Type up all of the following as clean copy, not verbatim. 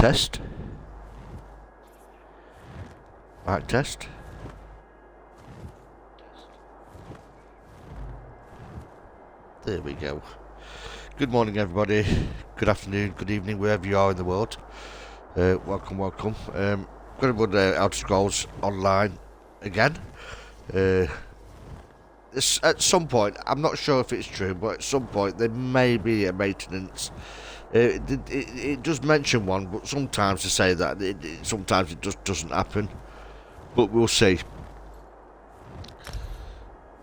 test. Mic test. There we go. Good morning, everybody. Good afternoon, good evening, wherever you are in the world. Welcome. Going to run Elder Scrolls Online again. At some point, I'm not sure if it's true, but at some point there may be a maintenance. It does mention one, but sometimes they say that sometimes it just doesn't happen. But we'll see.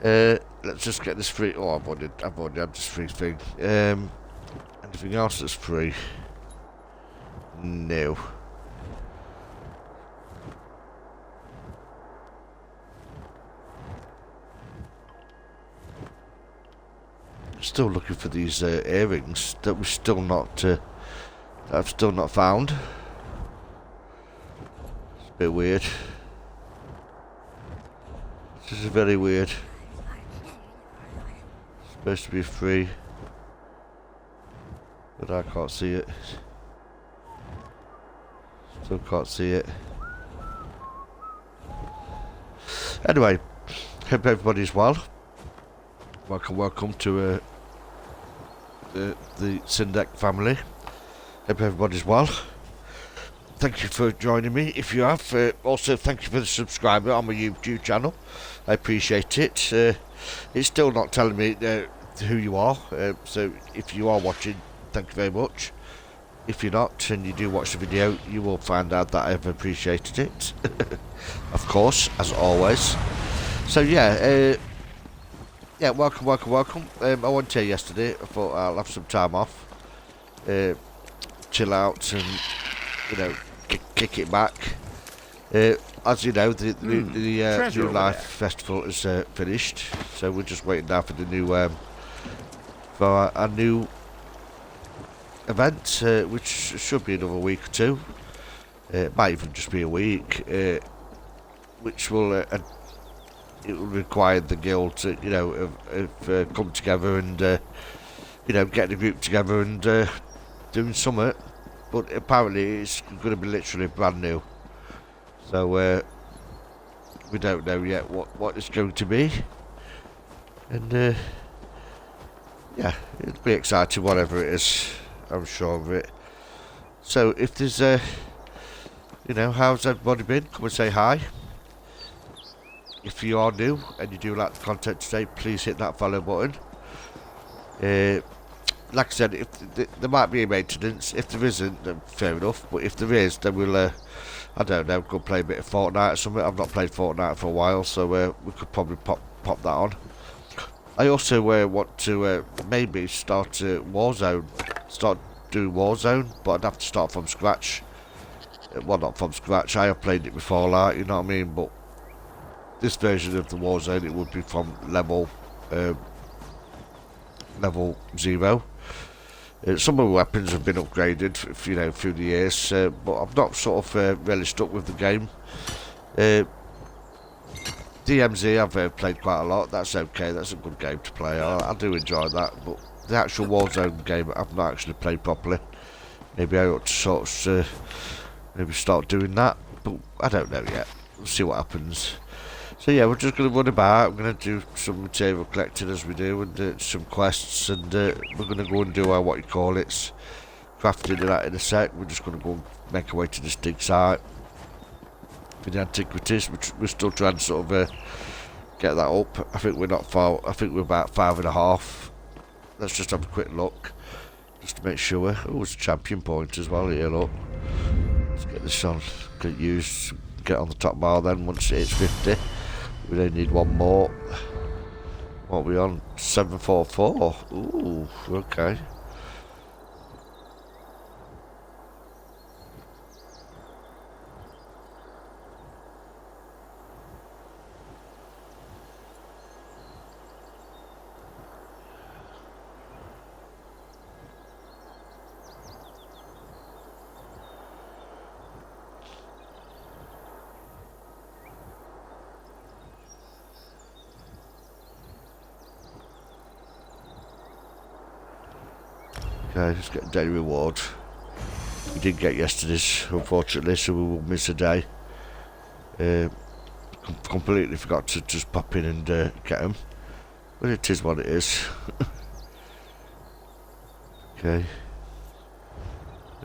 Let's just get this free. Oh, I've already had this free thing. Anything else that's free? No. Still looking for these earrings that we've still not. That I've still not found. It's a bit weird. This is very weird. It's supposed to be free, but I can't see it. Still can't see it. Anyway, hope everybody's well. Welcome to the Syndec family. Hope everybody's well. Thank you for joining me. If you have, also thank you for the subscriber on my YouTube channel. I appreciate it. It's still not telling me who you are, so if you are watching, thank you very much. If you're not, and you do watch the video, you will find out that I've appreciated it. Of course, as always. So yeah, welcome. I went here yesterday. I thought I'll have some time off, chill out, and kick it back. As you know, the New Life Festival is finished, so we're just waiting now for the new for our new event, which should be another week or two. It might even just be a week, which will it will require the guild to come together and get the group together and doing something. But apparently it's going to be literally brand new, so we don't know yet what it's going to be, and yeah, it'll be exciting whatever it is, I'm sure of it. So if there's how's everybody been? Come and say hi. If you are new and you do like the content today, please hit that follow button. Like I said, if there might be a maintenance. If there isn't, then fair enough. But if there is, then we'll, I don't know, go play a bit of Fortnite or something. I've not played Fortnite for a while, so we could probably pop that on. I also want to maybe start Warzone. Start doing Warzone, but I'd have to start from scratch. Well, not from scratch. I have played it before, like, you know what I mean? But this version of the Warzone, it would be from level 0. Some of the weapons have been upgraded, through the years, but I'm not sort of really stuck with the game. DMZ I've played quite a lot. That's okay. That's a good game to play. I do enjoy that, but the actual Warzone game I've not actually played properly. Maybe I ought to maybe start doing that, but I don't know yet. We'll see what happens. So yeah, we're just going to run about. I'm going to do some material collecting as we do, and some quests, and we're going to go and do what you call it, crafting and that in a sec. We're just going to go and make our way to this dig site for the antiquities, which we're still trying to sort of get that up. I think we're not far. I think we're about 5.5. Let's just have a quick look, just to make sure. Oh, it's a champion point as well here, look. Let's get this on, get used, get on the top bar then once it hits 50. We only need one more. What are we on? 744. Ooh, okay. Okay, just get a daily reward. We didn't get yesterday's, unfortunately, so we will miss a day. Completely forgot to just pop in and get them. But it is what it is. Okay.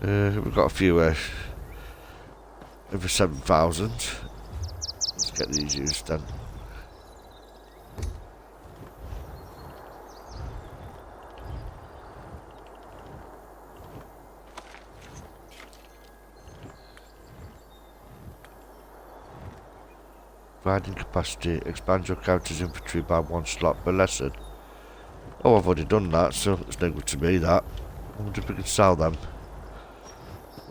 We've got a few over 7,000. Let's get these used then. Riding capacity, expand your character's infantry by 1 slot per lesson. Oh, I've already done that, so it's no good to me, that. I wonder if we can sell them.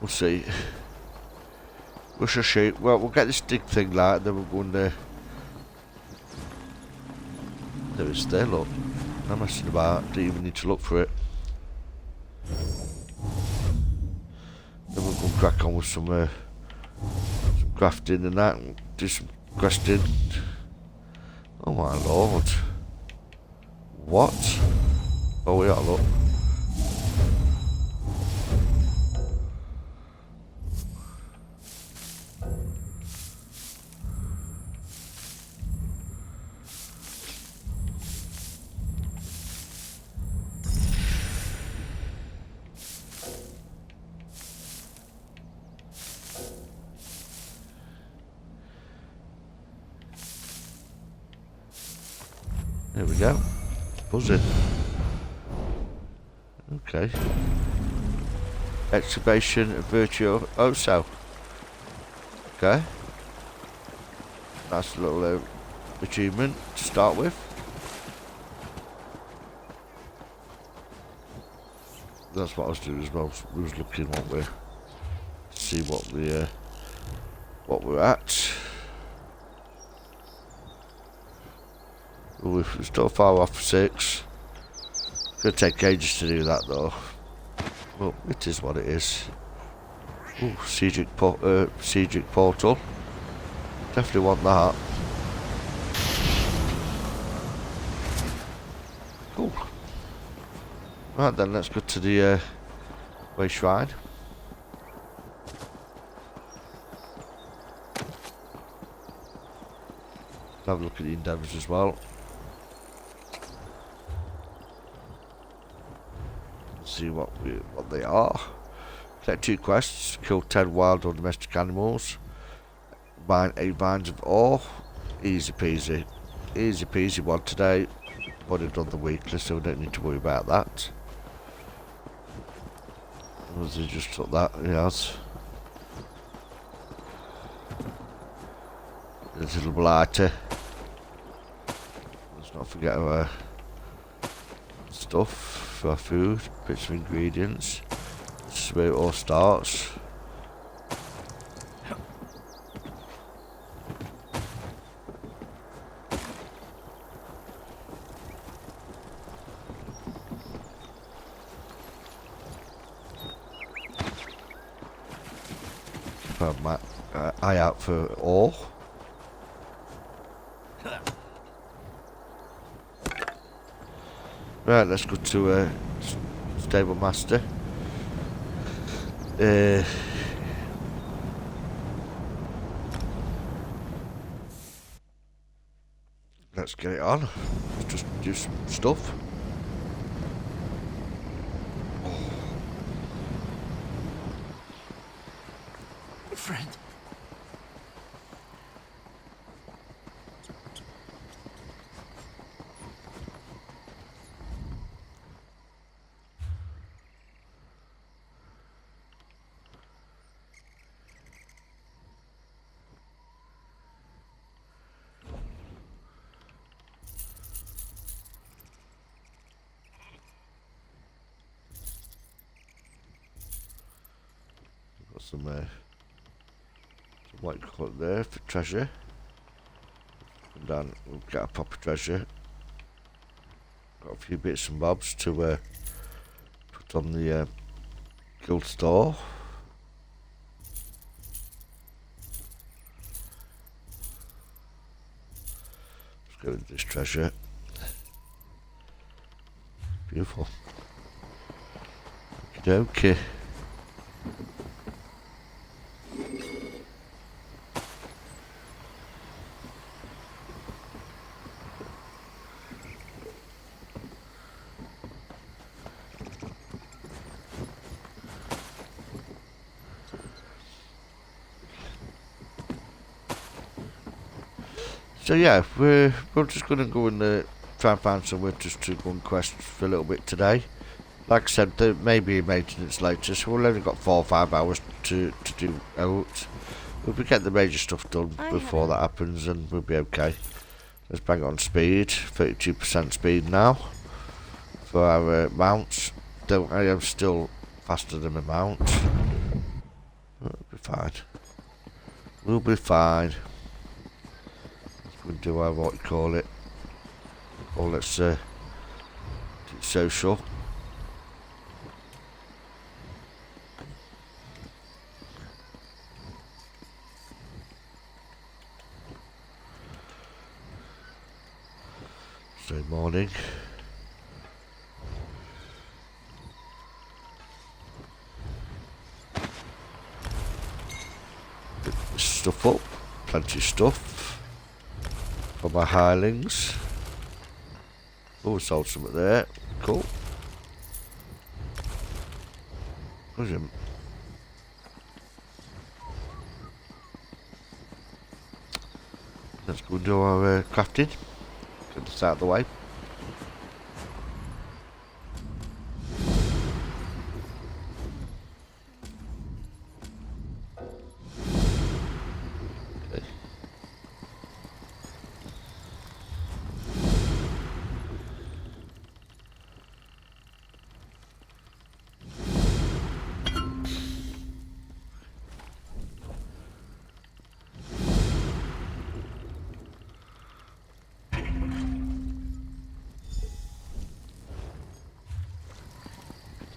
We'll see. We shall see. Well, we'll get this dig thing like, then we'll go and there it's there, look. I'm messing about, didn't even need to look for it. Then we'll go and crack on with some grafting and that, and do some grafting. Oh my lord. What? Oh yeah, look. There we go. Buzzing. Okay. Excavation virtuoso. Okay. Nice little achievement to start with. That's what I was doing as well. We was looking what we're to see what we're at. We're still far off 6. It's gonna take ages to do that though. Well, it is what it is. Ooh, Sieging portal. Definitely want that. Cool. Right then, let's go to the Way Shrine. Have a look at the endeavours as well. See what they are. Collect 2 quests. Kill 10 wild or domestic animals. Mine 8 vines of ore. Easy peasy. Easy peasy one today. Already done the weekly, so we don't need to worry about that. Was he just took that? Yes. A little blighter. Let's not forget our stuff for our food, bits of ingredients. This is where it all starts. Have my eye out for ore. Right, let's go to Stable Master. Let's get it on. Let's just do some stuff. Friend. Got some white colour there for treasure. And then we'll get a proper treasure. Got a few bits and bobs to put on the guild store. Let's go with this treasure. Beautiful. Okay. So yeah, we're just gonna go and try and find somewhere just to go and quest for a little bit today. Like I said, there may be maintenance later, so we've only got 4 or 5 hours to do out. If we get the major stuff done before that happens, then we'll be okay. Let's bang on speed, 32% speed now for our mounts. I am still faster than my mount. We'll be fine. We'll be fine. We'll do our, what you call it. Or let's do social. So morning. Pick this stuff up. Plenty of stuff. For my hirelings. Oh, we sold something there. Cool. Brilliant. Let's go and do our crafting. Get this out of the way.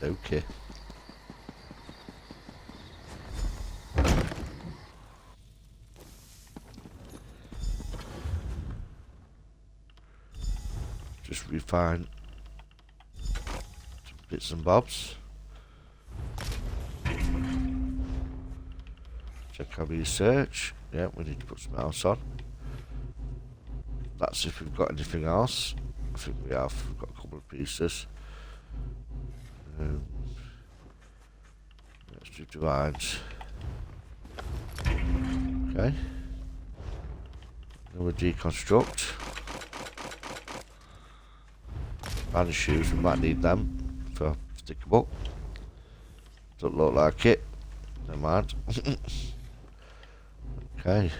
Okay. Just refine some bits and bobs. Check our research. Yeah, we need to put some else on. That's if we've got anything else. I think we have. We've got a couple of pieces. Let's do divines. Okay. Then we'll deconstruct. Band shoes, we might need them for stick them up. Don't look like it. Never mind. Okay.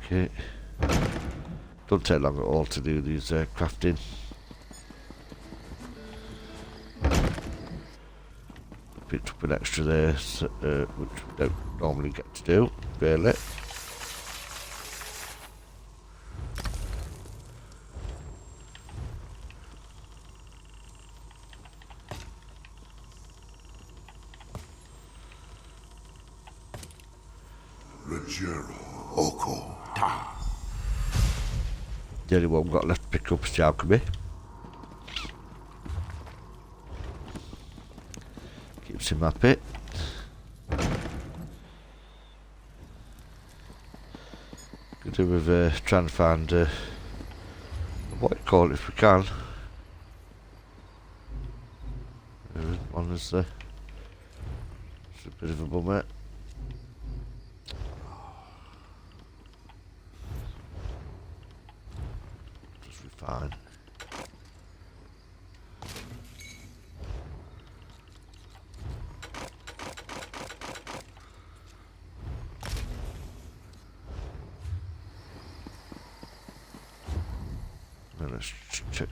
Okay. Don't take long at all to do these crafting. Picked up an extra there, which we don't normally get to do, really. The only one we've got left to pick up is the alchemy. Keeps him happy. Could do with trying to find what you call it if we can. One is it's a bit of a bummer. Fine. Now let's check.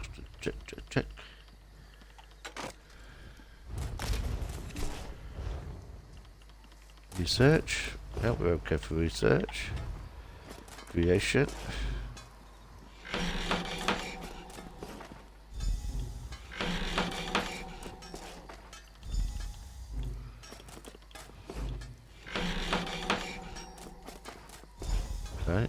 Research. Yeah, we're okay for research. Creation. Okay.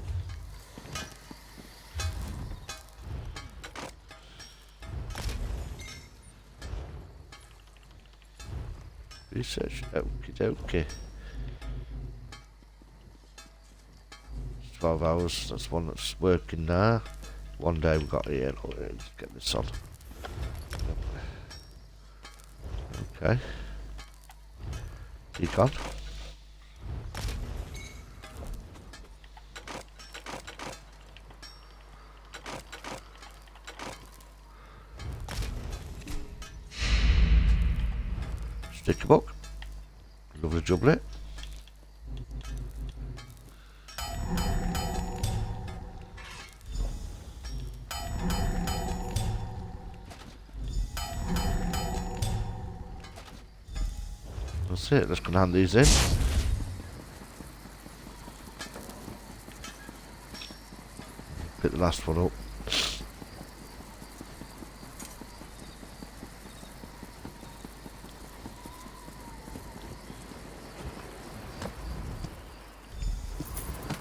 Research. Okie dokie. 12 hours. That's one that's working now. one day we got here. Let's get this on. Okay. You gone? Sticker book. Lovely jubbly. That's it, let's go and hand these in. Pick the last one up.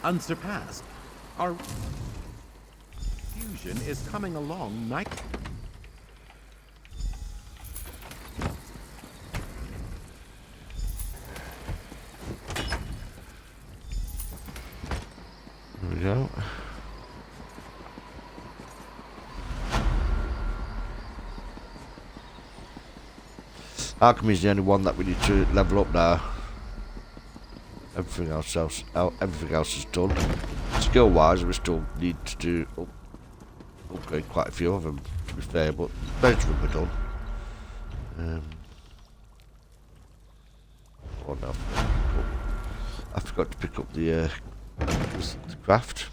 Unsurpassed. Our fusion is coming along night. There we go. Alchemy is the only one that we need to level up now. Everything else is done. Skill wise, we still need to do upgrade quite a few of them, to be fair, but most of them are done. Oh no, I forgot to pick up the craft,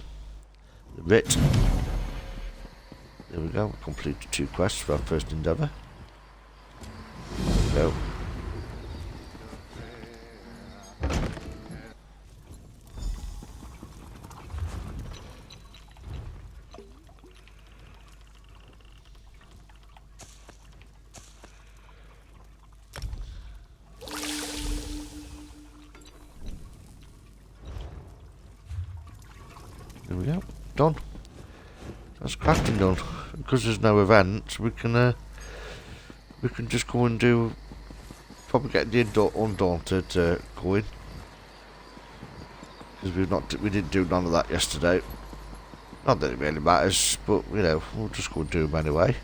the writ. There we go, we completed 2 quests for our first endeavour. There we go. There we go, done. That's crafting done. Because there's no event, we can just go and do, probably get the Undaunted going. Because we didn't do none of that yesterday. Not that it really matters, but you know, we'll just go and do them anyway.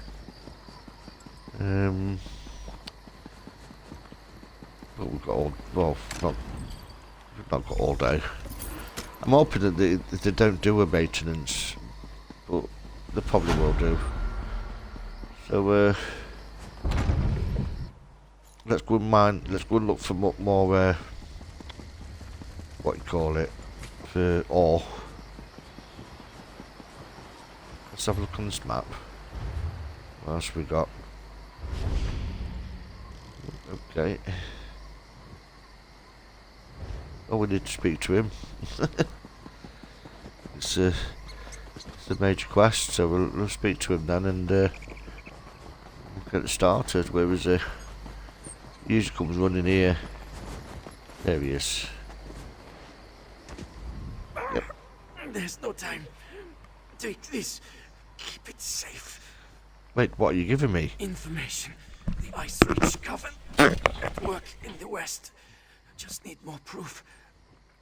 But we've got all, well, we've not got all day. I'm hoping that they don't do a maintenance, but they probably will do. So let's go and mine. Let's go and look for more. What you call it? For ore. Let's have a look on this map. What else we got? Okay. Oh, we need to speak to him. It's a major quest, so we'll speak to him then and we'll get it started. Where is he? He usually comes running here. There he is. Yep. There's no time. Take this. Keep it safe. Wait, what are you giving me? Information. The Ice Reach Coven at work in the west. Just need more proof.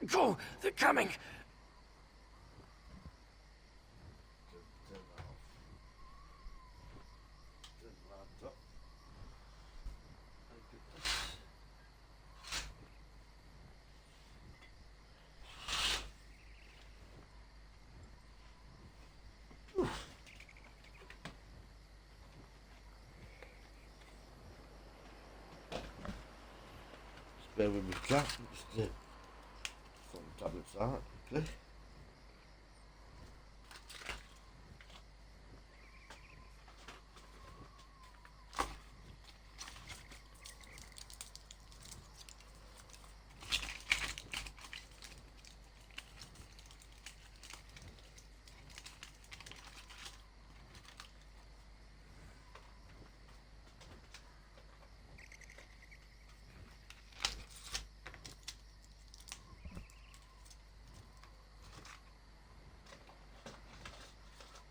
Go! They're coming! Bear with me for that. Just sort the tablets out quickly.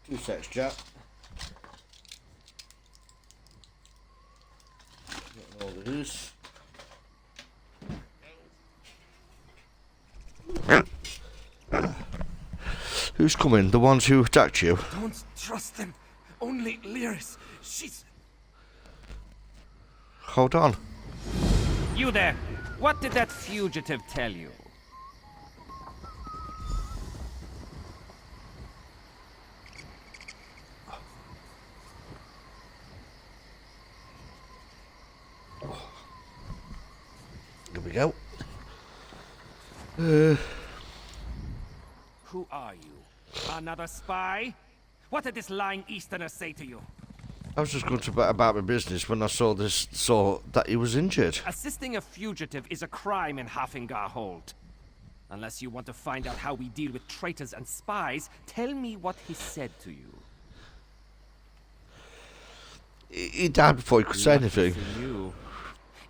Two secs, Jack. Getting all of this. Who's coming? The ones who attacked you? Don't trust them. Only Lyris. She's... Hold on. You there! What did that fugitive tell you? Here we go. Who are you? Another spy? What did this lying Easterner say to you? I was just going to about my business when I saw that he was injured. Assisting a fugitive is a crime in Hafingar Hold. Unless you want to find out how we deal with traitors and spies, tell me what he said to you. He died before he could say anything. For you.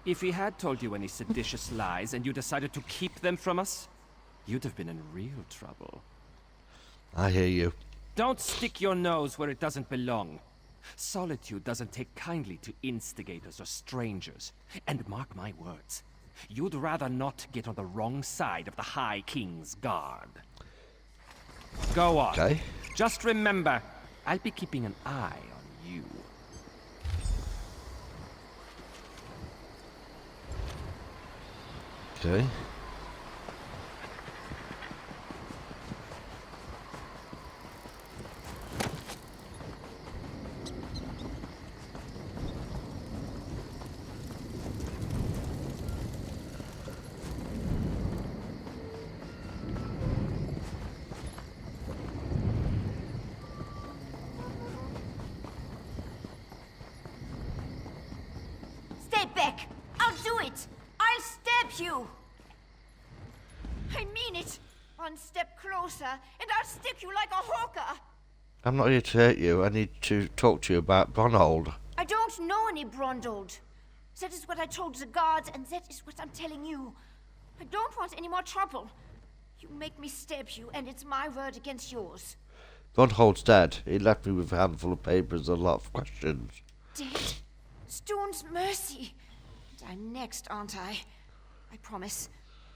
If he had told you any seditious lies and you decided to keep them from us, you'd have been in real trouble. I hear you. Don't stick your nose where it doesn't belong. Solitude doesn't take kindly to instigators or strangers. And mark my words, you'd rather not get on the wrong side of the High King's guard. Go on. Okay. Just remember, I'll be keeping an eye on you. Okay. Stay back! I'll do it! I'll stab you! I mean it! One step closer, and I'll stick you like a hawker! I'm not here to hurt you. I need to talk to you about Bronhold. I don't know any Brondold. That is what I told the guards, and that is what I'm telling you. I don't want any more trouble. You make me stab you, and it's my word against yours. Bronhold's dead. He left me with a handful of papers and a lot of questions. Dead? Stone's mercy. And I'm next, aren't I? I promise.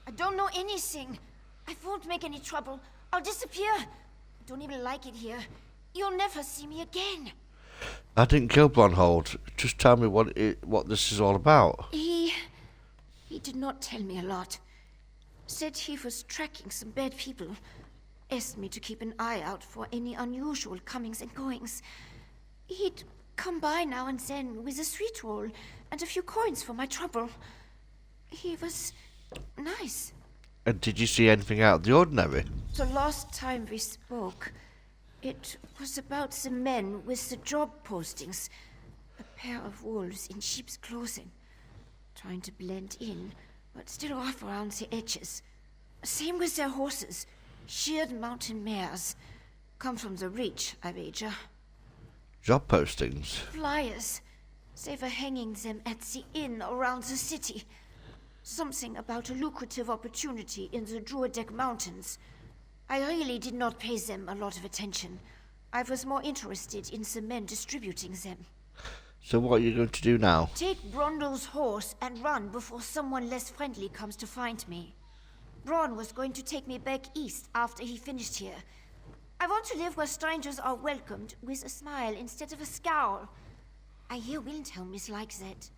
I don't know anything. I won't make any trouble. I'll disappear. I don't even like it here. You'll never see me again. I didn't kill Bronhold. Just tell me what this is all about. He did not tell me a lot. Said he was tracking some bad people. Asked me to keep an eye out for any unusual comings and goings. He'd come by now and then with a sweet roll and a few coins for my trouble. He was nice. And did you see anything out of the ordinary? The last time we spoke, it was about the men with the job postings. A pair of wolves in sheep's clothing. Trying to blend in, but still off around the edges. Same with their horses. Sheared mountain mares. Come from the Reach, I wager. Job postings? Flyers. They were hanging them at the inn around the city. Something about a lucrative opportunity in the Druidek Mountains. I really did not pay them a lot of attention. I was more interested in the men distributing them. So what are you going to do now? Take Brondo's horse and run before someone less friendly comes to find me. Bron was going to take me back east after he finished here. I want to live where strangers are welcomed with a smile instead of a scowl. I hear Windhelm is like that.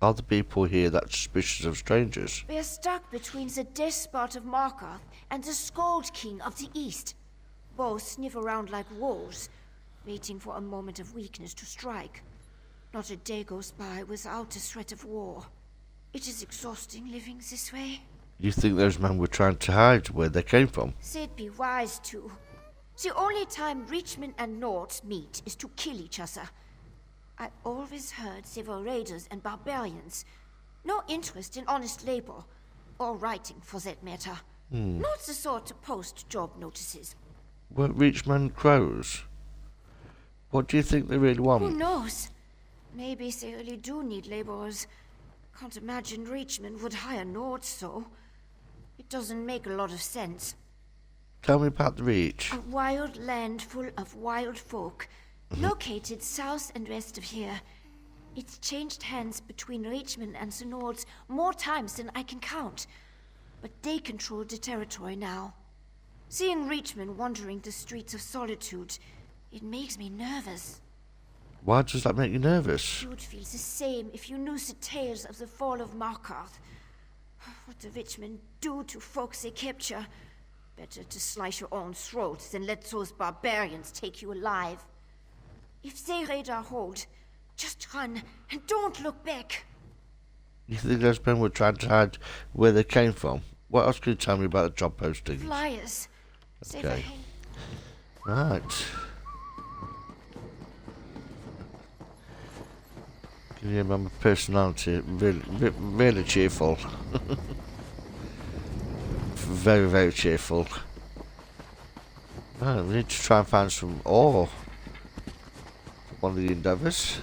Are the people here that suspicious of strangers? We're stuck between the despot of Markarth and the Skald King of the East. Both sniff around like wolves, waiting for a moment of weakness to strike. Not a day goes by without a threat of war. It is exhausting living this way. You think those men were trying to hide where they came from? They'd be wise to. The only time Reachmen and Nords meet is to kill each other. I always heard they were raiders and barbarians. No interest in honest labor. Or writing, for that matter. Not the sort to post job notices. Weren't Reachmen crows? What do you think they really Who want? knows? Maybe they really do need laborers. Can't imagine Reachmen would hire Nords, so. It doesn't make a lot of sense. Tell me about the Reach. A wild land full of wild folk, located south and west of here. It's changed hands between Reachmen and the Nords more times than I can count. But they control the territory now. Seeing Reachman wandering the streets of Solitude, it makes me nervous. Why does that make you nervous? You would feel the same if you knew the tales of the fall of Markarth. What the Richmond do to folks they capture. Better to slice your own throat than let those barbarians take you alive. If they raid our hold, just run and don't look back. You think those men were trying to hide where they came from? What else can you tell me about the job postings? Flyers. Save Okay. a hand. Right. Can you remember personality? Really cheerful. Very, very cheerful. Right, we need to try and find some ore for one of the endeavours.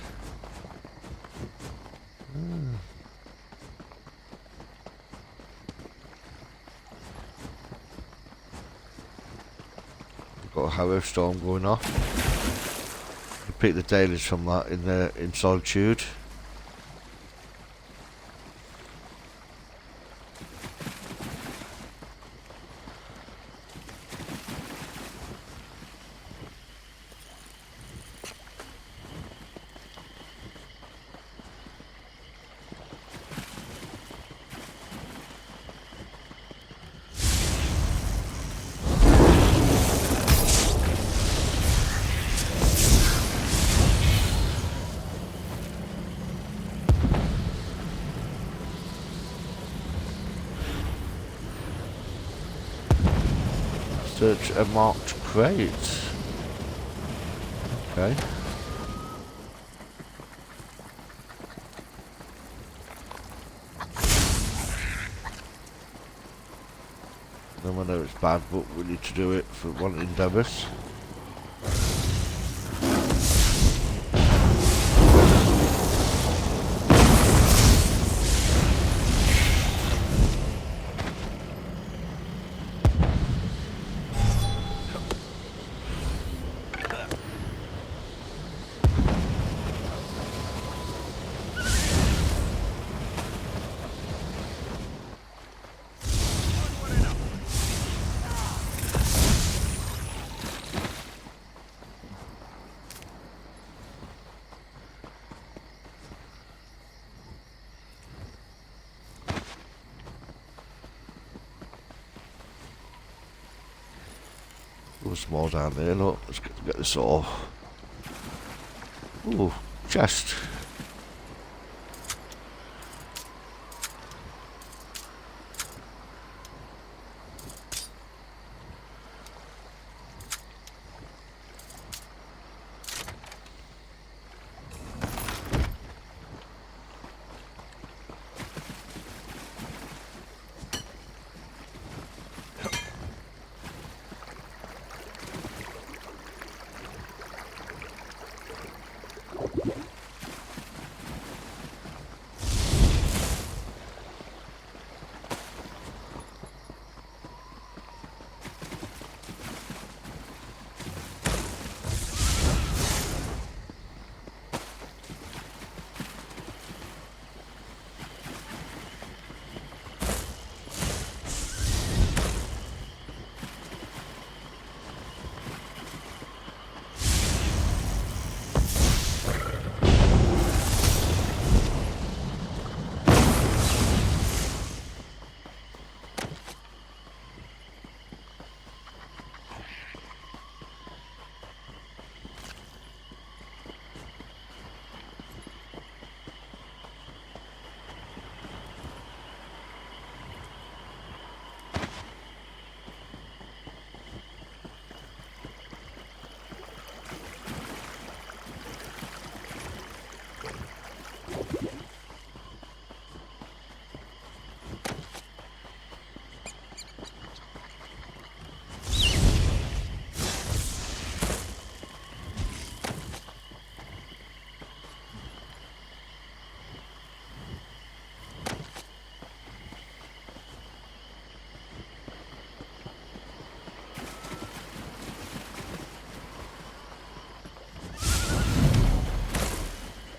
We've got a harrow storm going off. Repeat the dailies from that in Solitude. Search a marked crate. Okay. No one knows it's bad, but we need to do it for one endeavours. There's more down there, look. Let's get this all. Ooh, chest.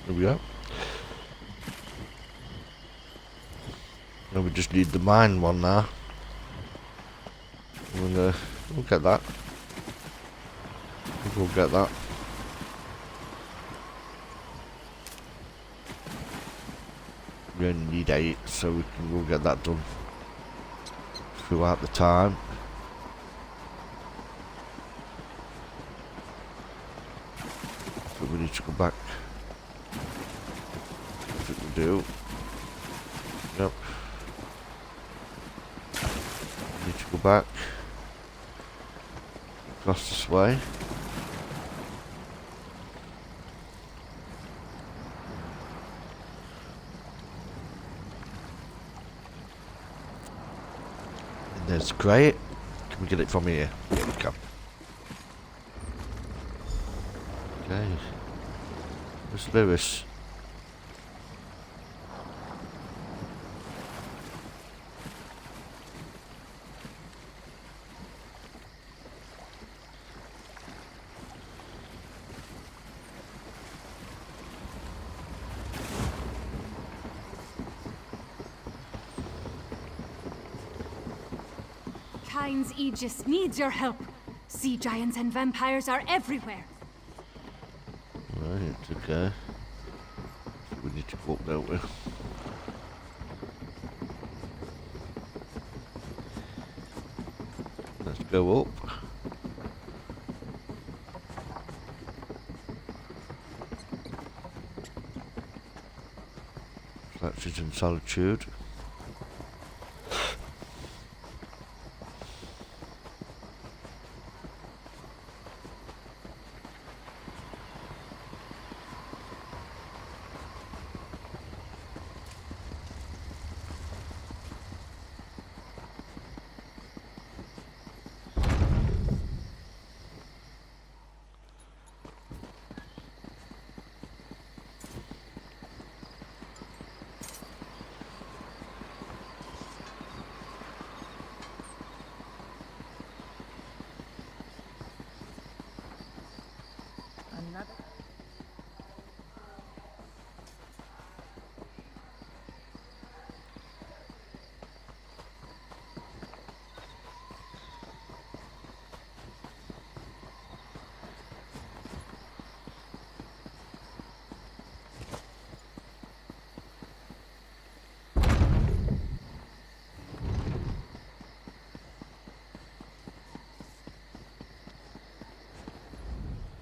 There we go. Now we just need the mine one now. We're gonna We'll get that. We'll get that. We only need 8, so we'll get that done throughout the time. But we need to go back. I think we do. Yep. We need to go back. Across this way. And there's great. Can we get it from here? Yeah, we can. Okay. Where's Lewis? Kyne's Aegis needs your help. Sea giants and vampires are everywhere. Right, okay. We need to go up, don't we? Let's go up. Reflections in solitude.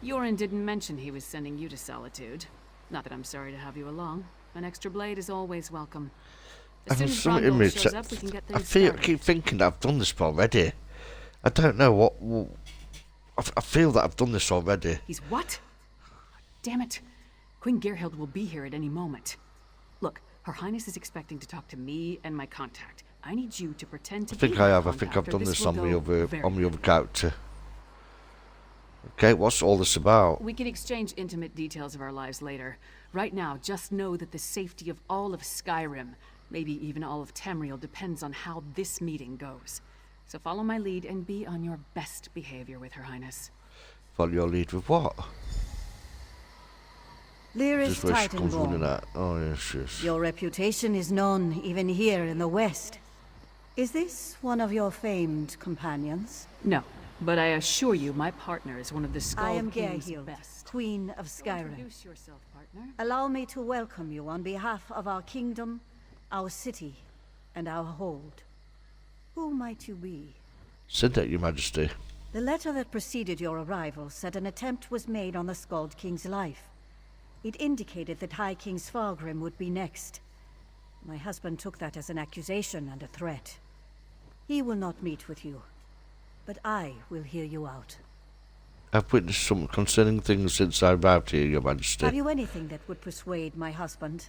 Yoren didn't mention he was sending you to Solitude. Not that I'm sorry to have you along. An extra blade is always welcome. As soon as Brondol shows up, we can get things I started. keep thinking that I've done this already. I don't know what... I feel that I've done this already. He's what? Damn it. Queen Gerhild will be here at any moment. Look, Her Highness is expecting to talk to me and my contact. I need you to pretend to be I think I have. I contact, think I've or done this will on go the very other character. Okay, what's all this about? We can exchange intimate details of our lives later. Right now, just know that the safety of all of Skyrim, maybe even all of Tamriel, depends on how this meeting goes. So follow my lead and be on your best behavior with Her Highness. Follow your lead with what? Lyris Just where she comes running Titanborn. at. Oh, yes, yes. Your reputation is known even here in the West. Is this one of your famed companions? No, but I assure you my partner is one of the Skull I am King's Gerhild, best. Queen of Skyrim. Introduce yourself, partner. Allow me to welcome you on behalf of our kingdom, our city, and our hold. Who might you be? Said that, Your Majesty. The letter that preceded your arrival said an attempt was made on the Skald King's life. It indicated that High King Svargrim would be next. My husband took that as an accusation and a threat. He will not meet with you, but I will hear you out. I've witnessed some concerning things since I arrived here, Your Majesty. Have you anything that would persuade my husband?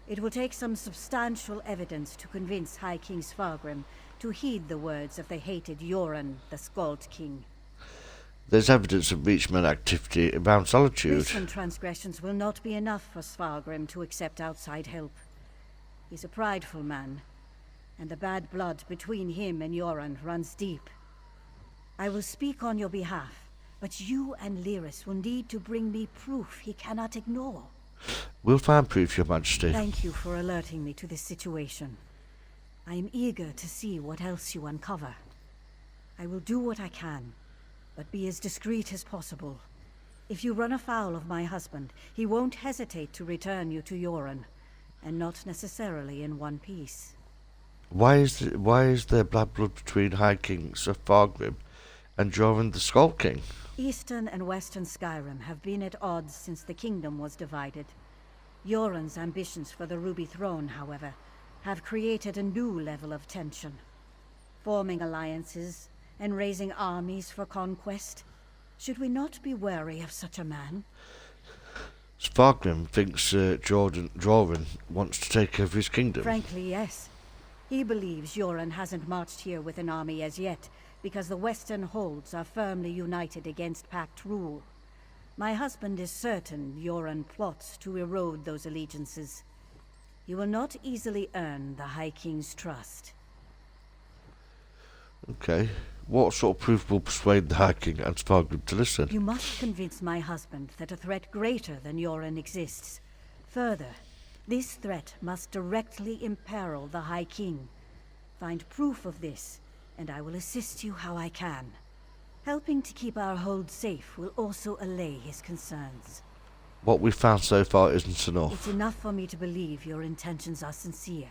It will take some substantial evidence to convince High King Svargrim to heed the words of the hated Yoren, the Skald King. There's evidence of Reachman activity around Solitude. Recent transgressions will not be enough for Svargrim to accept outside help. He's a prideful man, and the bad blood between him and Yoren runs deep. I will speak on your behalf, but you and Lyris will need to bring me proof he cannot ignore. We'll find proof, Your Majesty. Thank you for alerting me to this situation. I am eager to see what else you uncover. I will do what I can, but be as discreet as possible. If you run afoul of my husband, he won't hesitate to return you to Yoren, and not necessarily in one piece. Why is there bad blood between High Kings of Fargrim and Joran the Skull King? Eastern and Western Skyrim have been at odds since the kingdom was divided. Yoren's ambitions for the Ruby Throne, however, have created a new level of tension. Forming alliances and raising armies for conquest. Should we not be wary of such a man? Fargrim thinks Joran wants to take over his kingdom. Frankly, yes. He believes Yoren hasn't marched here with an army as yet, because the Western holds are firmly united against Pact rule. My husband is certain Yoren plots to erode those allegiances. He will not easily earn the High King's trust. Okay. What sort of proof will persuade the High King and Fargrim to listen? You must convince my husband that a threat greater than Yoren exists. Further, this threat must directly imperil the High King. Find proof of this, and I will assist you how I can. Helping to keep our hold safe will also allay his concerns. What we've found so far isn't enough. It's enough for me to believe your intentions are sincere.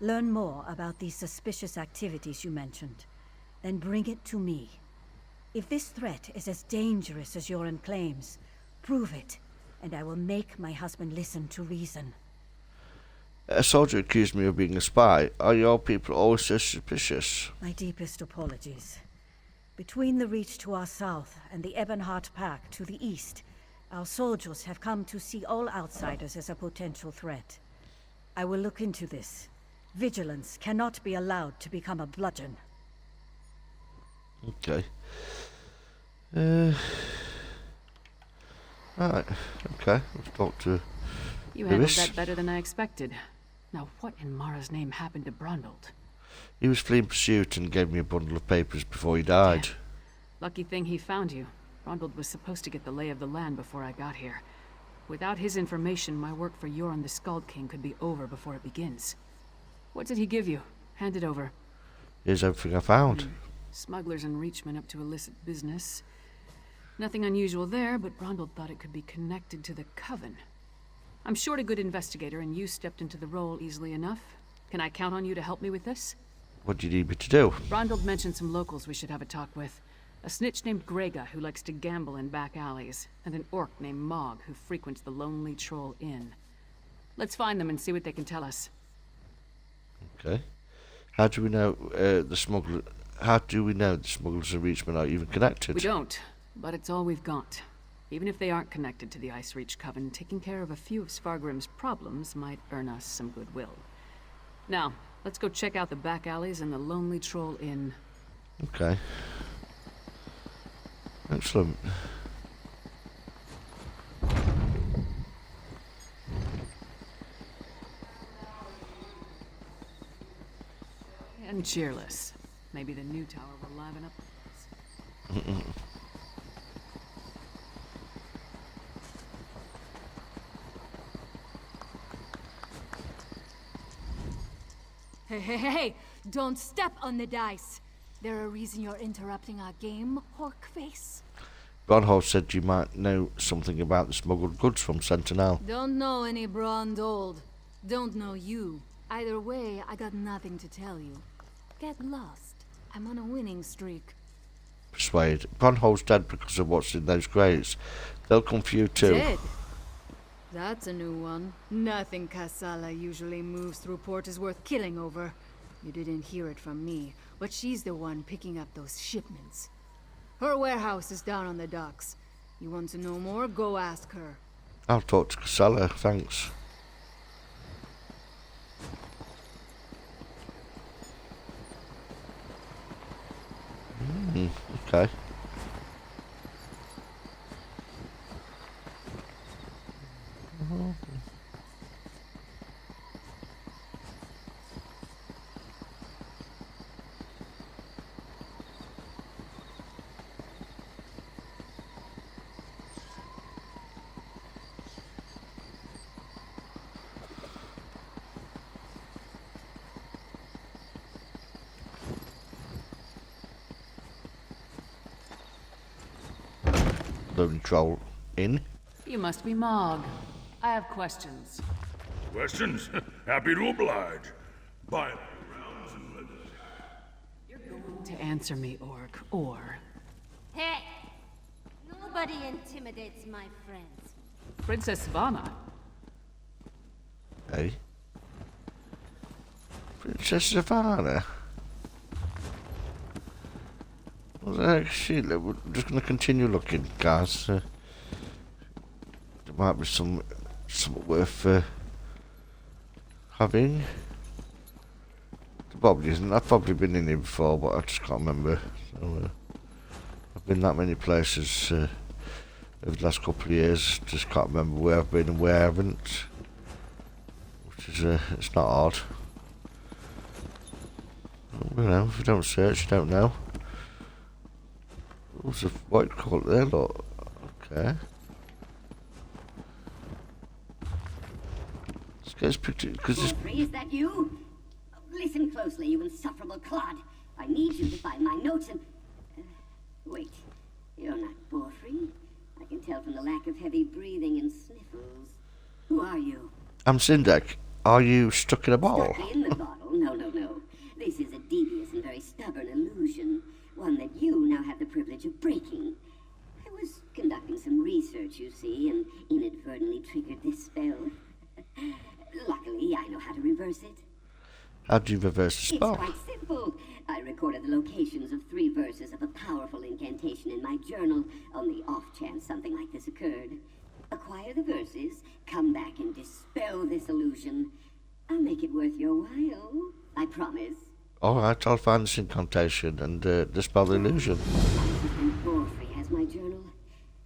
Learn more about these suspicious activities you mentioned, then bring it to me. If this threat is as dangerous as Yoren claims, prove it, and I will make my husband listen to reason. A soldier accused me of being a spy. Are your people always so suspicious? My deepest apologies. Between the Reach to our south and the Ebonheart Pack to the east, our soldiers have come to see all outsiders as a potential threat. I will look into this. Vigilance cannot be allowed to become a bludgeon. Okay. Right. Okay. Let's talk to You handled Lewis. that better than I expected. Now, what in Mara's name happened to Brundold? He was fleeing pursuit and gave me a bundle of papers before he died. Damn. Lucky thing he found you. Brundold was supposed to get the lay of the land before I got here. Without his information, my work for Yoren the Skull King could be over before it begins. What did he give you? Hand it over. Here's everything I found. Smugglers and Reachmen up to illicit business. Nothing unusual there, but Brundold thought it could be connected to the Coven. I'm short a good investigator, and you stepped into the role easily enough. Can I count on you to help me with this? What do you need me to do? Brundold mentioned some locals we should have a talk with. A snitch named Grega, who likes to gamble in back alleys, and an orc named Mog, who frequents the Lonely Troll Inn. Let's find them and see what they can tell us. Okay. How do we know the smugglers and Reachmen are even connected? We don't, but it's all we've got. Even if they aren't connected to the Ice Reach Coven, taking care of a few of Svargrim's problems might earn us some goodwill. Now, let's go check out the back alleys and the Lonely Troll Inn. Okay. Excellent. And cheerless. Maybe the new tower will liven up the place. Hey, don't step on the dice. There a reason you're interrupting our game, Horkface? Bronholz said you might know something about the smuggled goods from Sentinel. Don't know any Brundold. Don't know you. Either way, I got nothing to tell you. Get lost. I'm on a winning streak. Persuade. Bronholz dead because of what's in those crates. They'll come for you too. Dead? That's a new one. Nothing Kassala usually moves through port is worth killing over. You didn't hear it from me, but she's the one picking up those shipments. Her warehouse is down on the docks. You want to know more? Go ask her. I'll talk to Casella, thanks. Okay. the only troll in. You must be Mog. I have questions. Questions? Happy to oblige. By To answer me, Orc, or... Hey! Nobody intimidates my friends. Princess Savannah. Hey? Princess Savannah? Well, actually, we're just going to continue looking, guys. There might be something worth having. There probably isn't. I've probably been in here before, but I just can't remember. So, I've been that many places over the last couple of years. Just can't remember where I've been and where I haven't. Which is, it's not hard. You know, if you don't search, you don't know. What's a white call there? Look. Okay. This guy's picture because this. Geoffrey, is that you? Listen closely, you insufferable clod. I need you to find my notes and... wait, you're not Geoffrey. I can tell from the lack of heavy breathing and sniffles. Who are you? I'm Sindek. Are you stuck in a bottle? Stuck in the bottle? No, no, no. This is a devious and very stubborn illusion. One that you now have the privilege of breaking. I was conducting some research, you see, and inadvertently triggered this spell. Luckily, I know how to reverse it. How do you reverse the spell? It's quite simple. I recorded the locations of 3 verses of a powerful incantation in my journal on the off chance something like this occurred. Acquire the verses, come back and dispel this illusion. I'll make it worth your while. I promise. Alright, I'll find this incantation and dispel the illusion. Geoffrey has my journal.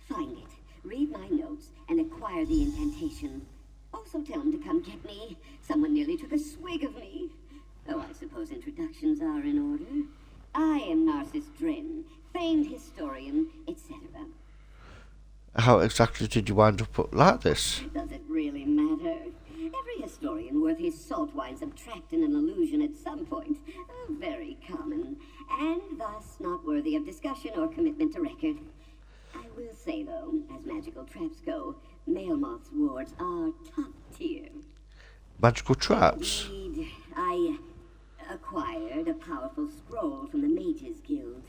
Find it, read my notes, and acquire the incantation. Also tell him to come get me. Someone nearly took a swig of me. Oh, I suppose introductions are in order. I am Narcissus Dren, famed historian, etc. How exactly did you wind up like this? Does it really matter? Every historian worth his salt winds up trapped in an illusion at some point. Very common, and thus not worthy of discussion or commitment to record. I will say, though, as magical traps go, Mailmoth's wards are top tier. Magical traps? Indeed, I acquired a powerful scroll from the Mages Guild.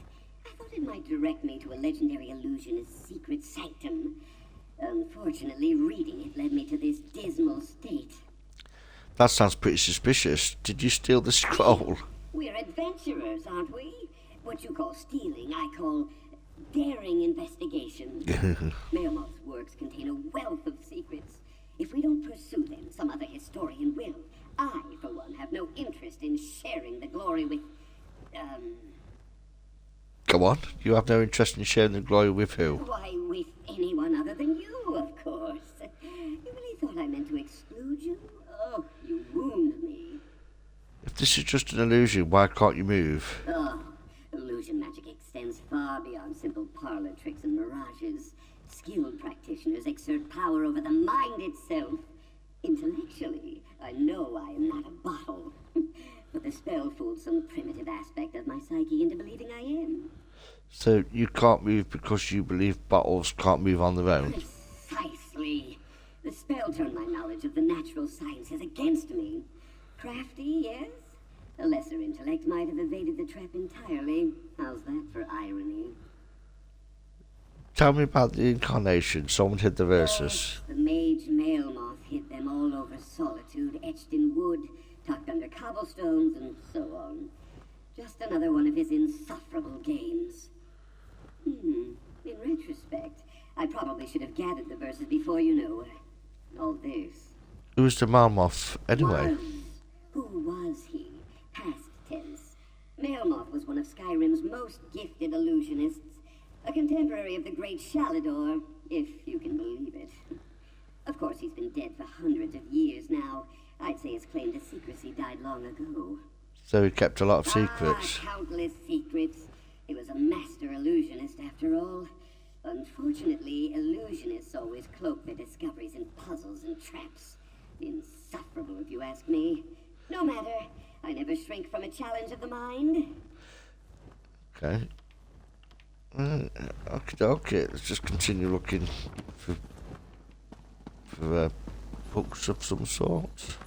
I thought it might direct me to a legendary illusionist's secret sanctum. Unfortunately, reading it led me to this dismal state. That sounds pretty suspicious. Did you steal the scroll? We're adventurers, aren't we? What you call stealing, I call daring investigation. Mailmoth's works contain a wealth of secrets. If we don't pursue them, some other historian will. I, for one, have no interest in sharing the glory with, Go on. You have no interest in sharing the glory with who? Why, with anyone other than you, of course. You really thought I meant to exclude you? Oh, you wound me. If this is just an illusion, why can't you move? Oh, illusion magic extends far beyond simple parlor tricks and mirages. Skilled practitioners exert power over the mind itself. Intellectually, I know I am not a bottle. But the spell fooled some primitive aspect of my psyche into believing I am. So you can't move because you believe bottles can't move on their own? Precisely. The spell turned my knowledge of the natural sciences against me. Crafty, yes? A lesser intellect might have evaded the trap entirely. How's that for irony? Tell me about the incarnation. Someone hid the verses. The mage Mailmoth hid them all over solitude, etched in wood, tucked under cobblestones, and so on. Just another one of his insufferable games. In retrospect, I probably should have gathered the verses before, all this. Who's the Malmoth, anyway? Who was he? Past tense. Mailmoth was one of Skyrim's most gifted illusionists. A contemporary of the great Shalador, if you can believe it. Of course, he's been dead for hundreds of years now. I'd say his claim to secrecy died long ago. So he kept a lot of secrets. Countless secrets. He was a master illusionist, after all. Unfortunately, illusionists always cloak their discoveries in puzzles and traps. Insufferable, if you ask me. No matter. I never shrink from a challenge of the mind. Okay. Okay, let's just continue looking for books of some sort.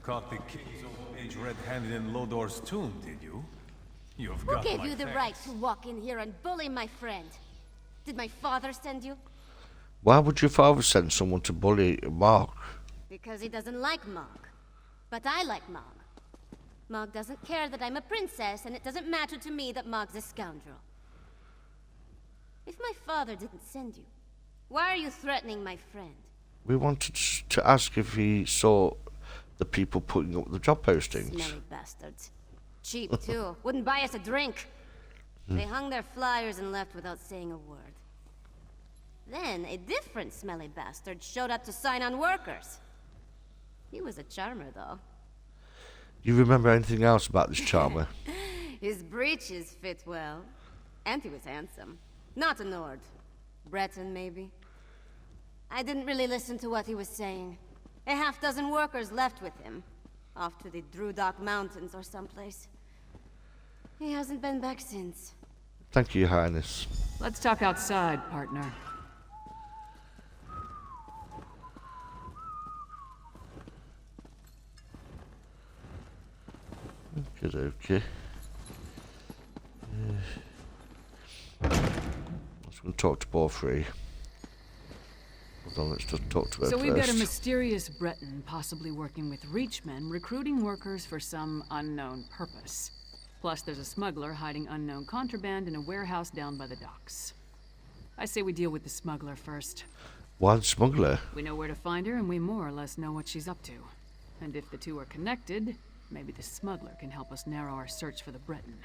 Caught the king's old age red-handed in Lodor's tomb, did you? You've Who got gave my you the thanks. right to walk in here and bully my friend? Did my father send you? Why would your father send someone to bully Mark? Because he doesn't like Mog. But I like Mog. Mog doesn't care that I'm a princess, and it doesn't matter to me that Mog's a scoundrel. If my father didn't send you, why are you threatening my friend? We wanted to ask if he saw the people putting up the job postings. Smelly bastards. Cheap, too. Wouldn't buy us a drink. They hung their flyers and left without saying a word. Then, a different smelly bastard showed up to sign on workers. He was a charmer, though. You remember anything else about this charmer? His breeches fit well. And he was handsome. Not a Nord. Breton, maybe. I didn't really listen to what he was saying. A half-dozen workers left with him. Off to the Drudok Mountains or someplace. He hasn't been back since. Thank you, Your Highness. Let's talk outside, partner. Okay. Let's go and talk to both three. Hold on, let's just talk to her So we've got a first. mysterious Breton possibly working with Reachmen, recruiting workers for some unknown purpose. Plus, there's a smuggler hiding unknown contraband in a warehouse down by the docks. I say we deal with the smuggler first. One smuggler. We know where to find her, and we more or less know what she's up to. And if the two are connected, maybe the smuggler can help us narrow our search for the Breton.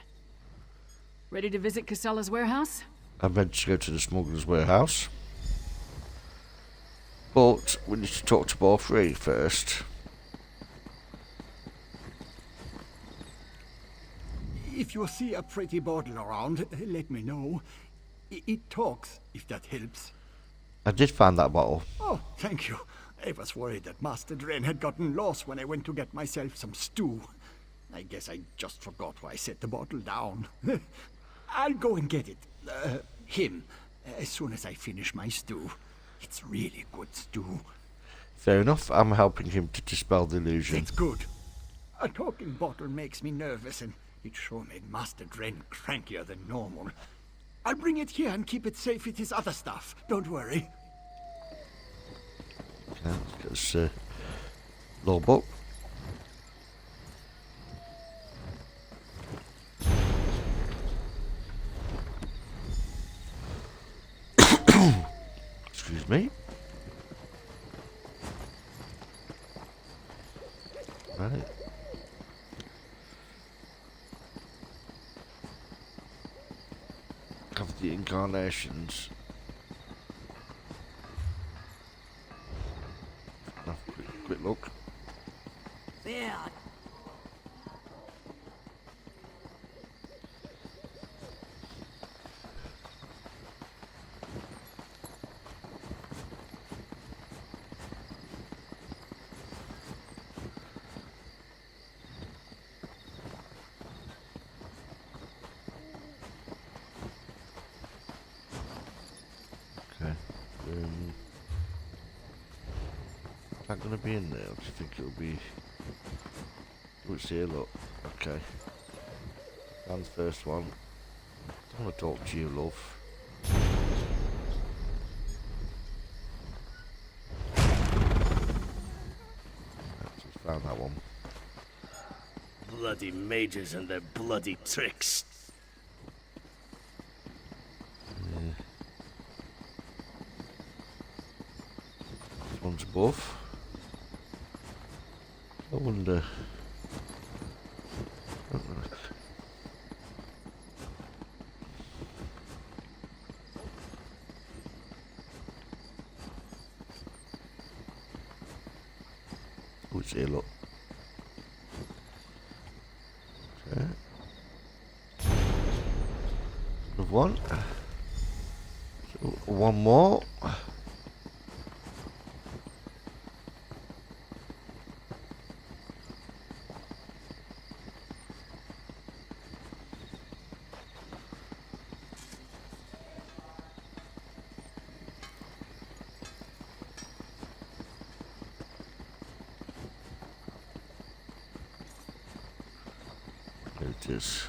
Ready to visit Casella's warehouse? I'm meant to go to the smuggler's warehouse. But we need to talk to both three first. If you see a pretty bottle around, let me know. It talks, if that helps. I did find that bottle. Oh, thank you. I was worried that Master Dren had gotten lost when I went to get myself some stew. I guess I just forgot why I set the bottle down. I'll go and get it. Him. As soon as I finish my stew. It's really good stew. Fair enough. I'm helping him to dispel the illusion. That's good. A talking bottle makes me nervous, and it sure made Master Dren crankier than normal. I'll bring it here and keep it safe with his other stuff. Don't worry. Okay, let's get this law book. Excuse me. Right. Cover the incarnations. Oh, quick look. There. Okay. Is that going to be in there? Or do you think it'll be... Oh, it's here, look. Okay. Found the first one. I want to talk to you, love. Just found that one. Bloody mages and their bloody tricks. This one's above. I wonder... Oh, it's here, look. Okay. Another one. One more. There it is.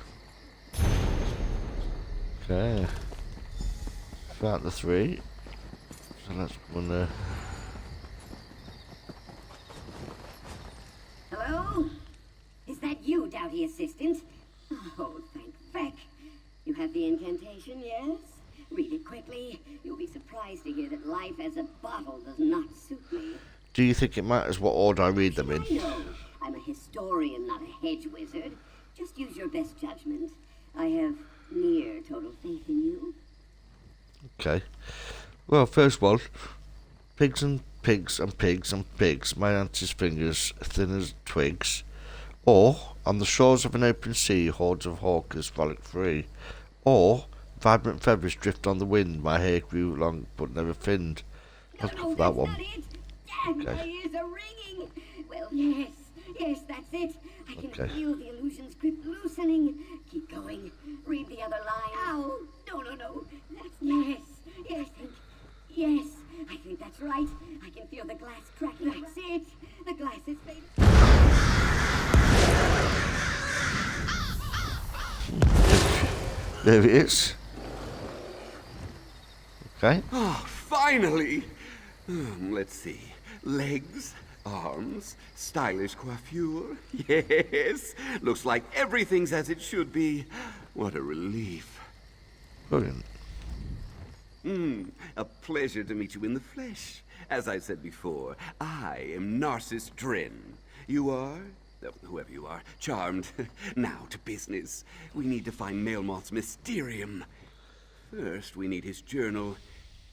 Okay. Found the 3. So that's one. Hello? Is that you, Doughty Assistant? Oh, thank feck. You have the incantation, yes? Read it quickly. You'll be surprised to hear that life as a bottle does not suit me. Do you think it matters what order I read them in? I know. I'm a historian, not a hedge wizard. Just use your best judgment. I have near total faith in you. Okay. Well, first one. Pigs and pigs and pigs and pigs. My auntie's fingers thin as twigs. Or, on the shores of an open sea, hordes of hawkers frolic free. Or, vibrant feathers drift on the wind. My hair grew long but never thinned. Let's go for that one. Not it. Damn, Okay. my ears are ringing. Well, yes, that's it. I can feel the illusion's grip loosening. Keep going. Read the other line. Ow! No. Yes, I think that's right. I can feel the glass cracking. That's it. The glass is fading. There it is. Okay. Oh, finally! Let's see. Legs, arms, stylish coiffure. Yes, looks like everything's as it should be. What a relief. Brilliant. A pleasure to meet you in the flesh. As I said before, I am Narcissus Dren. You are? Whoever you are. Charmed. Now to business. We need to find Melmoth's Mysterium. First, we need his journal.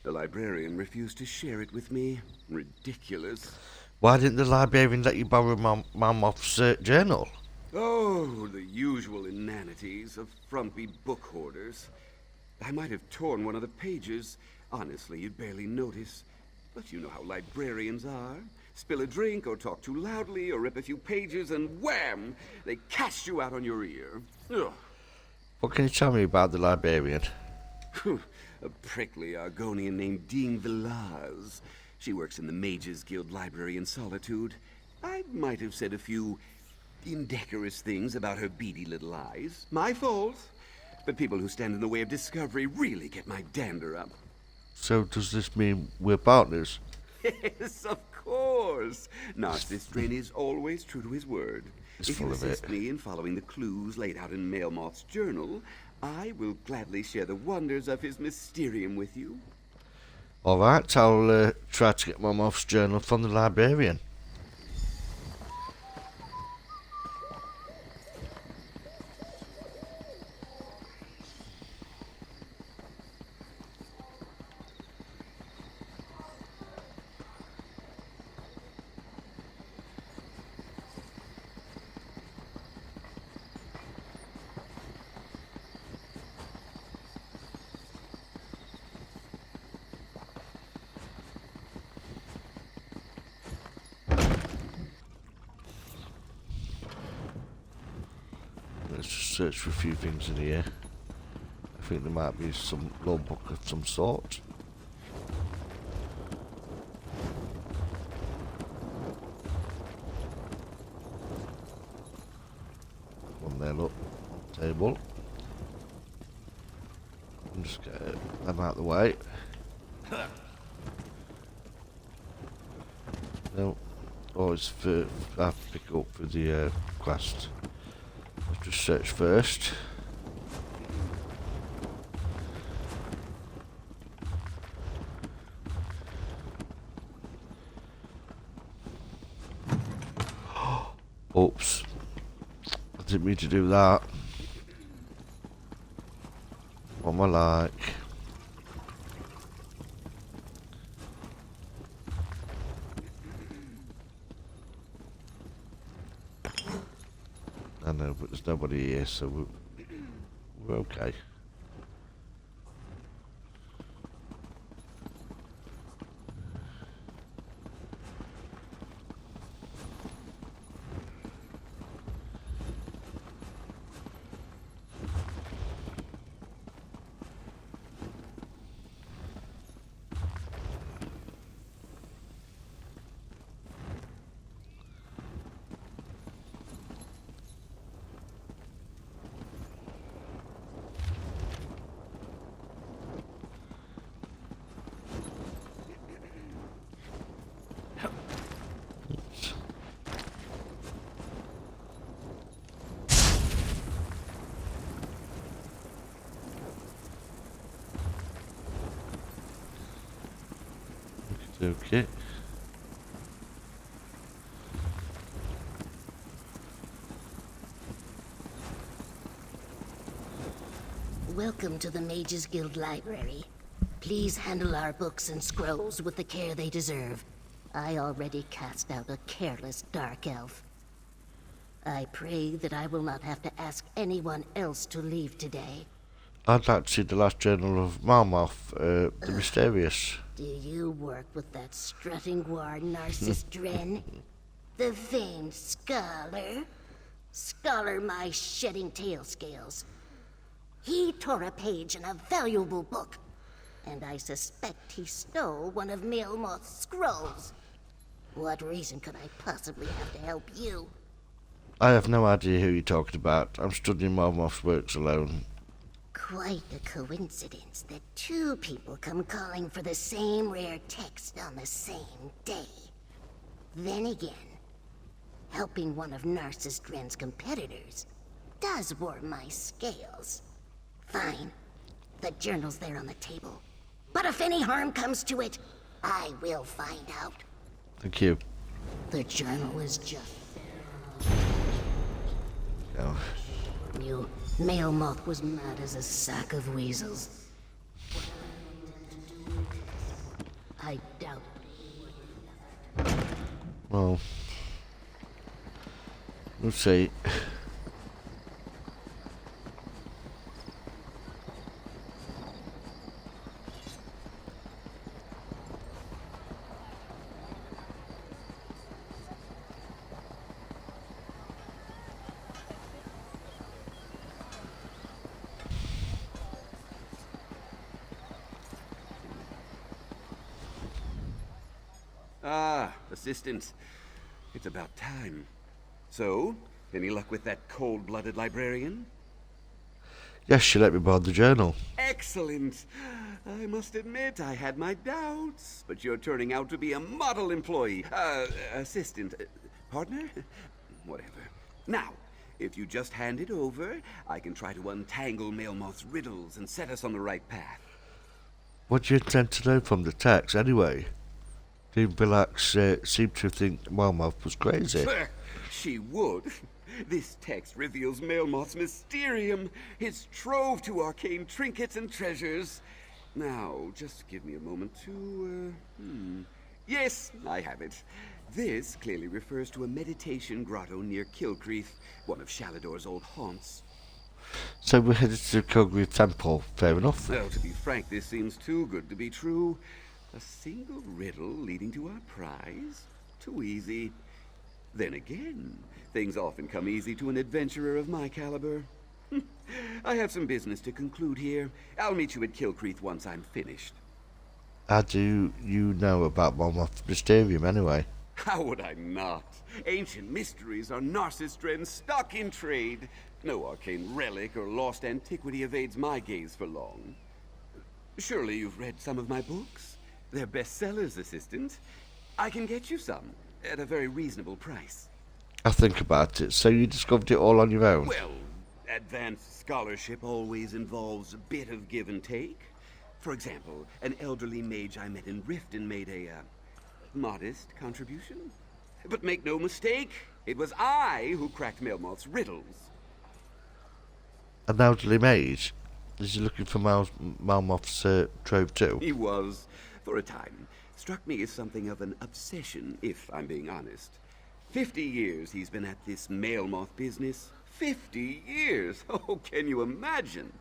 The librarian refused to share it with me. Ridiculous. Why didn't the librarian let you borrow Melmoth's journal? Oh, the usual inanities of frumpy book hoarders. I might have torn one of the pages. Honestly, you'd barely notice. But you know how librarians are. Spill a drink or talk too loudly or rip a few pages and wham! They cast you out on your ear. Ugh. What can you tell me about the librarian? A prickly Argonian named Dean Villaz. She works in the Mages Guild Library in Solitude. I might have said a few indecorous things about her beady little eyes. My fault. But people who stand in the way of discovery really get my dander up. So does this mean we're partners? Yes, of course. Narcissus Dren is always true to his word. He's If you full of assist it. me in following the clues laid out in Melmoth's journal, I will gladly share the wonders of his Mysterium with you. Alright, I'll try to get Melmoth's journal from the librarian. Let's just search for a few things in here. I think there might be some law book of some sort. One there, look. Table. And just get them out of the way. No. Oh, it's for I have to pick up for the quest. Let's just search first. Oops. I didn't mean to do that. What am I like? I know, but there's nobody here, so we're okay. Okay. Welcome to the Mages Guild Library. Please handle our books and scrolls with the care they deserve. I already cast out a careless dark elf. I pray that I will not have to ask anyone else to leave today. I'd like to see the last journal of Marmoth, the Mysterious. Do you work with that strutting guard Narcissus Dren? The famed scholar? Scholar my shedding tail scales. He tore a page in a valuable book, and I suspect he stole one of Melmoth's scrolls. What reason could I possibly have to help you? I have no idea who you're talking about. I'm studying Marmoth's works alone. Quite a coincidence that two people come calling for the same rare text on the same day. Then again, helping one of Narcissus Dren's competitors does warm my scales. Fine. The journal's there on the table. But if any harm comes to it, I will find out. Thank you. The journal is just... Oh. You, Melmoth was mad as a sack of weasels. I doubt it. Well, we'll see. Ah, assistant. It's about time. So, any luck with that cold-blooded librarian? Yes, she let me borrow the journal. Excellent. I must admit, I had my doubts, but you're turning out to be a model employee. Assistant. Partner? Whatever. Now, if you just hand it over, I can try to untangle Melmoth's riddles and set us on the right path. What do you intend to know from the text, anyway? Dean Villax seemed to think Melmoth was crazy. She would. This text reveals Melmoth's mysterium, his trove to arcane trinkets and treasures. Now, just give me a moment to, Yes, I have it. This clearly refers to a meditation grotto near Kilcreath, one of Shalador's old haunts. So we're headed to the Kilgreave Temple, fair enough. Well, to be frank, this seems too good to be true. A single riddle leading to our prize? Too easy. Then again, things often come easy to an adventurer of my caliber. I have some business to conclude here. I'll meet you at Kilcreath once I'm finished. How do you know about Melmoth's Mysterium, anyway? How would I not? Ancient mysteries are Narcissus Dren's stock in trade. No arcane relic or lost antiquity evades my gaze for long. Surely you've read some of my books? They're bestsellers, assistant. I can get you some, at a very reasonable price. I'll think about it. So you discovered it all on your own? Well, advanced scholarship always involves a bit of give and take. For example, an elderly mage I met in Riften made a, modest contribution. But make no mistake, it was I who cracked Melmoth's riddles. An elderly mage? Is he looking for Melmoth's trove too? He was, for a time. Struck me as something of an obsession, if I'm being honest. 50 years he's been at this Melmoth business. 50 years! Oh, can you imagine?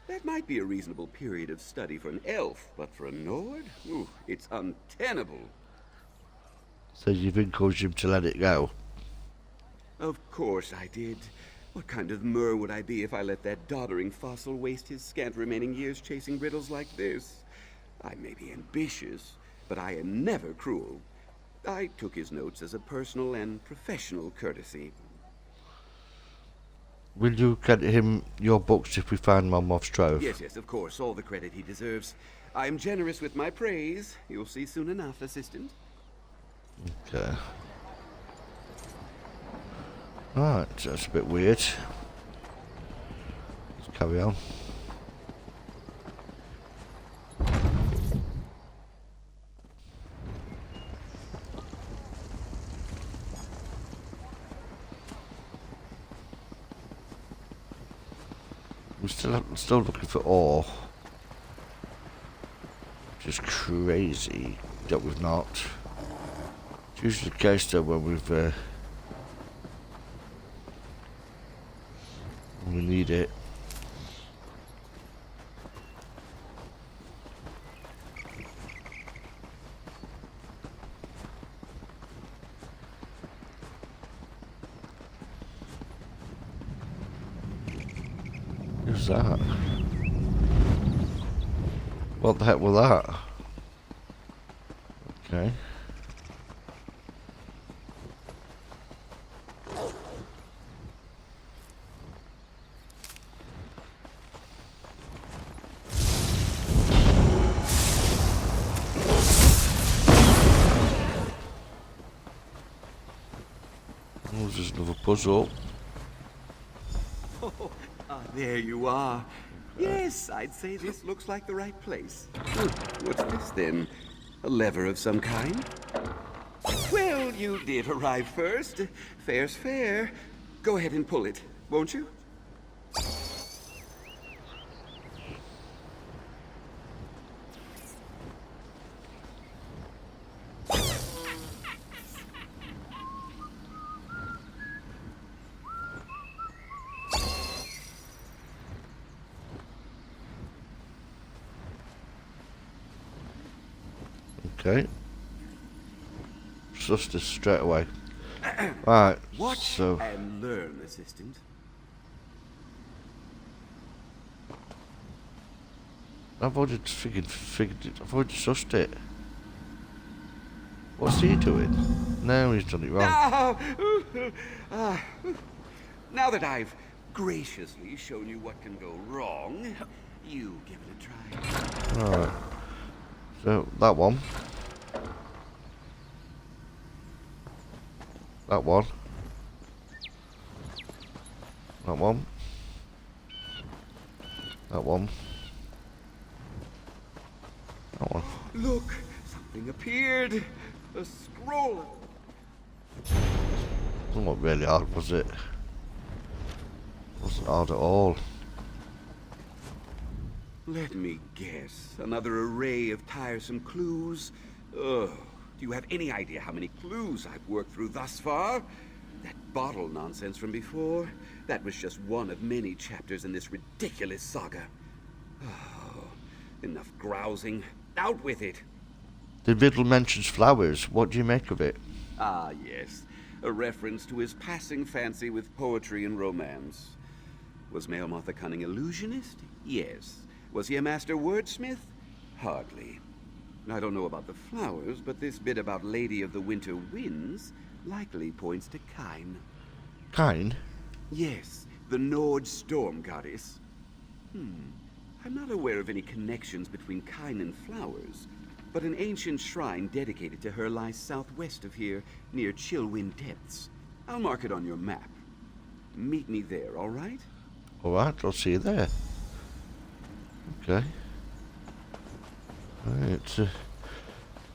That might be a reasonable period of study for an elf, but for a Nord? Ooh, it's untenable. So you've encouraged him to let it go? Of course I did. What kind of Mer would I be if I let that doddering fossil waste his scant remaining years chasing riddles like this? I may be ambitious, but I am never cruel. I took his notes as a personal and professional courtesy. Will you credit him your books if we find Melmoth's trove? Yes, of course. All the credit he deserves. I am generous with my praise. You'll see soon enough, assistant. Okay. Right, that's a bit weird. Let's carry on. We're still looking for ore. Which is crazy that we've not. It's usually the case though when when we need it. Who's that? What the heck was that? Okay. Oh, there's another puzzle. Oh, there you are. Yes, I'd say this looks like the right place. What's this then? A lever of some kind? Well, you did arrive first. Fair's fair. Go ahead and pull it, won't you? Okay. Sussed this straight away. Right, Watch so and learn, assistant. I've already figured it. I've already sussed it. What's he doing? No, he's done it wrong. Now that I've graciously shown you what can go wrong, you give it a try. Alright. So, that one. That one. That one. That one. That one. Look, something appeared. A scroll. Wasn't really hard, was it? Wasn't hard at all. Let me guess. Another array of tiresome clues. Ugh. Do you have any idea how many clues I've worked through thus far? That bottle nonsense from before? That was just one of many chapters in this ridiculous saga. Oh, enough grousing. Out with it. The riddle mentions flowers. What do you make of it? Ah, yes. A reference to his passing fancy with poetry and romance. Was Melmoth a cunning illusionist? Yes. Was he a master wordsmith? Hardly. I don't know about the flowers, but this bit about Lady of the Winter Winds likely points to Kine. Kine? Yes, the Nord storm goddess. I'm not aware of any connections between Kine and flowers, but an ancient shrine dedicated to her lies southwest of here, near Chillwind Depths. I'll mark it on your map. Meet me there, all right? All right, I'll see you there. Okay. Right, we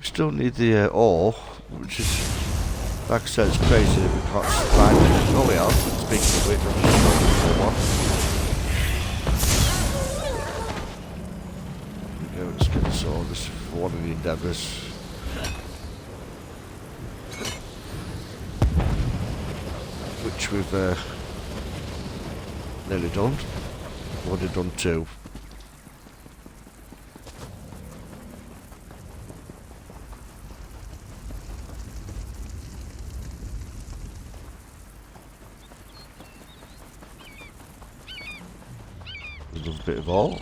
still need the ore, which is, like I said, it's crazy that we can't find it. Oh, we are. Speaking of which, I'm just looking for one. There we go, let's get this ore. This is for one of the endeavours. Which we've nearly done. We've already done 2. A little bit of all.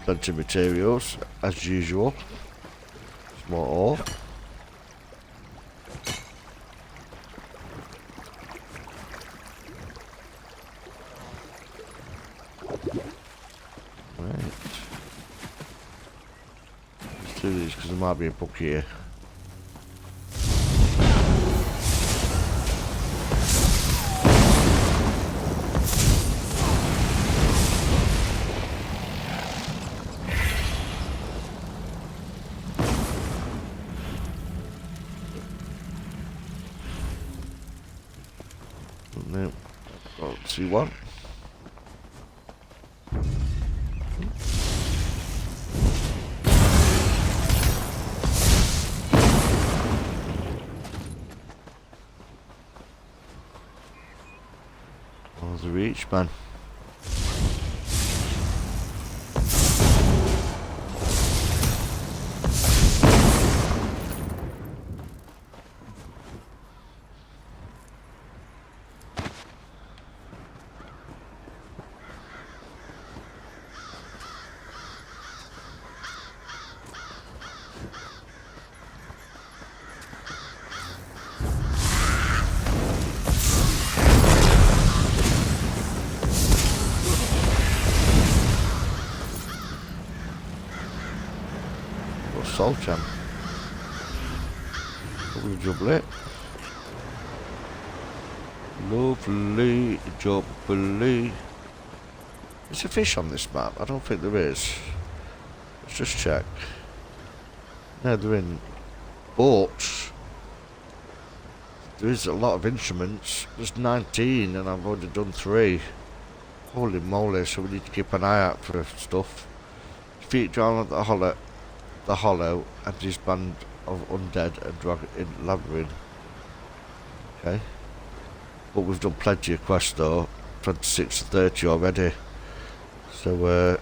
Plenty of materials, as usual. Some more ore. Right. Let's do these because there might be a book here. No. Oh, see one. Oh, the reach, man. Soul Gem. Lovely jubbly. Lovely jubbly. Is a fish on this map? I don't think there is. Let's just check. No, they're in boats. There is a lot of instruments. There's 19 and I've already done 3. Holy moly, so we need to keep an eye out for stuff. Defeat John at the Hollow and his band of undead and dragon in Labyrinth. Okay. But we've done plenty of quests though. 26 to 30 already. So we're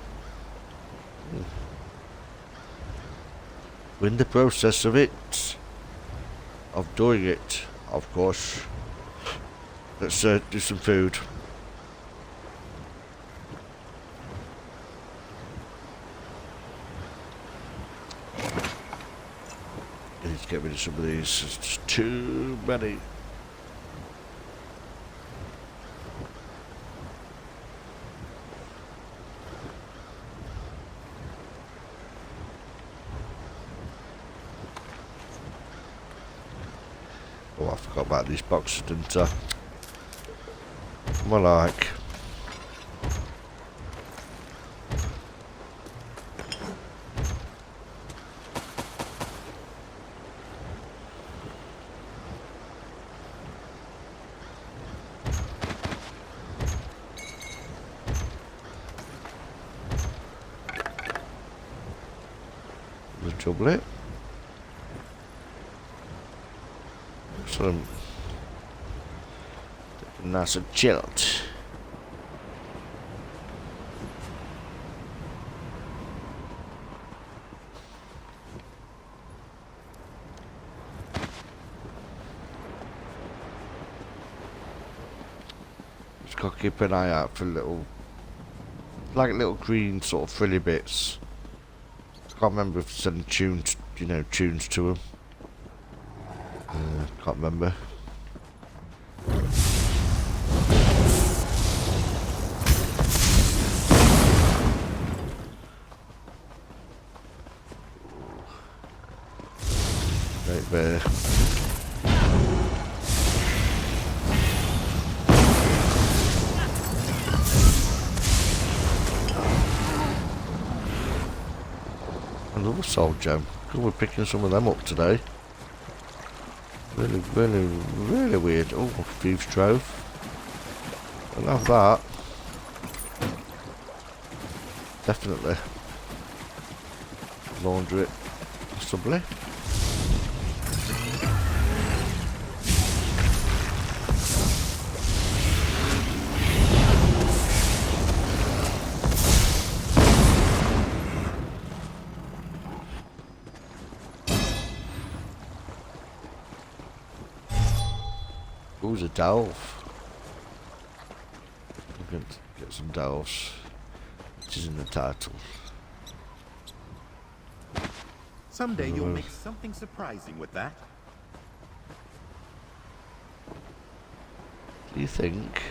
in the process of it. Of doing it, of course. Let's do some food. Let's get rid of some of these. There's just too many. Oh, I forgot about these boxes, didn't I? More like. The doublet. Excellent. Nice and chilled. Just gotta keep an eye out for little, like little green sort of frilly bits. I can't remember if it's any tunes, you know, tunes to them. Can't remember. Right there. Another soul gem. Good, we're picking some of them up today. Really, really, really weird. Oh, Thieves' Trove. I'll have that. Definitely. Launder it, possibly. Ooh, a delve. We can get some delves. Which is in the title. Someday you'll make something surprising with that. Do you think?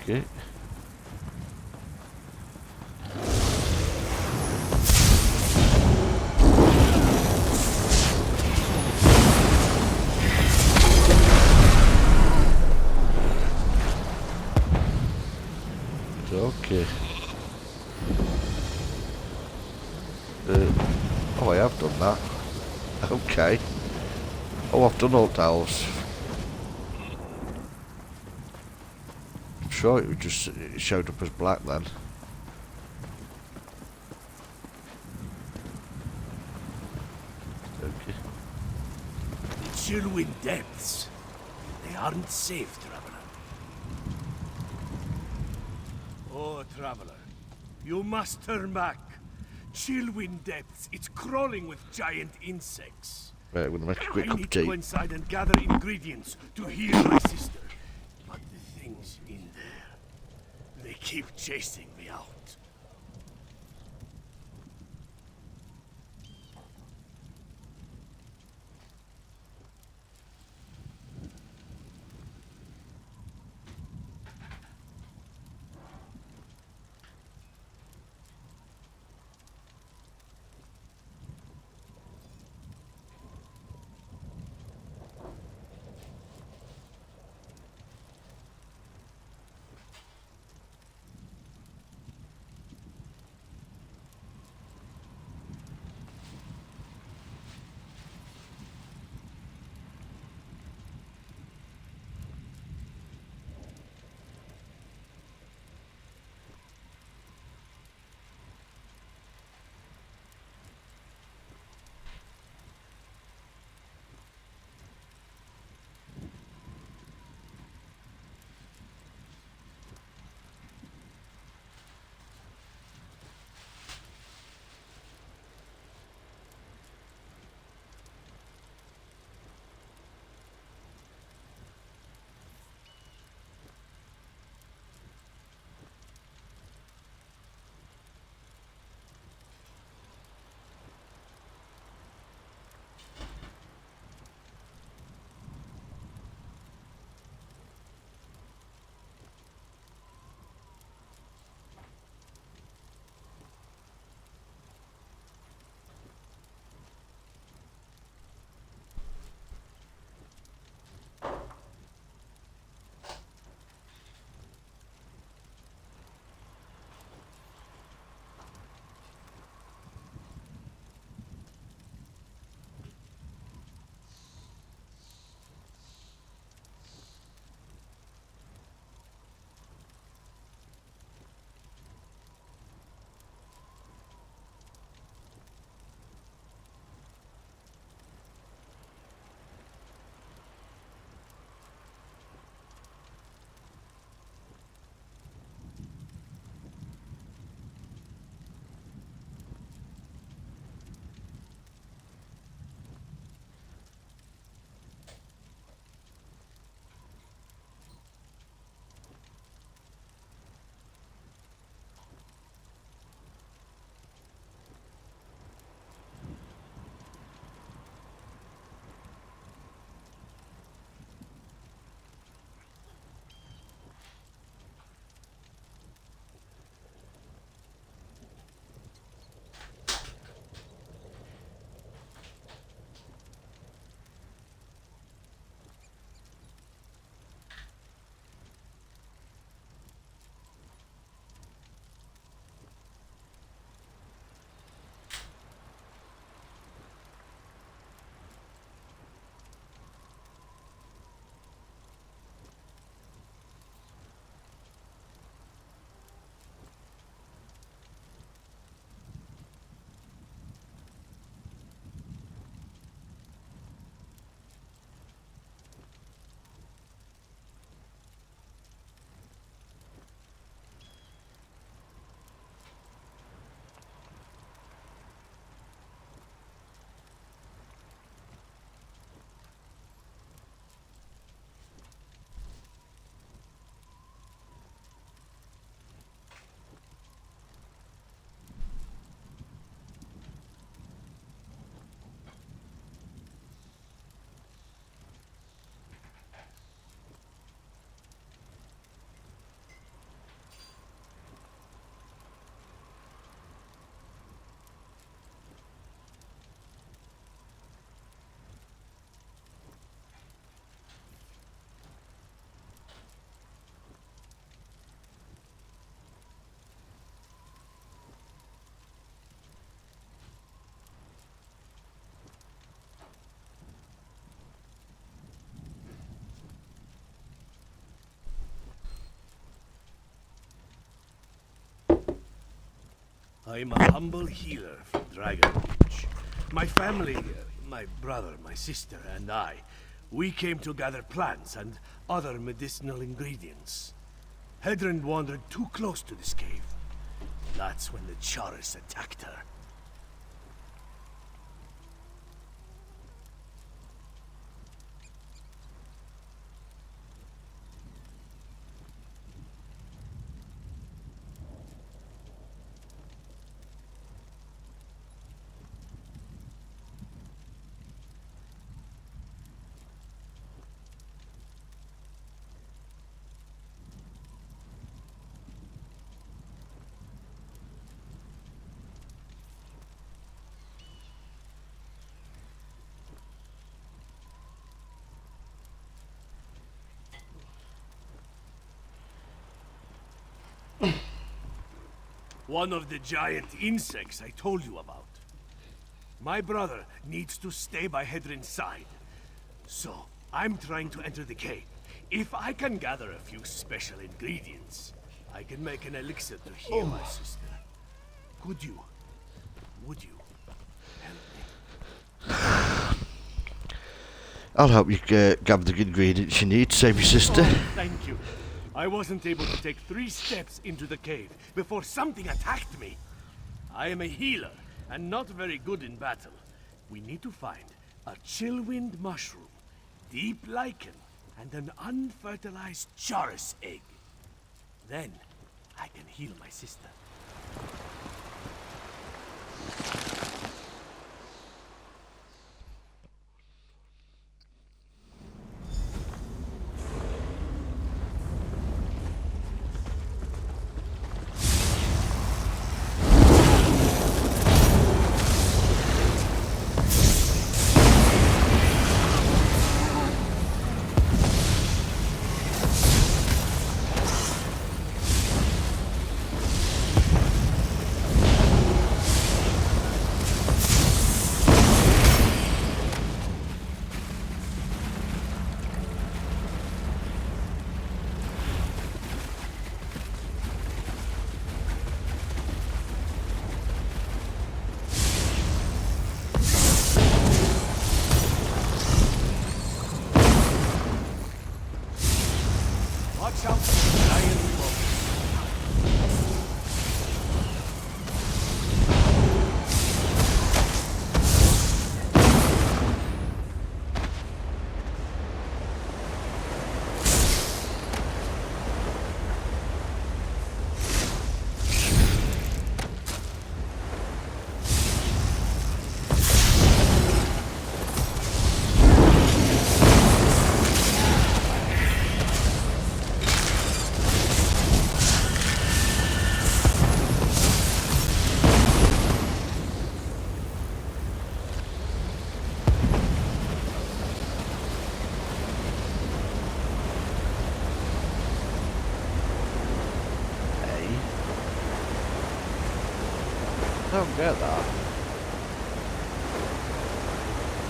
Okay. Okay. Oh, I have done that. Okay. Oh, I've done alt owls. I'm sure it showed up as black then. Okay. The Chillwind depths. They aren't safe, traveler. Oh, traveler. You must turn back. Chillwind depths. It's crawling with giant insects. Right, I'm gonna make a quick I cup need of to tea. go inside and gather ingredients to heal my sister. But the things in there, they keep chasing me out. I'm a humble healer from Dragon Beach. My family, my brother, my sister, and I, we came to gather plants and other medicinal ingredients. Hedron wandered too close to this cave. That's when the Charis attacked her. One of the giant insects I told you about. My brother needs to stay by Hedron's side. So, I'm trying to enter the cave. If I can gather a few special ingredients, I can make an elixir to heal my sister. Would you help me? I'll help you gather the ingredients you need to save your sister. Oh, thank you. I wasn't able to take 3 steps into the cave before something attacked me. I am a healer and not very good in battle. We need to find a chillwind mushroom, deep lichen, and an unfertilized Charis egg. Then I can heal my sister. Watch out for the giant locust. I don't get that.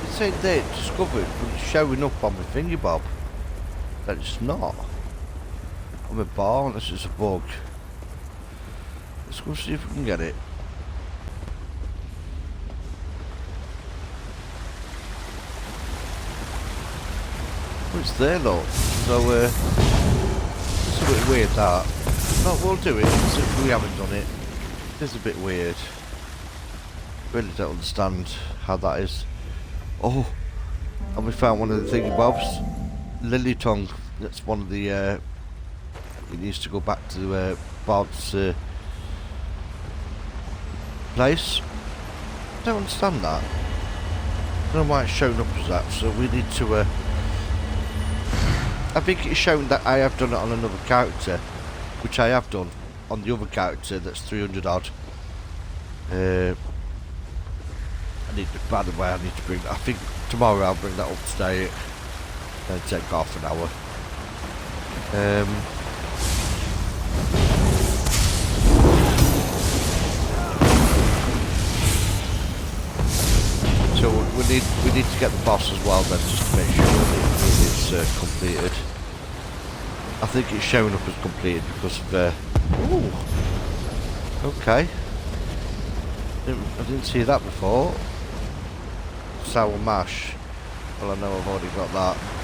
It's saying date discovered, but it's showing up on my thingy bob. But it's not. On my bar, unless it's a bug. Let's go see if we can get it. Oh, it's there, look. So, it's a bit weird that. No, we'll do it, since we haven't done it. It's a bit weird. Really don't understand how that is. Oh, and we found one of the thingy bobs. Lily tongue. That's one of the. It needs to go back to Bard's place. I don't understand that. I don't know why it's shown up as that. So we need to. I think it's shown that I have done it on another character, which I have done on the other character. That's 300 odd. By the way, I need to bring that. I think tomorrow I'll bring that up today. It'll take half an hour. So we need to get the boss as well then, just to make sure that it's completed. I think it's showing up as completed because of. Ooh. Okay. I didn't see that before. Sour mash. Well, I know I've already got that.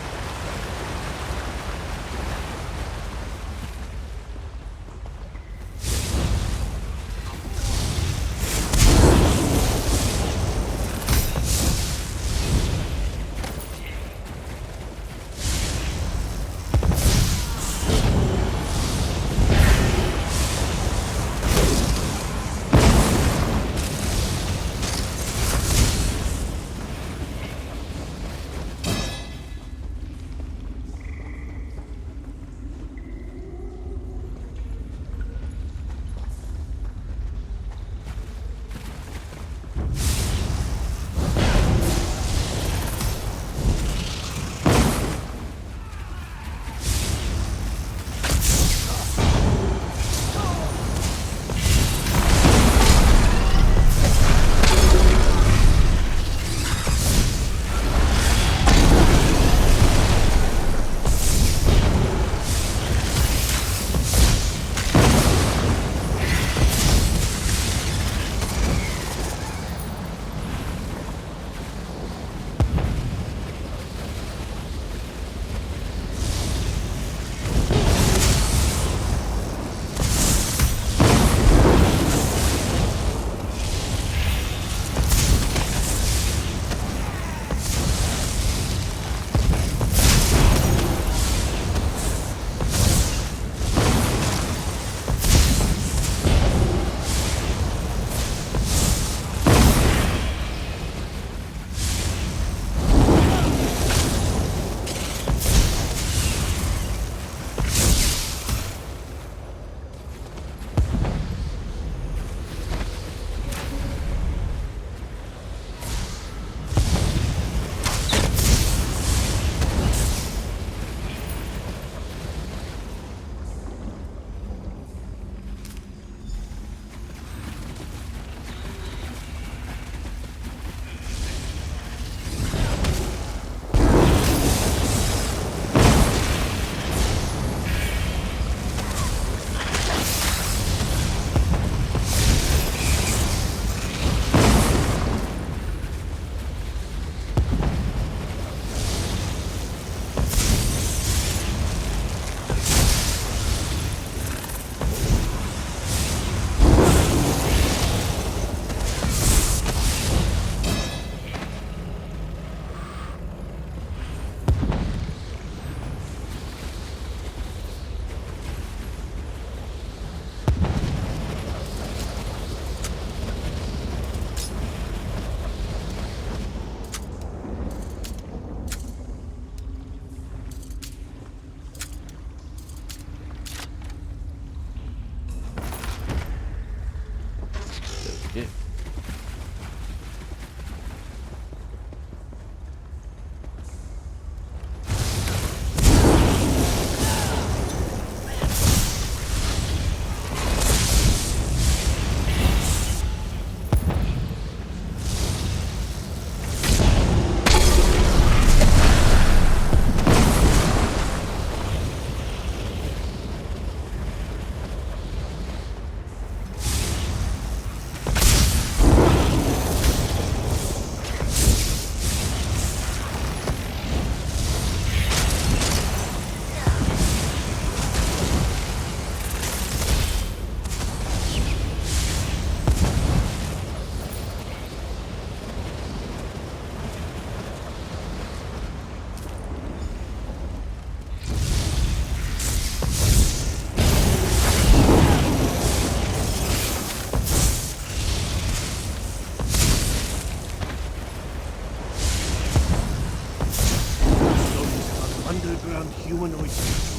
underground humanoid creature?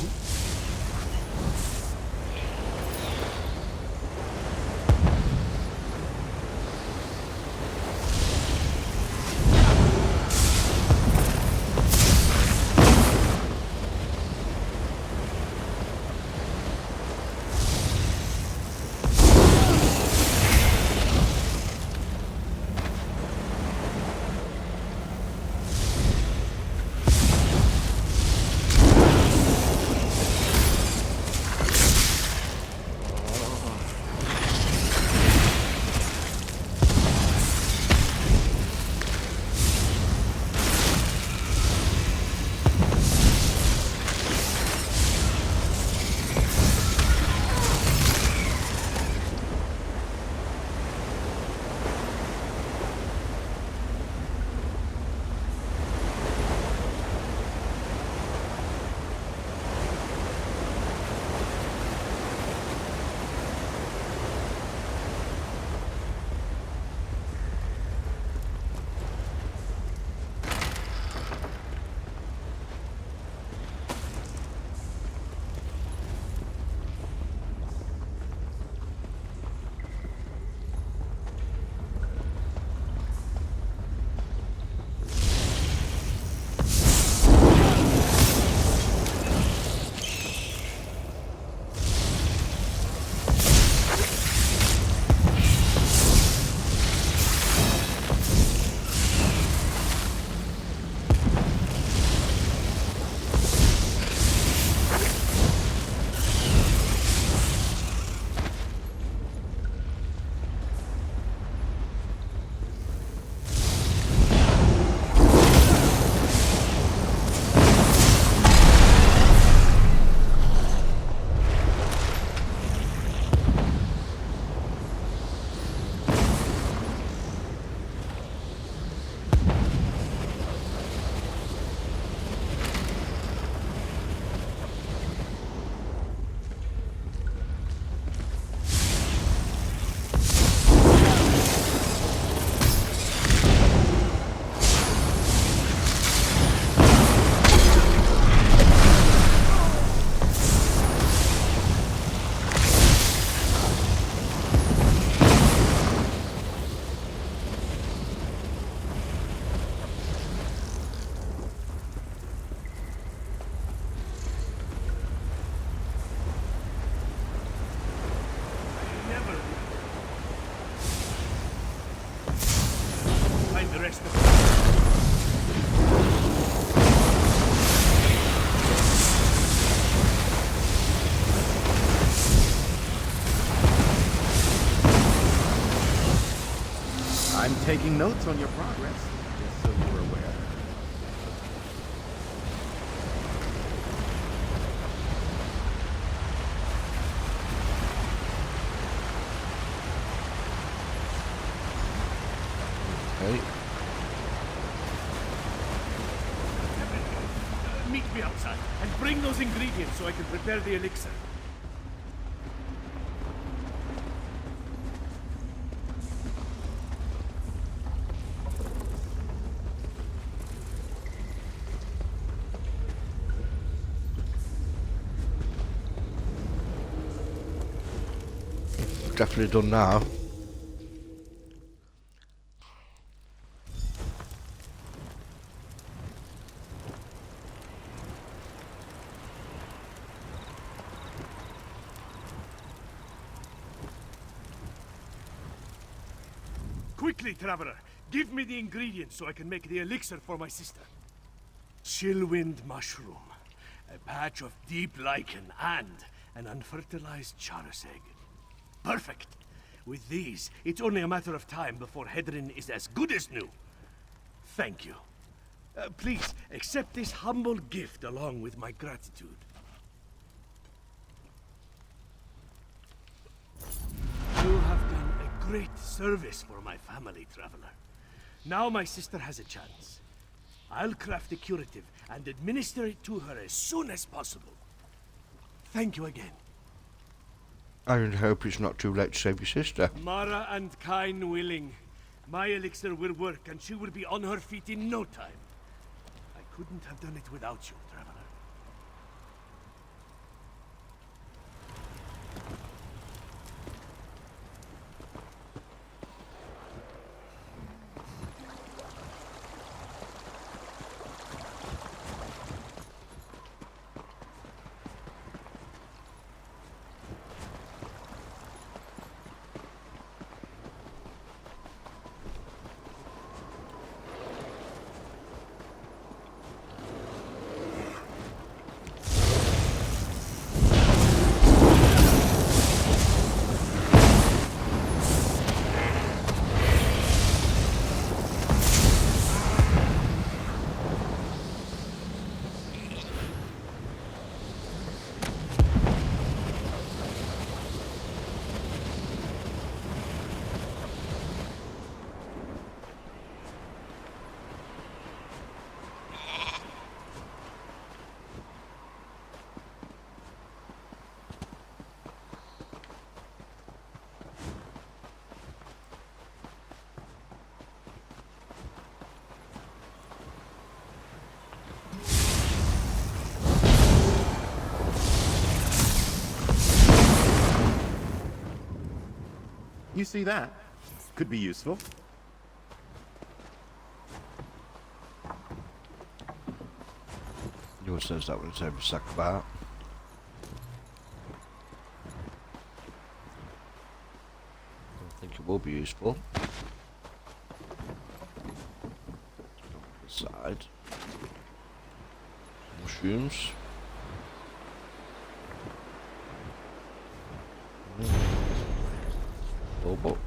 rest of the... I'm taking notes on your progress, just so you're aware. Okay. Meet me outside, and bring those ingredients so I can prepare the elixir. Definitely done now. Quickly, Traveler! Give me the ingredients so I can make the elixir for my sister. Chillwind mushroom, a patch of deep lichen, and an unfertilized charos egg. Perfect! With these, it's only a matter of time before Hedrin is as good as new. Thank you. Please, accept this humble gift along with my gratitude. You have done a great service for my family, Traveler. Now my sister has a chance. I'll craft a curative and administer it to her as soon as possible. Thank you again. I hope it's not too late to save your sister. Mara and Kain willing. My elixir will work and she will be on her feet in no time. I couldn't have done it without you, Traveler. You see that? Could be useful. Yours says that one's over sack about. I think it will be useful. Side. Mushrooms. Bobo.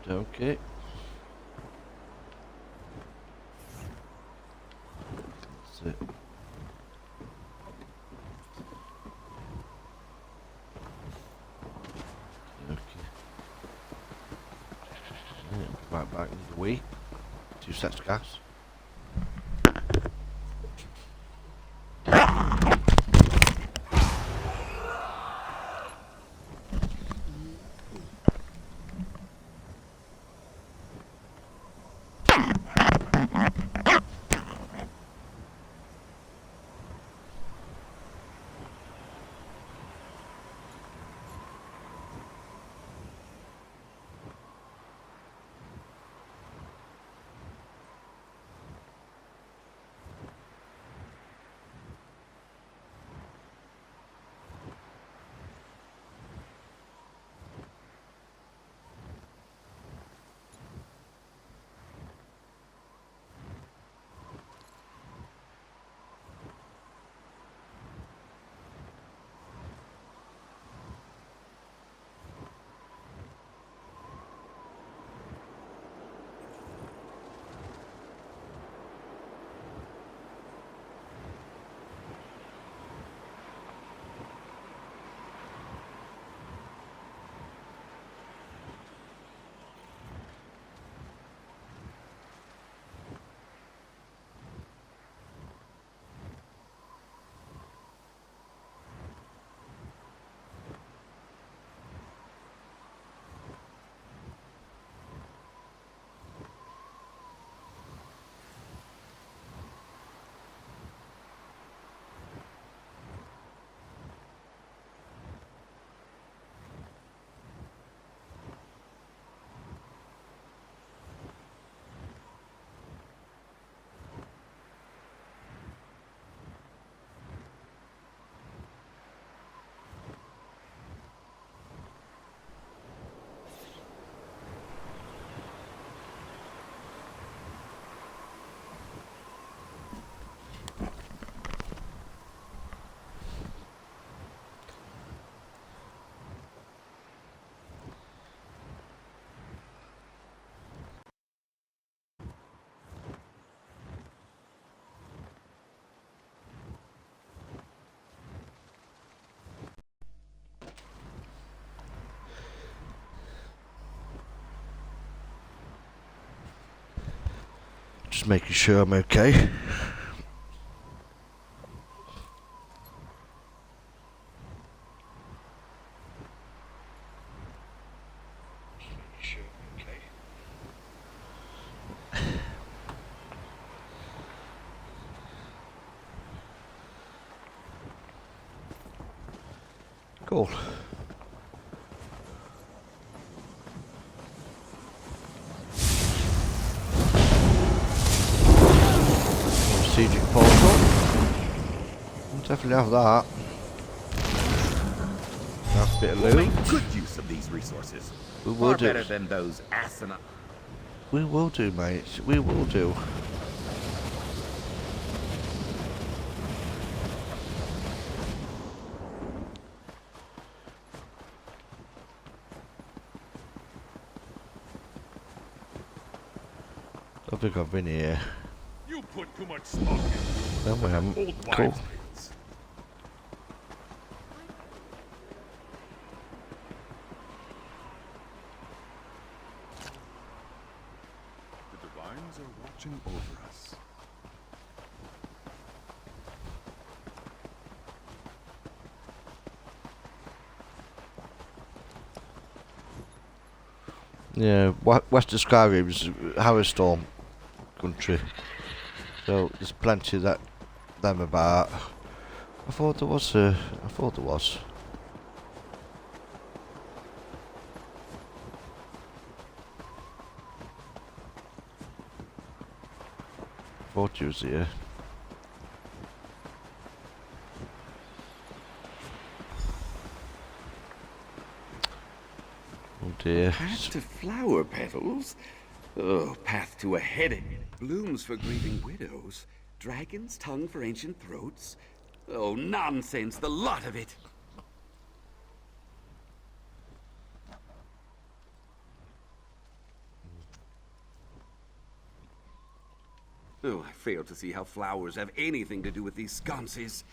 Okay. That's it. Okay. Right back into the way. 2 sets of gas. Just making sure I'm okay. Cool. Strategic portal. We'll definitely have that. Nice bit of We'll loot. make good use of these resources. We will Far do. better than those asinine. We will do, mate. We will do. I think I've been here. You put too much stock in. No, we haven't. Old Cool. wives' tales. The divines are watching over us. Yeah, west of Skyrim is Harrowstorm country, so there's plenty of them about. I thought there was. I thought there was. I thought he was here. Oh dear. Path to flower petals? Oh, path to a headache. Blooms for grieving widows. Dragon's tongue for ancient throats. Oh, nonsense, the lot of it. Oh, I fail to see how flowers have anything to do with these sconces.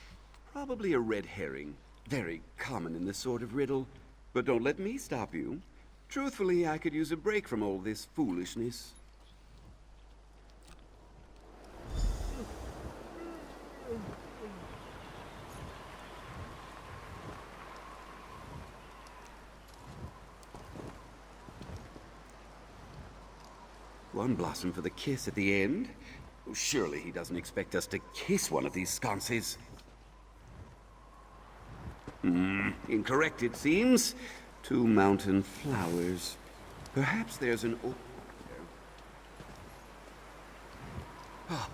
Probably a red herring. Very common in this sort of riddle. But don't let me stop you. Truthfully, I could use a break from all this foolishness. One blossom for the kiss at the end. Surely he doesn't expect us to kiss one of these sconces. Incorrect, it seems. 2 mountain flowers. Perhaps there's an oak there. Oh,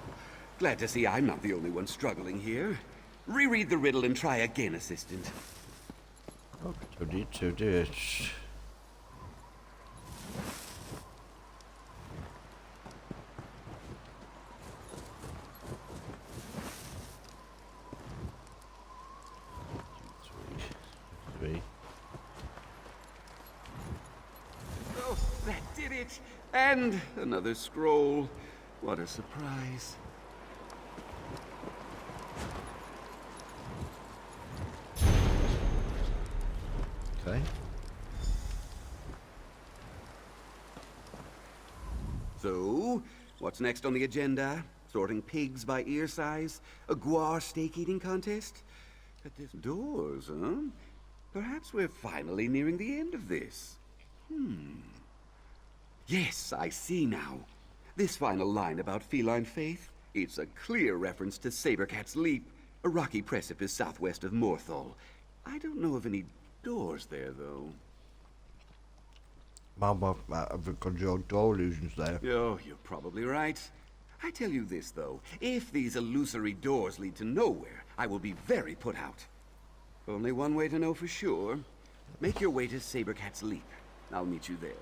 glad to see I'm not the only one struggling here. Reread the riddle and try again, assistant. I need to do it. Three. Oh, that did it! And another scroll. What a surprise. Okay. So, what's next on the agenda? Sorting pigs by ear size? A guar steak eating contest? At this doors, huh? Perhaps we're finally nearing the end of this. Yes, I see now. This final line about feline faith, it's a clear reference to Sabercat's Leap, a rocky precipice southwest of Morthal. I don't know of any doors there, though. Mama, I've got your door illusions there. Oh, you're probably right. I tell you this, though. If these illusory doors lead to nowhere, I will be very put out. Only one way to know for sure. Make your way to Sabercat's Leap. I'll meet you there.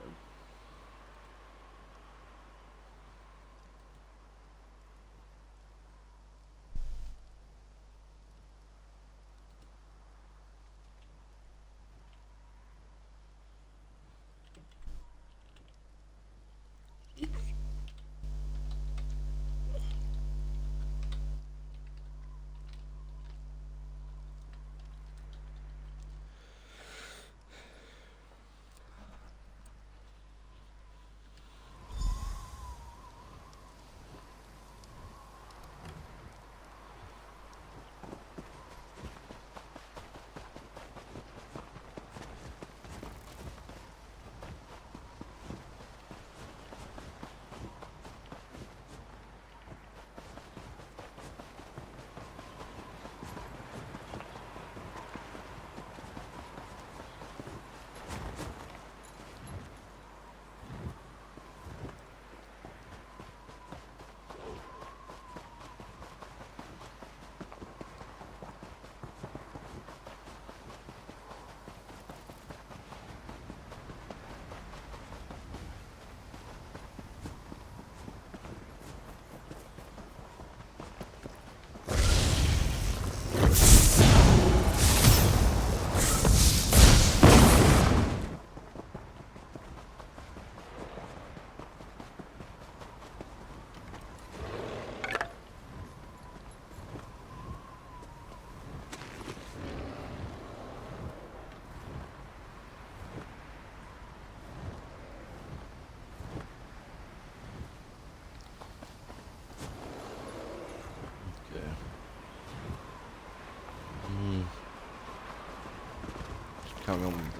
carry on with it.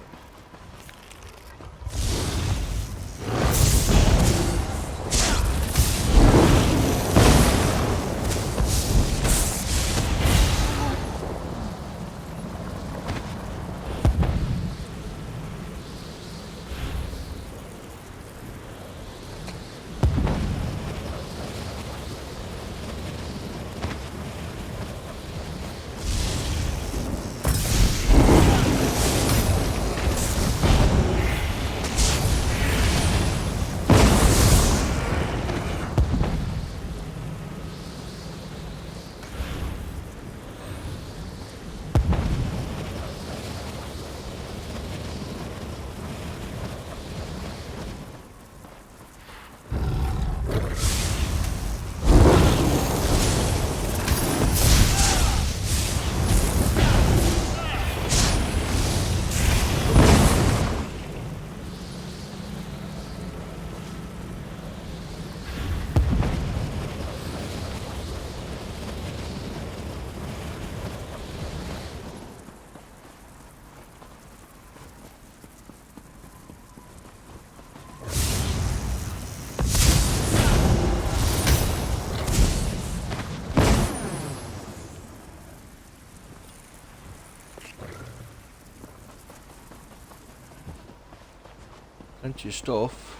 Plenty of stuff.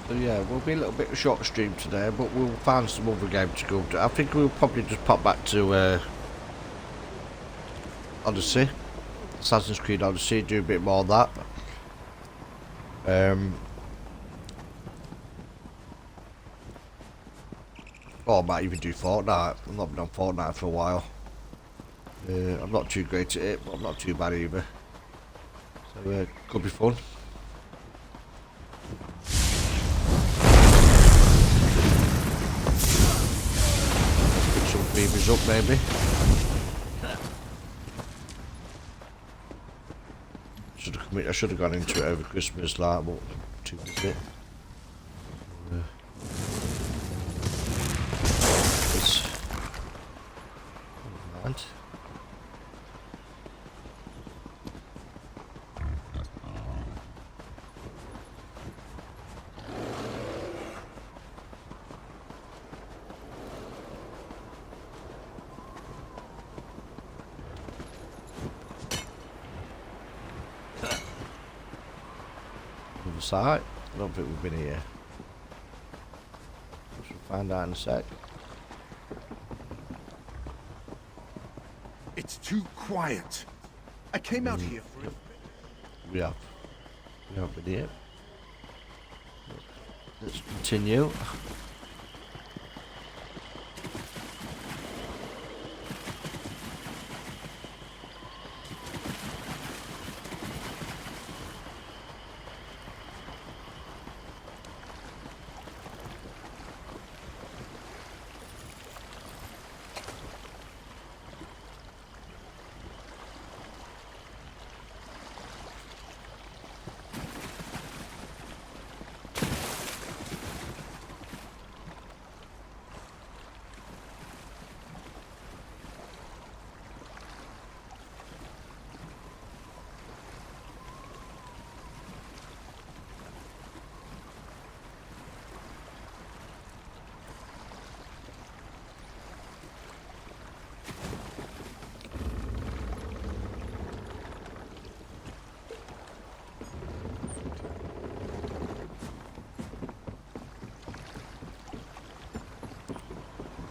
So yeah, we'll be a little bit of a short stream today, but we'll find some other game to go to. I think we'll probably just pop back to Odyssey, Assassin's Creed Odyssey, do a bit more of that. Or I might even do Fortnite. I've not been on Fortnite for a while. I'm not too great at it, but I'm not too bad either. So could be fun. Pick some beavers up maybe. I should have gone into it over Christmas, like, but too busy. Mind. Site. I don't think we've been here. We'll find out in a sec. It's too quiet. I came out here for it. We have been here. Let's continue.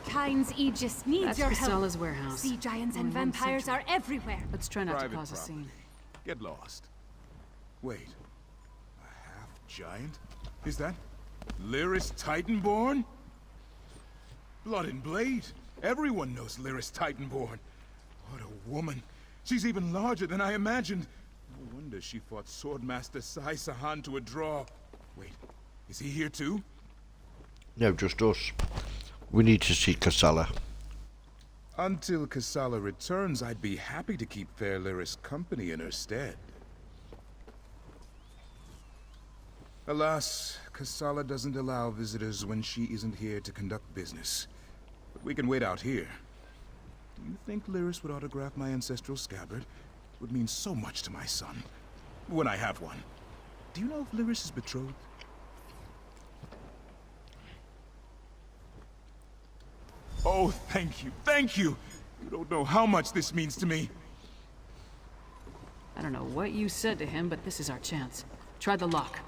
Kyne's Aegis needs That's your help. Castella's warehouse. Sea giants and Only one vampires sentry. are everywhere. Let's try not Private to cause a property. scene. Get lost. Wait. A half-giant? Is that Lyris Titanborn? Blood and Blade. Everyone knows Lyris Titanborn. What a woman. She's even larger than I imagined. No wonder she fought Swordmaster Sai Sahan to a draw. Wait, is he here too? No, just us. We need to see Casella. Until Kassala returns, I'd be happy to keep Fair Lyris company in her stead. Alas, Kassala doesn't allow visitors when she isn't here to conduct business. But we can wait out here. Do you think Lyris would autograph my ancestral scabbard? It would mean so much to my son. When I have one. Do you know if Lyris is betrothed? Oh, thank you, thank you! You don't know how much this means to me. I don't know what you said to him, but this is our chance. Try the lock.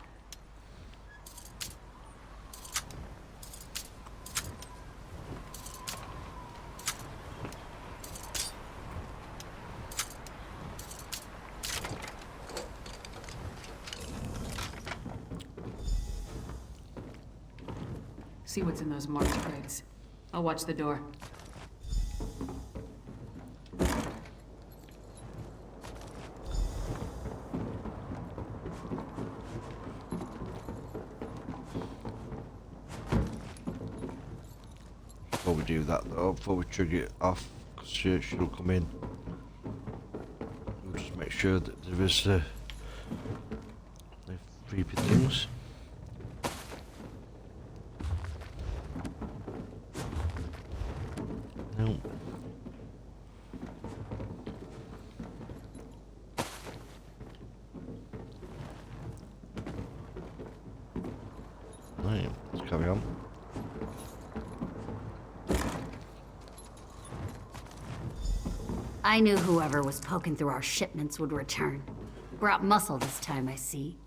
See what's in those marked crates. I'll watch the door. Before we do that though, before we trigger it off, because she'll come in. We'll just make sure that there is no creepy things. No. Right, let's carry on. I knew whoever was poking through our shipments would return. Brought muscle this time, I see.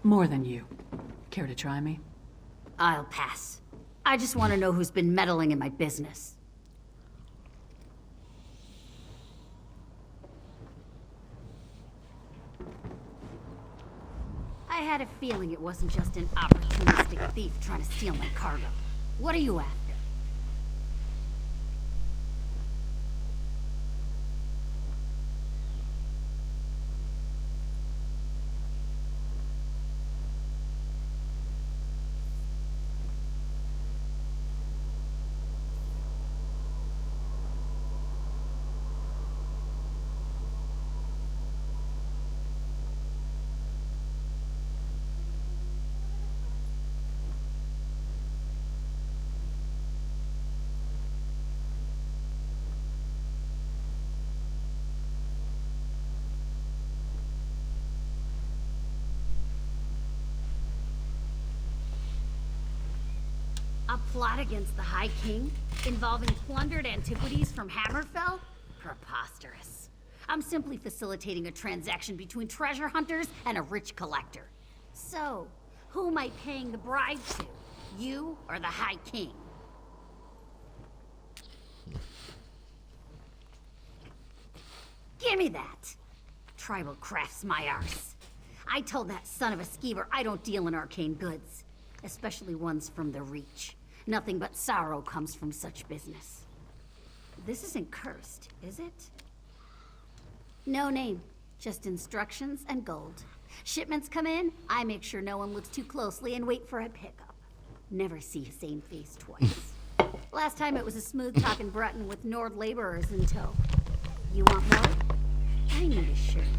More than you. Care to try me? I'll pass. I just want to know who's been meddling in my business. I had a feeling it wasn't just an opportunistic thief trying to steal my cargo. What are you after? A plot against the High King? Involving plundered antiquities from Hammerfell? Preposterous. I'm simply facilitating a transaction between treasure hunters and a rich collector. So, who am I paying the bribe to? You or the High King? Gimme that! Tribal craft's my arse. I told that son of a skeever I don't deal in arcane goods. Especially ones from the Reach. Nothing but sorrow comes from such business. This isn't cursed, is it? No name, just instructions and gold. Shipments come in, I make sure no one looks too closely and wait for a pickup. Never see a same face twice. Last time it was a smooth-talking Breton with Nord laborers in tow. You want more? I need assurances.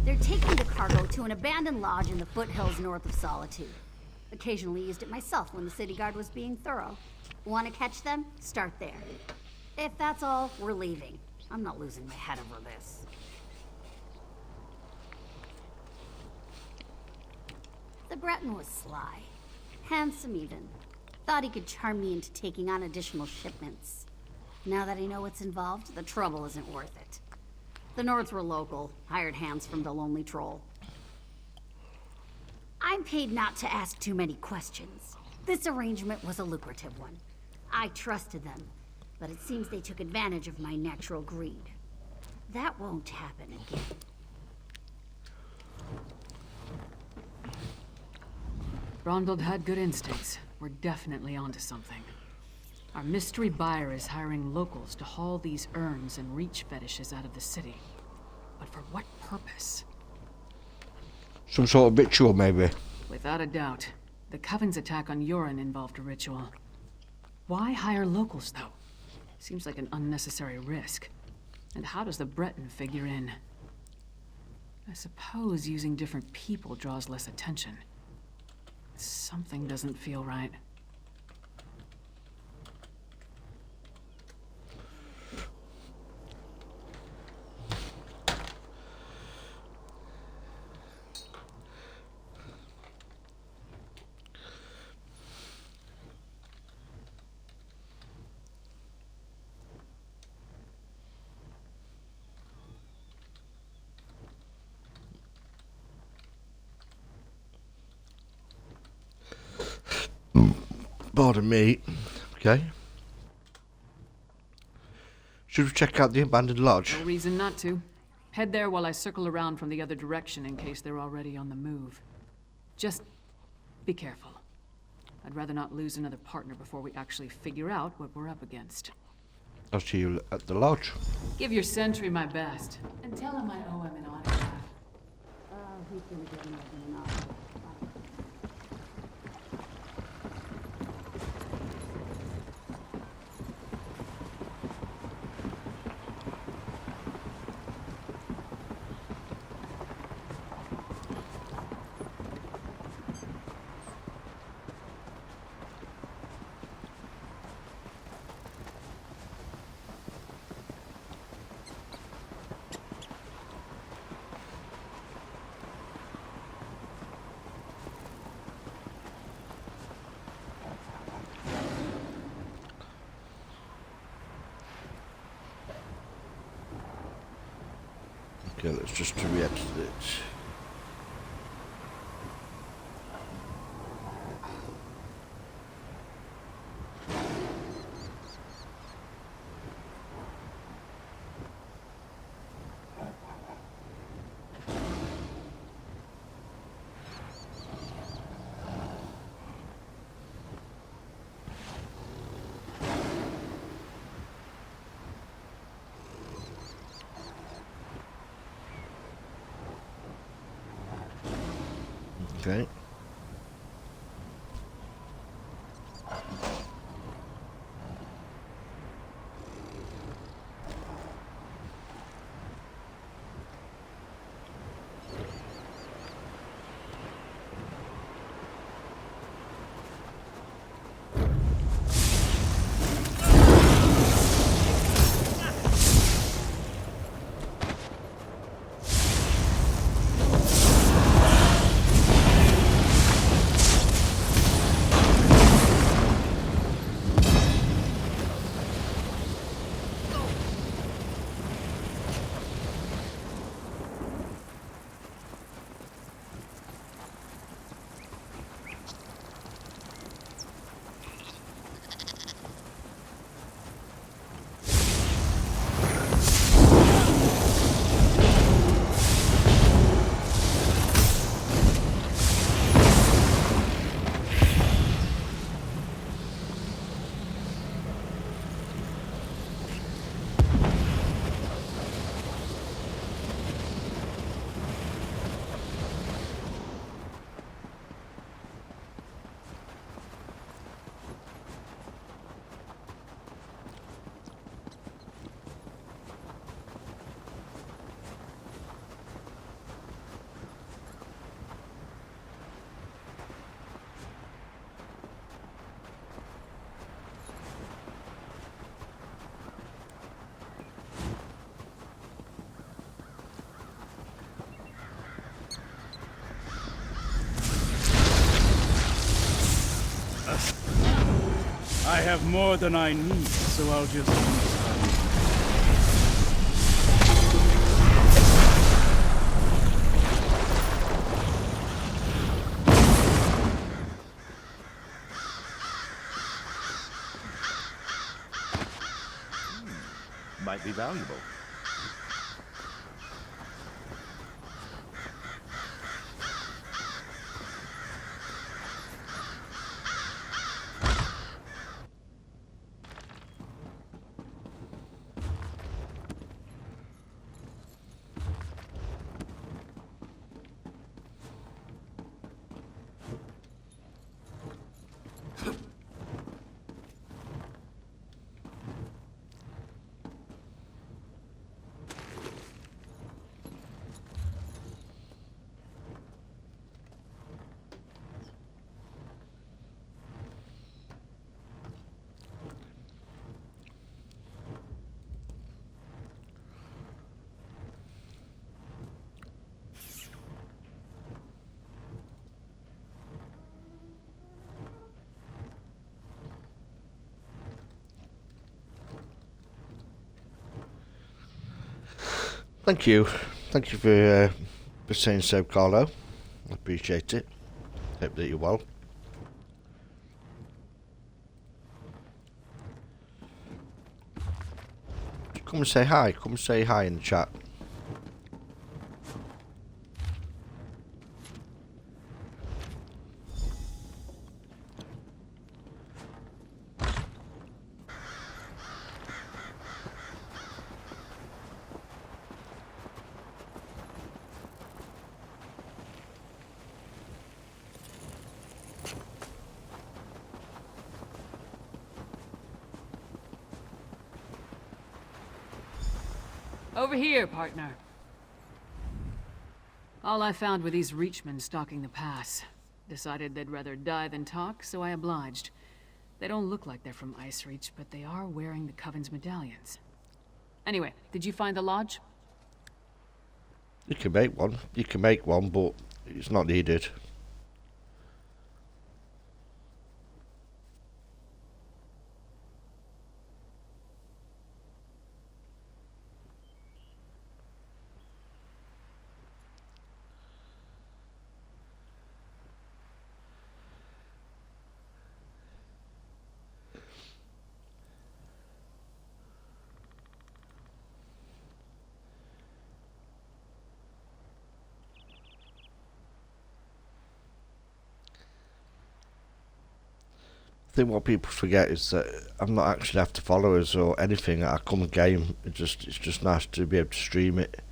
They're taking the cargo to an abandoned lodge in the foothills north of Solitude. Occasionally used it myself when the city guard was being thorough. Want to catch them? Start there. If that's all, we're leaving. I'm not losing my head over this. The Breton was sly. Handsome even. Thought he could charm me into taking on additional shipments. Now that I know what's involved, the trouble isn't worth it. The Nords were local, hired hands from the Lonely Troll. I'm paid not to ask too many questions. This arrangement was a lucrative one. I trusted them, but it seems they took advantage of my natural greed. That won't happen again. Ronald had good instincts. We're definitely onto something. Our mystery buyer is hiring locals to haul these urns and reach fetishes out of the city. But for what purpose? Some sort of ritual, maybe. Without a doubt. The Coven's attack on Yoren involved a ritual. Why hire locals, though? Seems like an unnecessary risk. And how does the Breton figure in? I suppose using different people draws less attention. Something doesn't feel right. Pardon me. Okay. Should we check out the abandoned lodge? No reason not to. Head there while I circle around from the other direction in case they're already on the move. Just be careful. I'd rather not lose another partner before we actually figure out what we're up against. I'll see you at the lodge. Give your sentry my best, and tell him I owe him an autograph. He's gonna get more than an autograph. Okay, let's just react to it. Okay. I have more than I need, so I'll just... Might be valuable. Thank you. Thank you for saying so, Carlo. I appreciate it. Hope that you're well. Come and say hi. Come and say hi in the chat. Over here, partner. All I found were these Reachmen stalking the pass. Decided they'd rather die than talk, so I obliged. They don't look like they're from Ice Reach, but they are wearing the Coven's medallions. Anyway, did you find the lodge? You can make one. You can make one, but it's not needed. I think what people forget is that I'm not actually after followers or anything. I come and game. It's just nice to be able to stream it.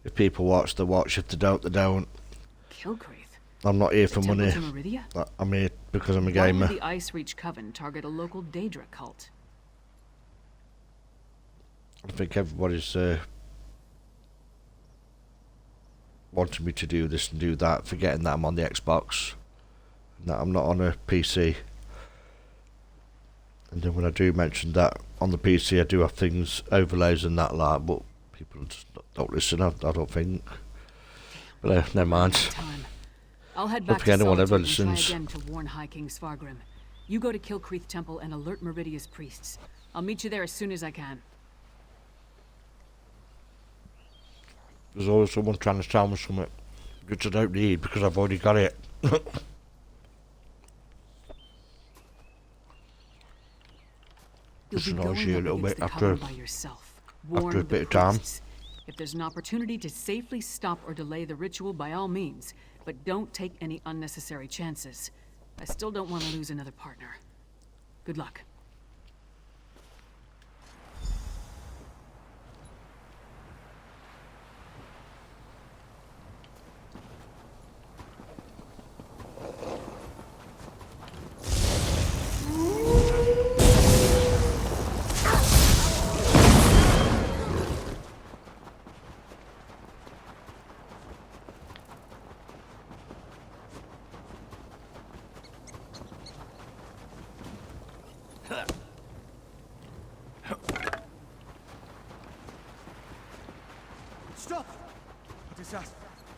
If people watch, they watch. If they don't, they don't. Kilcreath. I'm not here for money. Temple to Meridia? I'm here because I'm a Why gamer. would the Ice Reach Coven target a local Daedra cult? I think everybody's wanting me to do this and do that, forgetting that I'm on the Xbox, and that I'm not on a PC. And then when I do mention that on the PC, I do have things, overlays and that like, but people just don't listen, I don't think. But never mind. I'll head Hope back to anyone ever Solitude and try listens. again to warn High King Svargrim. You go to Kilcreath Temple and alert Meridia's priests. I'll meet you there as soon as I can. There's always someone trying to sell me something, which I don't need because I've already got it. Just annoys you a little bit after a bit of time. If there's an opportunity to safely stop or delay the ritual, by all means, but don't take any unnecessary chances. I still don't want to lose another partner. Good luck. Stop! It is us,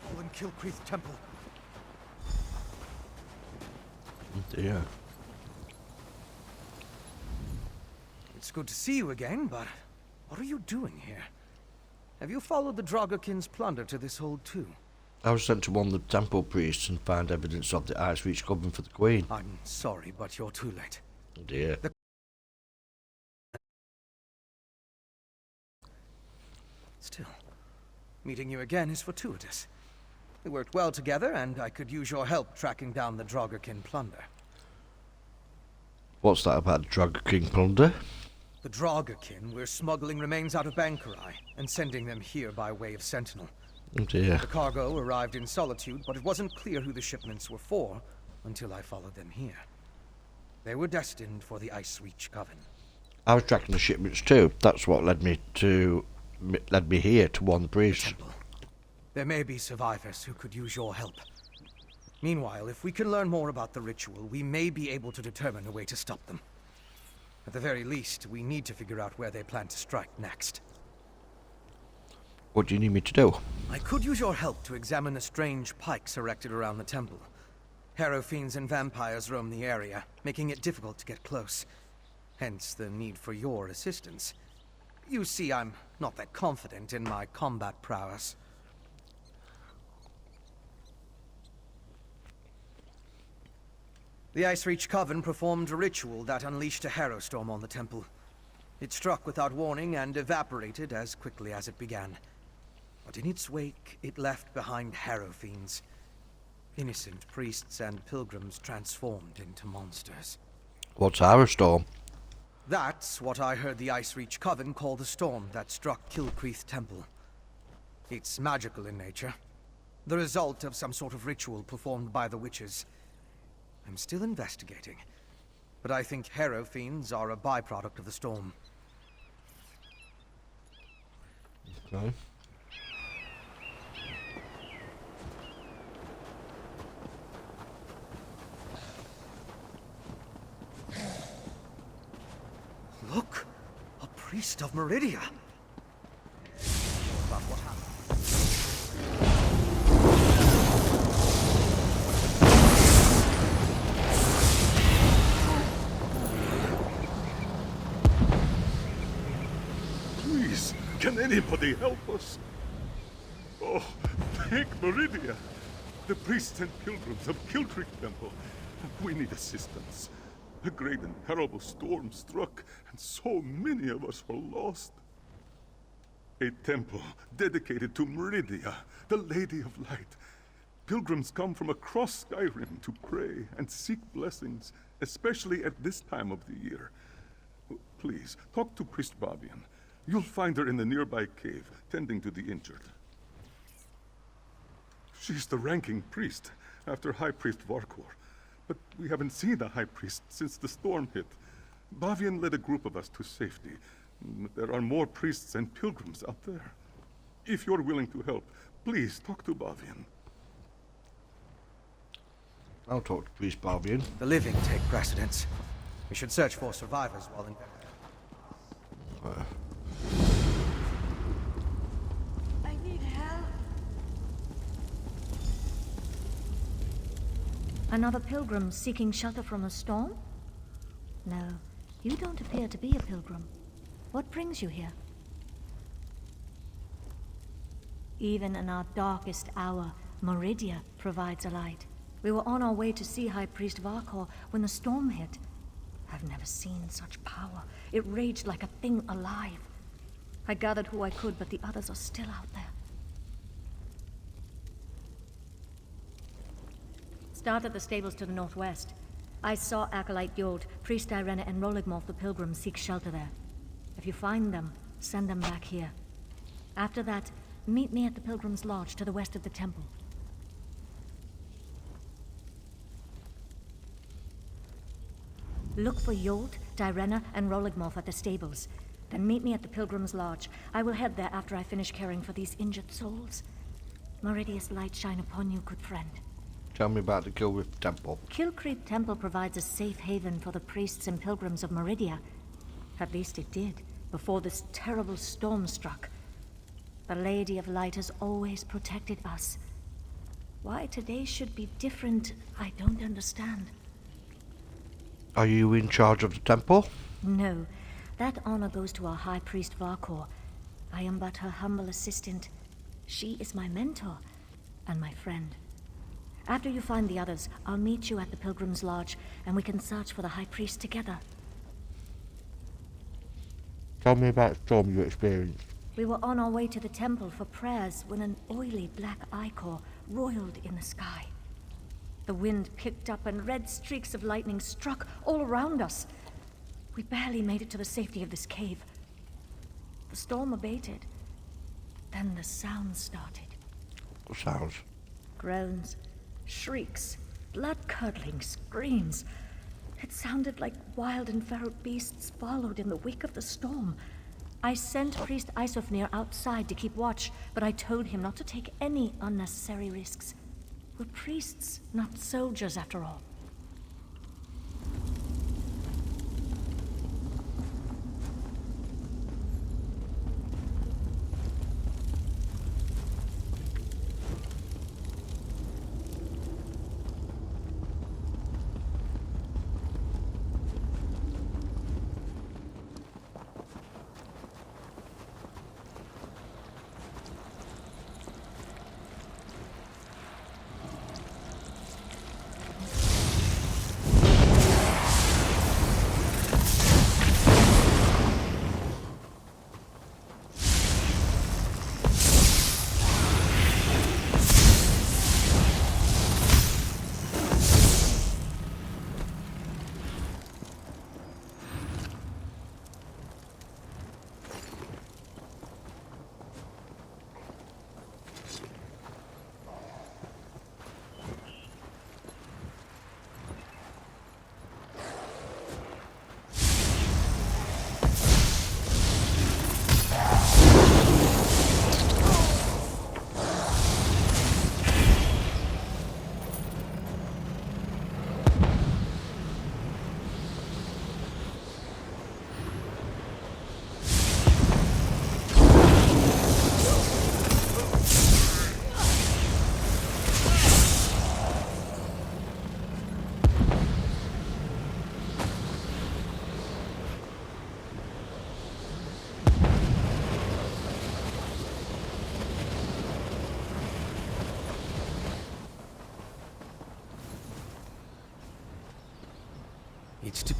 fallen Kilcreath Temple. Yeah. It's good to see you again, but what are you doing here? Have you followed the Draugr-kin's plunder to this hold too? I was sent to warn the temple priests and find evidence of the Ice Reach Coven for the Queen. I'm sorry, but you're too late. Oh dear. Still, meeting you again is fortuitous. We worked well together, and I could use your help tracking down the Draugr-kin plunder. What's that about the Draugr King plunder? The Draugr-kin were smuggling remains out of Bankarai and sending them here by way of Sentinel. Oh dear. The cargo arrived in Solitude, but it wasn't clear who the shipments were for until I followed them here. They were destined for the Ice Reach Coven. I was tracking the shipments too. That's what led me here to warn the priests. There may be survivors who could use your help. Meanwhile, if we can learn more about the ritual, we may be able to determine a way to stop them. At the very least, we need to figure out where they plan to strike next. What do you need me to do? I could use your help to examine the strange pikes erected around the temple. Harrow fiends and vampires roam the area, making it difficult to get close. Hence the need for your assistance. You see, I'm not that confident in my combat prowess. The Ice Reach Coven performed a ritual that unleashed a harrow storm on the temple. It struck without warning and evaporated as quickly as it began. But in its wake, it left behind harrow fiends. Innocent priests and pilgrims transformed into monsters. What's Harrow Storm? That's what I heard the Ice Reach Coven call the storm that struck Kilcreath Temple. It's magical in nature. The result of some sort of ritual performed by the witches. I'm still investigating, but I think harrow fiends are a byproduct of the storm. Okay. Look! A priest of Meridia! About what happened? Please, can anybody help us? Oh, thank Meridia! The priests and pilgrims of Kilcreath Temple. We need assistance. A great and terrible storm struck, and so many of us were lost. A temple dedicated to Meridia, the Lady of Light. Pilgrims come from across Skyrim to pray and seek blessings, especially at this time of the year. Please, talk to Priest Bavian. You'll find her in the nearby cave, tending to the injured. She's the ranking priest, after High Priest Varkor. But we haven't seen the High Priest since the storm hit. Bavian led a group of us to safety. There are more priests and pilgrims out there. If you're willing to help, please talk to Bavian. I'll talk to Priest Bavian. The living take precedence. We should search for survivors while in... I need help. Another pilgrim seeking shelter from a storm? No, you don't appear to be a pilgrim. What brings you here? Even in our darkest hour, Meridia provides a light. We were on our way to see High Priest Varkor when the storm hit. I've never seen such power. It raged like a thing alive. I gathered who I could, but the others are still out there. Start at the stables to the northwest. I saw Acolyte Yod, Priest Irena, and Roligmoth the Pilgrim seek shelter there. If you find them, send them back here. After that, meet me at the Pilgrim's Lodge to the west of the temple. Look for Yod, Irena, and Roligmoth at the stables. Then meet me at the Pilgrim's Lodge. I will head there after I finish caring for these injured souls. Meridia's light shine upon you, good friend. Tell me about the Kilcreath Temple. Kilcreath Temple provides a safe haven for the priests and pilgrims of Meridia. At least it did, before this terrible storm struck. The Lady of Light has always protected us. Why today should be different, I don't understand. Are you in charge of the temple? No, that honor goes to our High Priest Varkor. I am but her humble assistant. She is my mentor and my friend. After you find the others, I'll meet you at the Pilgrim's Lodge, and we can search for the High Priest together. Tell me about the storm you experienced. We were on our way to the temple for prayers when an oily black ichor roiled in the sky. The wind picked up and red streaks of lightning struck all around us. We barely made it to the safety of this cave. The storm abated. Then the sounds started. What sounds? Groans, shrieks, blood-curdling screams. It sounded like wild and feral beasts followed in the wake of the storm. I sent Priest Isofnir outside to keep watch, but I told him not to take any unnecessary risks. We're priests, not soldiers, after all.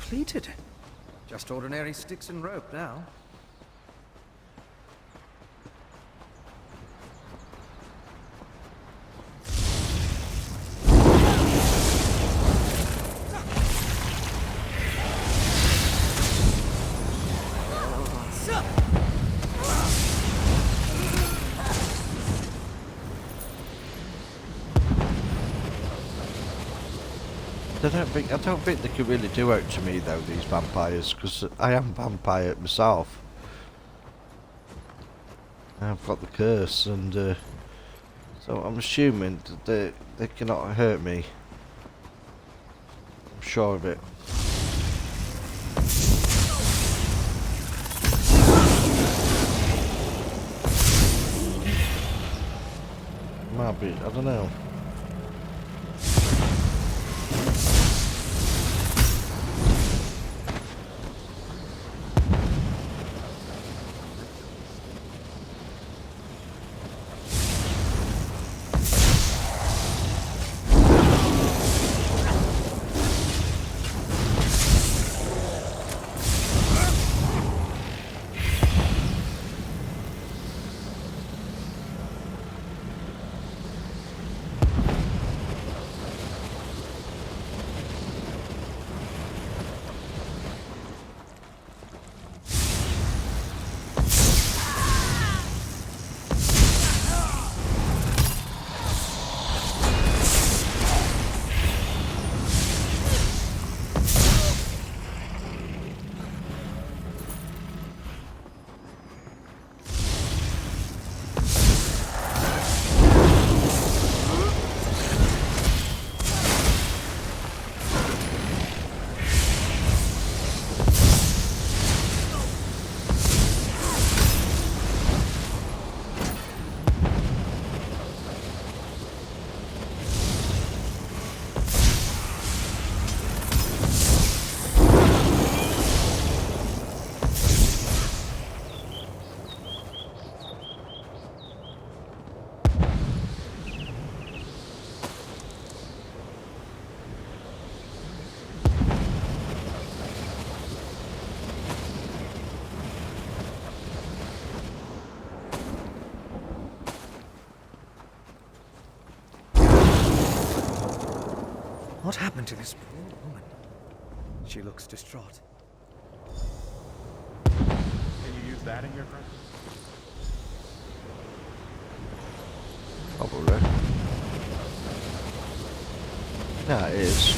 completed. Just ordinary sticks and rope now. I don't think they can really do out to me though, these vampires, because I am a vampire myself. I've got the curse, and so I'm assuming that they cannot hurt me. I'm sure of it. Might be, I don't know. What happened to this poor woman? She looks distraught. Can you use that in your crime? Probably. Yeah, it is.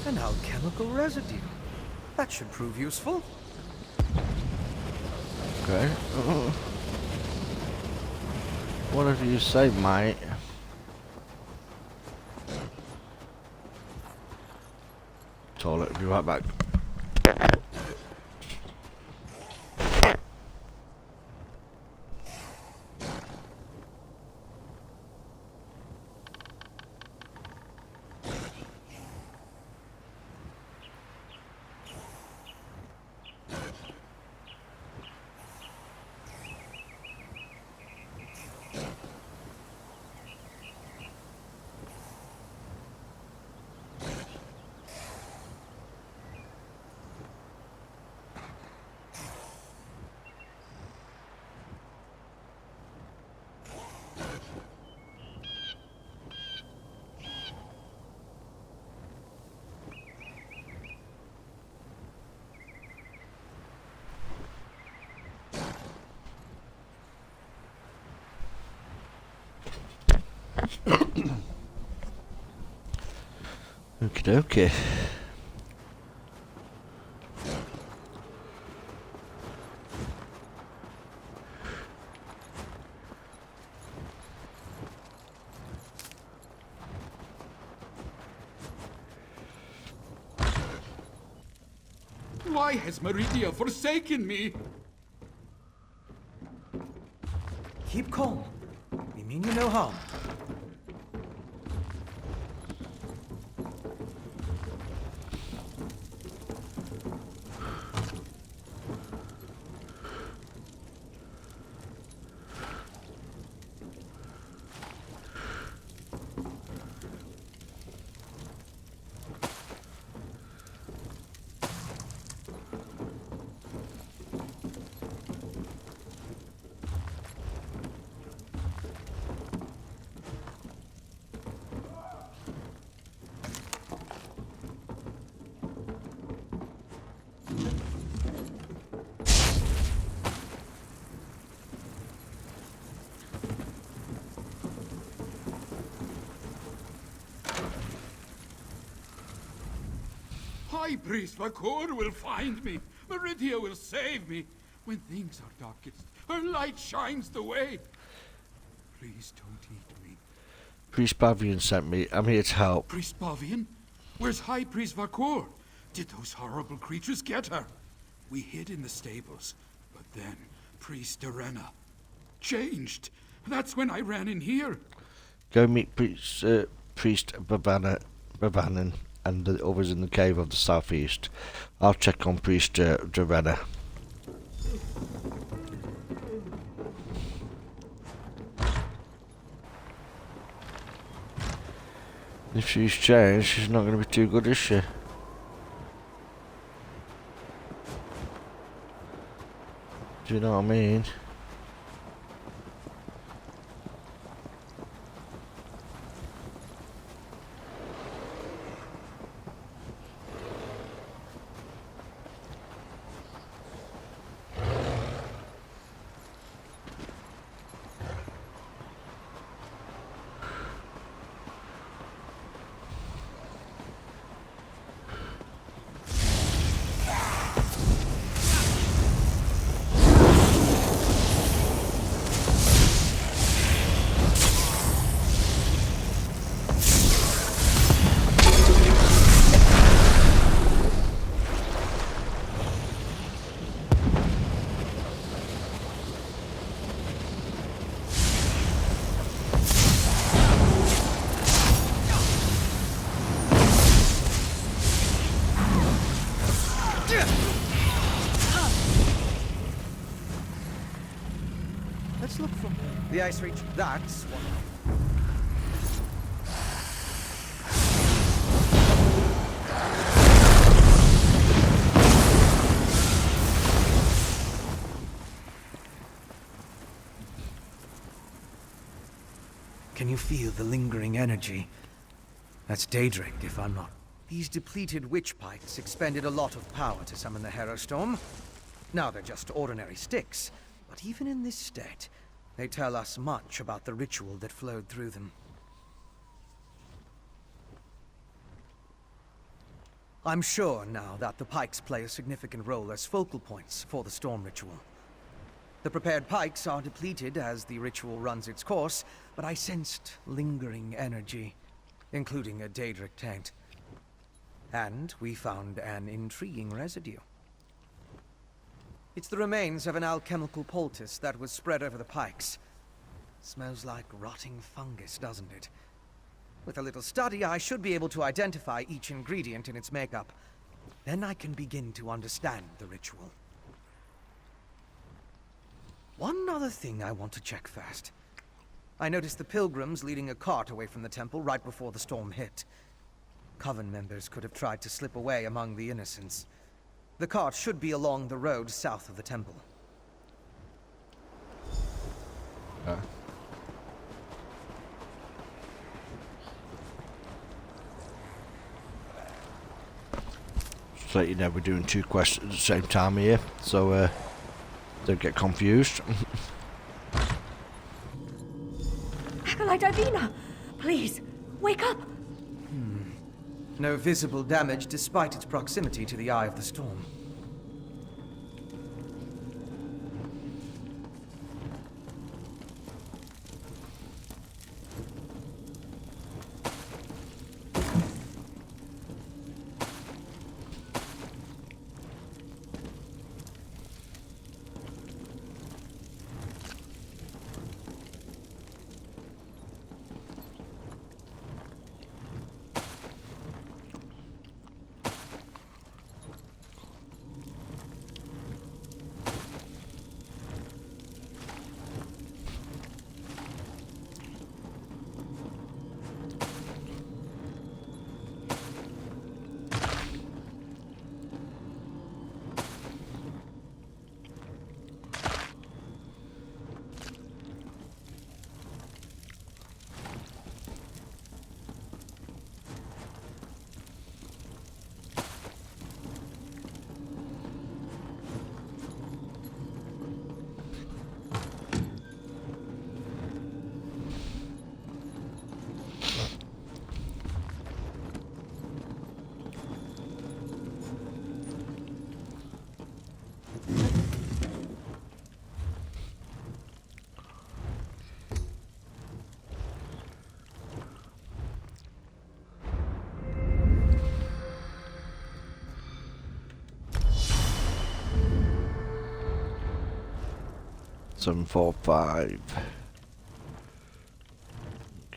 An alchemical residue. That should prove useful. Okay. Whatever you say, mate. Toilet, be right back. Okie dokie. Why has Meridia forsaken me? Keep calm. We mean you no harm. High Priest Vakor will find me. Meridia will save me. When things are darkest, her light shines the way. Please don't eat me. Priest Bavian sent me. I'm here to help. Priest Bavian? Where's High Priest Vakor? Did those horrible creatures get her? We hid in the stables, but then Priest Arena changed. That's when I ran in here. Go meet Priest Bavanen and the others in the cave of the southeast. I'll check on Priest Dorena. If she's changed, she's not going to be too good, is she? Do you know what I mean? Let's look from the ice reach. That's one. Can you feel the lingering energy? That's Daedric, if I'm not. These depleted witch pikes expended a lot of power to summon the Hero Storm. Now they're just ordinary sticks, but even in this state, they tell us much about the ritual that flowed through them. I'm sure now that the pikes play a significant role as focal points for the storm ritual. The prepared pikes are depleted as the ritual runs its course, but I sensed lingering energy, including a Daedric taint. And we found an intriguing residue. It's the remains of an alchemical poultice that was spread over the pikes. Smells like rotting fungus, doesn't it? With a little study, I should be able to identify each ingredient in its makeup. Then I can begin to understand the ritual. One other thing I want to check first. I noticed the pilgrims leading a cart away from the temple right before the storm hit. Coven members could have tried to slip away among the innocents. The cart should be along the road south of the temple. Just let you know we're doing two quests at the same time here, so don't get confused. Acolyte Ivina! Please, wake up! No visible damage despite its proximity to the eye of the storm. 745.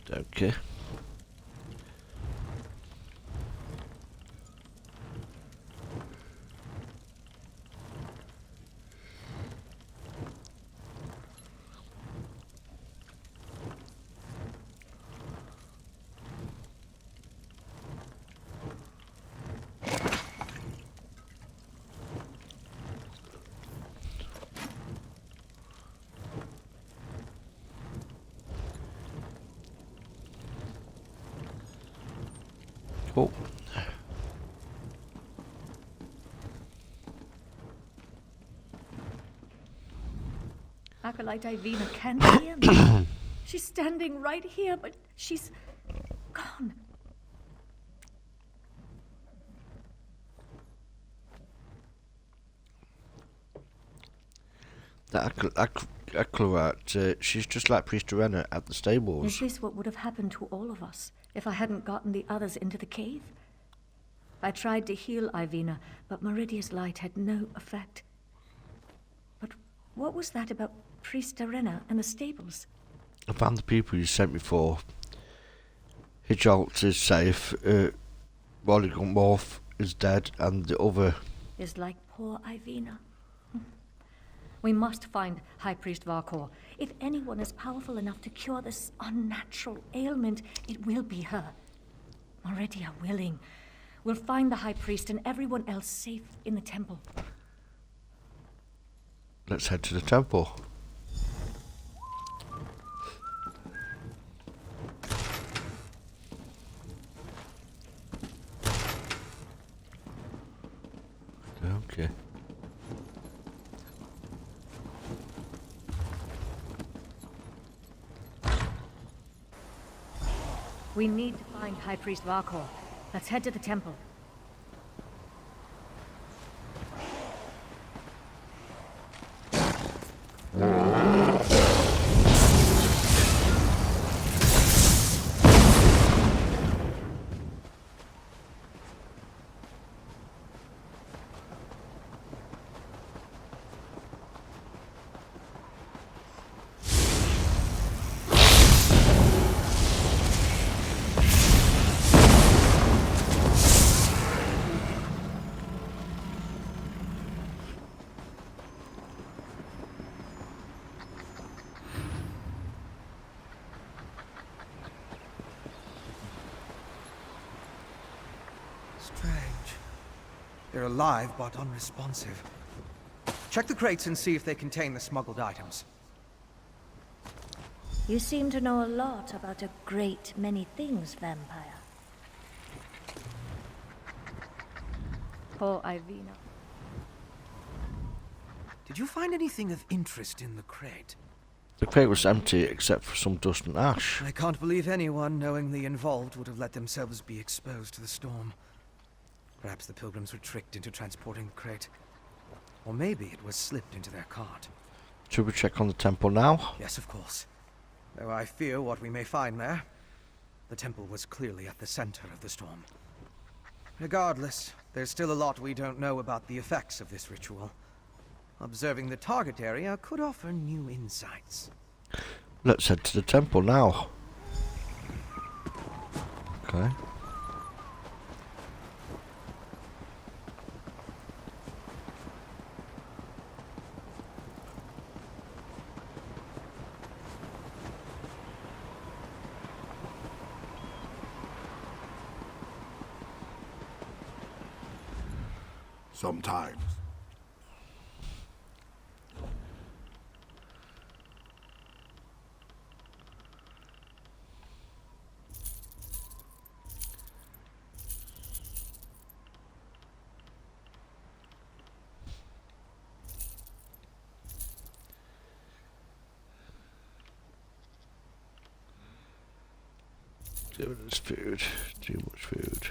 Okay. Cool. Acolyte Ivina can't hear me. She's standing right here, but she's gone. That Acolyte, she's just like Priest Arena at the stables. Is this what would have happened to all of us if I hadn't gotten the others into the cave? I tried to heal Ivina, but Meridia's light had no effect. But what was that about Priest Arena and the stables? I found the people you sent me for. Hitchalt is safe, Morph is dead, and the other... Is like poor Ivina. We must find High Priest Varkor. If anyone is powerful enough to cure this unnatural ailment, it will be her. Meridia willing. We'll find the High Priest and everyone else safe in the temple. Let's head to the temple. Okay. We need to find High Priest Varkor. Let's head to the temple. They're alive, but unresponsive. Check the crates and see if they contain the smuggled items. You seem to know a lot about a great many things, vampire. Poor Ivina. Did you find anything of interest in the crate? The crate was empty except for some dust and ash. I can't believe anyone knowingly involved would have let themselves be exposed to the storm. Perhaps the pilgrims were tricked into transporting the crate. Or maybe it was slipped into their cart. Should we check on the temple now? Yes, of course. Though I fear what we may find there. The temple was clearly at the center of the storm. Regardless, there's still a lot we don't know about the effects of this ritual. Observing the target area could offer new insights. Let's head to the temple now. Okay. Sometimes. Too much food. Too much food.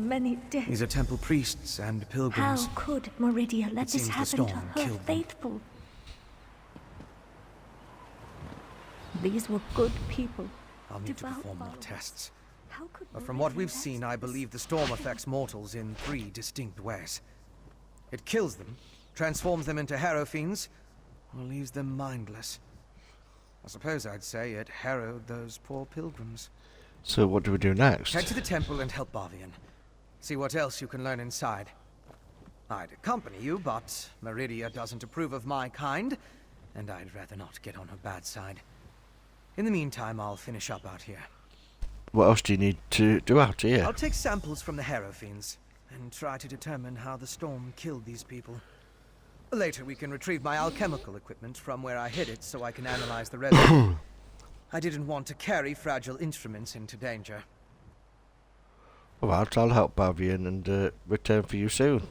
many deaths. These are temple priests and pilgrims. How could Meridia let this seems the happen to storm her killed them. faithful? These were good people. I'll need to devout perform more followers. tests. How could But from what Meridia we've let seen, I believe the storm affects mortals in 3 distinct ways. It kills them, transforms them into harrow fiends, or leaves them mindless. I suppose I'd say it harrowed those poor pilgrims. So what do we do next? Head to the temple and help Barvian. See what else you can learn inside. I'd accompany you, but Meridia doesn't approve of my kind, and I'd rather not get on her bad side. In the meantime, I'll finish up out here. What else do you need to do out here? I'll take samples from the harrow fiends, and try to determine how the storm killed these people. Later, we can retrieve my alchemical equipment from where I hid it so I can analyze the residue. I didn't want to carry fragile instruments into danger. Alright, I'll help Bavian and return for you soon.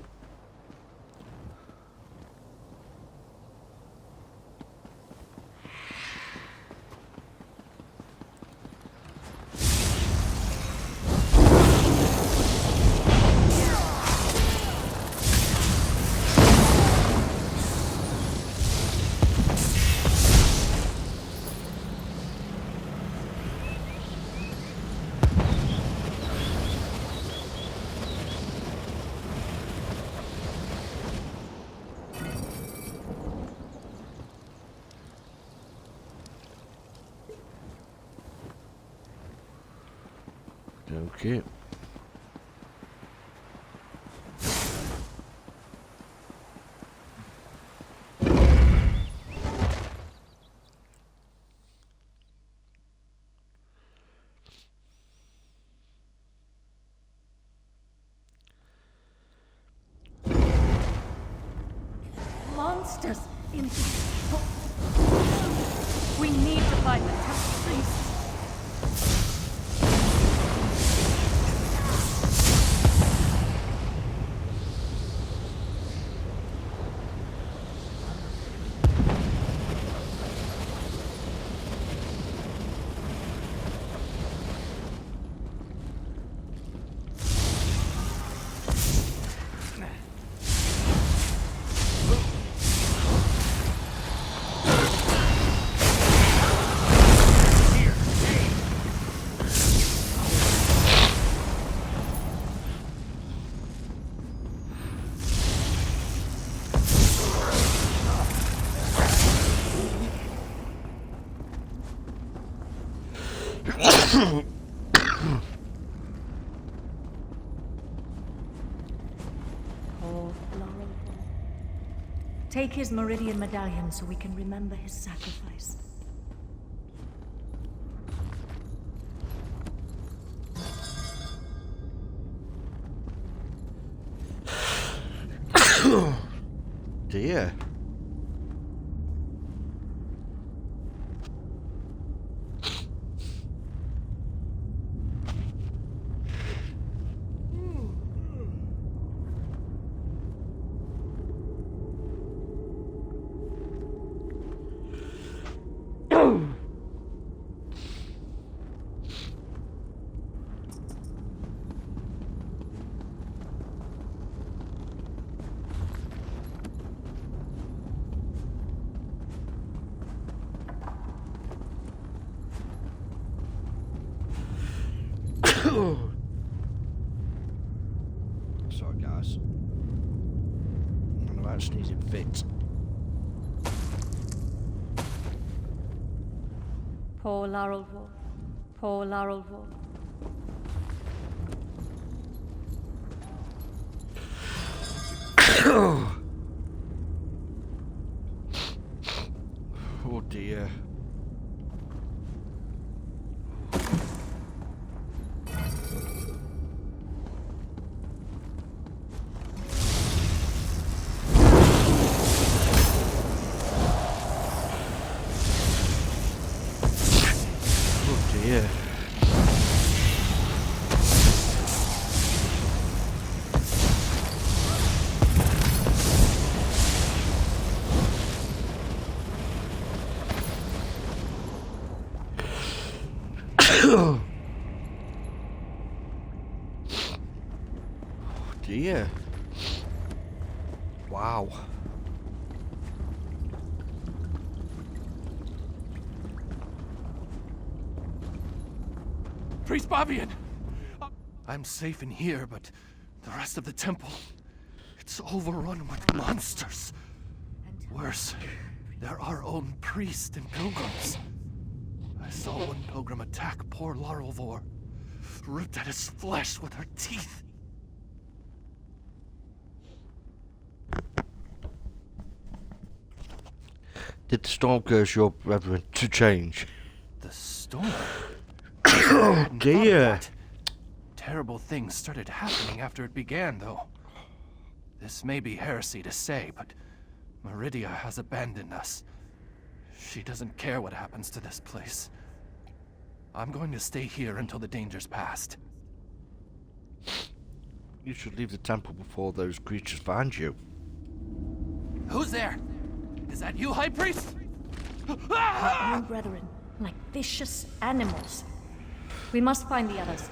Okay. Monsters in the... We need to find the temple priests. Take his Meridian medallion so we can remember his sacrifice. Dear. Sorry guys. I'm about sneezing fits. Poor Laralvor. Poor Laralvor. Oh dear. Yeah. Priest Babian! I'm safe in here, but the rest of the temple, it's overrun with monsters. Worse, they're our own priests and pilgrims. I saw one pilgrim attack poor Larolvor, ripped at his flesh with her teeth. Did the storm curse your brethren to change? The storm? Oh dear. Terrible things started happening after it began, though. This may be heresy to say, but Meridia has abandoned us. She doesn't care what happens to this place. I'm going to stay here until the danger's past. You should leave the temple before those creatures find you. Who's there? Is that you, High Priest? Our own brethren, like vicious animals. We must find the others.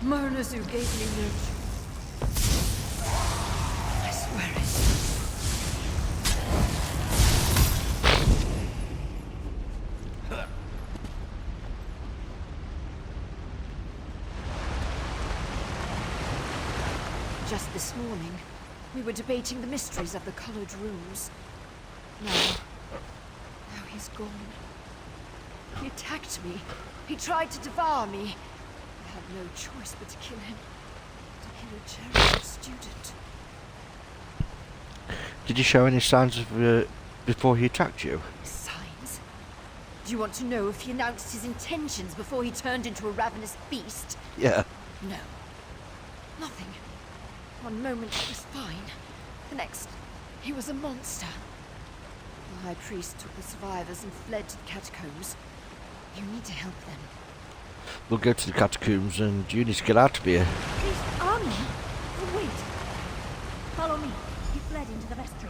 Murnazu gave me news. I swear it. Just this morning, we were debating the mysteries of the colored rooms. Now he's gone. He attacked me. He tried to devour me. I had no choice but to kill him. To kill a cherished student. Did he show any signs of before he attacked you? Signs? Do you want to know if he announced his intentions before he turned into a ravenous beast? Yeah. No. Nothing. One moment he was fine. The next, he was a monster. The High Priest took the survivors and fled to the catacombs. You need to help them. We'll go to the catacombs and you need to get out of here. Priest Armin? Oh, wait. Follow me. He fled into the vestry.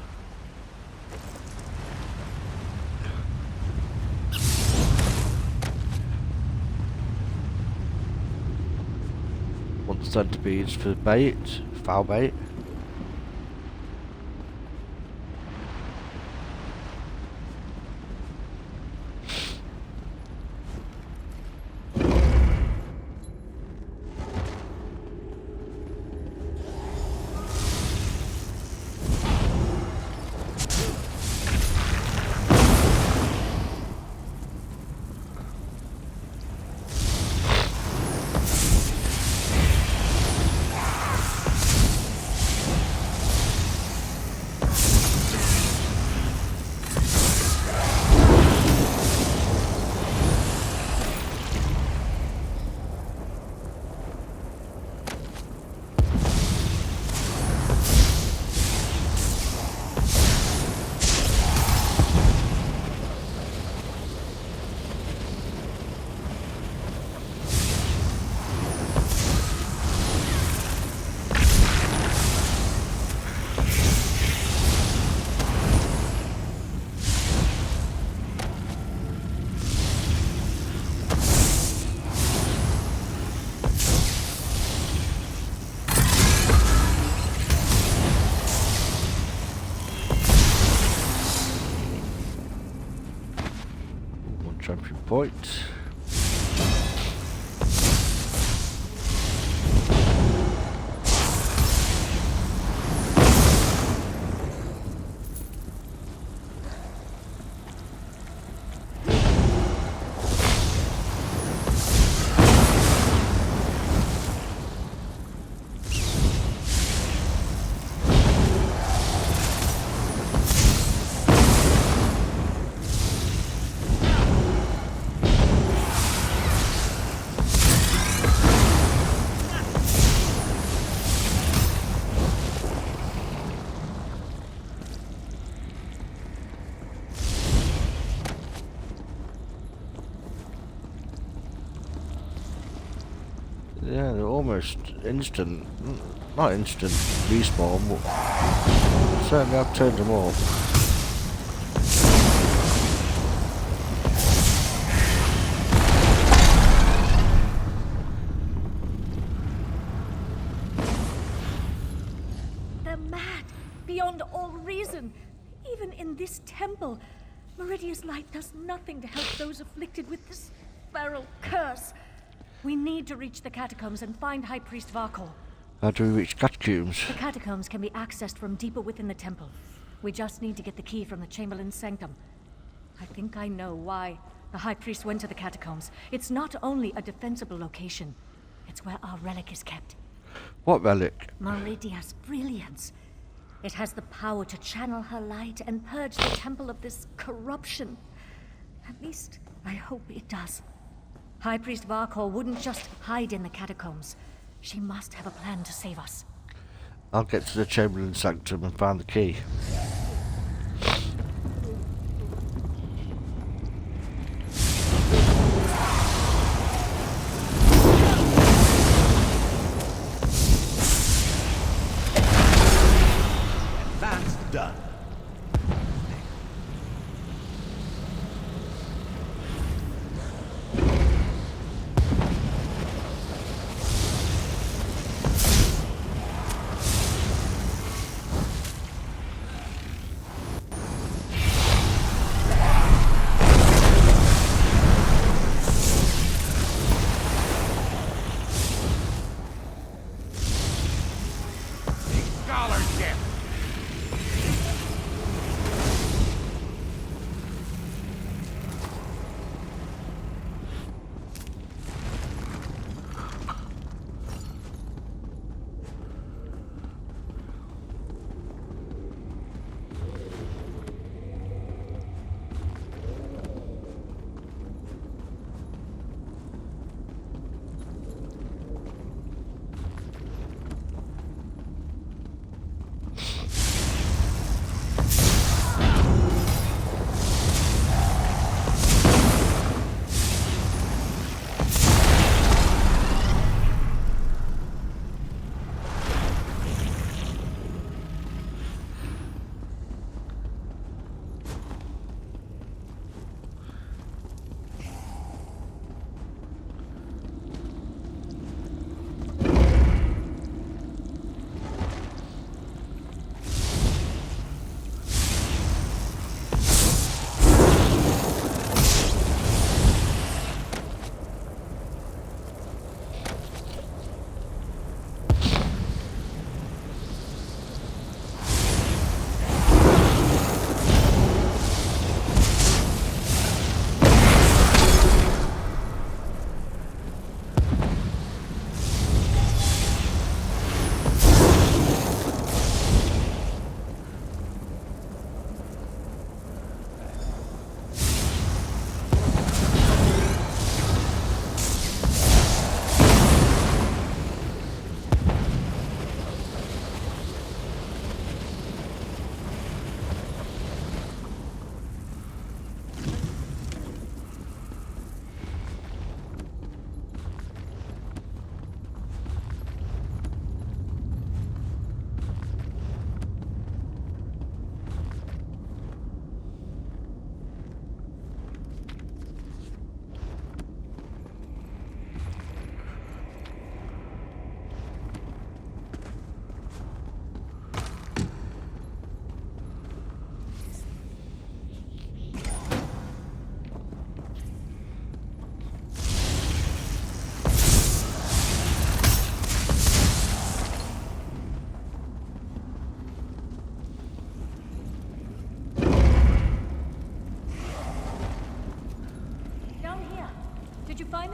Want the centipedes for bait, foul bait. point. Yeah, they're almost instant, not instant respawn, but certainly I've turned them off. They're mad, beyond all reason. Even in this temple, Meridia's light does nothing to help those afflicted with this feral curse. We need to reach the catacombs and find High Priest Varkor. How do we reach catacombs? The catacombs can be accessed from deeper within the temple. We just need to get the key from the Chamberlain's sanctum. I think I know why the High Priest went to the catacombs. It's not only a defensible location, it's where our relic is kept. What relic? Meridia's brilliance. It has the power to channel her light and purge the temple of this corruption. At least, I hope it does. High Priest Varkor wouldn't just hide in the catacombs. She must have a plan to save us. I'll get to the Chamberlain's sanctum and find the key. That's done. Scholarship!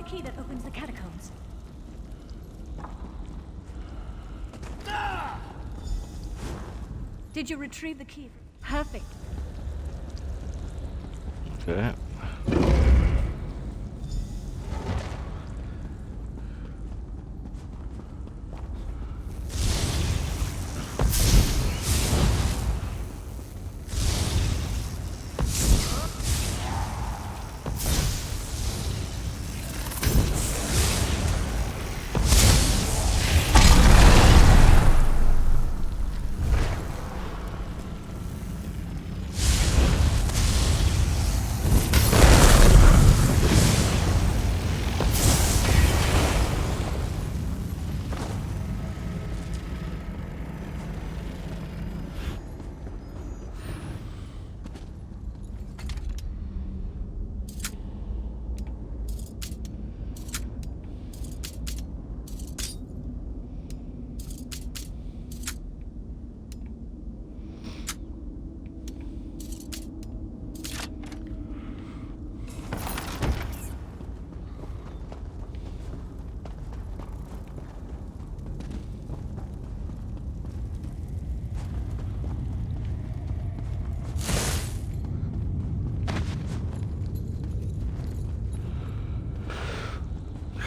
the key that opens the catacombs. Did you retrieve the key? Perfect. Okay.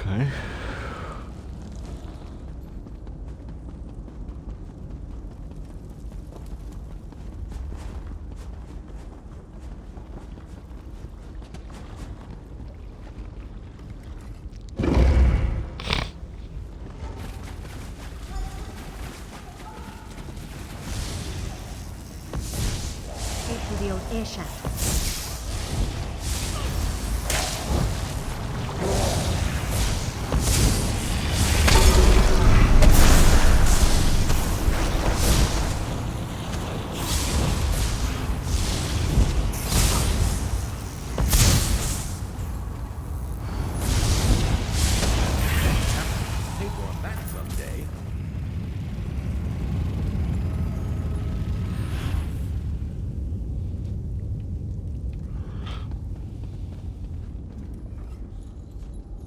Okay. Through the old air shaft. Think on that someday.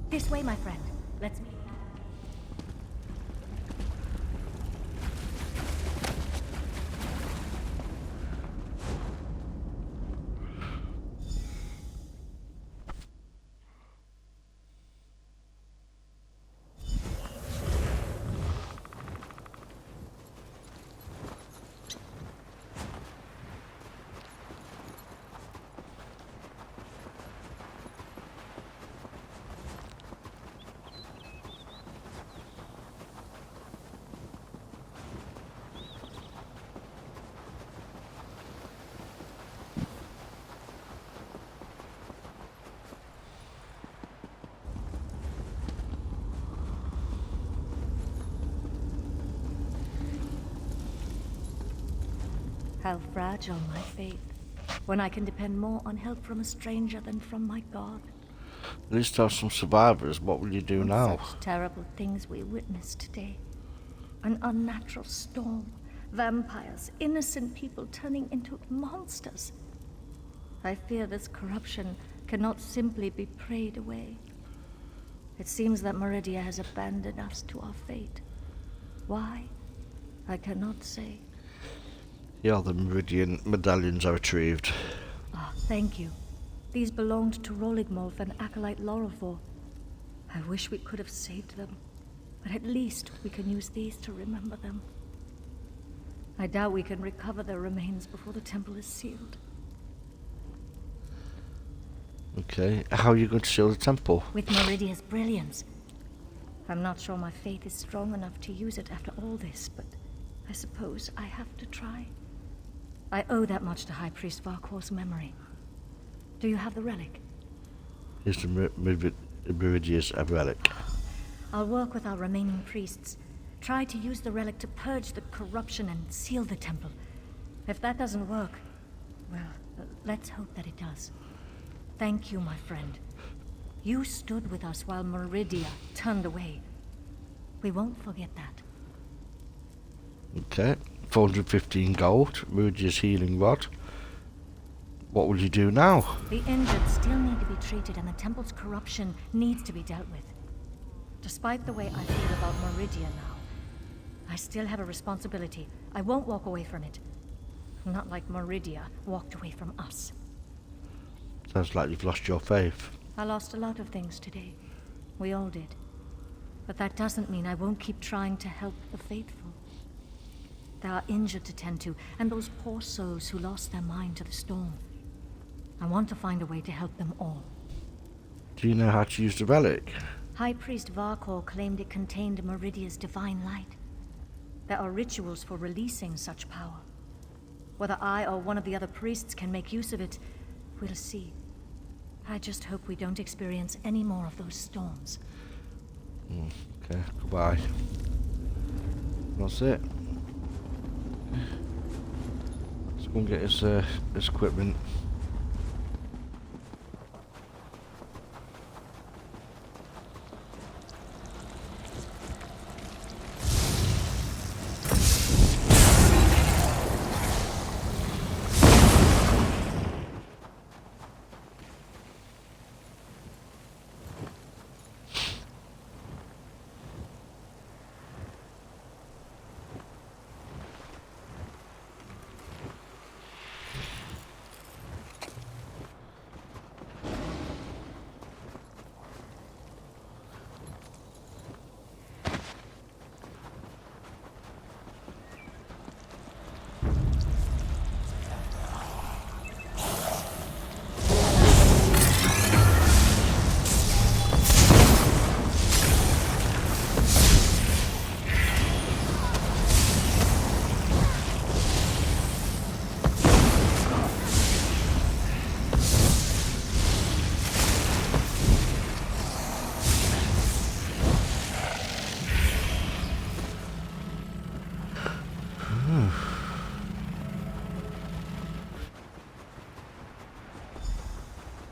This way, my friend. Let's meet. How fragile my faith, when I can depend more on help from a stranger than from my God. At least have some survivors. What will you do now? Such terrible things we witnessed today. An unnatural storm, vampires, innocent people turning into monsters. I fear this corruption cannot simply be prayed away. It seems that Meridia has abandoned us to our fate. Why? I cannot say. Yeah, the Meridian medallions are retrieved. Ah, thank you. These belonged to Roligmolf and Acolyte Lorivor. I wish we could have saved them, but at least we can use these to remember them. I doubt we can recover their remains before the temple is sealed. Okay, how are you going to seal the temple? With Meridia's brilliance. I'm not sure my faith is strong enough to use it after all this, but I suppose I have to try. I owe that much to High Priest Varkor's memory. Do you have the relic? Is the Meridia's a relic? I'll work with our remaining priests. Try to use the relic to purge the corruption and seal the temple. If that doesn't work, well, let's hope that it does. Thank you, my friend. You stood with us while Meridia turned away. We won't forget that. Okay, 415 gold, Meridia's healing rod. What will you do now? The injured still need to be treated, and the temple's corruption needs to be dealt with. Despite the way I feel about Meridia now, I still have a responsibility. I won't walk away from it. Not like Meridia walked away from us. Sounds like you've lost your faith. I lost a lot of things today. We all did. But that doesn't mean I won't keep trying to help the faithful. There are injured to tend to, and those poor souls who lost their mind to the storm. I want to find a way to help them all. Do you know how to use the relic? High Priest Varkor claimed it contained Meridia's divine light. There are rituals for releasing such power. Whether I or one of the other priests can make use of it, we'll see. I just hope we don't experience any more of those storms. Okay, goodbye. That's it. Let's go and get his equipment.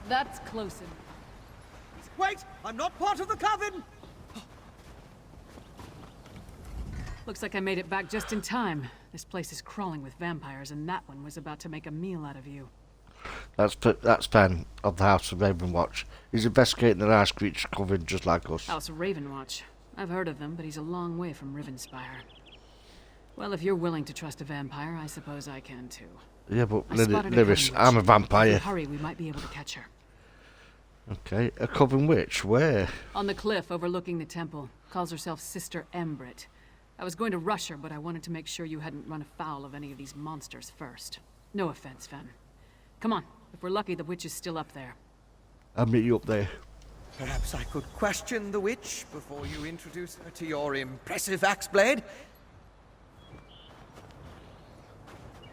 That's close enough. Wait! I'm not part of the coven! Looks like I made it back just in time. This place is crawling with vampires, and that one was about to make a meal out of you. That's Pen of the House of Ravenwatch. He's investigating the last creature coven just like us. House of Ravenwatch. I've heard of them, but he's a long way from Rivenspire. Well, if you're willing to trust a vampire, I suppose I can too. Yeah, but I spotted a Lyris, coven I'm a witch. vampire. If we hurry, we might be able to catch her. Okay, a coven witch, where? On the cliff overlooking the temple. Calls herself Sister Embrit. I was going to rush her, but I wanted to make sure you hadn't run afoul of any of these monsters first. No offense, Fen. Come on. If we're lucky, the witch is still up there. I'll meet you up there. Perhaps I could question the witch before you introduce her to your impressive axe blade?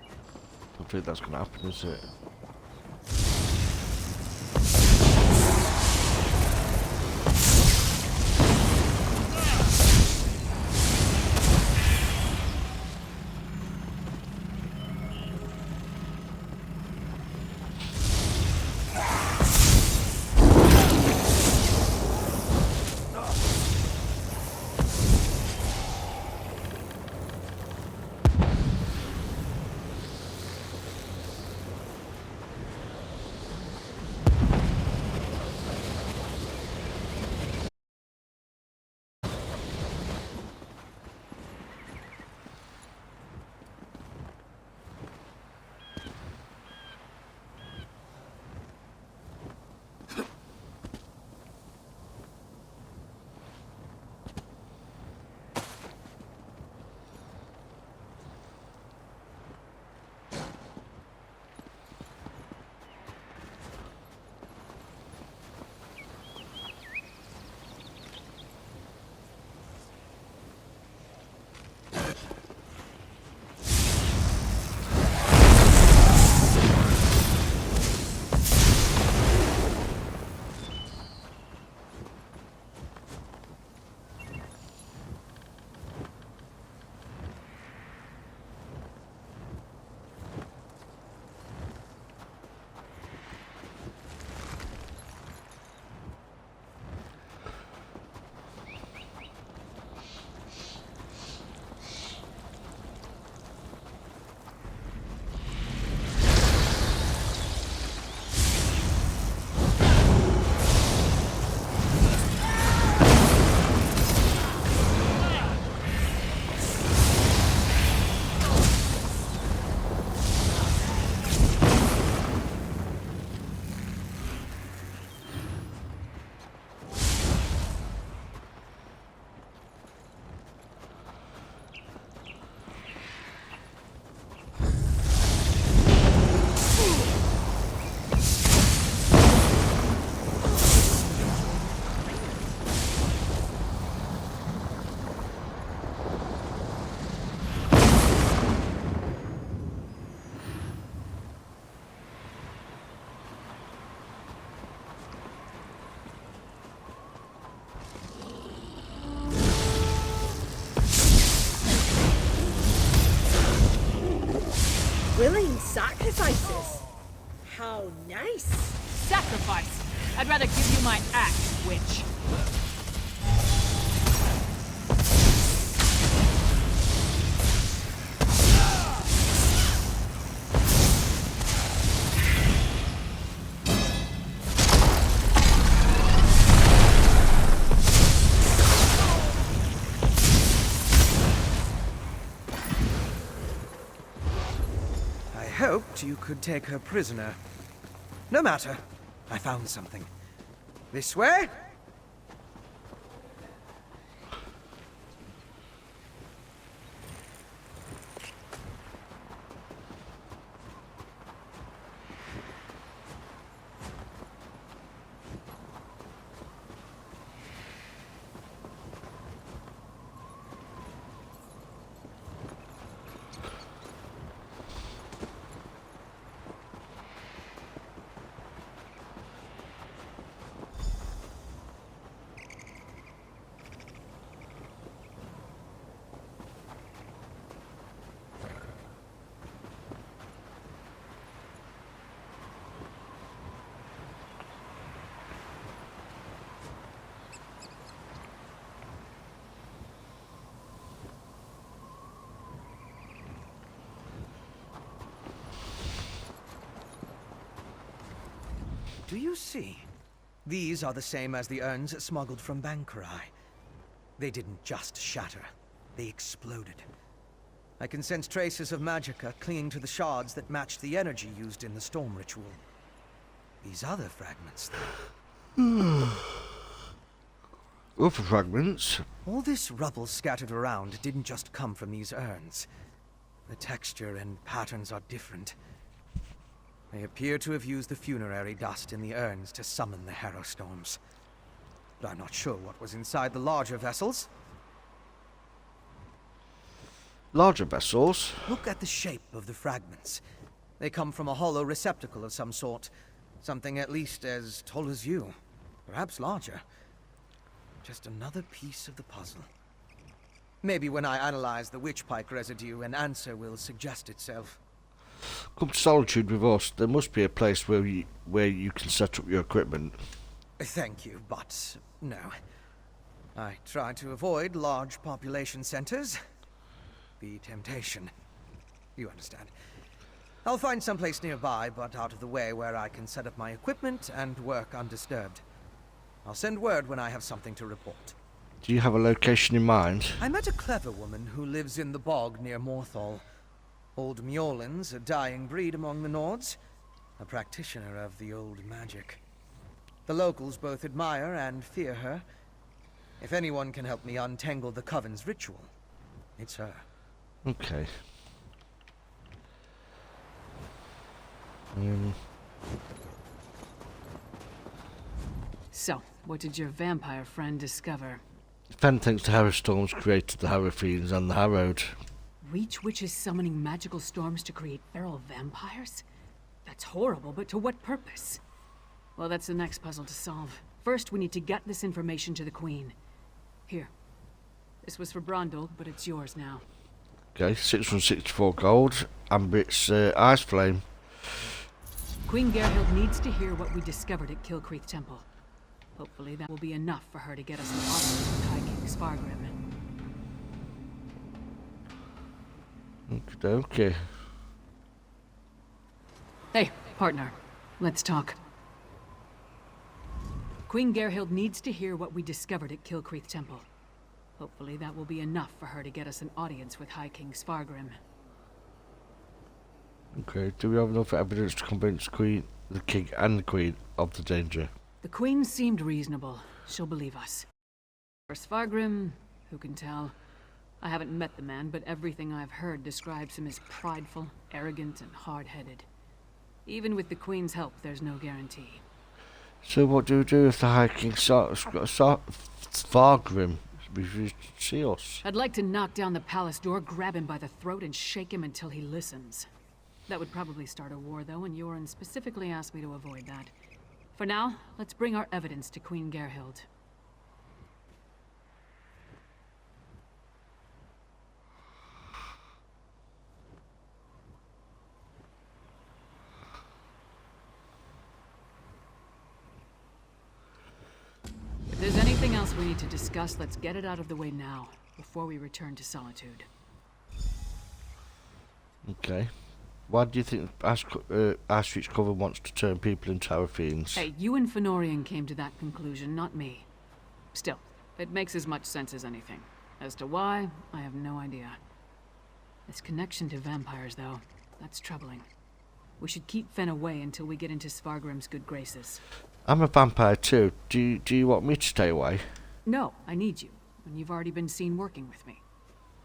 I don't think that's going to happen, is it? Sacrifices? How nice. Sacrifice! I'd rather give you my axe, witch. I hoped you could take her prisoner. No matter. I found something. This way? Do you see? These are the same as the urns smuggled from Bankarai. They didn't just shatter, they exploded. I can sense traces of magicka clinging to the shards that match the energy used in the storm ritual. These other fragments, though. Other fragments? All this rubble scattered around didn't just come from these urns. The texture and patterns are different. They appear to have used the funerary dust in the urns to summon the Harrow Storms. But I'm not sure what was inside the larger vessels. Larger vessels? Look at the shape of the fragments. They come from a hollow receptacle of some sort. Something at least as tall as you. Perhaps larger. Just another piece of the puzzle. Maybe when I analyze the witchpike residue, an answer will suggest itself. Come to Solitude with us. There must be a place where you can set up your equipment. Thank you, but no. I try to avoid large population centers. The temptation. You understand. I'll find someplace nearby, but out of the way where I can set up my equipment and work undisturbed. I'll send word when I have something to report. Do you have a location in mind? I met a clever woman who lives in the bog near Morthal. Old Mjolnir's a dying breed among the Nords, a practitioner of the old magic. The locals both admire and fear her. If anyone can help me untangle the Coven's ritual, it's her. Okay. So, what did your vampire friend discover? Fen thinks the Harrow Storms created the Harrow Fiends and the Harrowed. Reach witches summoning magical storms to create feral vampires? That's horrible, but to what purpose? Well, that's the next puzzle to solve. First, we need to get this information to the Queen. Here. This was for Brondel, but it's yours now. Okay, 664 gold. Ambit's Ice Flame. Queen Gerhild needs to hear what we discovered at Kilcreath Temple. Hopefully that will be enough for her to get us an audience with High King Spargrim. Okay. Hey, partner. Let's talk. Queen Gerhild needs to hear what we discovered at Kilcreath Temple. Hopefully that will be enough for her to get us an audience with High King Spargrim. Okay, do we have enough evidence to convince the King and the Queen of the danger? The Queen seemed reasonable. She'll believe us. For Spargrim, who can tell? I haven't met the man, but everything I've heard describes him as prideful, arrogant, and hard-headed. Even with the Queen's help, there's no guarantee. So what do we do if the High King Spargrim refuses to see us? I'd like to knock down the palace door, grab him by the throat, and shake him until he listens. That would probably start a war, though, and Yoren specifically asked me to avoid that. For now, let's bring our evidence to Queen Gerhild. anything else we need to discuss, let's get it out of the way now, before we return to Solitude. Okay. Why do you think Ashreach Coven wants to turn people into our fiends? Hey, you and Fenorian came to that conclusion, not me. Still, it makes as much sense as anything. As to why, I have no idea. This connection to vampires, though, that's troubling. We should keep Fen away until we get into Svargrim's good graces. I'm a vampire too. Do you want me to stay away? No, I need you, and you've already been seen working with me.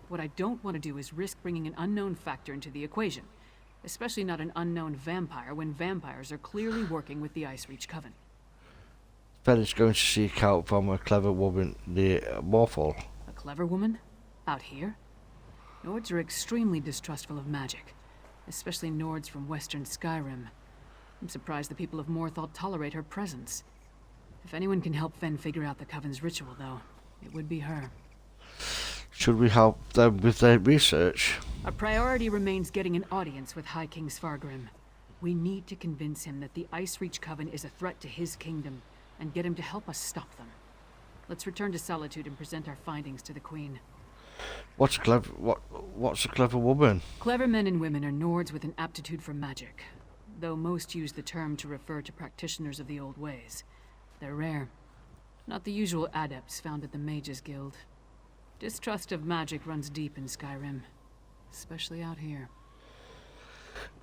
What I don't want to do is risk bringing an unknown factor into the equation. Especially not an unknown vampire when vampires are clearly working with the Icereach Coven. Fen is going to seek help from a clever woman near Morphol. A clever woman? Out here? Nords are extremely distrustful of magic. Especially Nords from western Skyrim. I'm surprised the people of Morthal tolerate her presence. If anyone can help Fen figure out the Coven's ritual, though, it would be her. Should we help them with their research? Our priority remains getting an audience with High King Svargrim. We need to convince him that the Icereach Coven is a threat to his kingdom, and get him to help us stop them. Let's return to Solitude and present our findings to the Queen. What's a clever woman? Clever men and women are Nords with an aptitude for magic, though most use the term to refer to practitioners of the old ways. They're rare. Not the usual adepts found at the Mages Guild. Distrust of magic runs deep in Skyrim, especially out here.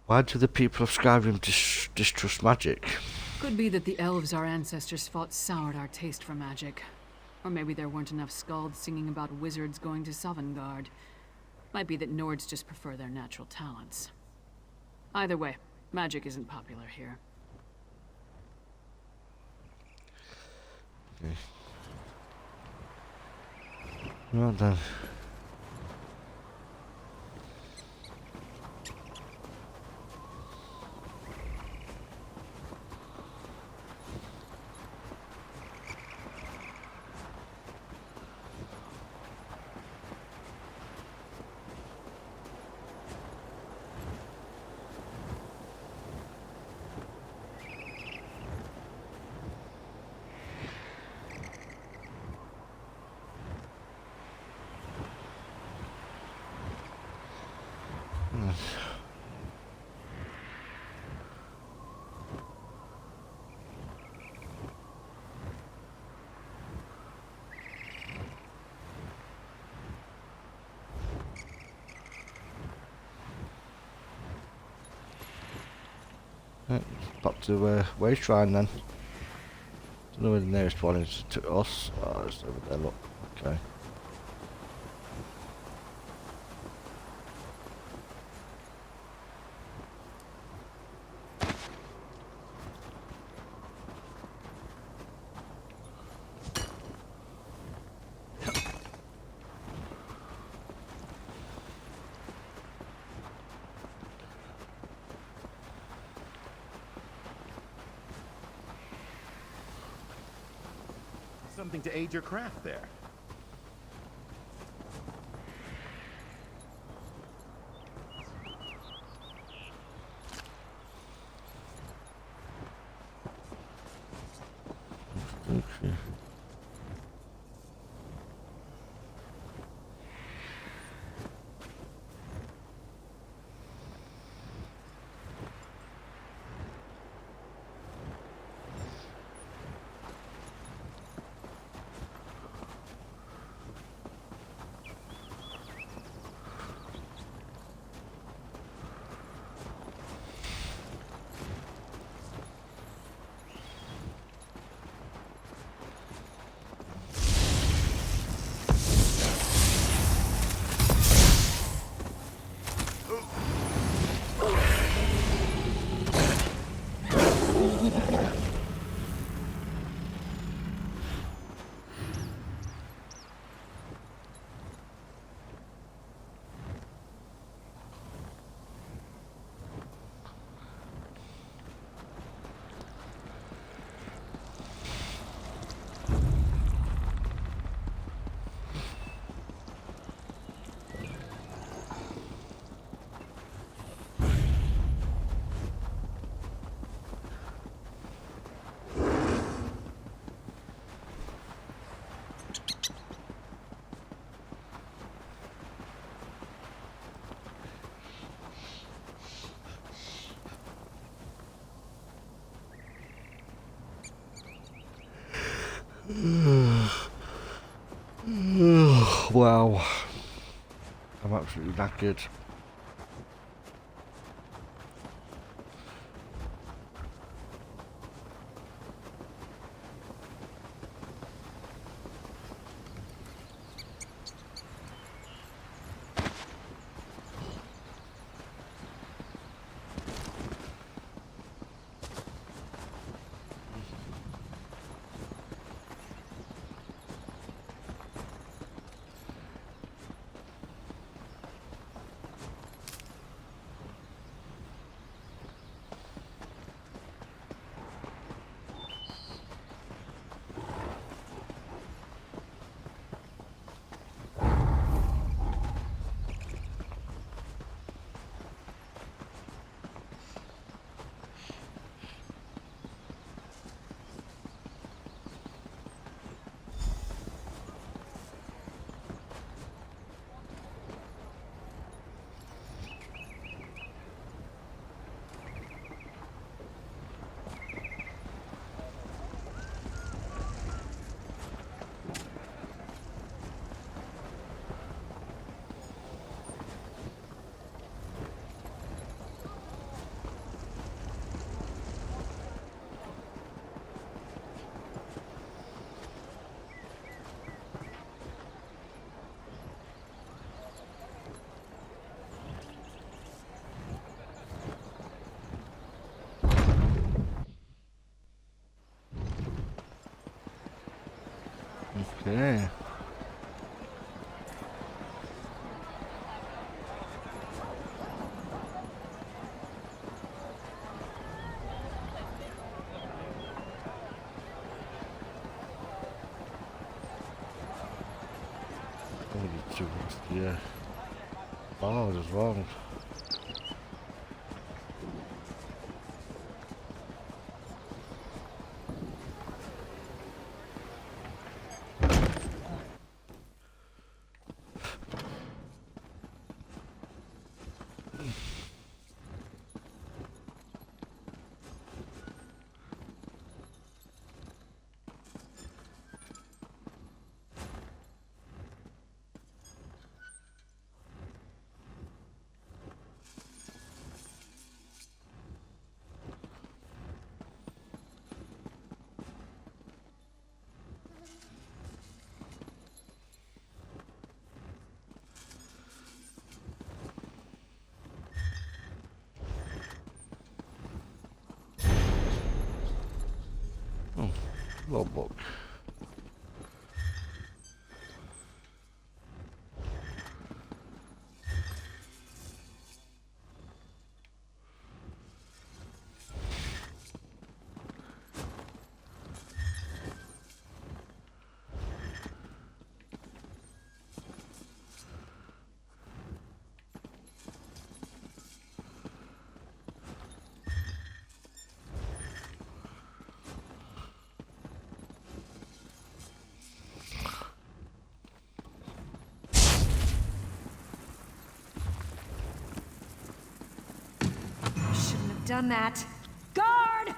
Why do the people of Skyrim distrust magic? Could be that the elves our ancestors fought soured our taste for magic. Or maybe there weren't enough skalds singing about wizards going to Sovngarde. Might be that Nords just prefer their natural talents. Either way, magic isn't popular here. Okay. Well done. Back to Way Shrine then. Don't know where the nearest one is to us. Oh, it's over there, look. Okay. Something to aid your craft there. Okay. Wow. I'm absolutely knackered. Okay. Yeah. Oh, it was wrong. Oh, logbook. Shouldn't have done that. Guard!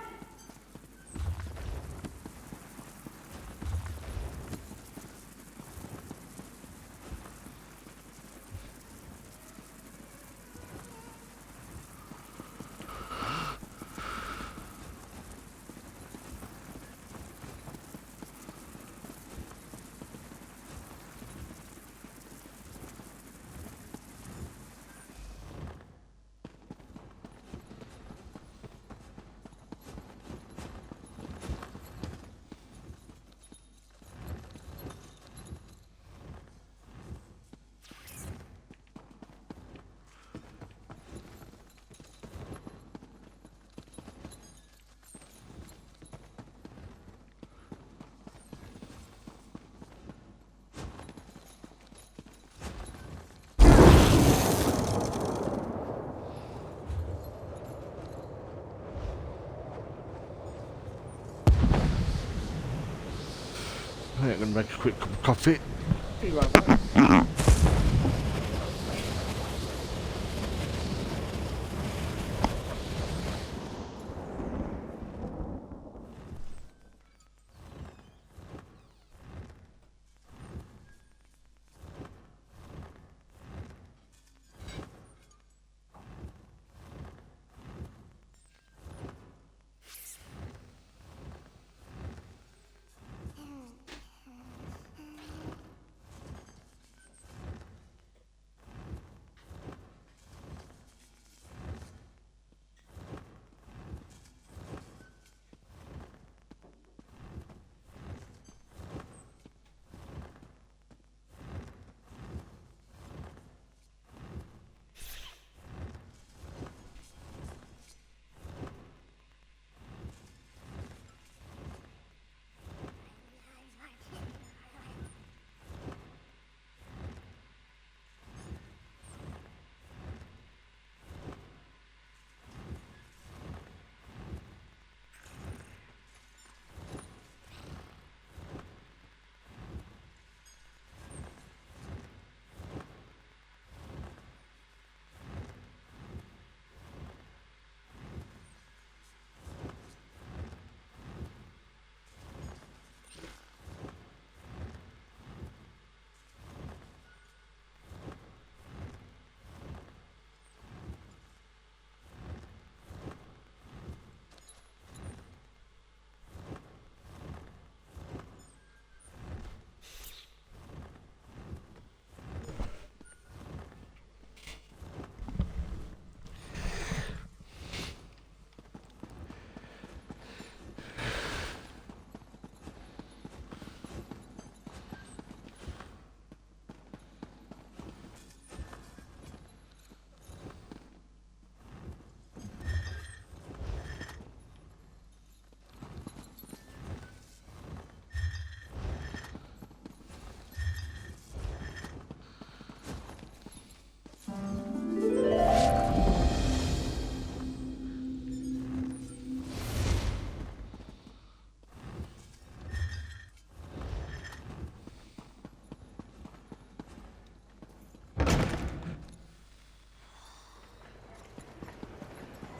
I'm going to make a quick cup of coffee. Be right back.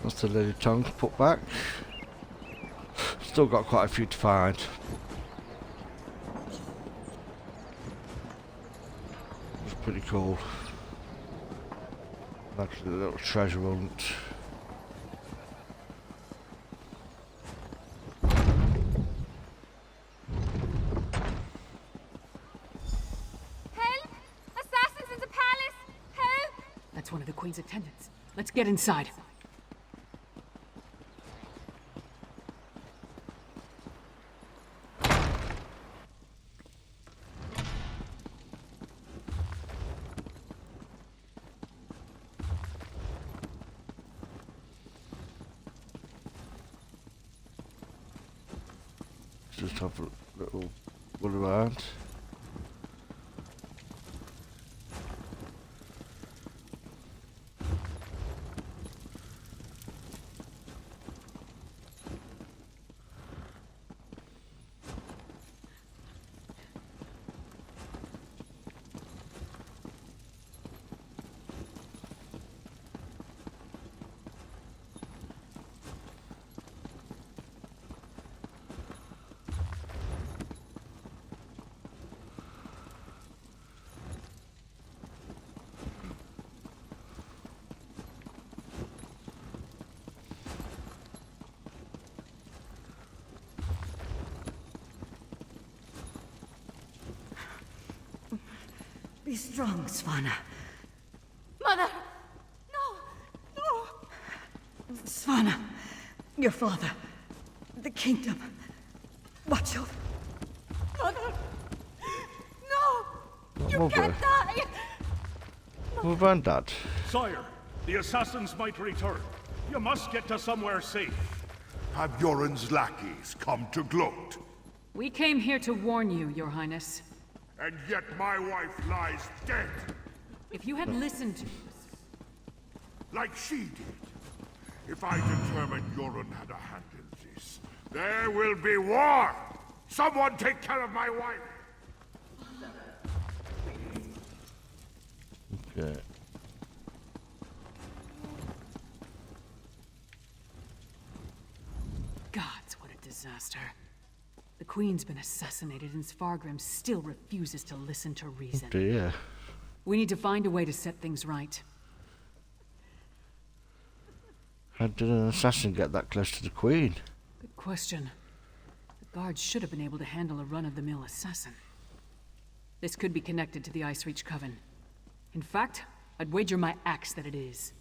That's the lily tongue put back. Still got quite a few to find. It's pretty cool. Like a little treasure hunt. Help! Assassins in the palace! Help! That's one of the Queen's attendants. Let's get inside. Just have a little run around. Be strong, Svanna. Mother! No! No! Svanna, your father, the kingdom. Watch over. Mother! No! Not You mother. can't die! Move on, Dad. Sire, the assassins might return. You must get to somewhere safe. Have Yoren's lackeys come to gloat? We came here to warn you, Your Highness. And yet my wife lies dead. If you had listened to like she did. If I determine Yoren had a hand in this, there will be war! Someone take care of my wife! Okay. Gods, what a disaster. The Queen's been assassinated and Svargrim still refuses to listen to reason. Oh dear. We need to find a way to set things right. How did an assassin get that close to the Queen? Good question. The guards should have been able to handle a run-of-the-mill assassin. This could be connected to the Ice Reach Coven. In fact, I'd wager my axe that it is.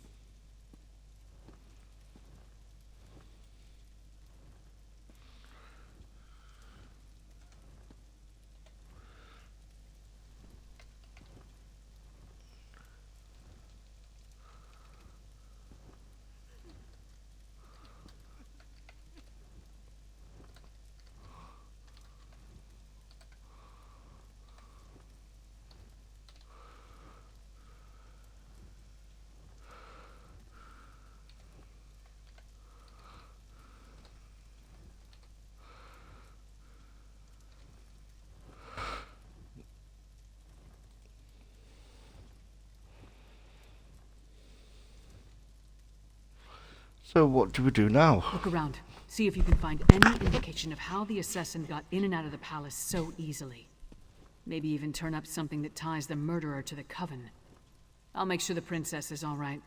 So what do we do now? Look around. See if you can find any indication of how the assassin got in and out of the palace so easily. Maybe even turn up something that ties the murderer to the Coven. I'll make sure the princess is all right.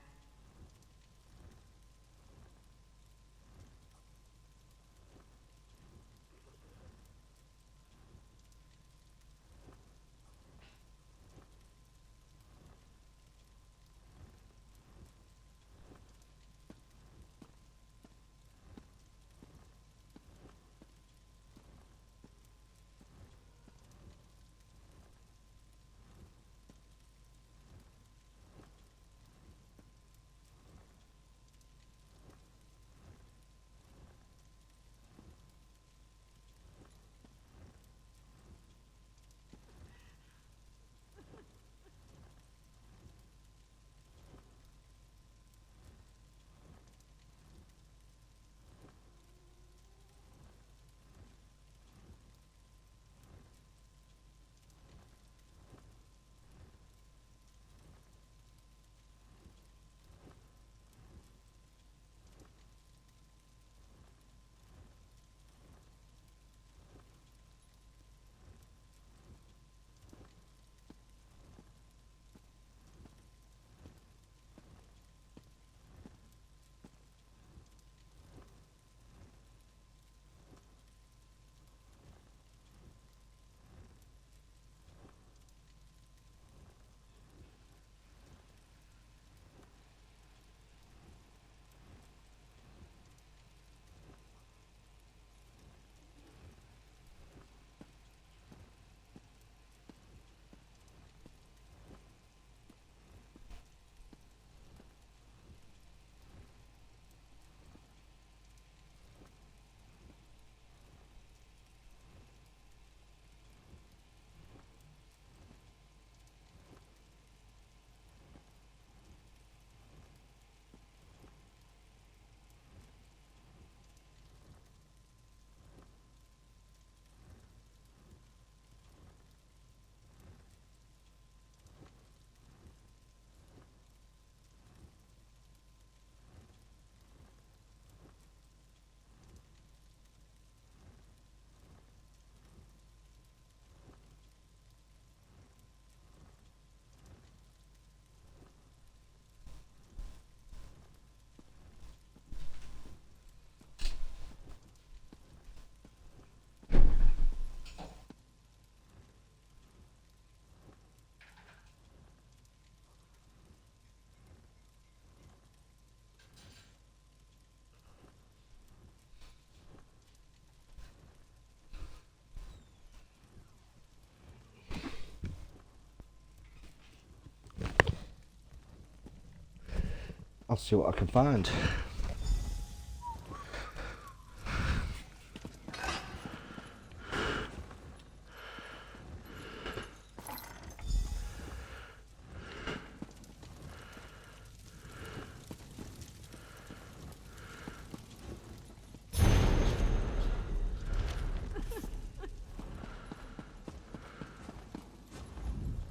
I'll see what I can find.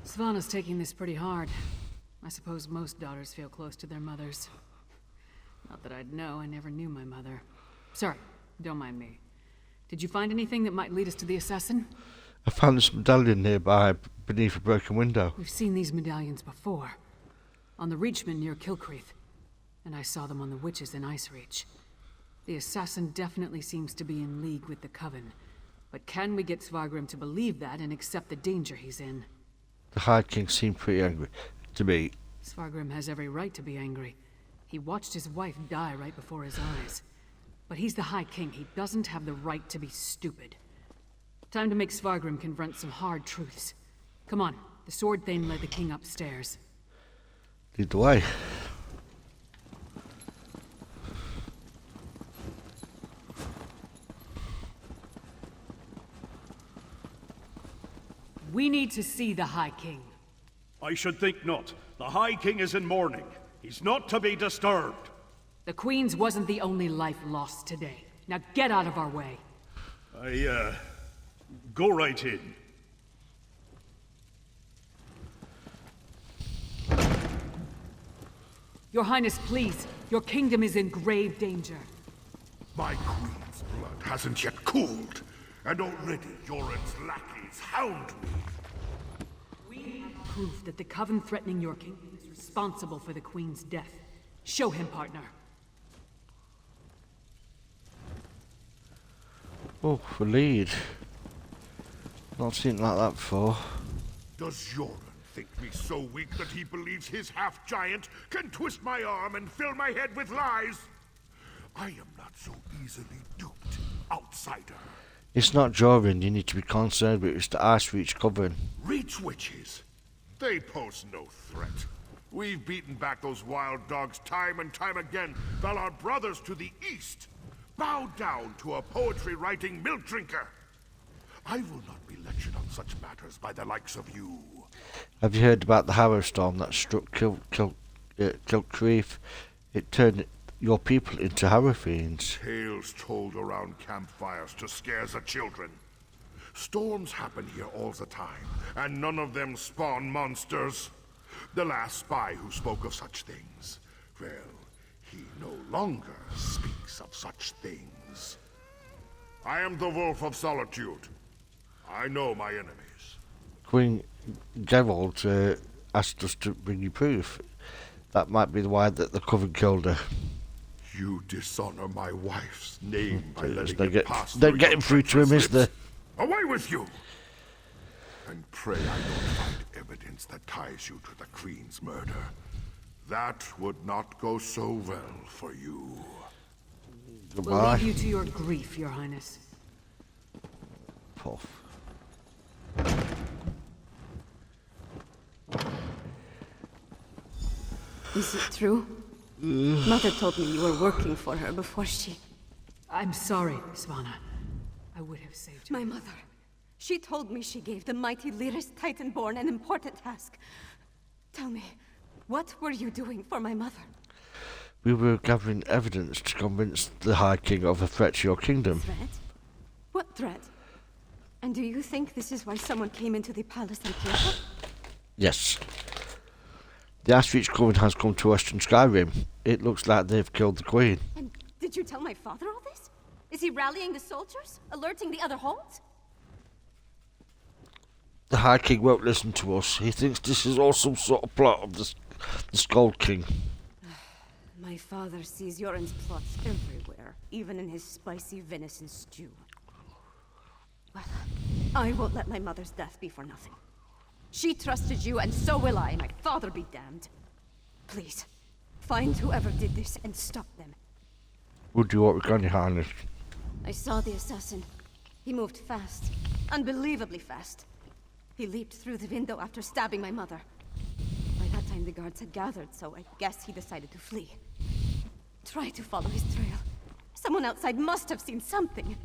Svanna's taking this pretty hard. I suppose most daughters feel close to their mothers. Not that I'd know, I never knew my mother. Sorry, don't mind me. Did you find anything that might lead us to the assassin? I found this medallion nearby, beneath a broken window. We've seen these medallions before. On the Reachman near Kilcreath. And I saw them on the witches in Icereach. The assassin definitely seems to be in league with the Coven. But can we get Svargrim to believe that and accept the danger he's in? The High King seemed pretty angry to me. Svargrim has every right to be angry. He watched his wife die right before his eyes. But he's the High King. He doesn't have the right to be stupid. Time to make Svargrim confront some hard truths. Come on, the Sword Thane led the king upstairs. Lead the way. We need to see the High King. I should think not. The High King is in mourning. He's not to be disturbed. The Queen's wasn't the only life lost today. Now get out of our way. Go right in. Your Highness, please. Your kingdom is in grave danger. My queen's blood hasn't yet cooled, and already Yoren's lackeys hound me. We have proof that the Coven threatening your kingdom is responsible for the Queen's death. Show him, partner. Oh, for lead. Not seen it like that before. Does Yoren think me so weak that he believes his half-giant can twist my arm and fill my head with lies? I am not so easily duped, outsider. It's not Joran you need to be concerned with, it's the Icereach Coven. Reach witches? They pose no threat. We've beaten back those wild dogs time and time again, while our brothers to the east bow down to a poetry-writing milk drinker. I will not be lectured on such matters by the likes of you. Have you heard about the Harrow Storm that struck Kilcreath? It turned your people into Harrow fiends. Tales told around campfires to scare the children. Storms happen here all the time, and none of them spawn monsters. The last spy who spoke of such things, well, he no longer speaks of such things. I am the Wolf of Solitude. I know my enemies. Queen Geralt asked us to bring you proof. That might be why that the Coven killed her. You dishonor my wife's name by letting They're it pass they're through getting your through to him, treacherous is there? lips. Away with you! And pray I don't find evidence that ties you to the Queen's murder. That would not go so well for you. Goodbye. We'll leave you to your grief, Your Highness. Puff. Is it true? Mother told me you were working for her before she... I'm sorry, Svanna. I would have saved My mother. She told me she gave the mighty Lyris Titanborn an important task. Tell me, what were you doing for my mother? We were gathering evidence to convince the High King of a threat to your kingdom. Threat? What threat? And do you think this is why someone came into the palace and killed her? Yes. The Icereach Coven has come to Western Skyrim. It looks like they've killed the Queen. And did you tell my father all this? Is he rallying the soldiers? Alerting the other holds? The High King won't listen to us. He thinks this is all some sort of plot of the Skull King. My father sees Yoren's plots everywhere, even in his spicy venison stew. Well, I won't let my mother's death be for nothing. She trusted you, and so will I. My father be damned. Please, find whoever did this and stop them. We'll do what we can, Your Highness. I saw the assassin. He moved fast. Unbelievably fast. He leaped through the window after stabbing my mother. By that time, time the guards had gathered, so I guess he decided to flee. Try to follow his trail. Someone outside must have seen something.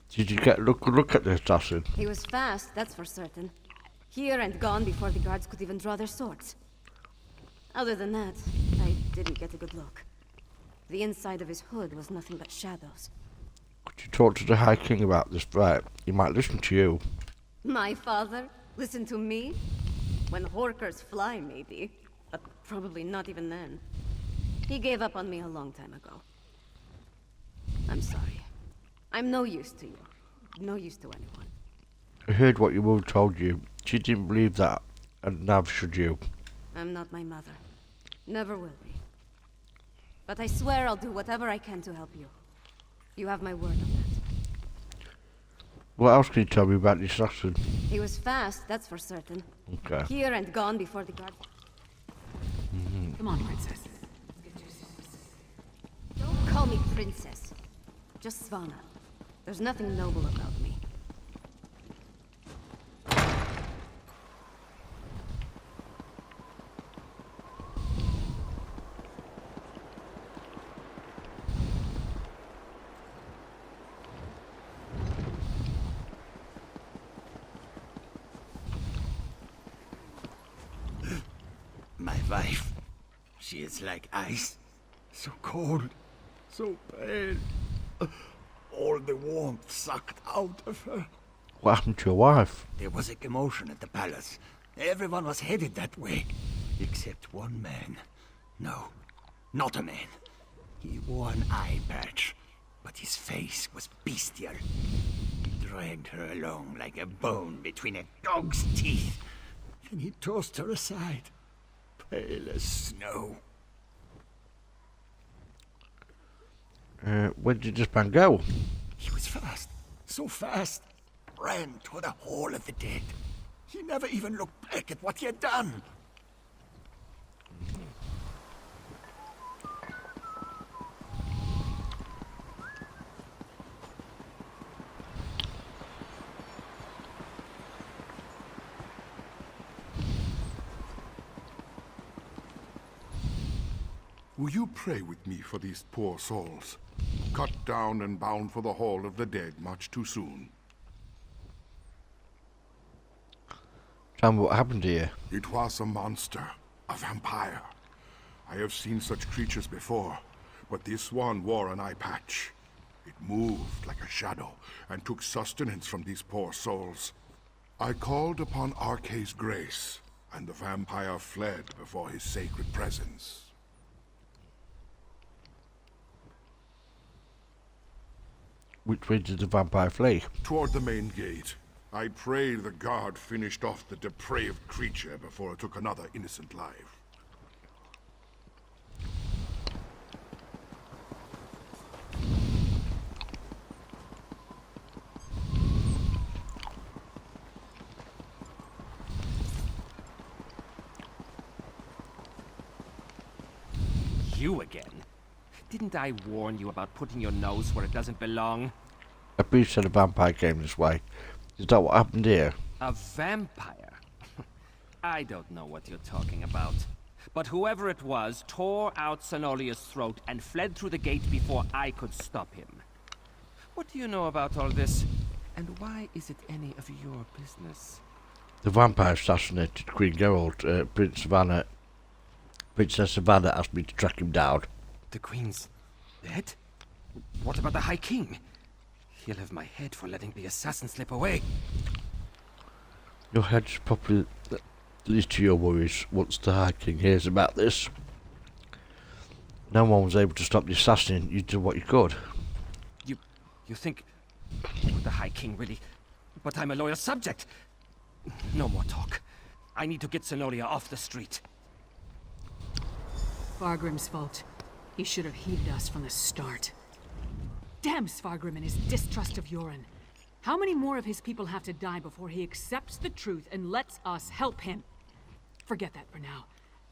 Did you get a look at the assassin? He was fast, that's for certain. Here and gone before the guards could even draw their swords. Other than that, I didn't get a good look. The inside of his hood was nothing but shadows. Could you talk to the High King about this threat? He might listen to you. My father? Listen to me? When horkers fly, maybe. But probably not even then. He gave up on me a long time ago. I'm sorry. I'm no use to you. No use to anyone. I heard what your mother told you. She didn't believe that, and neither should you. I'm not my mother. Never will be. But I swear I'll do whatever I can to help you. You have my word on that. What else can you tell me about the assassin? He was fast, that's for certain. Okay. Here and gone before the guard. Come on, princess. Don't call me princess. Just Svanna. There's nothing noble about me. My wife. She is like ice. So cold. So pale. All the warmth sucked out of her. What happened to your wife? There was a commotion at the palace. Everyone was headed that way. Except one man. No, not a man. He wore an eye patch, but his face was bestial. He dragged her along like a bone between a dog's teeth. Then he tossed her aside, pale as snow. Where did this man go? He was fast, so fast. Ran to the Hall of the Dead. He never even looked back at what he had done. Will you pray with me for these poor souls? Cut down and bound for the Hall of the Dead much too soon. Tell me what happened here. It was a monster, a vampire. I have seen such creatures before, but this one wore an eye patch. It moved like a shadow and took sustenance from these poor souls. I called upon Arkay's grace, and the vampire fled before his sacred presence. Which way did the vampire flee? Toward the main gate. I pray the guard finished off the depraved creature before it took another innocent life. You again? Didn't I warn you about putting your nose where it doesn't belong? A priest said a vampire came this way. Is that what happened here? A vampire? I don't know what you're talking about. But whoever it was tore out Senolia's throat and fled through the gate before I could stop him. What do you know about all this? And why is it any of your business? The vampire assassinated Queen Geralt. Princess Savannah asked me to track him down. The Queen's dead? What about the High King? He'll have my head for letting the assassin slip away. Your head's probably leads to your worries once the High King hears about this. No one was able to stop the assassin. You did what you could. You think you're the High King, really? But I'm a loyal subject. No more talk. I need to get Senolia off the street. Fargrim's fault. He should have heeded us from the start. Damn Svargrim and his distrust of Yoren. How many more of his people have to die before he accepts the truth and lets us help him? Forget that for now.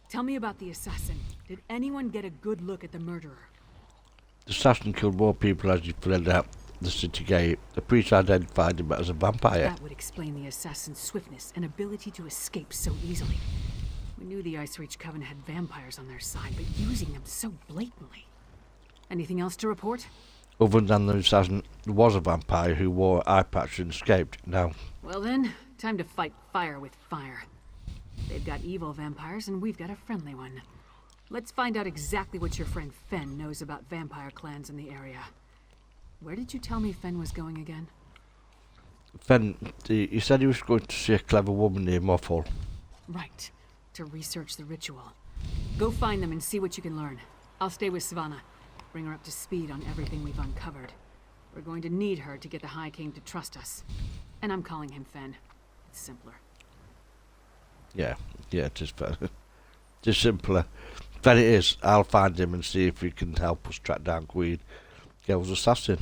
Tell me about the assassin. Did anyone get a good look at the murderer? The assassin killed more people as he fled out the city gate. The priest identified him as a vampire. That would explain the assassin's swiftness and ability to escape so easily. We knew the Ice Reach Coven had vampires on their side, but using them so blatantly. Anything else to report? Other than there was a vampire who wore eye patch and escaped. No. Well then, time to fight fire with fire. They've got evil vampires, and we've got a friendly one. Let's find out exactly what your friend Fen knows about vampire clans in the area. Where did you tell me Fen was going again? Fen, he said he was going to see a clever woman near Mothhall. Right. To research the ritual. Go find them and see what you can learn. I'll stay with Savannah. Bring her up to speed on everything we've uncovered. We're going to need her to get the High King to trust us. And I'm calling him Fen. It's simpler. Yeah, just better. Just simpler. But it is. I'll find him and see if he can help us track down Queen Gale's assassin.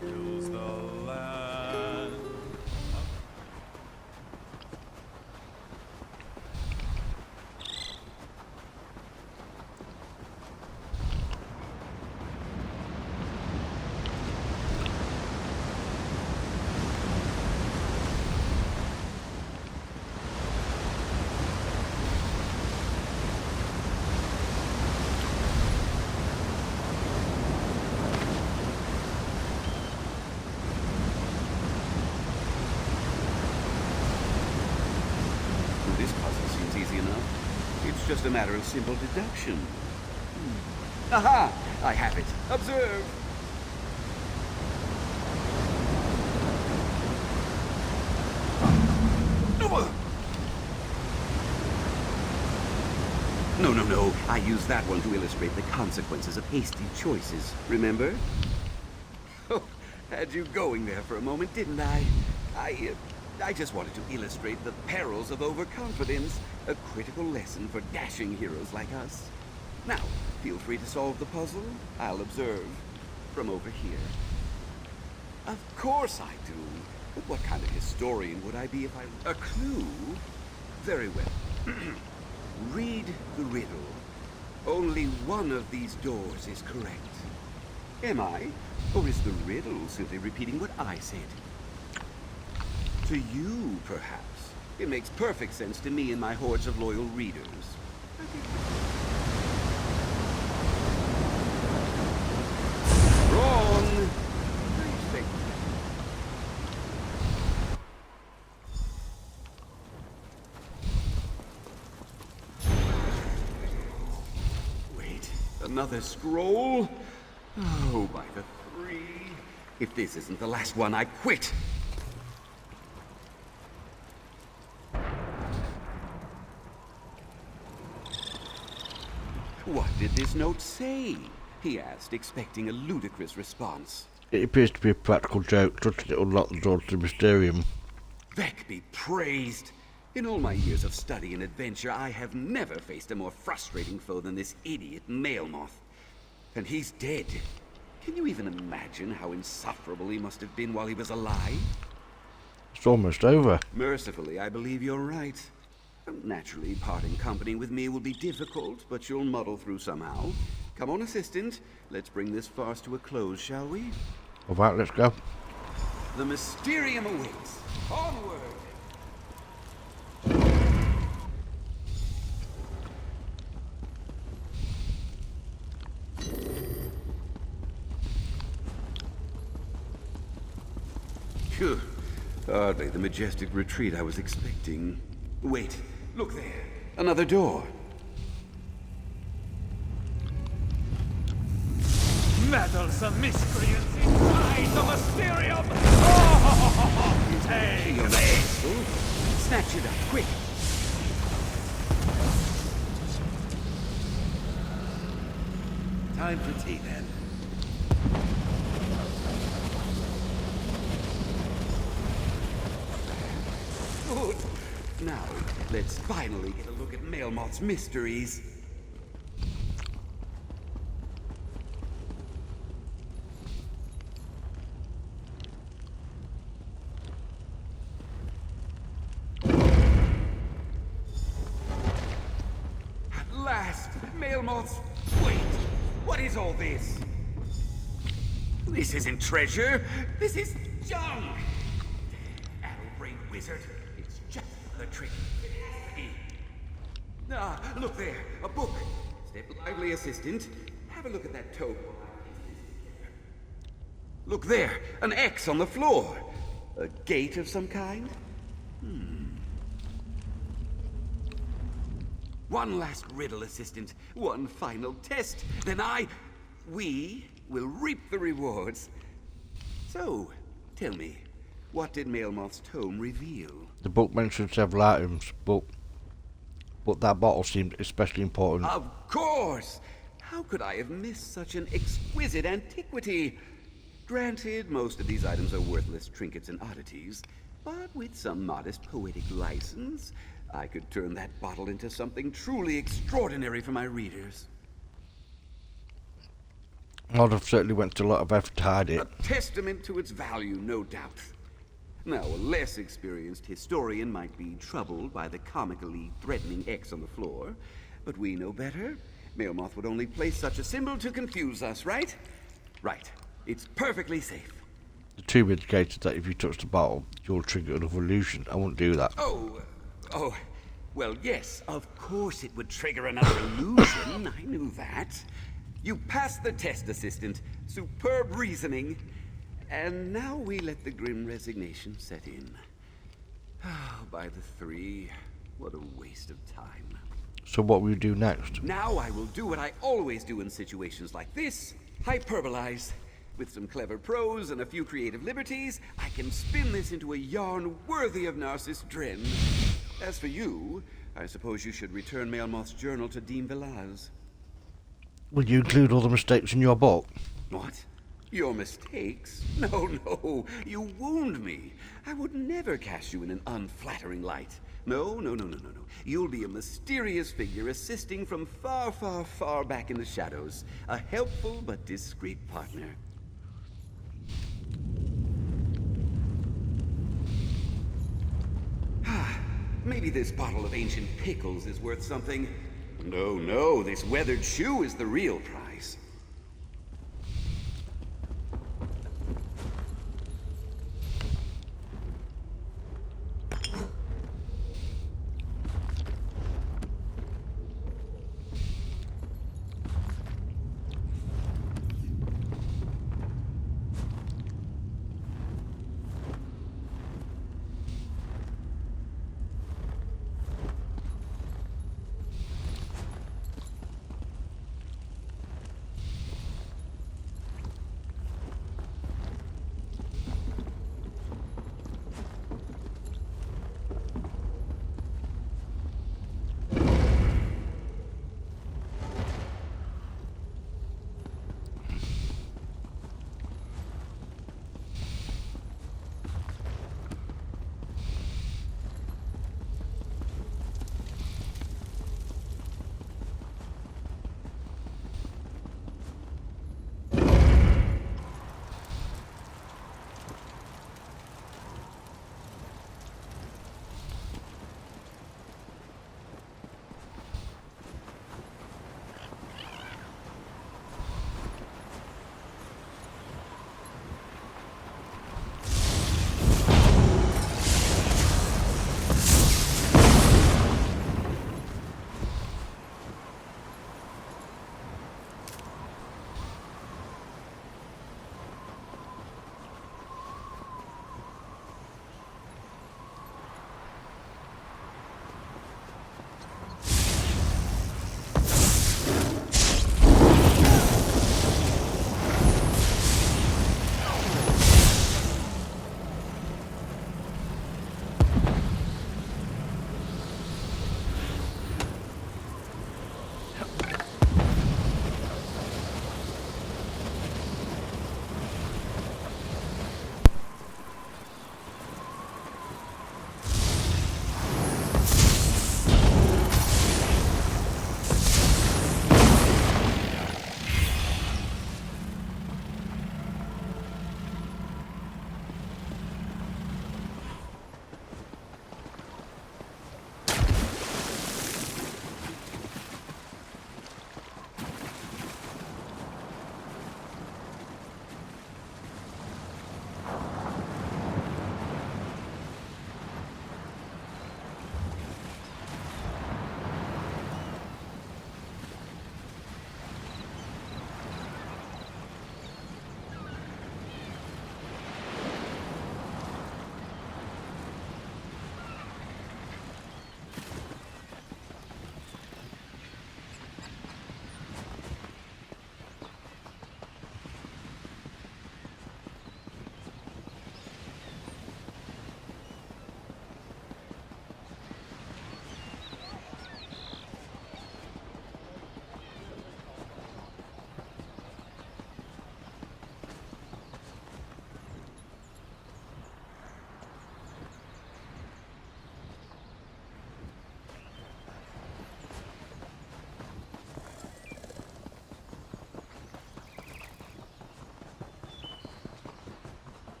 Tills the land. This puzzle seems easy enough. It's just a matter of simple deduction. Aha! I have it. Observe! No. I used that one to illustrate the consequences of hasty choices. Remember? Oh, had you going there for a moment, didn't I? I just wanted to illustrate the perils of overconfidence, a critical lesson for dashing heroes like us. Now, feel free to solve the puzzle. I'll observe from over here. Of course I do. But what kind of historian would I be if I... A clue? Very well. Read the riddle. Only one of these doors is correct. Am I? Or is the riddle simply repeating what I said? To you, perhaps. It makes perfect sense to me and my hordes of loyal readers. Wrong! Wait, another scroll? Oh, by the 3. If this isn't the last one, I quit! What did this note say? He asked, expecting a ludicrous response. It appears to be a practical joke, touching it unlock the door to the Mysterium. Vec be praised! In all my years of study and adventure, I have never faced a more frustrating foe than this idiot male moth. And he's dead. Can you even imagine how insufferable he must have been while he was alive? It's almost over. Mercifully, I believe you're right. Naturally, parting company with me will be difficult, but you'll muddle through somehow. Come on, assistant. Let's bring this farce to a close, shall we? Alright, let's go. The Mysterium awaits. Onward! Phew. Hardly the majestic retreat I was expecting. Wait, look there. Another door. Meddlesome miscreants inside the Mysterium! Oh, take this! Snatch it up, quick! Time for tea, then. Good. Now, let's finally get a look at Mailmoth's mysteries. At last, Mailmoth's... Wait, what is all this? This isn't treasure. This is junk. Addle-brained wizard. It's just a trick. It has to be. Ah, look there, a book. Step lively, assistant. Have a look at that tome. Look there, an X on the floor. A gate of some kind? One last riddle, assistant. One final test. Then we will reap the rewards. So, tell me, what did Mailmoth's tome reveal? The book mentioned several items, but that bottle seemed especially important. Of course! How could I have missed such an exquisite antiquity? Granted, most of these items are worthless trinkets and oddities, but with some modest poetic license, I could turn that bottle into something truly extraordinary for my readers. I'd have certainly went to a lot of effort to hide it. A testament to its value, no doubt. Now, a less experienced historian might be troubled by the comically threatening X on the floor, but we know better. Mailmoth would only place such a symbol to confuse us, right? Right. It's perfectly safe. The tube indicated that if you touch the bottle, you'll trigger another illusion. I wouldn't do that. Oh, well, yes, of course it would trigger another illusion. I knew that. You passed the test, assistant. Superb reasoning. And now we let the grim resignation set in. Oh, by the three, what a waste of time. So what will you do next? Now I will do what I always do in situations like this. Hyperbolize. With some clever prose and a few creative liberties, I can spin this into a yarn worthy of Narcissus Dren. As for you, I suppose you should return Mailmoth's journal to Dean Velaz. Will you include all the mistakes in your book? What? Your mistakes? No, you wound me. I would never cast you in an unflattering light. No. You'll be a mysterious figure assisting from far, far, far back in the shadows. A helpful but discreet partner. Maybe this bottle of ancient pickles is worth something. No, this weathered shoe is the real prize.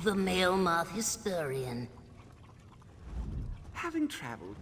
the male moth historian. Having traveled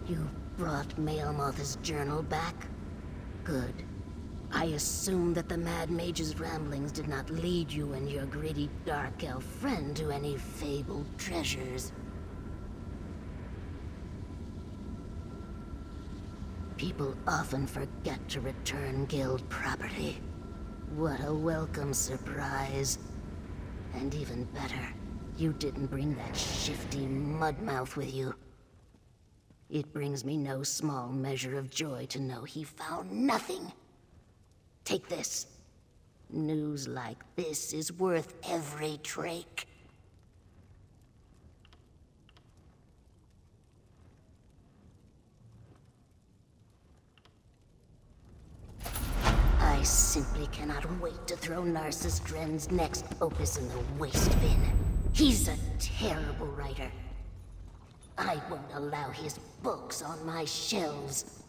You brought Male Moth's journal back? Good. I assume that the Mad Mage's ramblings did not lead you and your greedy dark elf friend to any fabled treasures. People often forget to return guild property. What a welcome surprise. And even better, you didn't bring that shifty mudmouth with you. It brings me no small measure of joy to know he found nothing. Take this. News like this is worth every drake. I simply cannot wait to throw Narcissus Dren's next opus in the waste bin. He's a terrible writer. I won't allow his books on my shelves.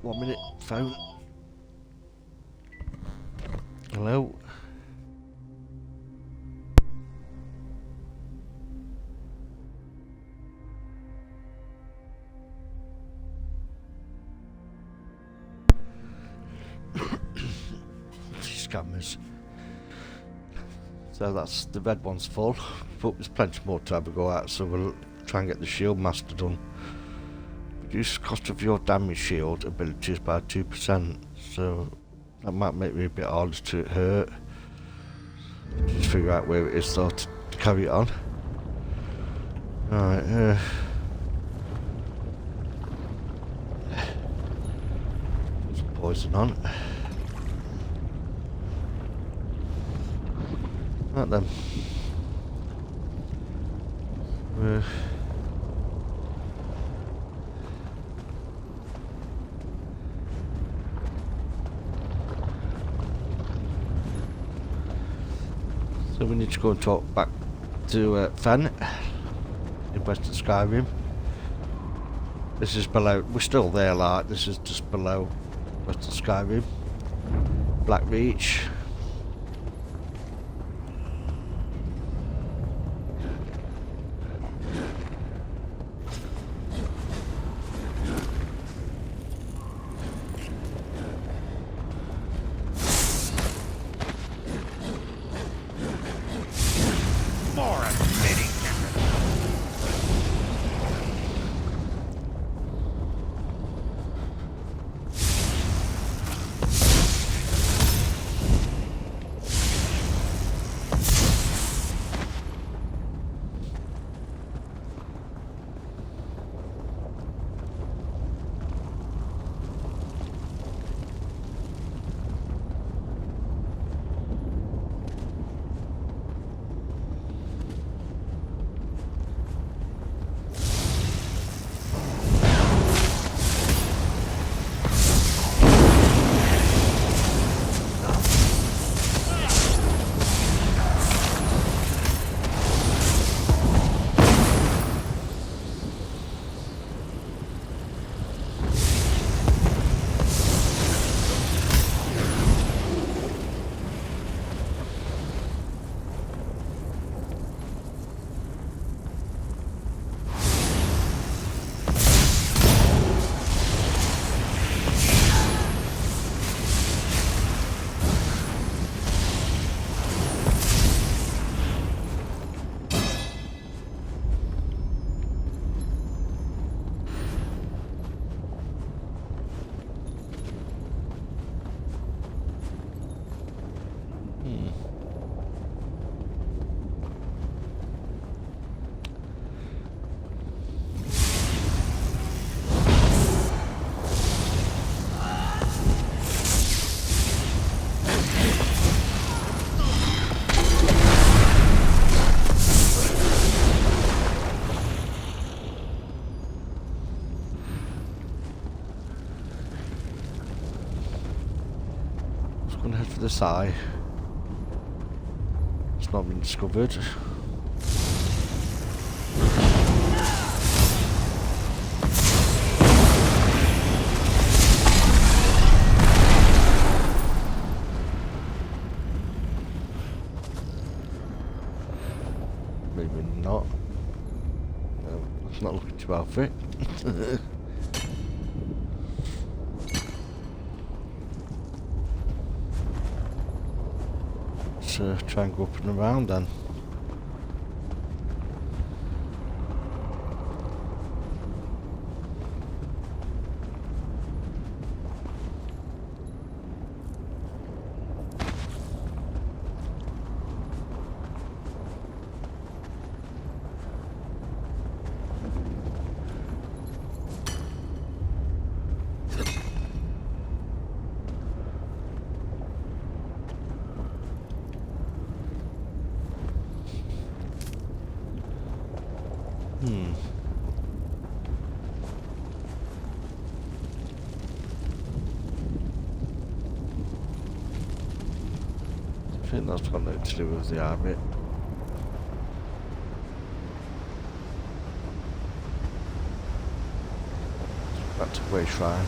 1 minute, phone. Hello? Scammers. So that's the red one's full, but there's plenty more to have a go at, so we'll try and get the shield master done. Reduce the cost of your damage shield abilities by 2%, so that might make me a bit harder to hurt. Just figure out where it is though to carry it on. Alright, put some poison on. Right then. So we need to go and talk back to Fen in Western Skyrim. This is below, we're still there, like, this is just below Western Skyrim. Black Reach. Gonna head for this eye. It's not been discovered. Maybe not. No, it's not looking too outfit. Try and go up and around then. I think that's got nothing to do with the eye bit. Back to Way Shrine.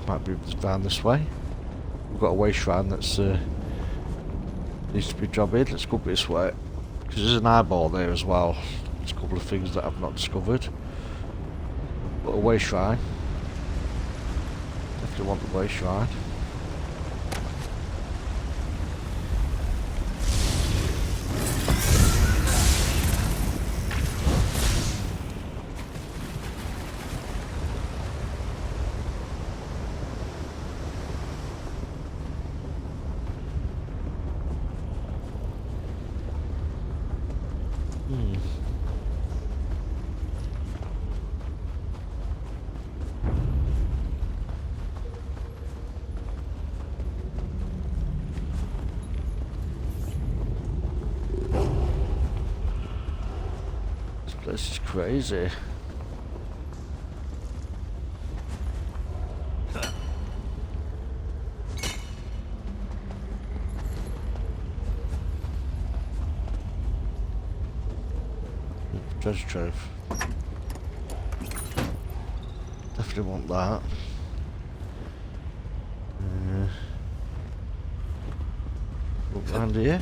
it might be down this way. We've got a way shrine that's needs to be jobbed. Let's go this way. Because there's an eyeball there as well. There's a couple of things that I've not discovered. But a way shrine. Definitely want the way shrine. This is crazy. Treasure trove. Definitely want that. Look around here.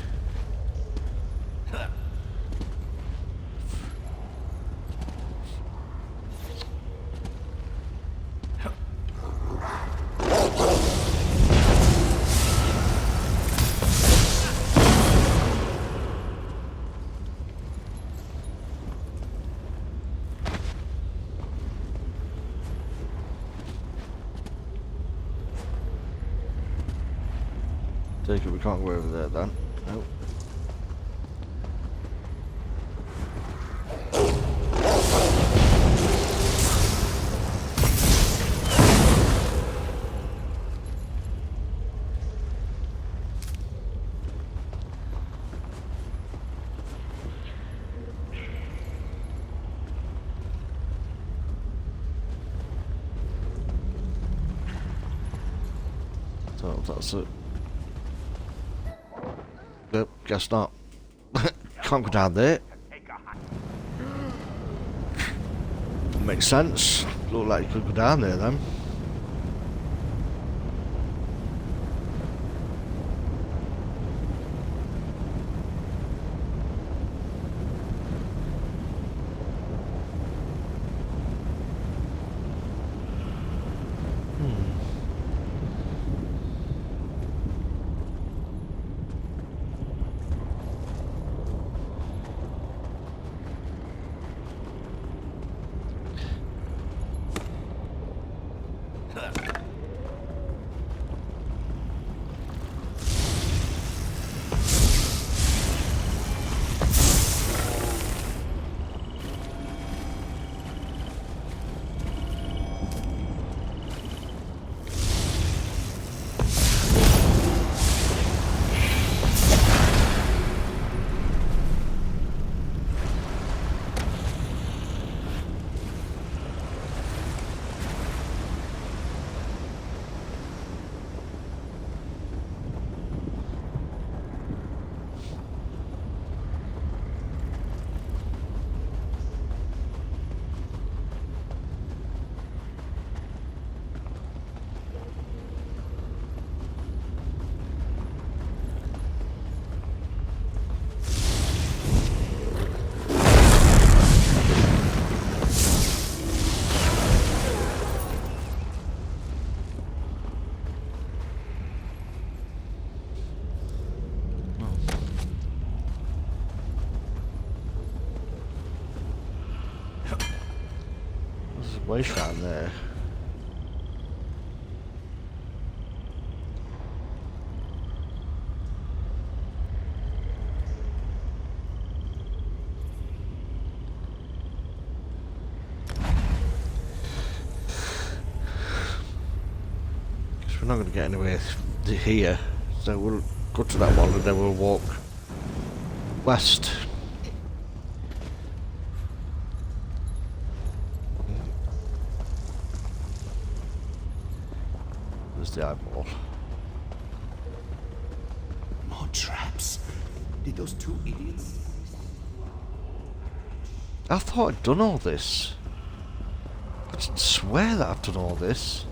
Take it, we can't go over there then. Nope. So that's it. Nope, guess not. Can't go down there. Makes sense. Look like you could go down there then. Way shrine there. Because we're not going to get anywhere here, so we'll go to that one and then we'll walk west. The eyeball. More traps? Did those two idiots? I thought I'd done all this. I didn't swear that I've done all this.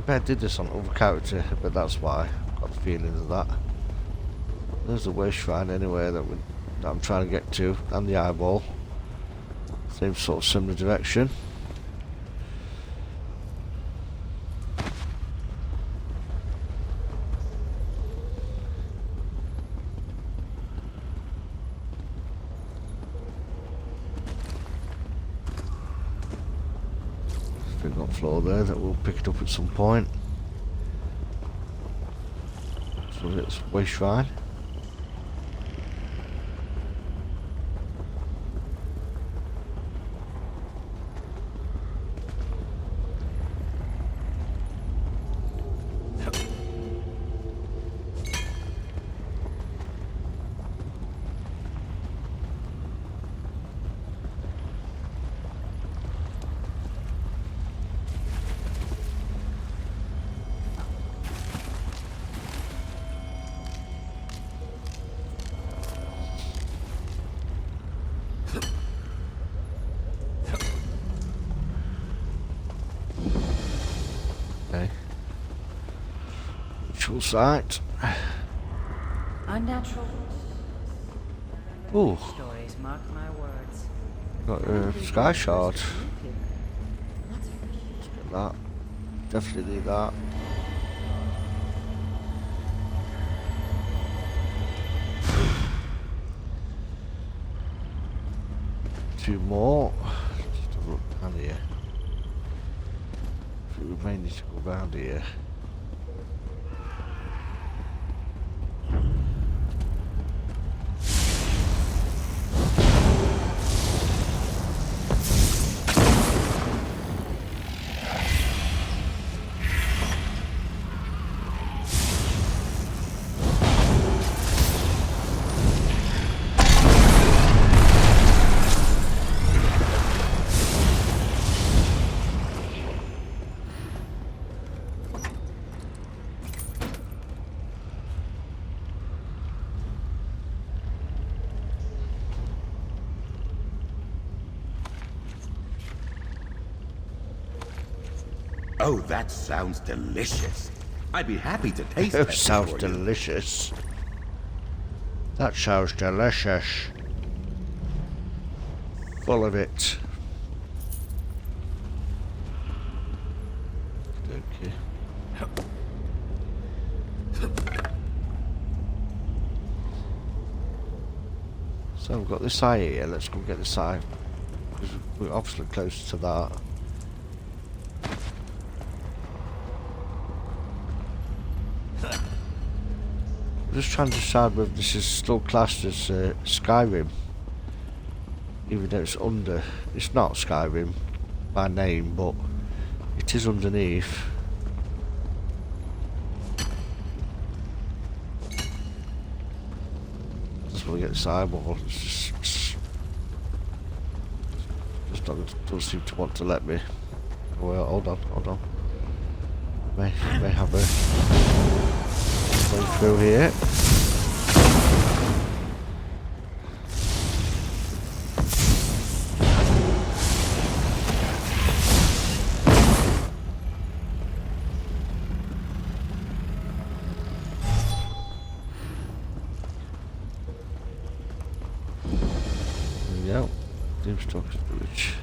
bet I did this on other character, but that's why I got the feeling of that. There's the way shrine anyway that I'm trying to get to, and the eyeball. Same sort of similar direction. Got floor there that we'll pick it up at some point. So it's way shrine. Site. Unnatural. Ooh. Stories mark my words. Got a sky shard. Let's get that. Definitely need that. Two more. Just have a look down here. I think we may need to go around here. Oh, that sounds delicious. I'd be happy to taste that. Sounds delicious. That sounds delicious. Full of it. Okay. So we've got this eye here. Let's go get this eye. Because we're obviously close to that. Just trying to decide whether this is still classed as Skyrim, even though it's under. It's not Skyrim by name, but it is underneath. Just want to get this eyeball. It's just don't seem to want to let me. Well, hold on. May have a way through here. There we go. Doomstalker's Village.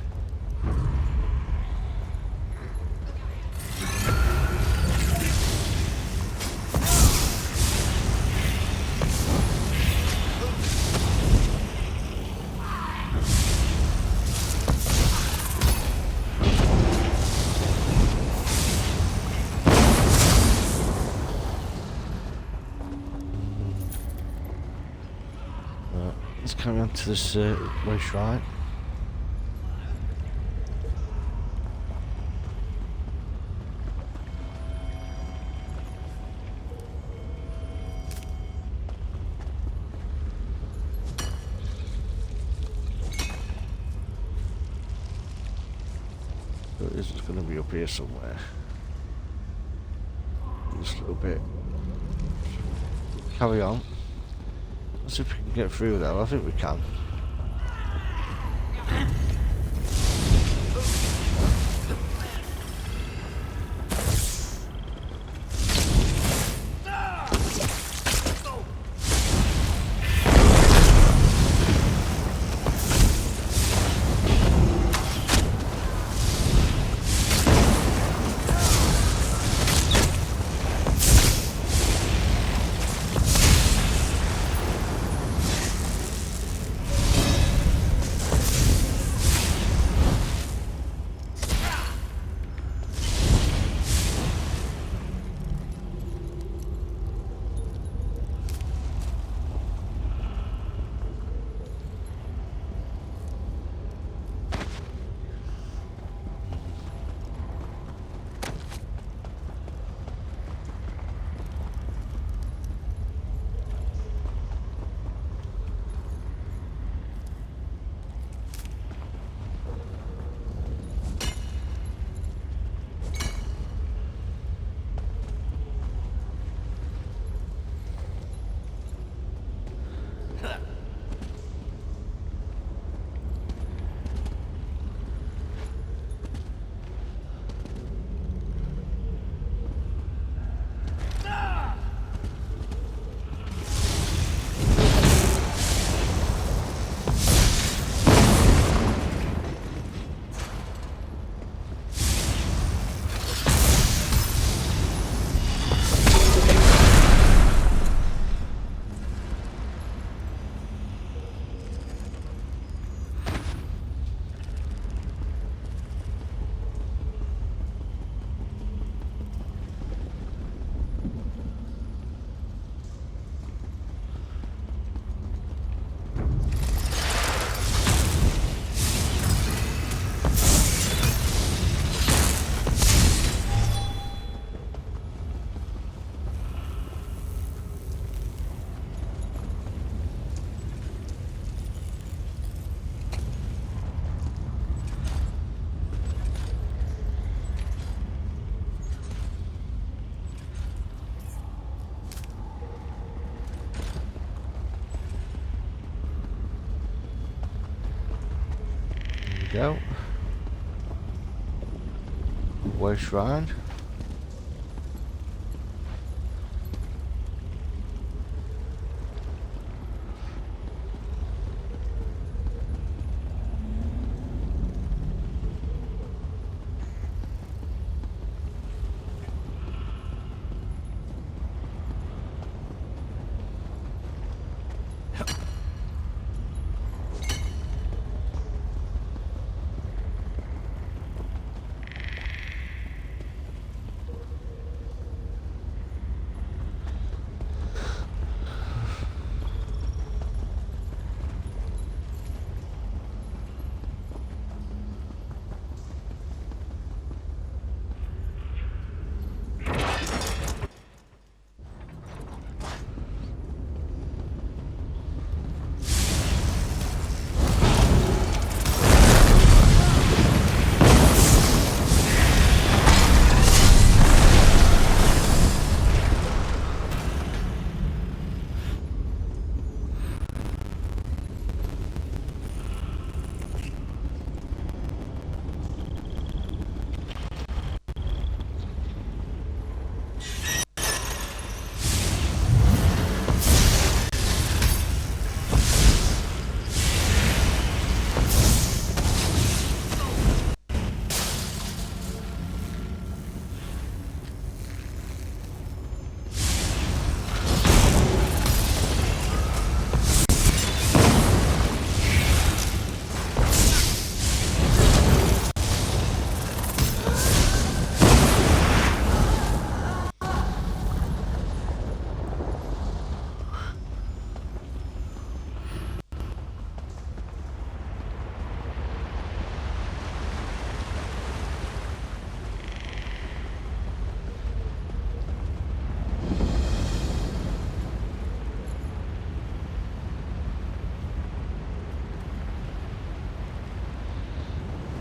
Let's carry on to this way shrine. So this is going to be up here somewhere. Just a little bit. Carry on. Let's see if we can get through there. I think we can. go. Way shrine.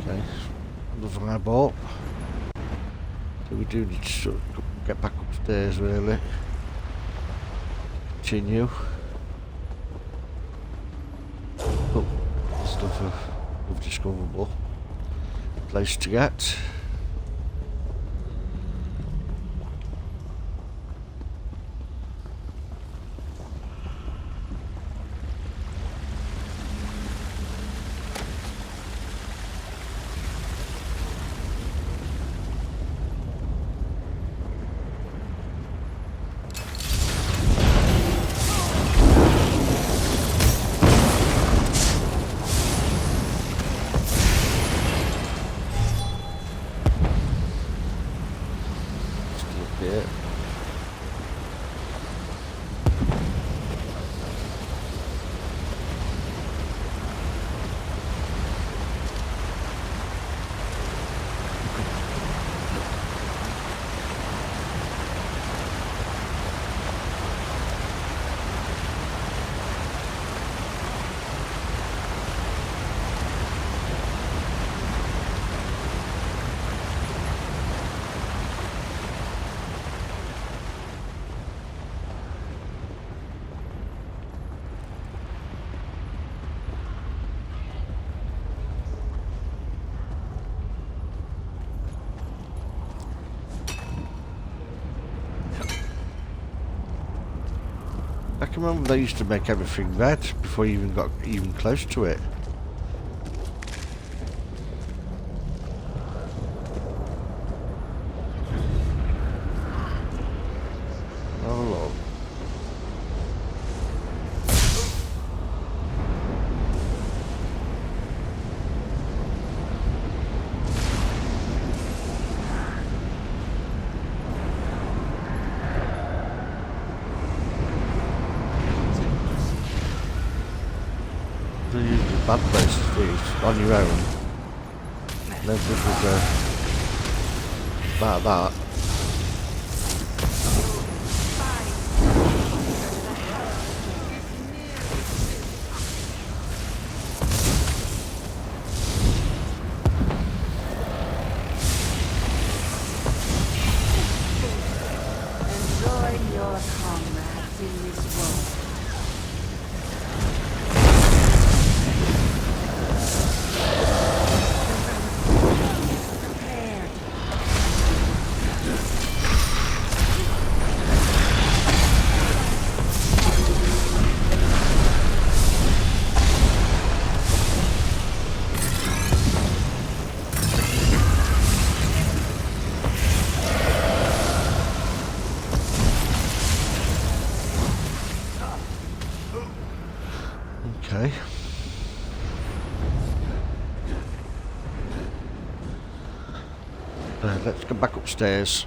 Okay, another eyeball. So we do need to sort of get back upstairs really. Continue. Oh, stuff of discoverable place to get. I can remember they used to make everything red before you even got even close to it. Oh Lord. Bad places for you on your own. No good with about that. Enjoy your comrades in this world. Let's go back upstairs.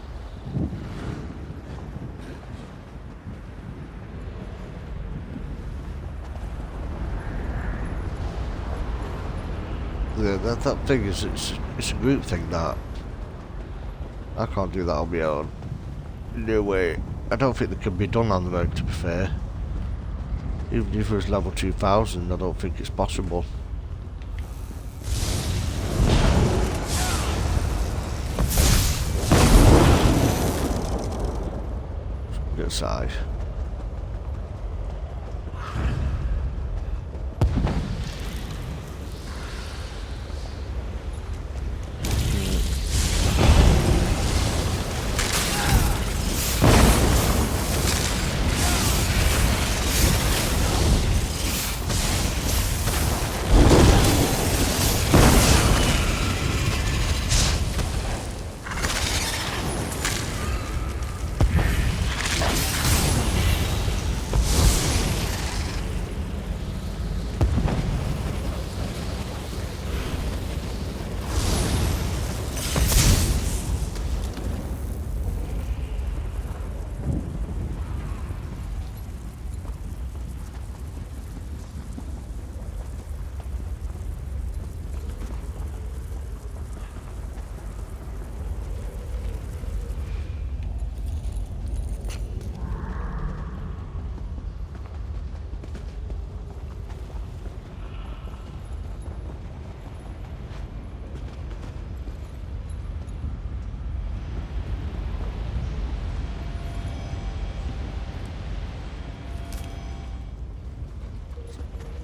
Yeah, that thing is, it's a group thing, that. I can't do that on my own. No way. I don't think it can be done on the road, to be fair. Even if it was level 2000, I don't think it's possible. Get aside.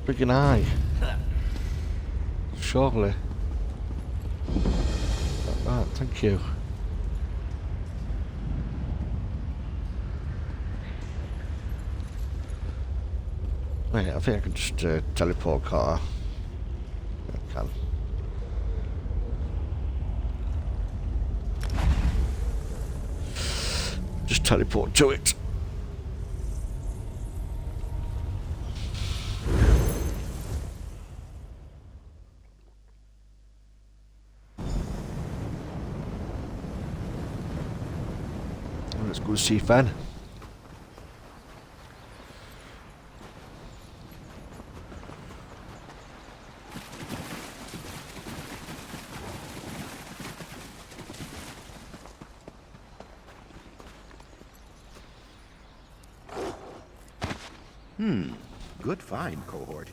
Freaking eye. Surely. Right, thank you. Wait, I think I can just teleport, can't I? I can. Just teleport to it. Let's go see Fen. Good find, cohort.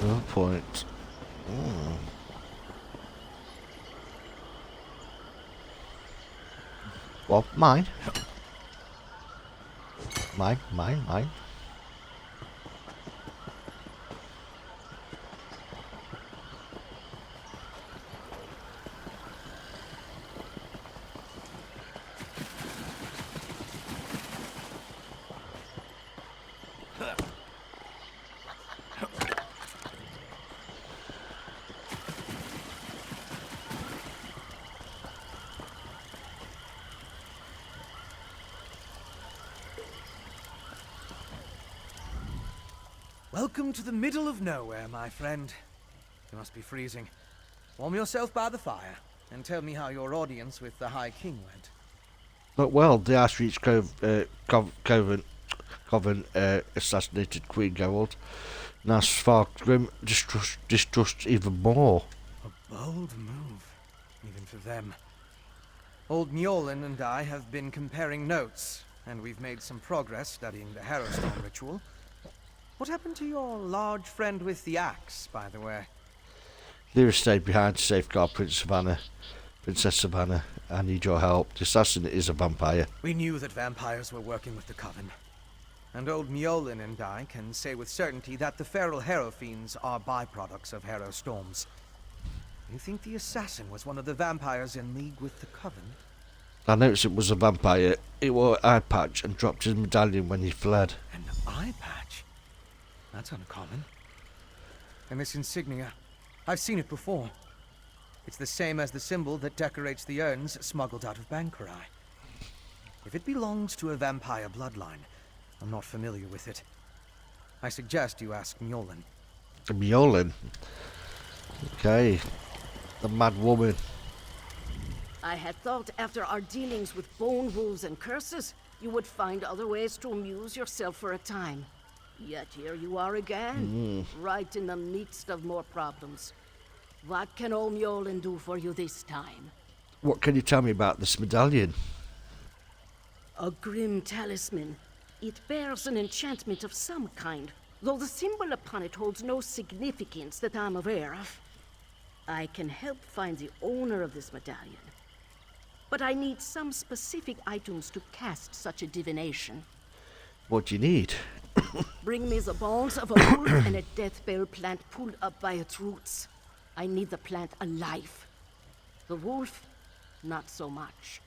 No point. Well, mine. Mine. Welcome to the middle of nowhere, my friend. You must be freezing. Warm yourself by the fire, and tell me how your audience with the High King went. But well, the Outreach Coven assassinated Queen Geralt. Now Svartgrim distrusts even more. A bold move, even for them. Old Njolin and I have been comparing notes, and we've made some progress studying the Harrowstone ritual. What happened to your large friend with the axe, by the way? Lyra stayed behind to safeguard Prince Savannah, Princess Savannah, I need your help. The assassin is a vampire. We knew that vampires were working with the Coven. And old Mjolnir and I can say with certainty that the feral Harrow fiends are byproducts of Harrow storms. You think the assassin was one of the vampires in league with the Coven? I noticed it was a vampire. He wore an eye patch and dropped his medallion when he fled. An eye patch? That's uncommon. And this insignia, I've seen it before. It's the same as the symbol that decorates the urns smuggled out of Bankarai. If it belongs to a vampire bloodline, I'm not familiar with it. I suggest you ask Mjolnir. Mjolnir? Okay. The mad woman. I had thought after our dealings with bone wolves and curses, you would find other ways to amuse yourself for a time. Yet here you are again, right in the midst of more problems. What can old Mjolnir do for you this time? What can you tell me about this medallion? A grim talisman. It bears an enchantment of some kind, though the symbol upon it holds no significance that I'm aware of. I can help find the owner of this medallion, but I need some specific items to cast such a divination. What do you need? Bring me the bones of a wolf and a death bell plant pulled up by its roots. I need the plant alive. The wolf, not so much.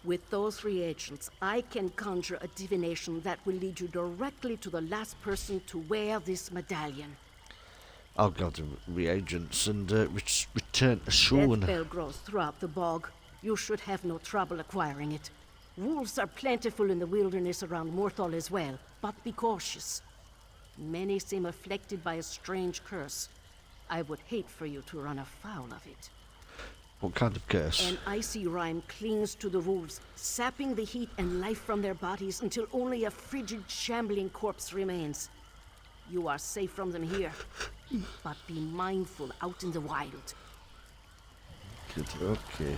With those reagents, I can conjure a divination that will lead you directly to the last person to wear this medallion. I'll go to reagents and return soon. Death bell grows throughout the bog. You should have no trouble acquiring it. Wolves are plentiful in the wilderness around Morthal as well, but be cautious. Many seem afflicted by a strange curse. I would hate for you to run afoul of it. What kind of curse? An icy rime clings to the wolves, sapping the heat and life from their bodies until only a frigid, shambling corpse remains. You are safe from them here, but be mindful out in the wild. Good, okay.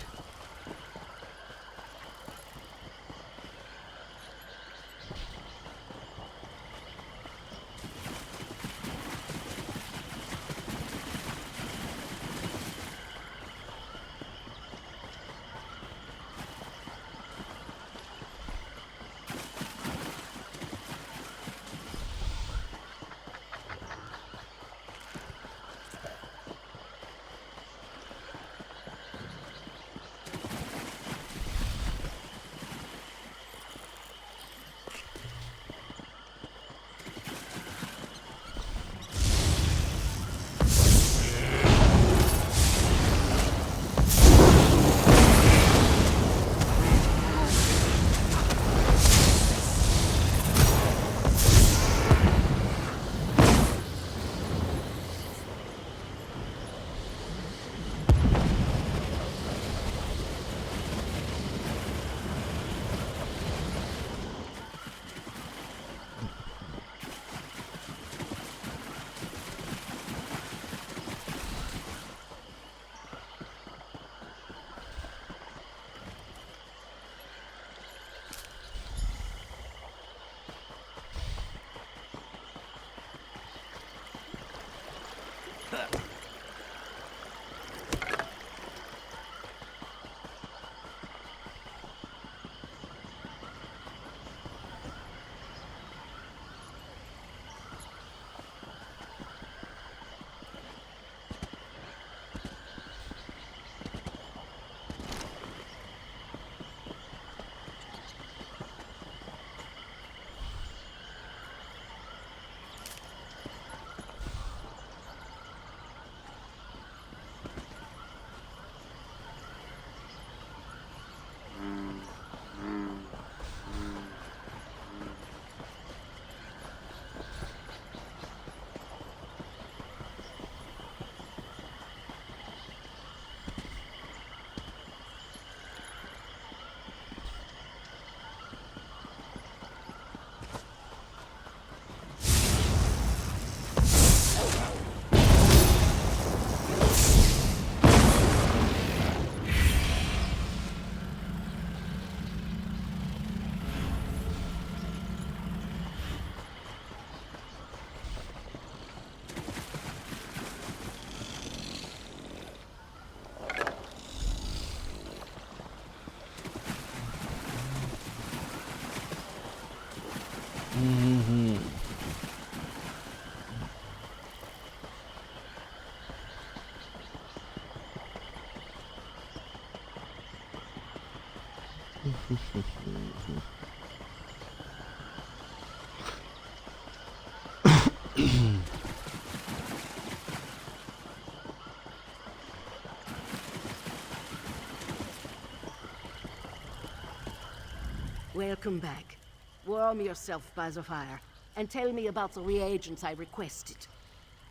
Welcome back. Warm yourself by the fire, and tell me about the reagents I requested.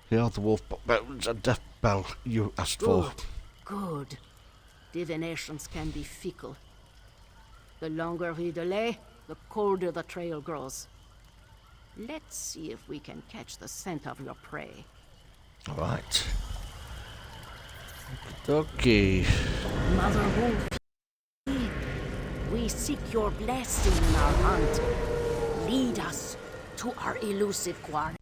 Here are the wolf bones and death bell you asked for. Good. Divinations can be fickle. The longer we delay, the colder the trail grows. Let's see if we can catch the scent of your prey. All right. Okay. Mother Wolf, we seek your blessing in our hunt. Lead us to our elusive quarry.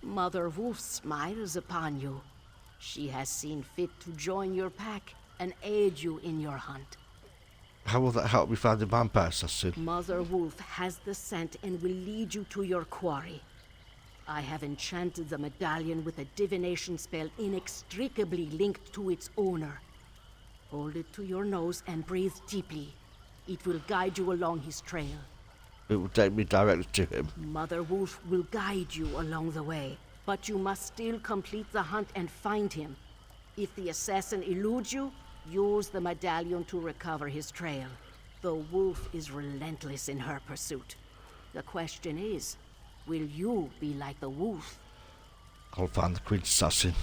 Mother Wolf smiles upon you. She has seen fit to join your pack and aid you in your hunt. How will that help me find the vampire assassin? Mother Wolf has the scent and will lead you to your quarry. I have enchanted the medallion with a divination spell inextricably linked to its owner. Hold it to your nose and breathe deeply. It will guide you along his trail. It will take me directly to him. Mother Wolf will guide you along the way, but you must still complete the hunt and find him. If the assassin eludes you, use the medallion to recover his trail. The wolf is relentless in her pursuit. The question is, will you be like the wolf? I'll find the Queen's assassin.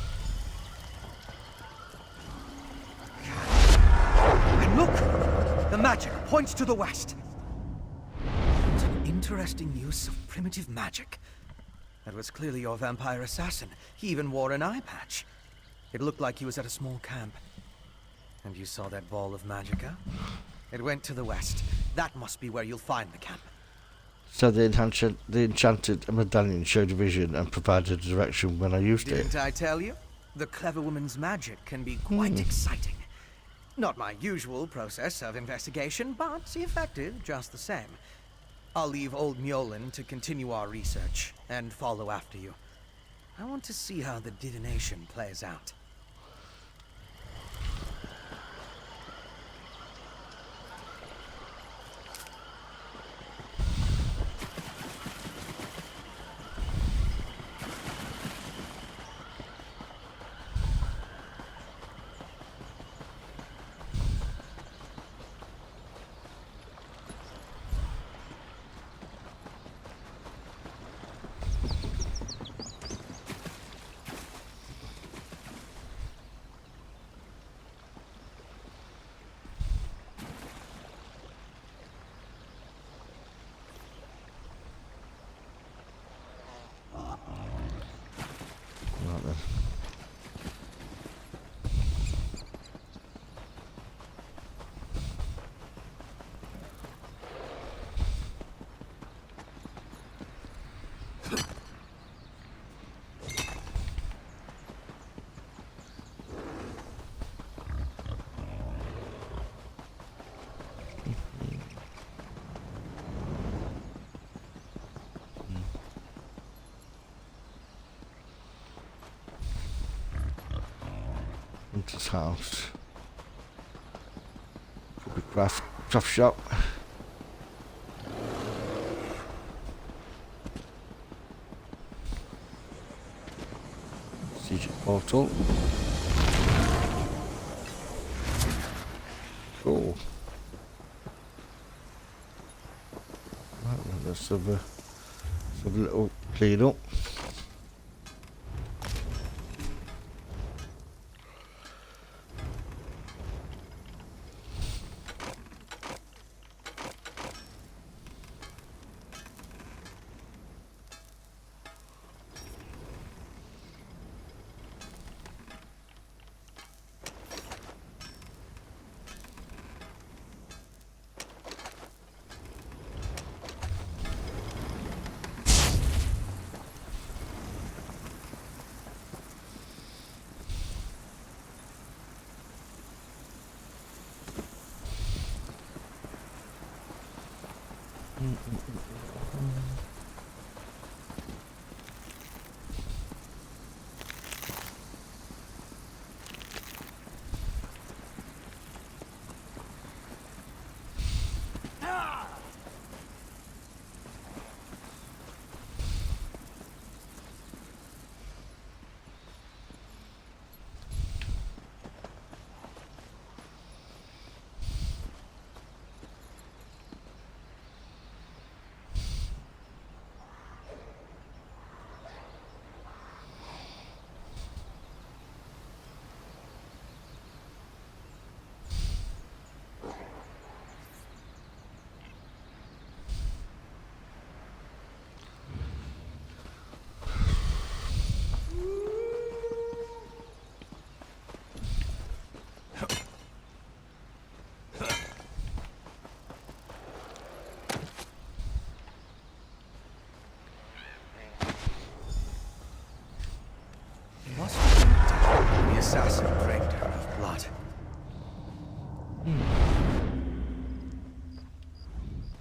And look! The magic points to the west. It's an interesting use of primitive magic. That was clearly your vampire assassin. He even wore an eye patch. It looked like he was at a small camp. And you saw that ball of magicka? It went to the west. That must be where you'll find the camp. So the enchanted medallion showed a vision and provided a direction when I used it. Didn't I tell you? The clever woman's magic can be quite exciting. Not my usual process of investigation, but effective just the same. I'll leave old Mjolin to continue our research and follow after you. I want to see how the divination plays out. Right then. Hunter's house. Could be craft shop. Siege portal. Cool. Right, well, let's have a little clean up.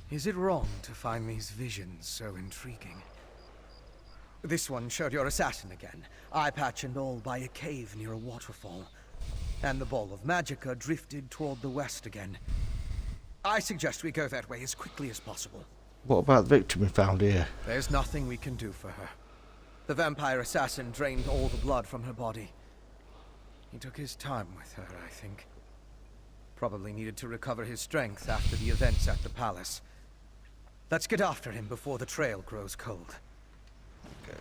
Is it wrong to find these visions so intriguing? This one showed your assassin again, eye patch and all, by a cave near a waterfall. And the ball of magicka drifted toward the west again. I suggest we go that way as quickly as possible. What about the victim we found here? There's nothing we can do for her. The vampire assassin drained all the blood from her body. He took his time with her, I think. Probably needed to recover his strength after the events at the palace. Let's get after him before the trail grows cold. Okay.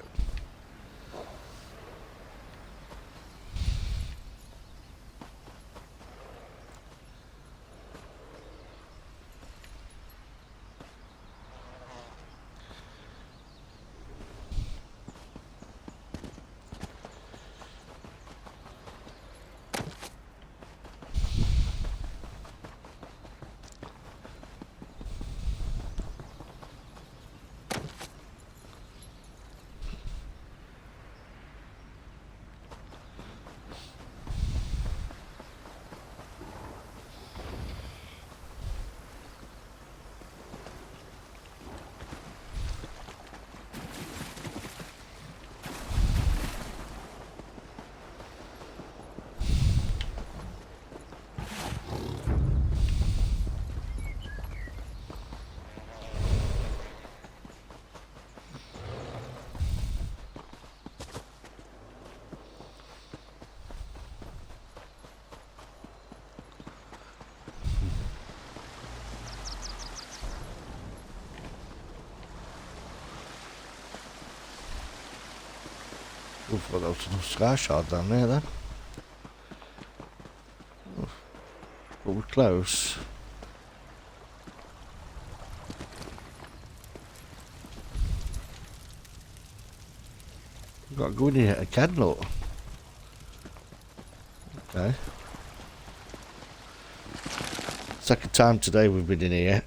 We've got out to Sky Shard down there then. But we're close. We've got to go in here again, look. Okay. Second time today we've been in here.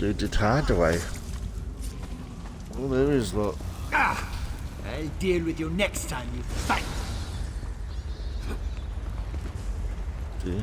secluded hideaway. Oh, there is, look. I'll deal with you next time you fight. Yeah.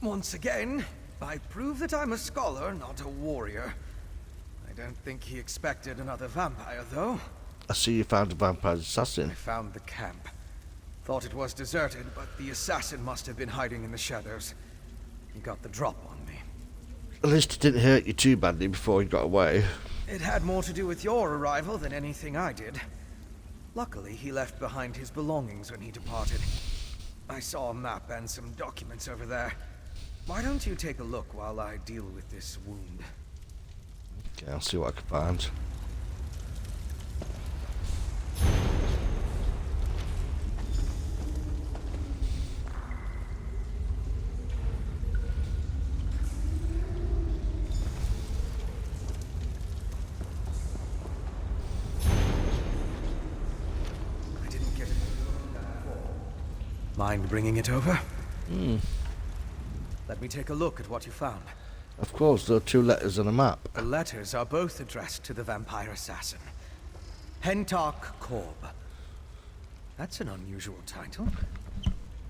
Once again, I prove that I'm a scholar, not a warrior. I don't think he expected another vampire, though. I see you found a vampire assassin. I found the camp. Thought it was deserted, but the assassin must have been hiding in the shadows. He got the drop on me. At least he didn't hurt you too badly before he got away. It had more to do with your arrival than anything I did. Luckily, he left behind his belongings when he departed. I saw a map and some documents over there. Why don't you take a look while I deal with this wound? Okay, I'll see what I can find. I didn't get it. Mind bringing it over? Let me take a look at what you found. Of course, there are 2 letters on a map. The letters are both addressed to the vampire assassin. Hentark Korb. That's an unusual title.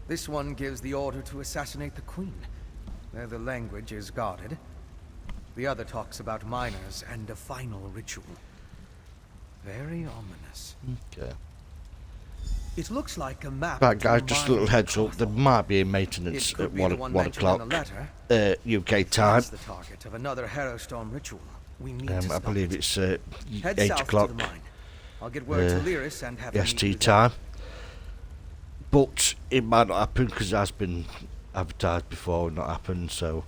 This one gives the order to assassinate the queen. There the language is guarded. The other talks about miners and a final ritual. Very ominous. Okay. It looks like a map. Right, guys, just a little heads up. There might be a maintenance at 1 o'clock UK time. That's the target of another Harrowstorm ritual. We need to I stop believe it. it's Head 8 south o'clock to the mine. I'll get word to Lyris and have him meet you EST there. time. But it might not happen because it has been advertised before and not happened, so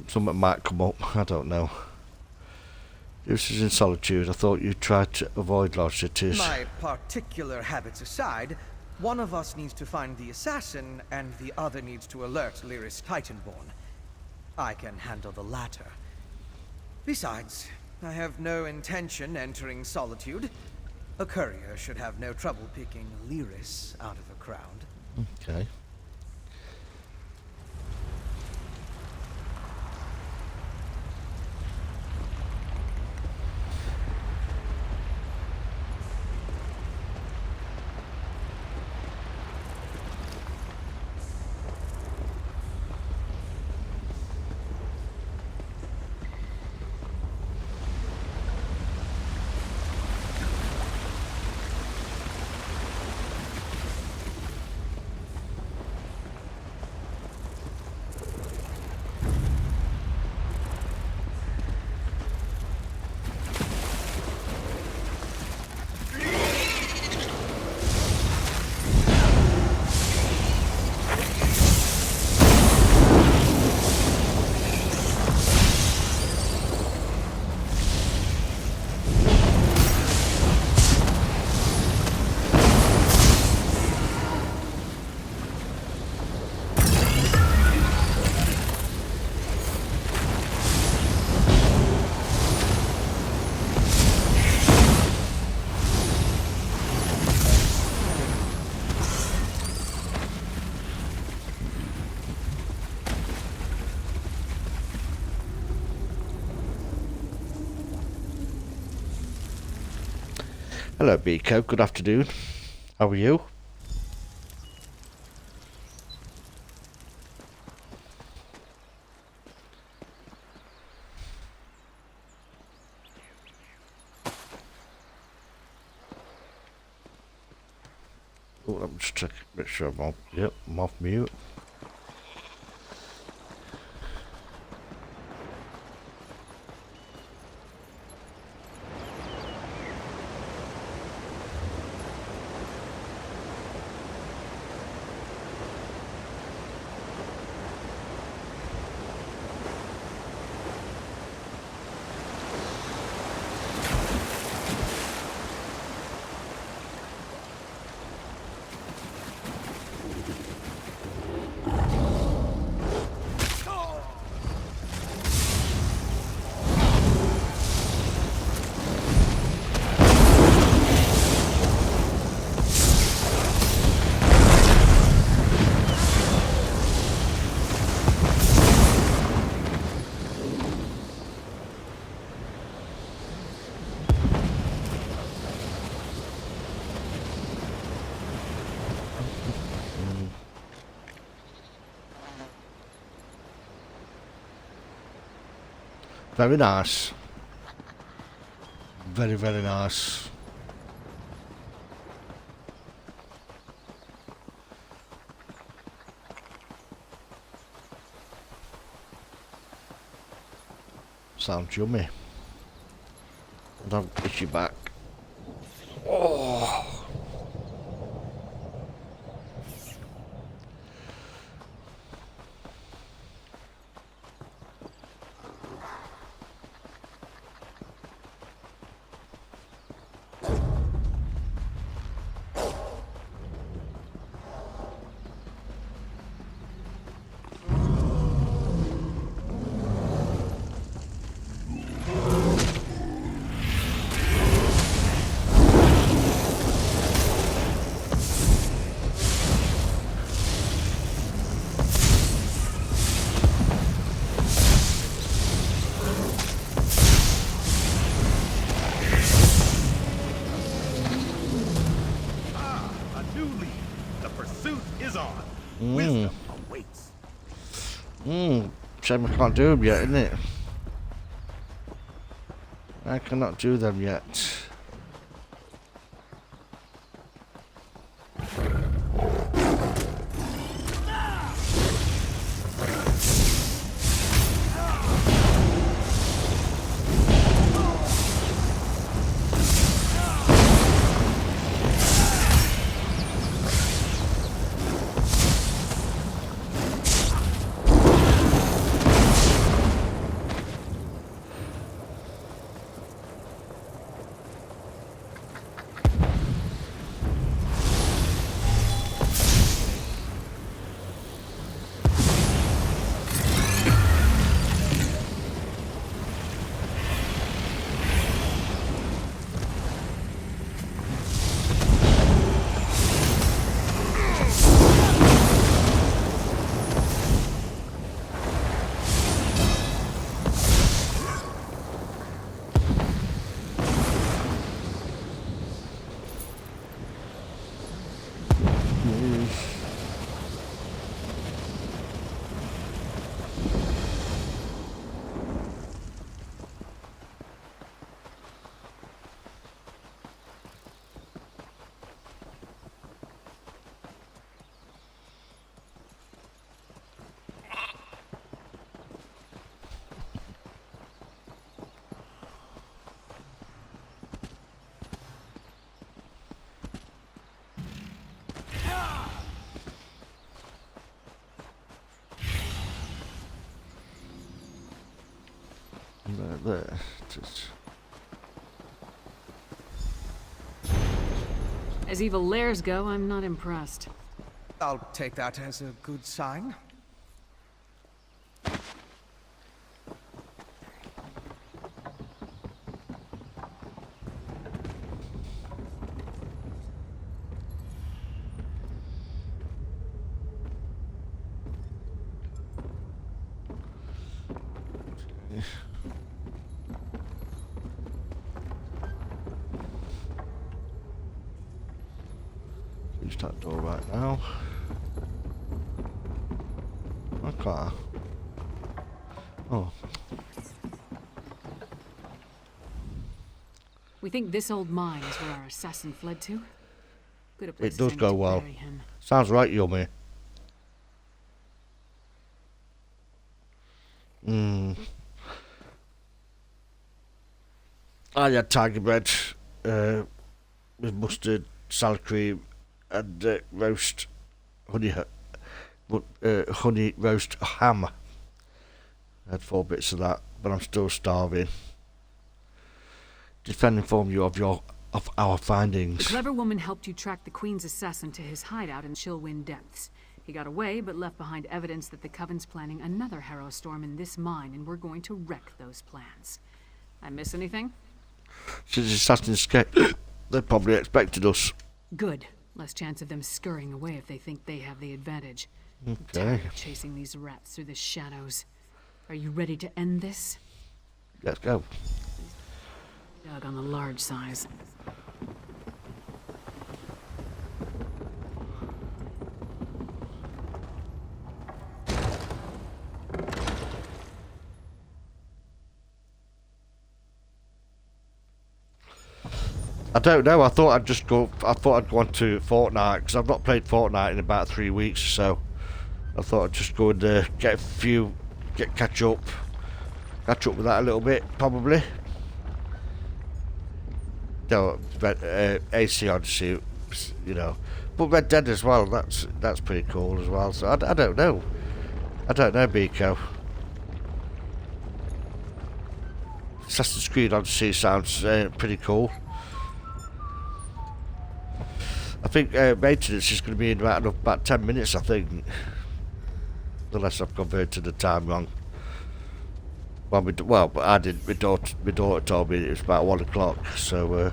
something might come up. I don't know. This is in solitude. I thought you tried to avoid large cities. My particular habits aside, one of us needs to find the assassin, and the other needs to alert Lyris Titanborn. I can handle the latter. Besides, I have no intention entering solitude. A courier should have no trouble picking Lyris out of a crowd. Okay. Hello, Biko. Good afternoon. How are you? Oh, let me just check. Make sure I'm off. Yep, I'm off mute. Very nice. Very, very nice. Sounds yummy. Don't itchy back. Oh. Shame I can't do them yet, isn't it? I cannot do them yet. There. Just... As evil lairs go, I'm not impressed. I'll take that as a good sign. Use that door right now. Okay. Oh. We think this old mine is where our assassin fled to. Good a place It does to go well. bury him. Sounds right, yummy. I had tiger bread with mustard, salad cream, and roast honey roast ham. I had 4 bits of that, but I'm still starving. Just trying to inform you of our findings. The clever woman helped you track the Queen's assassin to his hideout in Chillwind Depths. He got away, but left behind evidence that the Coven's planning another Harrow storm in this mine, and we're going to wreck those plans. I miss anything? Since the assassin escaped, they probably expected us. Good. Less chance of them scurrying away if they think they have the advantage. Okay. I'm tired of chasing these rats through the shadows. Are you ready to end this? Let's go. Dug on the large size. I don't know. I thought I'd go on to Fortnite because I've not played Fortnite in about 3 weeks or so. I thought I'd just go and catch up with that a little bit, probably. No, AC Odyssey, you know, but Red Dead as well. That's pretty cool as well. So I don't know. I don't know, Biko. Assassin's Creed Odyssey sounds pretty cool. I think maintenance is going to be in about 10 minutes, I think. Unless I've converted the time wrong. Well, but I did. My daughter told me it was about 1 o'clock, so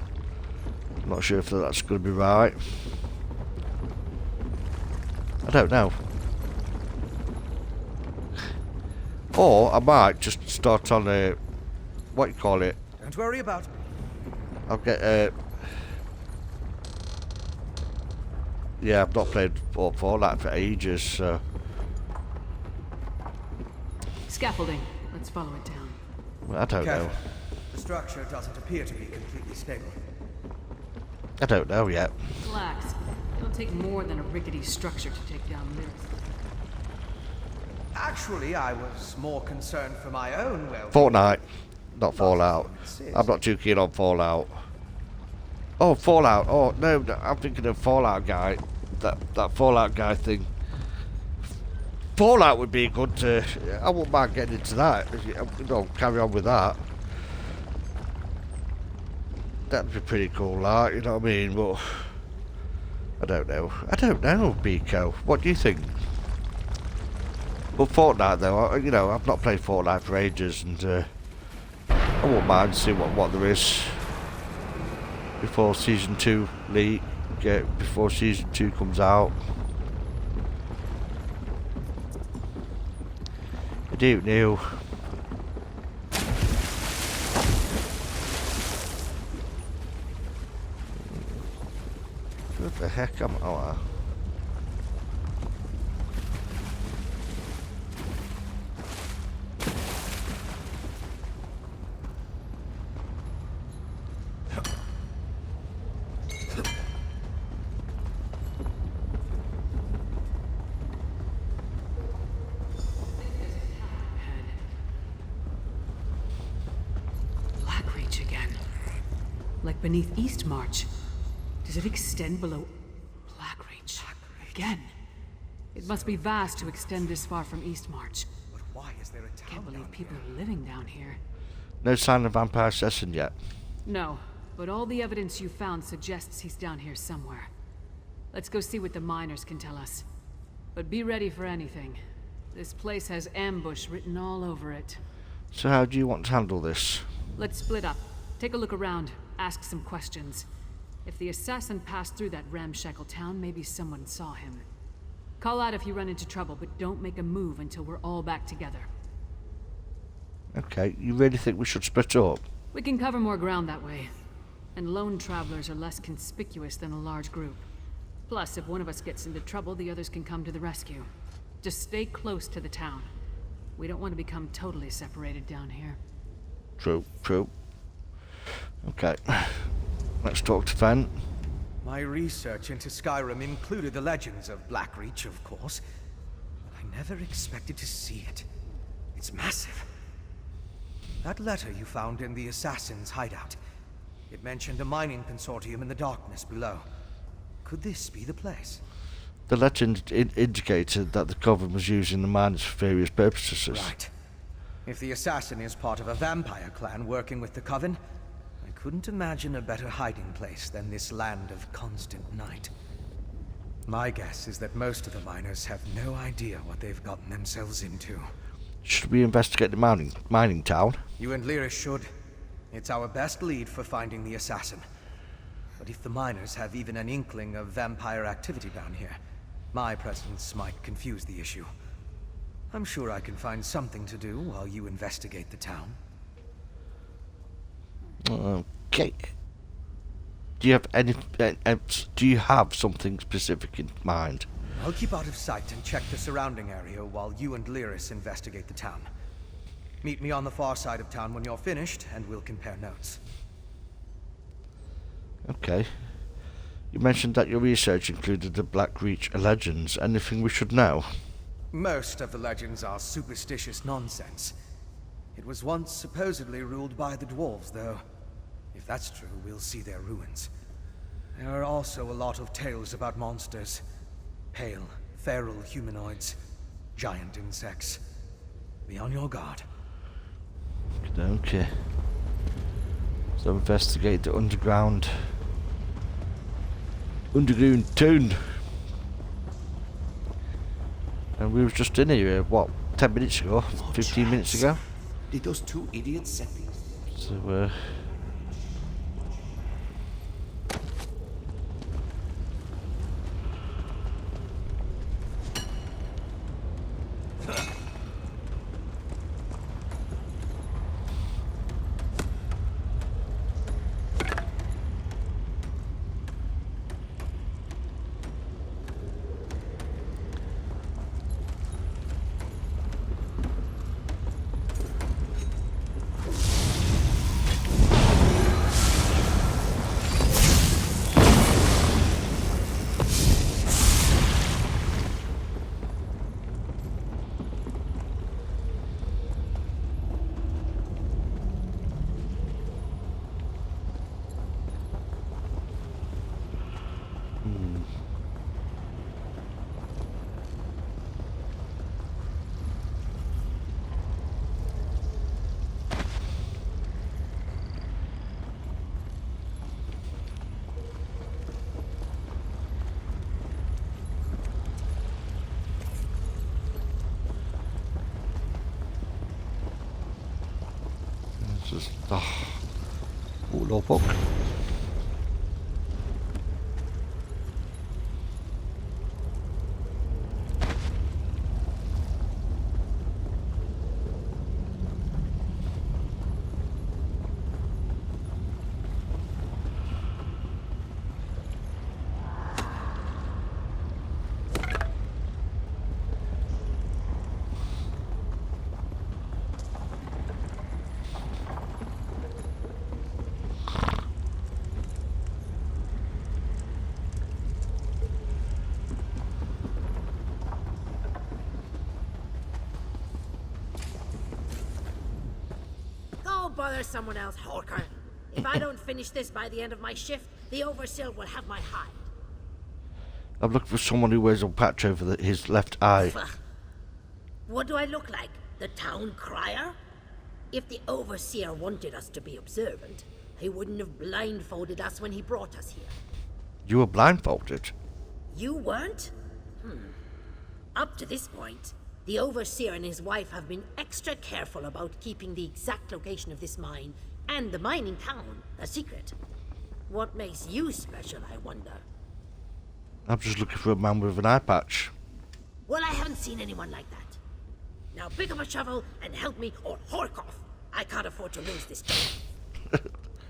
I'm not sure if that's going to be right. I don't know. Or I might just start on a what you call it. Don't worry about me. I'll get yeah, I've not played Fallout for ages, so. Scaffolding. Let's follow it down. Well, I don't know. The structure doesn't appear to be completely stable. I don't know yet. Relax. It'll take more than a rickety structure to take down Lyris. Actually, I was more concerned for my own well-being. Fortnite, not Fallout. I'm not too keen on Fallout. Oh, Fallout. Oh, no, I'm thinking of Fallout guy. That Fallout guy thing. Fallout would be good to... I wouldn't mind getting into that. You know, carry on with that. That'd be pretty cool, like, you know what I mean? But... I don't know. I don't know, Biko. What do you think? But Fortnite, though, you know, I've not played Fortnite for ages, and I wouldn't mind seeing what there is before Season 2 leak, before Season 2 comes out. I don't know. What the heck am I? Like beneath Eastmarch. Does it extend below Blackreach? Again. It must be vast to extend this far from Eastmarch. But why is there a town? Can't believe people are living down here. No sign of vampire assassin yet. No, but all the evidence you found suggests he's down here somewhere. Let's go see what the miners can tell us. But be ready for anything. This place has ambush written all over it. So how do you want to handle this? Let's split up. Take a look around. Ask some questions. If the assassin passed through that ramshackle town, maybe someone saw him. Call out if you run into trouble, but don't make a move until we're all back together. Okay, you really think we should split up? We can cover more ground that way. And lone travelers are less conspicuous than a large group. Plus, if one of us gets into trouble, the others can come to the rescue. Just stay close to the town. We don't want to become totally separated down here. True, true. Okay, let's talk to Fen. My research into Skyrim included the legends of Blackreach, of course, but I never expected to see it. It's massive. That letter you found in the assassin's hideout, it mentioned a mining consortium in the darkness below. Could this be the place? The legend indicated that the Coven was using the miners for various purposes. Right. If the assassin is part of a vampire clan working with the Coven, I couldn't imagine a better hiding place than this land of constant night. My guess is that most of the miners have no idea what they've gotten themselves into. Should we investigate the mining town? You and Lyris should. It's our best lead for finding the assassin. But if the miners have even an inkling of vampire activity down here, my presence might confuse the issue. I'm sure I can find something to do while you investigate the town. Okay. Do you have any? Do you have something specific in mind? I'll keep out of sight and check the surrounding area while you and Lyris investigate the town. Meet me on the far side of town when you're finished, and we'll compare notes. Okay. You mentioned that your research included the Black Reach legends. Anything we should know? Most of the legends are superstitious nonsense. It was once supposedly ruled by the dwarves, though. If that's true, we'll see their ruins. There are also a lot of tales about monsters. Pale, feral humanoids, giant insects. Be on your guard. Okay. So investigate the underground town. And we were just in here, what, 10 minutes ago? 15 minutes ago? Did those two idiots set me? So, just logbook. Bother someone else, Horker. If I don't finish this by the end of my shift, the Overseer will have my hide. I'm looking for someone who wears a patch over his left eye. What do I look like? The town crier? If the Overseer wanted us to be observant, he wouldn't have blindfolded us when he brought us here. You were blindfolded? You weren't? Up to this point, the Overseer and his wife have been extra careful about keeping the exact location of this mine and the mining town a secret. What makes you special, I wonder? I'm just looking for a man with an eye patch. Well, I haven't seen anyone like that. Now pick up a shovel and help me, or hork off. I can't afford to lose this game.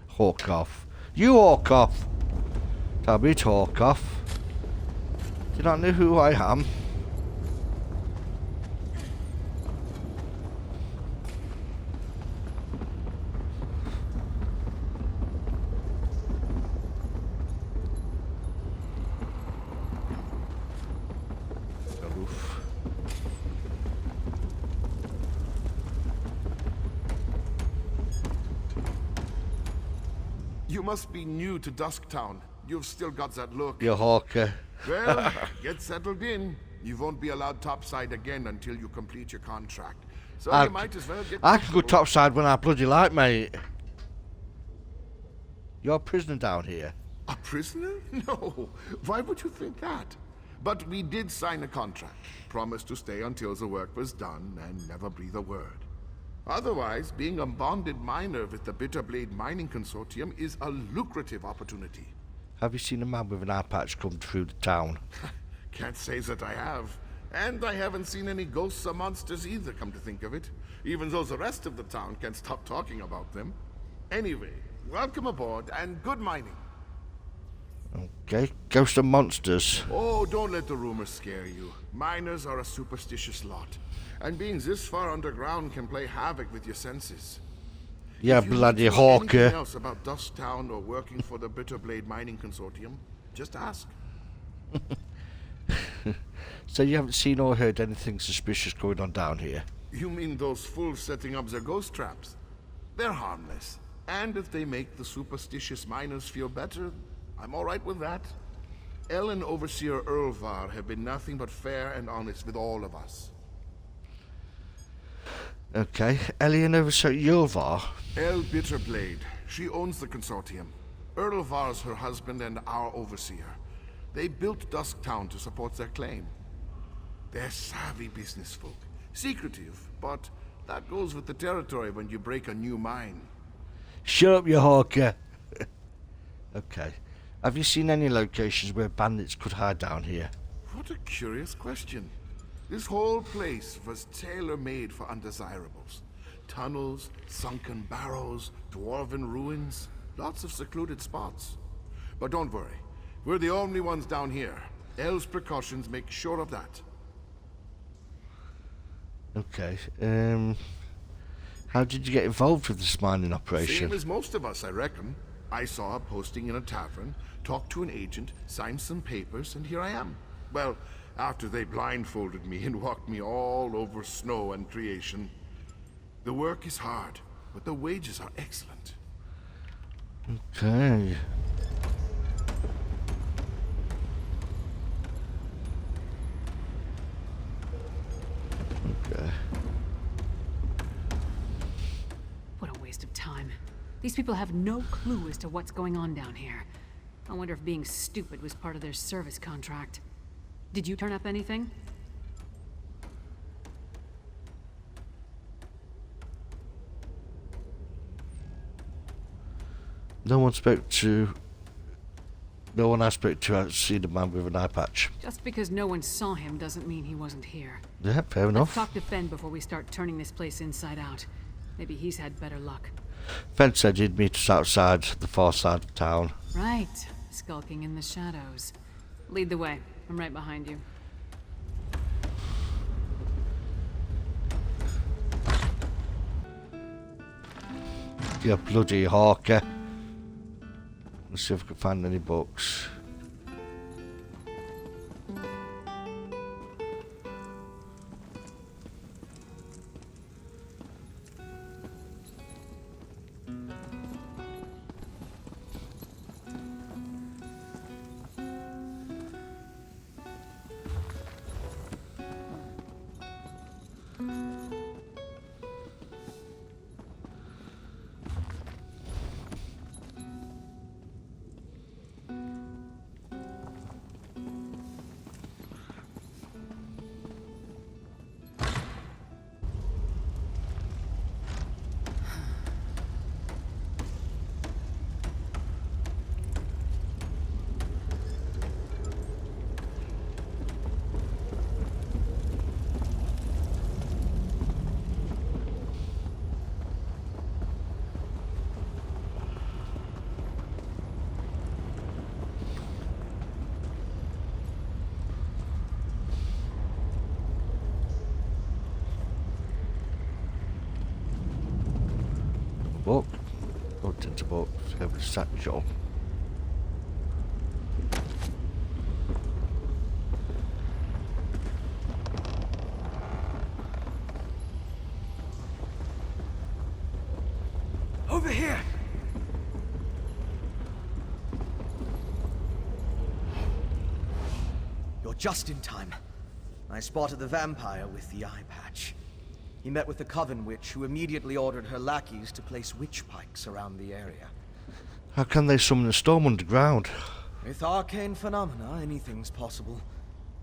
Hawk off. You hawk off. Tell me to hawk off. Do you not know who I am? You must be new to Dusktown. You've still got that look. You hawker. Well, get settled in. You won't be allowed topside again until you complete your contract. So you might as well get... I can go topside when I bloody like, mate. You're a prisoner down here. A prisoner? No. Why would you think that? But we did sign a contract. Promised to stay until the work was done and never breathe a word. Otherwise, being a bonded miner with the Bitterblade Mining Consortium is a lucrative opportunity. Have you seen a man with an eye patch come through the town? Can't say that I have. And I haven't seen any ghosts or monsters either, come to think of it. Even though the rest of the town can't stop talking about them. Anyway, welcome aboard and good mining. Okay, ghosts and monsters. Oh, don't let the rumors scare you. Miners are a superstitious lot. And being this far underground can play havoc with your senses. Yeah, If you bloody need to know hawker. anything else about Dusktown or working for the Bitterblade Mining Consortium, just ask. So you haven't seen or heard anything suspicious going on down here? You mean those fools setting up their ghost traps? They're harmless. And if they make the superstitious miners feel better, I'm all right with that. El and Overseer Earlvar have been nothing but fair and honest with all of us. Okay, Ellie and Overseer Yulvar. El Bitterblade. She owns the consortium. Earlvar's her husband and our overseer. They built Dusktown to support their claim. They're savvy business folk. Secretive, but that goes with the territory when you break a new mine. Shut up, you hawker. Okay. Have you seen any locations where bandits could hide down here? What a curious question. This whole place was tailor-made for undesirables. Tunnels, sunken barrows, dwarven ruins, lots of secluded spots. But don't worry, we're the only ones down here. El's precautions make sure of that. Okay, how did you get involved with this mining operation? Same as most of us, I reckon. I saw a posting in a tavern, talked to an agent, signed some papers, and here I am. Well, after they blindfolded me and walked me all over snow and creation. The work is hard, but the wages are excellent. Okay. Okay. What a waste of time. These people have no clue as to what's going on down here. I wonder if being stupid was part of their service contract. Did you turn up anything? No one I spoke to has seen a man with an eye patch. Just because no one saw him doesn't mean he wasn't here. Yeah, fair enough. Let's talk to Fen before we start turning this place inside out. Maybe he's had better luck. Fen said he'd meet us outside the far side of town. Right. Skulking in the shadows. Lead the way. I'm right behind you. You bloody hawker. Let's see if we can find any books. Book. Looked into book. Have a satchel. Over here! You're just in time. I spotted the vampire with the eye patch. He met with the Coven Witch, who immediately ordered her lackeys to place witch pikes around the area. How can they summon a storm underground? With arcane phenomena, anything's possible.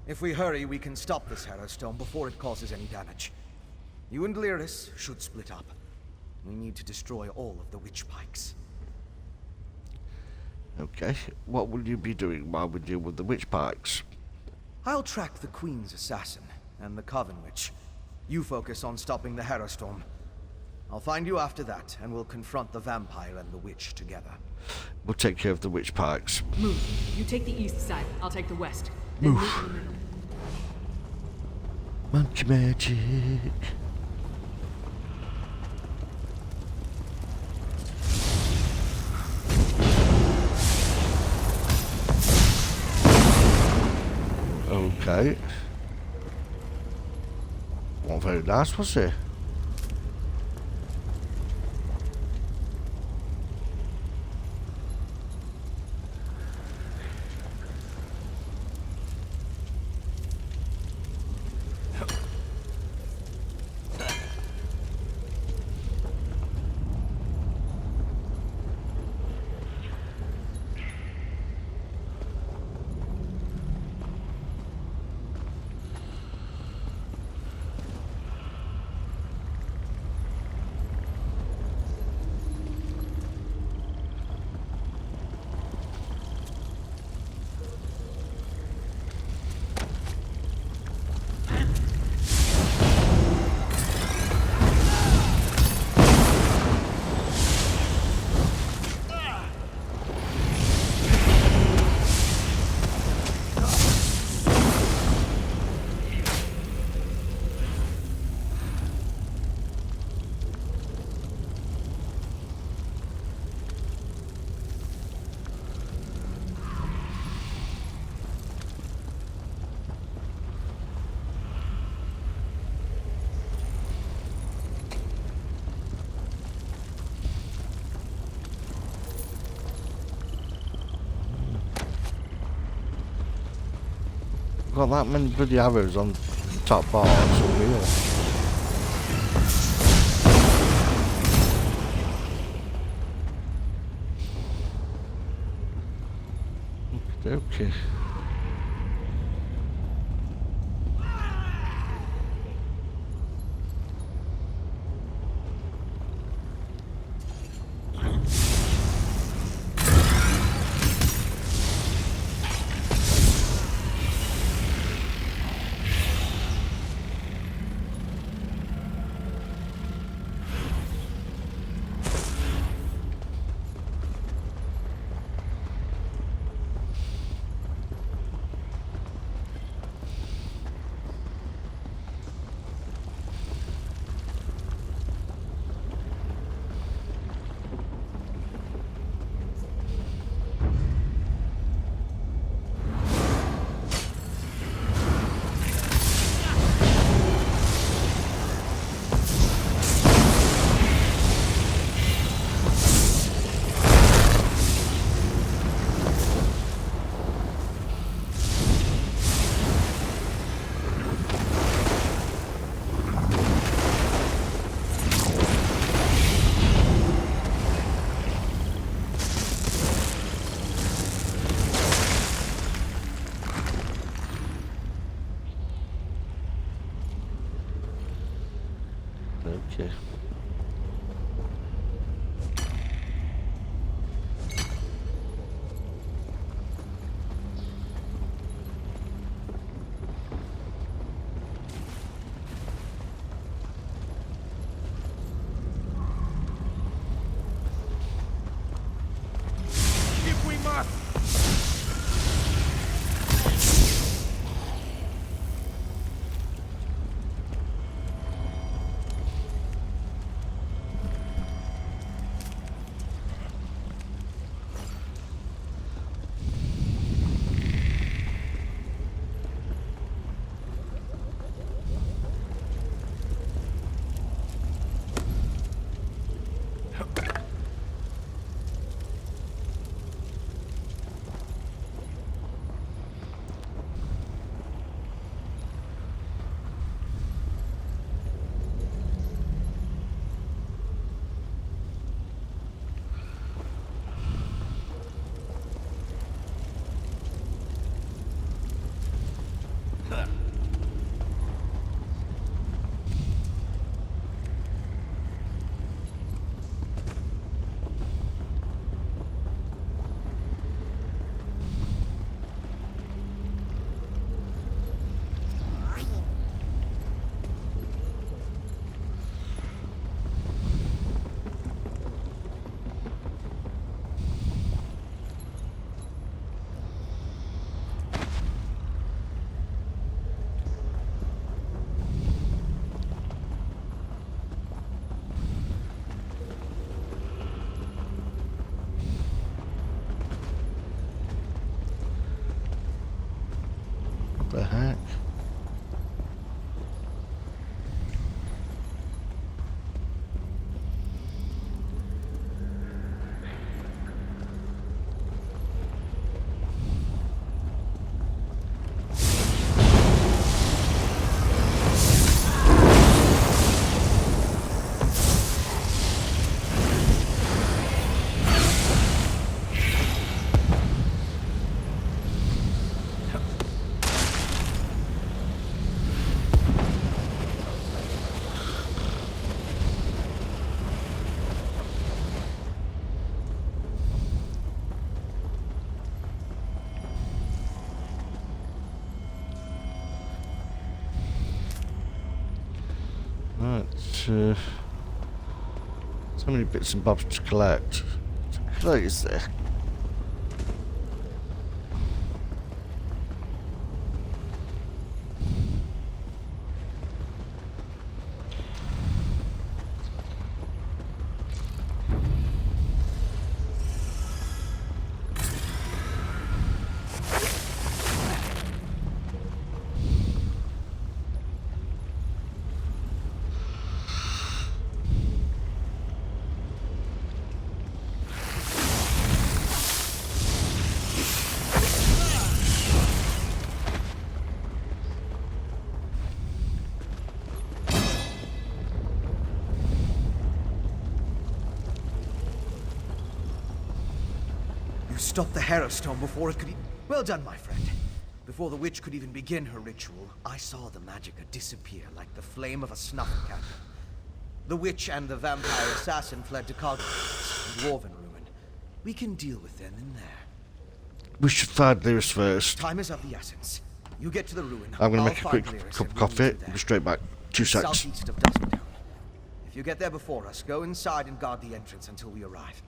If we hurry, we can stop this Harrowstone before it causes any damage. You and Lyris should split up. We need to destroy all of the witch pikes. Okay, what will you be doing while we deal with the witch pikes? I'll track the Queen's assassin and the Coven Witch. You focus on stopping the Harrowstorm. I'll find you after that, and we'll confront the vampire and the witch together. We'll take care of the witch pikes. Move. You take the east side. I'll take the west. Then Move. meet in the middle. Monkey magic. Okay. Not very nice, was it? Got that many bloody arrows on the top bar, it's unreal. Okay. Okay. If we must! What the heck? so many bits and bobs to collect. Is there? You stopped the Hera Stone before it could Well done, my friend. Before the witch could even begin her ritual, I saw the magicka disappear like the flame of a snuff candle. The witch and the vampire assassin fled to Cognitus and Dwarven Ruin. We can deal with them in there. We should find Lyris first. Time is of the essence. You get to the ruin. I'm going to I'll make a quick find Lyris cup and of we'll coffee. meet you there. Be straight back. 2 seconds. Southeast of Dusktown. If you get there before us, go inside and guard the entrance until we arrive.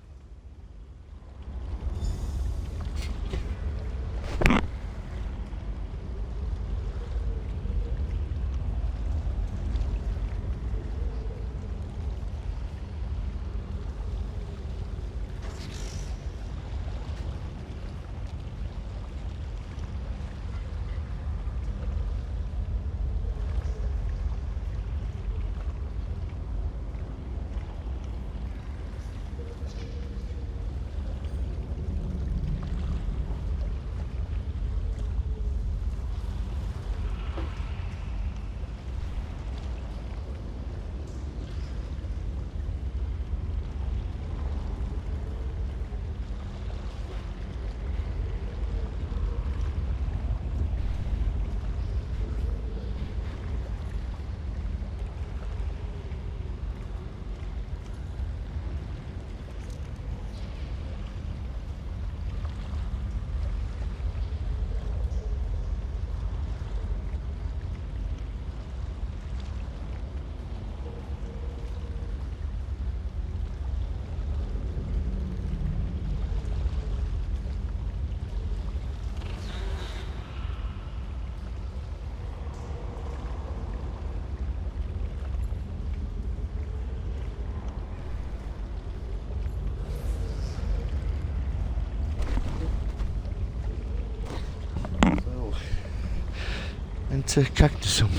Into Cactusum.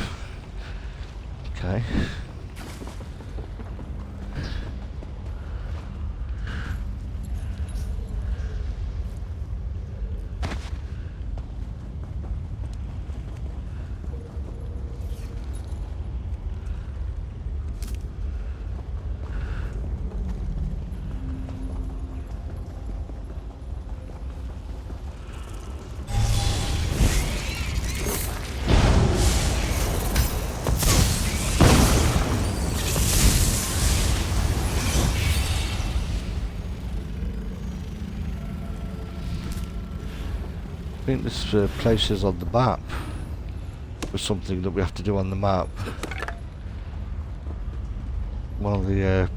Okay. I think this place is on the map. There's something that we have to do on the map. One of the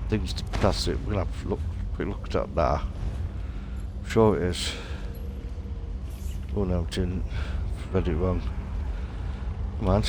things to pass it. We'll have a quick look at that. I'm sure it is. Oh no, it didn't. I've read it wrong. Come on.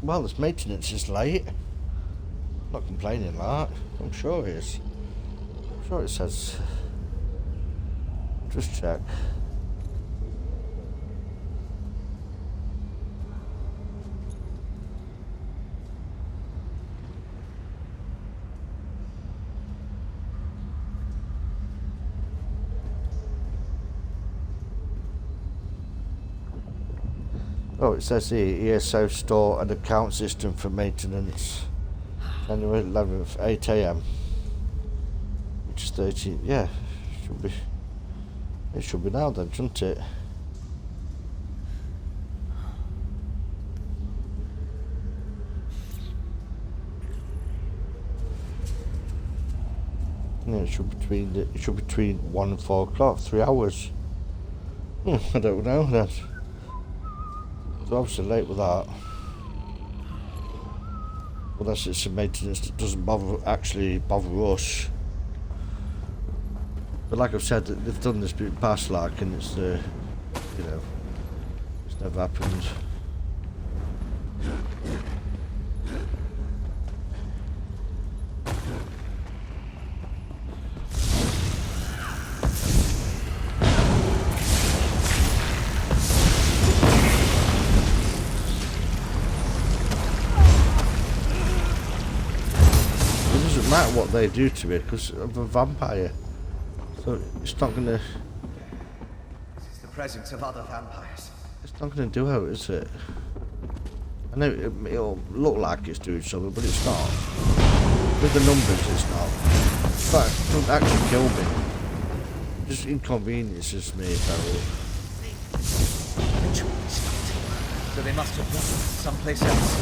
Well, this maintenance is late. Not complaining like that. I'm sure it is. I'm sure it says. Just check. Oh, it says here, ESO store and account system for maintenance. January 11th, 8 AM. Which is 13, yeah, should be, it should be now then, shouldn't it? Yeah, it should be between 1 and 4 o'clock, 3 hours. I don't know, that's obviously late with that. Unless it's some maintenance that doesn't actually bother us. But like I've said, they've done this bit past, like, and it's you know, it's never happened. Matter what they do to me because I'm a vampire, so it's not gonna. This is the presence of other vampires. It's not gonna do out, is it? I know it'll look like it's doing something, but it's not. With the numbers, it's not. But it doesn't actually kill me. It just inconveniences me. Ritual stopped. So they must have gone someplace else.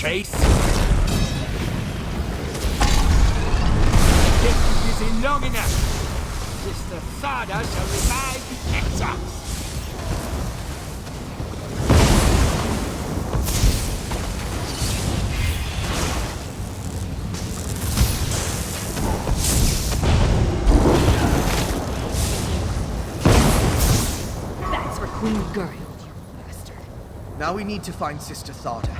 Chase? Kept you busy long enough. Sister Sada shall revive the exiles. That's for Queen Guriel, you bastard. Now we need to find Sister Thada.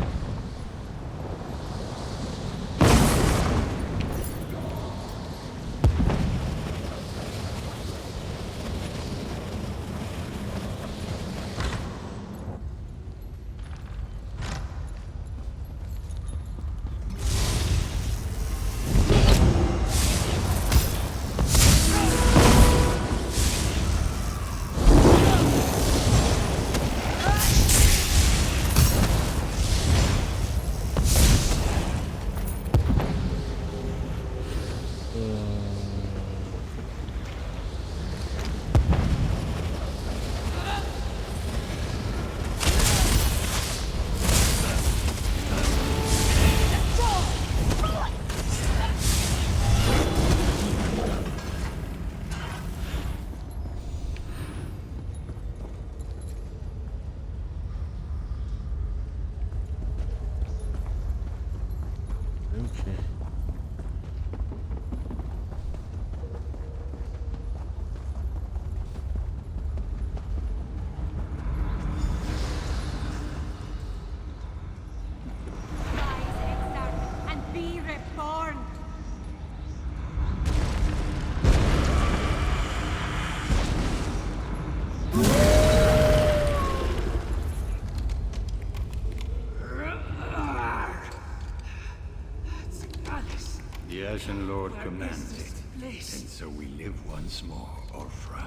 Garrison Lord commands it. And so we live once more, Ulfra.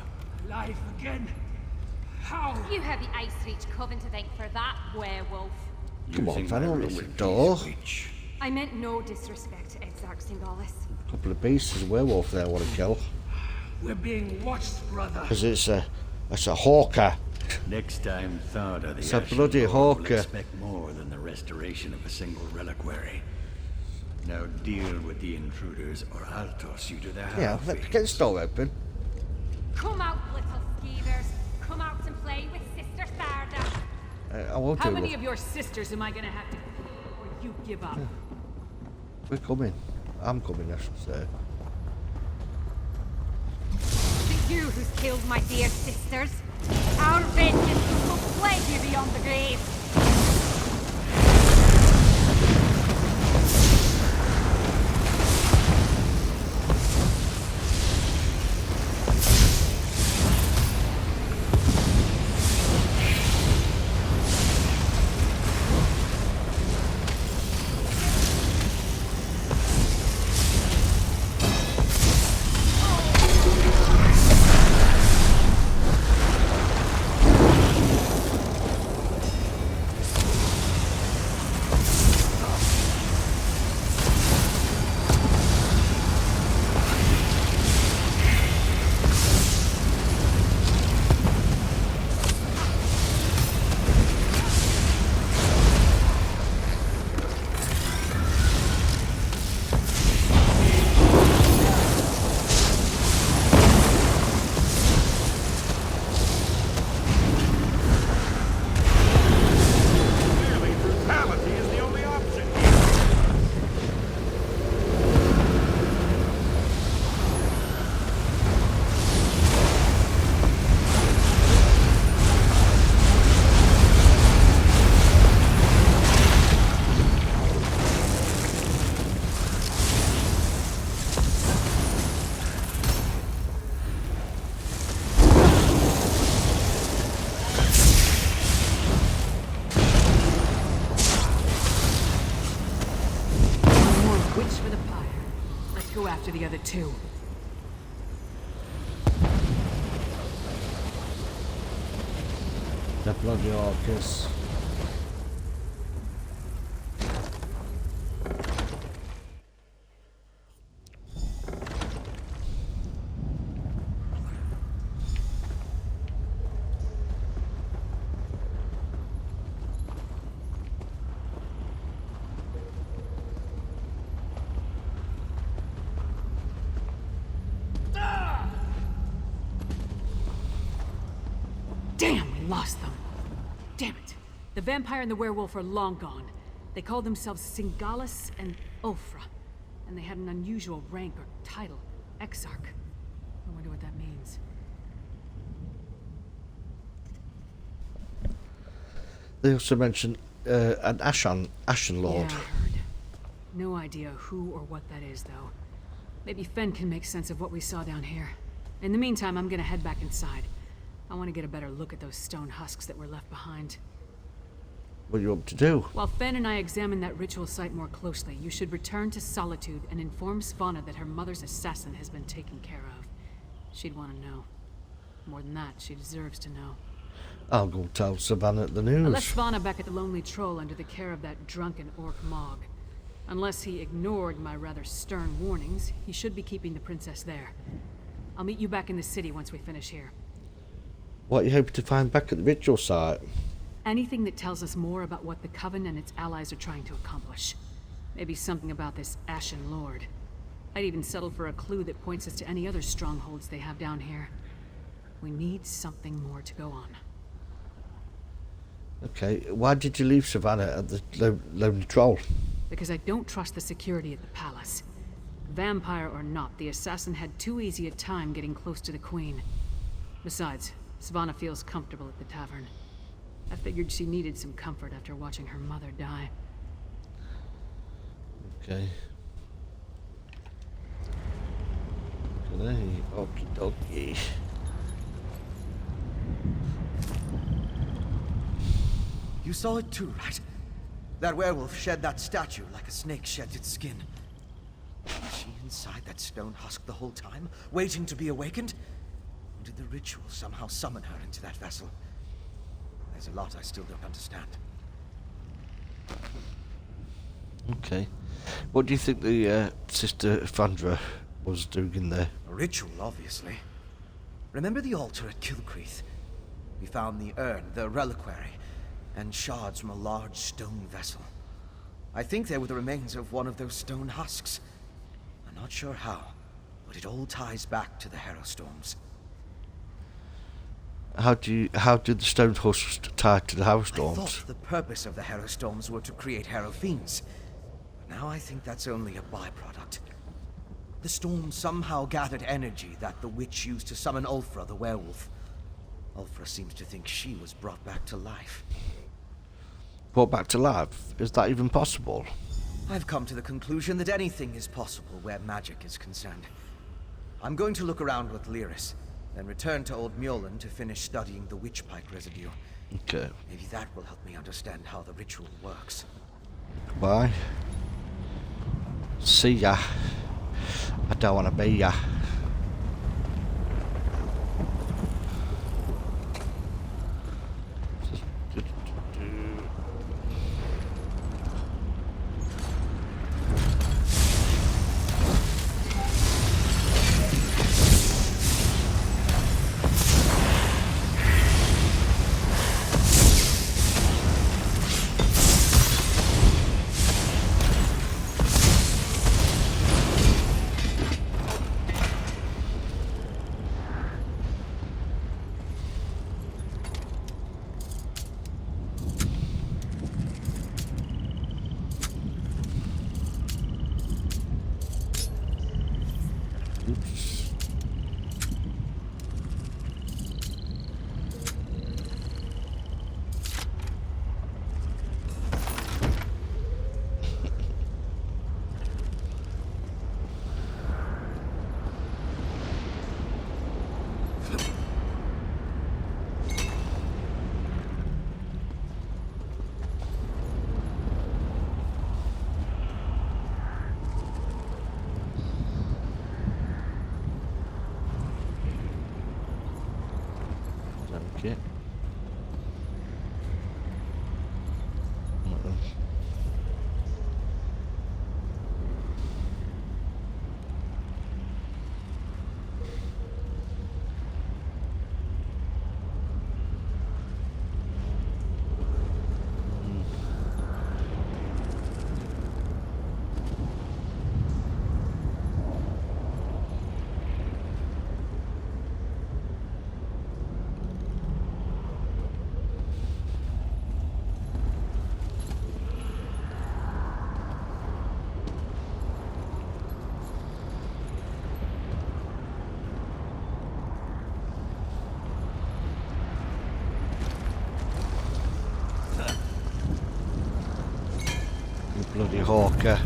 Life again? How? You have the Ice Reach Coven to thank for that, werewolf. Come on, Using Van, my open the recipe door. switch. I meant no disrespect to Exarch Singalis. A couple of beasts. There's a werewolf there I want to kill. We're being watched, brother. Because it's a hawker. Next time, Tharda, the It's a Ashen bloody Lord, will hawker. expect more than the restoration of a single reliquary. Now deal with the intruders, or I'll toss you to the Yeah, let's get the store open. Come out, little skeevers. Come out and play with Sister Tharda. I won't How do many it. of your sisters am I gonna have to kill before you give up? We're coming. I'm coming, I should say. It's you who's killed my dear sisters. Our vengeance will plague you beyond the grave. after the other two. The bloody Orcus. Damn, we lost them. Damn it. The vampire and the werewolf are long gone. They called themselves Singalis and Ulfra. And they had an unusual rank or title, Exarch. I wonder what that means. They also mentioned an Ashen Lord. Yeah, I heard. No idea who or what that is, though. Maybe Fen can make sense of what we saw down here. In the meantime, I'm gonna head back inside. I want to get a better look at those stone husks that were left behind. What are you up to do? While Fen and I examine that ritual site more closely, you should return to Solitude and inform Svanna that her mother's assassin has been taken care of. She'd want to know. More than that, she deserves to know. I'll go tell Savannah the news. I left Svanna back at the Lonely Troll under the care of that drunken orc Mog. Unless he ignored my rather stern warnings, he should be keeping the princess there. I'll meet you back in the city once we finish here. What are you hoping to find back at the ritual site? Anything that tells us more about what the Coven and its allies are trying to accomplish. Maybe something about this Ashen Lord. I'd even settle for a clue that points us to any other strongholds they have down here. We need something more to go on. Okay, why did you leave Savannah at the Lonely Troll? Because I don't trust the security at the palace. Vampire or not, the assassin had too easy a time getting close to the Queen. Besides, Svanna feels comfortable at the tavern. I figured she needed some comfort after watching her mother die. Okay. Okay, okie dokie. You saw it too, right? That werewolf shed that statue like a snake sheds its skin. She inside that stone husk the whole time, waiting to be awakened? Or did the ritual somehow summon her into that vessel? There's a lot I still don't understand. Okay. What do you think the Sister Fandra was doing in there? A ritual, obviously. Remember the altar at Kilcreath? We found the urn, the reliquary, and shards from a large stone vessel. I think they were the remains of one of those stone husks. I'm not sure how, but it all ties back to the Harrowstorms. How did the stone husks tie to the I Harrowstorms? thought the purpose of the Harrowstorms were to create Harrow Fiends. But now I think that's only a byproduct. The storm somehow gathered energy that the witch used to summon Ulfra the werewolf. Ulfra seems to think she was brought back to life. Brought back to life? Is that even possible? I've come to the conclusion that anything is possible where magic is concerned. I'm going to look around with Lyris, then return to Old Mjolnir to finish studying the witchpike residue. Okay. Maybe that will help me understand how the ritual works. Bye. See ya. I don't want to be ya. Okay. Bloody hawker.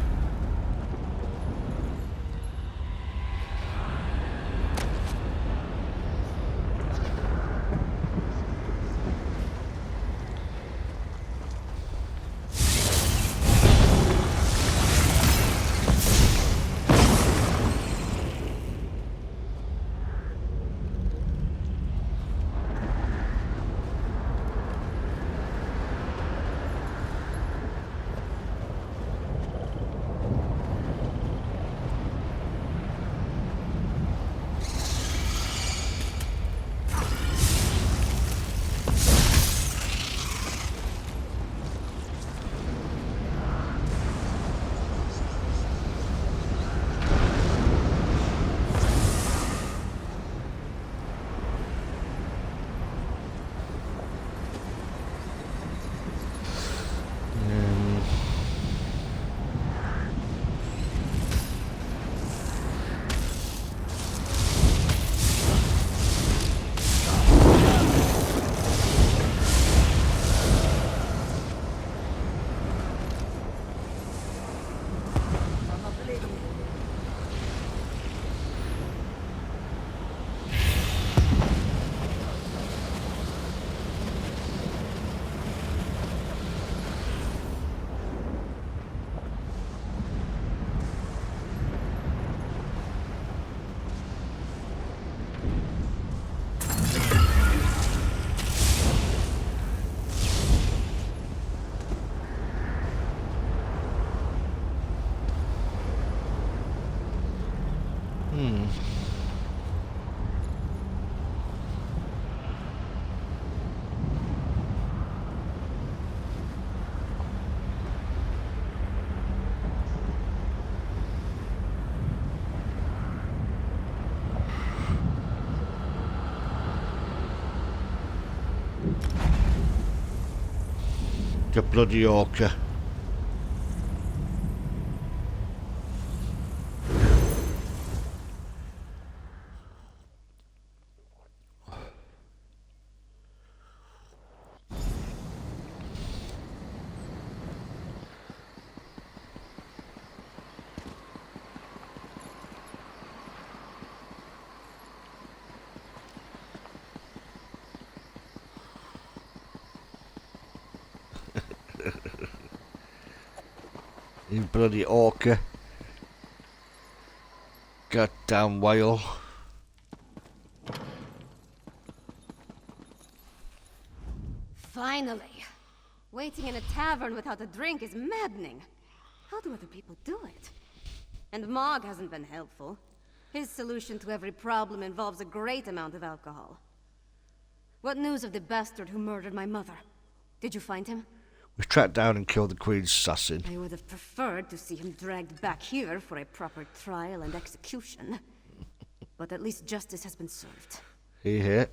a bloody orca. You bloody orca. Goddamn whale. Finally. Waiting in a tavern without a drink is maddening. How do other people do it? And Mog hasn't been helpful. His solution to every problem involves a great amount of alcohol. What news of the bastard who murdered my mother? Did you find him? We tracked down and killed the Queen's assassin. I would have preferred to see him dragged back here for a proper trial and execution. But at least justice has been served. Here.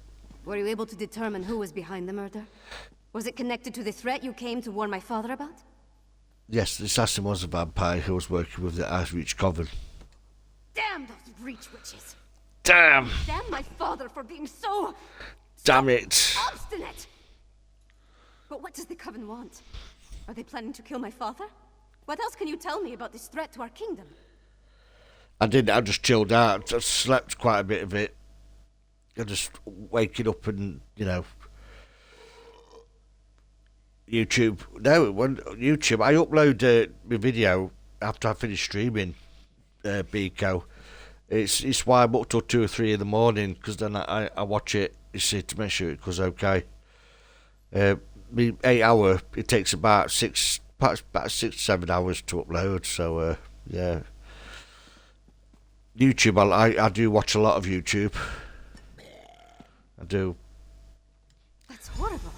Were you able to determine who was behind the murder? Was it connected to the threat you came to warn my father about? Yes, the assassin was a vampire who was working with the Outreach Coven. Damn those Reach witches! Damn! Damn my father for being so... Damn it! obstinate! But what does the Coven want? Are they planning to kill my father? What else can you tell me about this threat to our kingdom? I just chilled out. I slept quite a bit of it. I just waking up and, you know... YouTube. No, it wasn't YouTube. I upload my video after I finish streaming Biko. It's why I'm up till 2 or 3 in the morning, because then I watch it, you see, to make sure it goes okay. 8 hour, it takes about 6 to 7 hours to upload, so yeah. YouTube, I do watch a lot of YouTube. I do. That's horrible.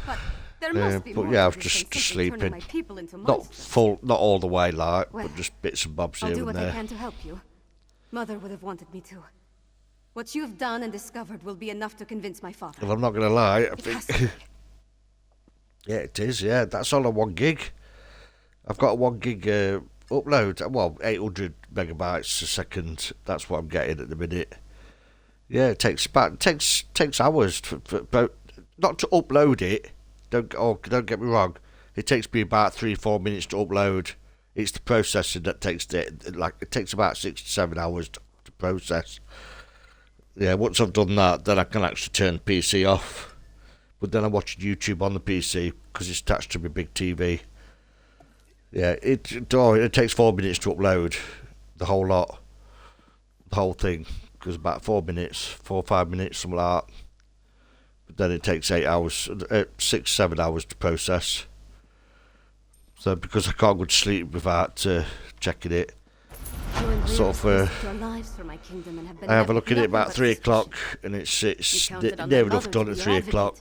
But there must be more yeah, I was to this just than simply turning sleeping. my people into Not monsters. full, not all the way, like, Well, but just bits and bobs I'll here do and what I there. can to help you. Mother would have wanted me to. What you've done and discovered will be enough to convince my father. Well, I'm not going to lie. I It has to think. Yeah, it is. Yeah, that's on a 1 gig. I've got a 1 gig upload. Well, 800 megabytes a second. That's what I'm getting at the minute. Yeah, it takes hours but not to upload it. Don't get me wrong. It takes me about 3-4 minutes to upload. It's the processing that takes it takes about 6 to 7 hours to process. Yeah, once I've done that, then I can actually turn the PC off. But then I watch YouTube on the PC because it's attached to my big TV. Yeah, it takes 4 minutes to upload the whole lot, the whole thing. Because about 4 minutes, 4 or 5 minutes, something like that. But then it takes 8 hours, 6, 7 hours to process. So because I can't go to sleep without checking it, sort of I have a look at it about 3 o'clock, and it's near enough done at 3 o'clock.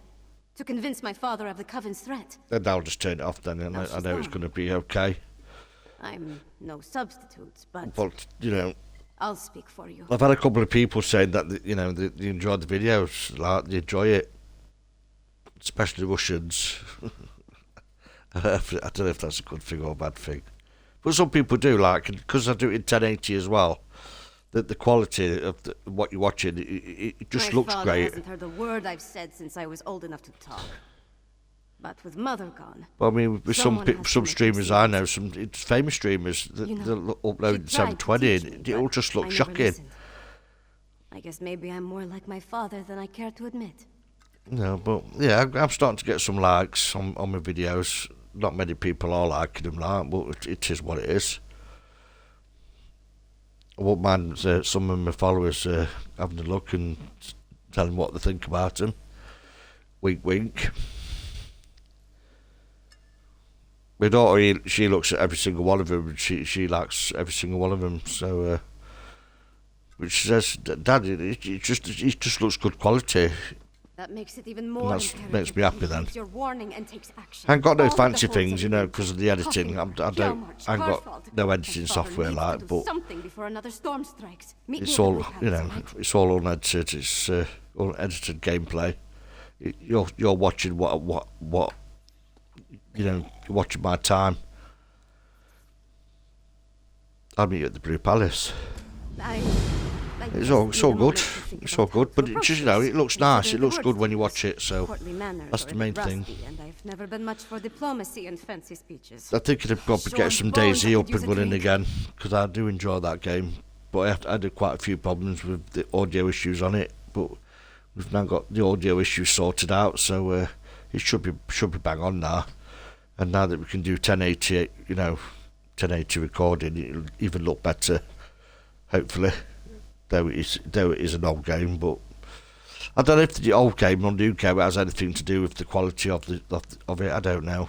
To convince my father of the Coven's threat. Then I'll just turn it off then, and I know it's going to be okay. I'm no substitute, but you know, I'll speak for you. I've had a couple of people saying that you know they enjoyed the videos, like they enjoy it, especially Russians. I don't know if that's a good thing or a bad thing, but some people do like, because I do it in 1080 as well. The quality of what you're watching, it just looks My father great. hasn't heard a word I've said since I was old enough to talk. But with Mother gone, Well, I mean, with someone has to some make streamers I know, some famous streamers, You know, they'll upload she tried to 720, teach me, and it'll but just I look never shocking. listened. I guess maybe I'm more like my father than I care to admit. No, but yeah, I'm starting to get some likes on my videos. Not many people are liking them, like, but it is what it is. I won't mind some of my followers having a look and telling what they think about them. Wink, wink. My daughter, she looks at every single one of them, and she likes every single one of them. So, but she says, "Dad, it just looks good quality." That makes it even more That makes me happy then. Your warning and takes action. I ain't got no All of the fancy holes things, in you know, the because of the editing. I ain't got no editing software like, but something before another storm strikes. Meet me it's at the all, Blue you House, know, right? it's all unedited. It's all edited gameplay. You're watching what you know, watching my time. I'll meet you at the Blue Palace. It's all good. It's all good, but it just, you know, it looks nice. It looks good when you watch it, so that's the main thing. And I've never been much for diplomacy and fancy speeches. I think I'd probably get some DayZ up and running again, because I do enjoy that game. But I had quite a few problems with the audio issues on it, but we've now got the audio issues sorted out, so it should be bang on now. And now that we can do 1080, you know, 1080 recording, it'll even look better, hopefully. Though it is an old game, but I don't know if the old game or new game has anything to do with the quality of it. I don't know.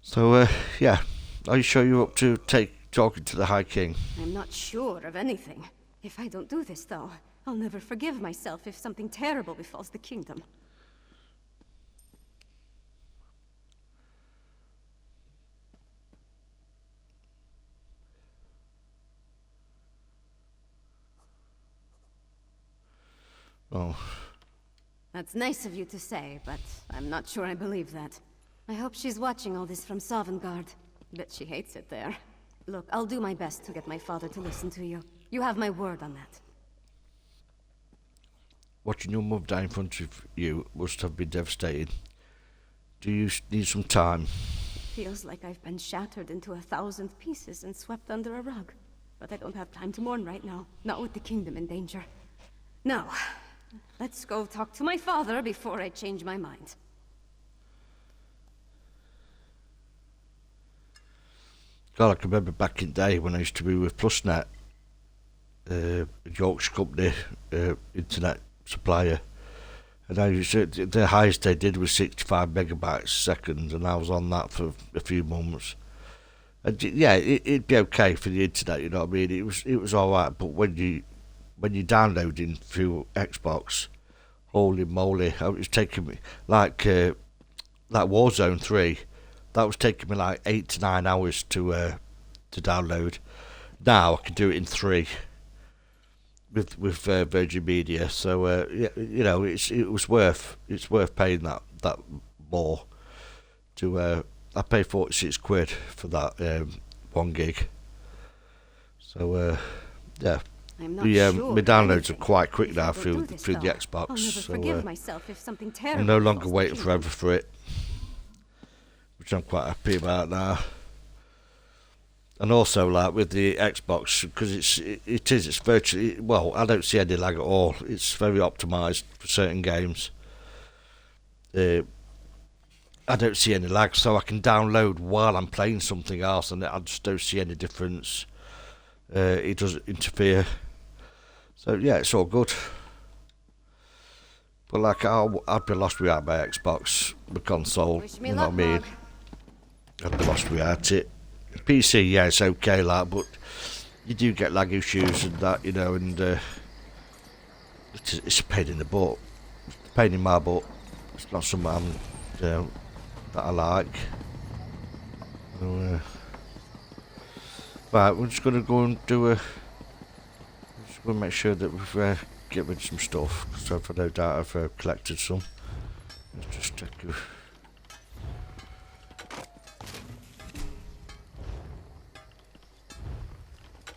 So yeah, are you sure you're up to talking to the High King? I'm not sure of anything. If I don't do this, though, I'll never forgive myself if something terrible befalls the kingdom. Oh. That's nice of you to say, but I'm not sure I believe that. I hope she's watching all this from Sovngarde. Bet she hates it there. Look, I'll do my best to get my father to listen to you. You have my word on that. Watching your mum die in front of you must have been devastating. Do you need some time? Feels like I've been shattered into 1,000 pieces and swept under a rug. But I don't have time to mourn right now, not with the kingdom in danger. Now, let's go talk to my father before I change my mind. God, I can remember back in the day when I used to be with PlusNet, a Yorkshire company, internet supplier, and the highest they did was 65 megabytes a second, and I was on that for a few months. And yeah, it'd be okay for the internet, you know what I mean? It was all right, but when you're downloading through Xbox, holy moly, it was taking me like Warzone 3. That was taking me like 8 to 9 hours to download. Now I can do it in 3 with Virgin Media. So yeah, you know, it's worth paying that more. To I pay 46 quid for that 1 gig. So yeah. I'm sure my downloads are quite quick now through the Xbox. I'll never forgive myself if something terrible. I'm no longer waiting forever for it, which I'm quite happy about now. And also, like with the Xbox, because it's virtually, well, I don't see any lag at all. It's very optimised for certain games. I don't see any lag, so I can download while I'm playing something else, and I just don't see any difference. It doesn't interfere. So yeah, it's all good. But like, I'd be lost without my Xbox, my console, you know what I mean? I'd be lost without it. PC, yeah, it's okay, like, but you do get lag issues and that, you know, and it's a pain in the butt. It's a pain in my butt. It's not something that I like. So, right, we're just going to go and do a... Just going to make sure that we've get rid of some stuff, because I've no doubt I've collected some. Let's just check.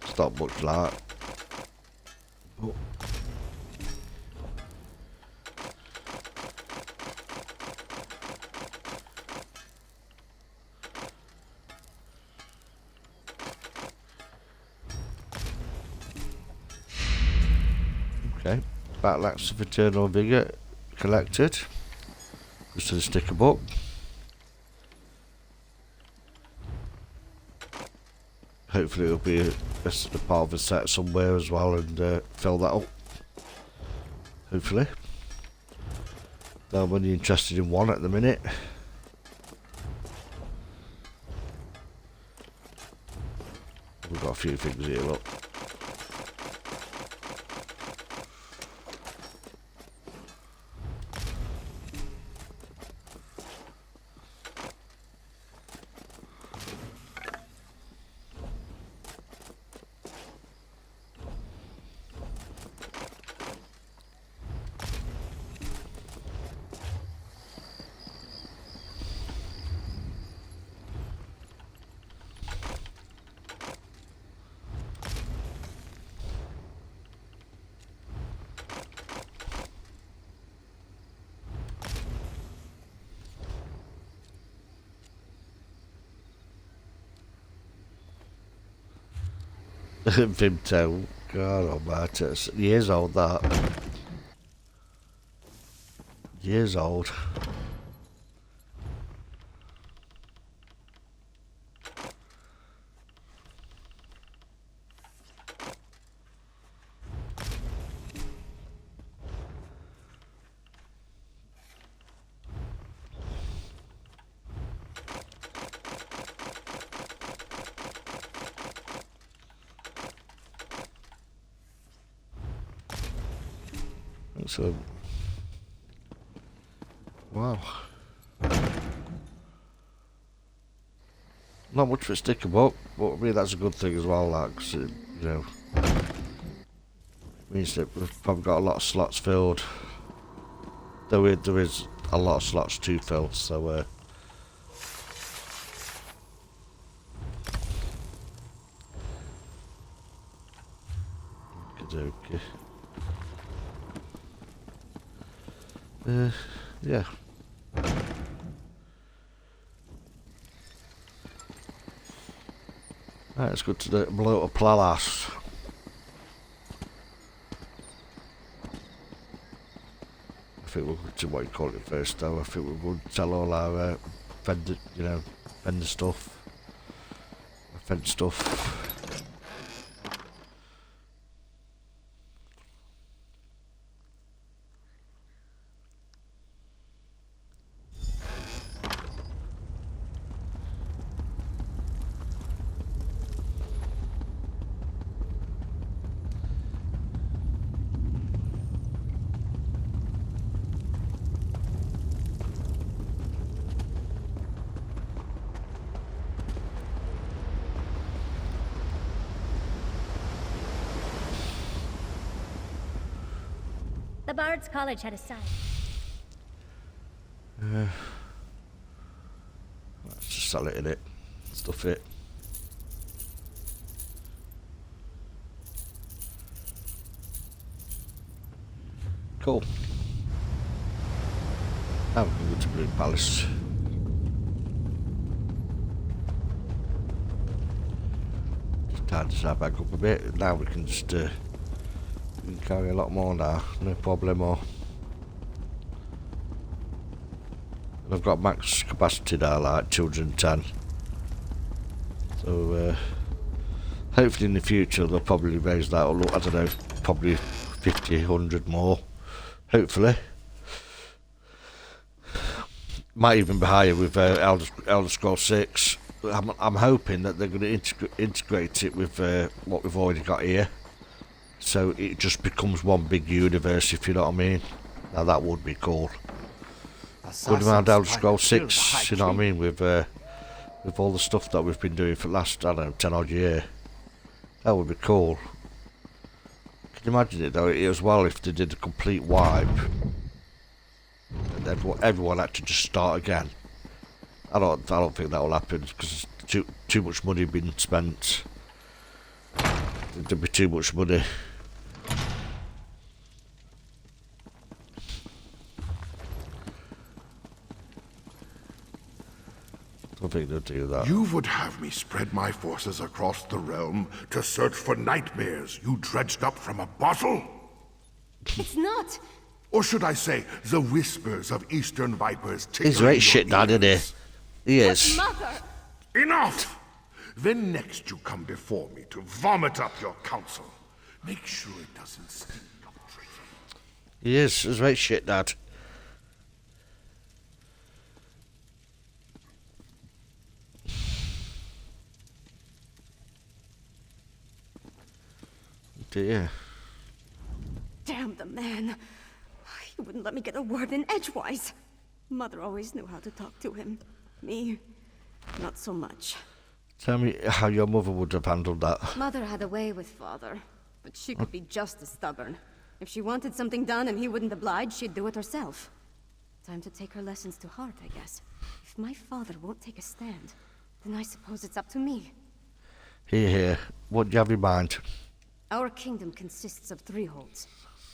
It's not much like. Oh. Okay, Battlacks of Eternal Vigour collected. Goes to the sticker book. Hopefully it'll be a part of a set somewhere as well, and fill that up. Hopefully. I'm only interested in one at the minute. We've got a few things here, look. Vimto. God almighty, it's years old that. Years old. So, wow. Not much for a sticker book, but I mean that's a good thing as well, like, 'cause it, you know, means that we've probably got a lot of slots filled. Though there is a lot of slots to fill, so okay. Yeah. Right, let's go to the Bloater Palace. I think we'll go to what you call it first, though. I think we'll go tell all our vendor, you know, vendor stuff, fence stuff. The Bard's College had a sign. Let's just sell it in it. Stuff it. Cool. Now we can go to Green Palace. Just tidy this back up a bit. Now we can just we can carry a lot more now. No problemo. And I've got max capacity now, like 210. So hopefully in the future they'll probably raise that, or I don't know, probably 50, 100 more. Hopefully. Might even be higher with Elder Scrolls 6. I'm hoping that they're going to integrate it with what we've already got here. So it just becomes one big universe, if you know what I mean. Now that would be cool. Good around Elder Scrolls 6, you know what I mean, with all the stuff that we've been doing for the last, I don't know, 10 odd year. That would be cool. Can you imagine it though, as well, if they did a complete wipe and everyone had to just start again. I don't think that will happen, because there's too much money being spent. There'd be too much money. I don't think they'll do that. You would have me spread my forces across the realm to search for nightmares you dredged up from a bottle? It's not. Or should I say, the whispers of Eastern Vipers He's right shit, Dad, isn't he? He is. Mother! Enough! Then next you come before me to vomit up your counsel. Make sure it doesn't stink of treason. He is. He's right shit, Dad. Dear. Damn the man. He wouldn't let me get a word in edgewise. Mother always knew how to talk to him. Me, not so much. Tell me how your mother would have handled that. Mother had a way with father, but she could be just as stubborn. If she wanted something done and he wouldn't oblige, she'd do it herself. Time to take her lessons to heart, I guess. If my father won't take a stand, then I suppose it's up to me. Here. What do you have in mind? Our kingdom consists of 3 holds.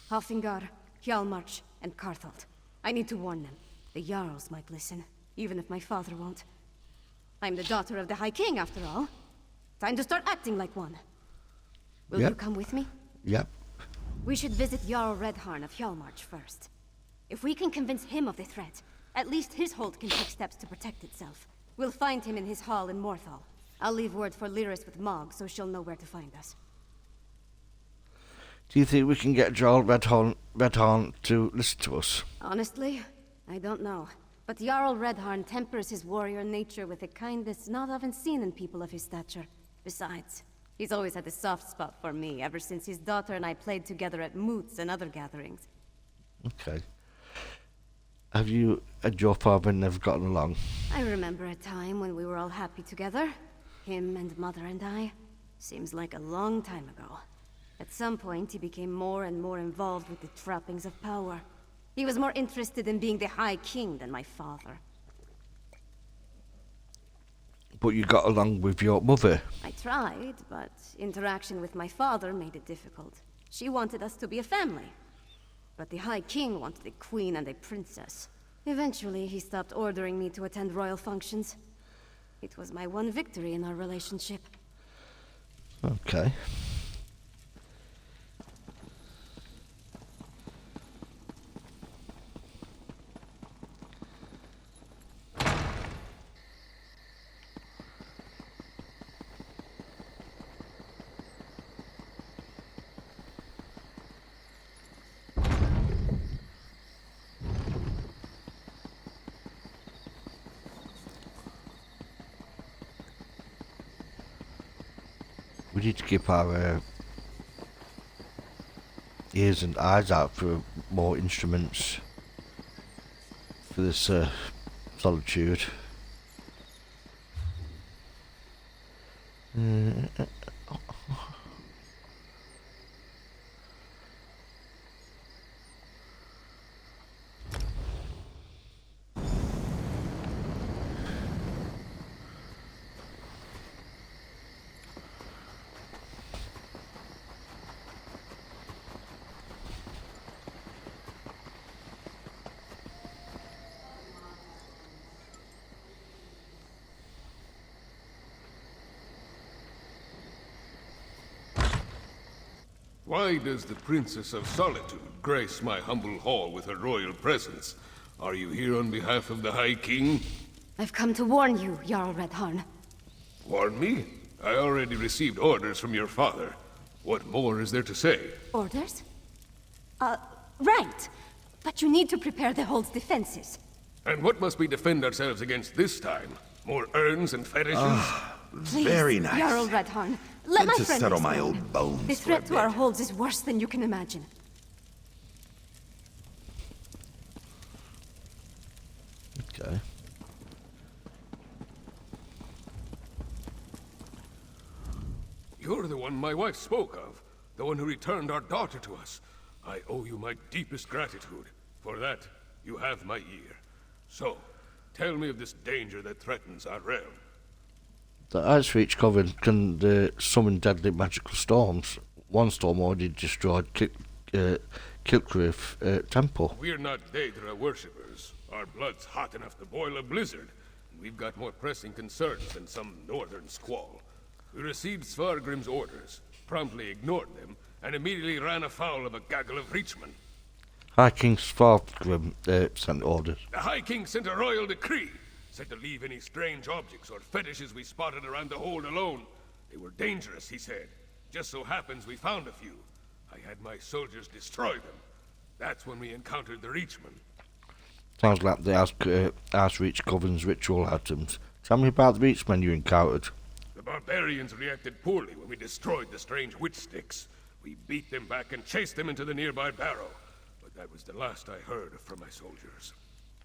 Halfingar, Hjalmarch, and Karthald. I need to warn them. The Jarls might listen, even if my father won't. I'm the daughter of the High King, after all. Time to start acting like one. Will you come with me? Yep. We should visit Jarl Redharn of Hjalmarch first. If we can convince him of the threat, at least his hold can take steps to protect itself. We'll find him in his hall in Morthal. I'll leave word for Lyris with Mog, so she'll know where to find us. Do you think we can get Jarl Redharn to listen to us? Honestly, I don't know. But Jarl Redharn tempers his warrior nature with a kindness not often seen in people of his stature. Besides, he's always had a soft spot for me, ever since his daughter and I played together at moots and other gatherings. Okay. Have you and your father never gotten along? I remember a time when we were all happy together. Him and Mother and I. Seems like a long time ago. At some point, he became more and more involved with the trappings of power. He was more interested in being the High King than my father. But you got along with your mother? I tried, but interaction with my father made it difficult. She wanted us to be a family. But the High King wanted a queen and a princess. Eventually, he stopped ordering me to attend royal functions. It was my one victory in our relationship. Okay. We need to keep our ears and eyes out for more instruments for this solitude. Why does the Princess of Solitude grace my humble hall with her royal presence? Are you here on behalf of the High King? I've come to warn you, Jarl Redharn. Warn me? I already received orders from your father. What more is there to say? Orders? Right. But you need to prepare the hold's defenses. And what must we defend ourselves against this time? More urns and fetishes? Please, Very nice. Jarl Redharn, let my to friend settle my explain. old bones The for a threat to our bit. holds is worse than you can imagine. Okay. You're the one my wife spoke of. The one who returned our daughter to us. I owe you my deepest gratitude. For that, you have my ear. So, tell me of this danger that threatens our realm. The Icereach Coven can summon deadly magical storms. One storm already destroyed Kilcriff Temple. We're not Daedra worshippers. Our blood's hot enough to boil a blizzard. And we've got more pressing concerns than some northern squall. We received Svargrim's orders, promptly ignored them, and immediately ran afoul of a gaggle of reachmen. High King Svargrim sent orders. The High King sent a royal decree, said to leave any strange objects or fetishes we spotted around the hold alone. They were dangerous, he said. Just so happens we found a few. I had my soldiers destroy them. That's when we encountered the reachmen. Sounds like the Icereach Coven's ritual items. Tell me about the reachmen you encountered. The barbarians reacted poorly when we destroyed the strange witch sticks. We beat them back and chased them into the nearby barrow. But that was the last I heard from my soldiers.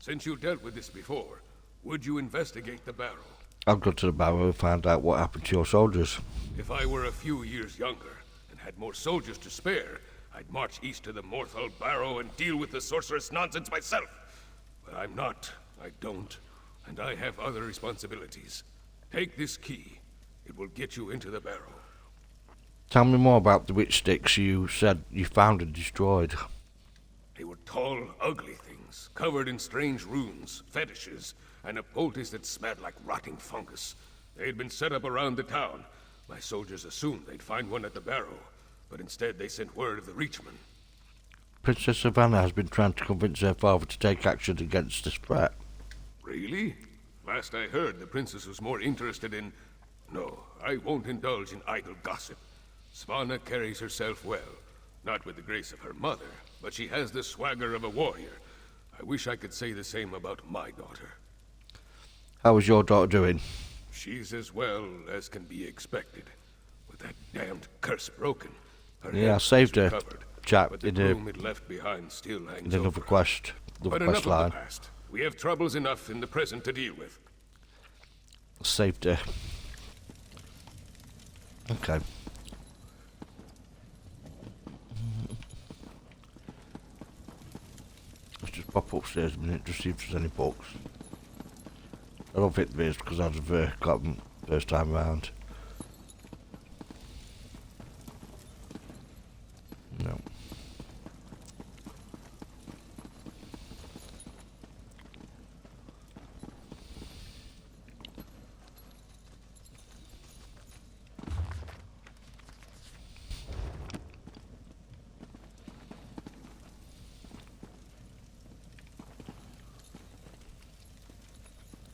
Since you dealt with this before, would you investigate the barrow? I'll go to the barrow and find out what happened to your soldiers. If I were a few years younger and had more soldiers to spare, I'd march east to the Morthal barrow and deal with the sorceress nonsense myself. But I'm not. I don't. And I have other responsibilities. Take this key. It will get you into the barrow. Tell me more about the witch sticks you said you found and destroyed. They were tall, ugly things, covered in strange runes, fetishes, and a poultice that smelled like rotting fungus. They had been set up around the town. My soldiers assumed they'd find one at the barrow. but instead they sent word of the Reachman. Princess Savannah has been trying to convince her father to take action against this threat. Really? Last I heard, the princess was more interested in... No, I won't indulge in idle gossip. Svanna carries herself well. Not with the grace of her mother, but she has the swagger of a warrior. I wish I could say the same about my daughter. How is your daughter doing? She's as well as can be expected. With that damned curse broken, her Yeah, I health saved is her, recovered, chap, but the in broom it left behind still hangs another over her. quest. But Another quest enough of line. the past. We have troubles enough in the present to deal with. Saved her. Okay. Let's just pop upstairs a minute, just see if there's any books. I don't think there is because I'd have got them first time round. No.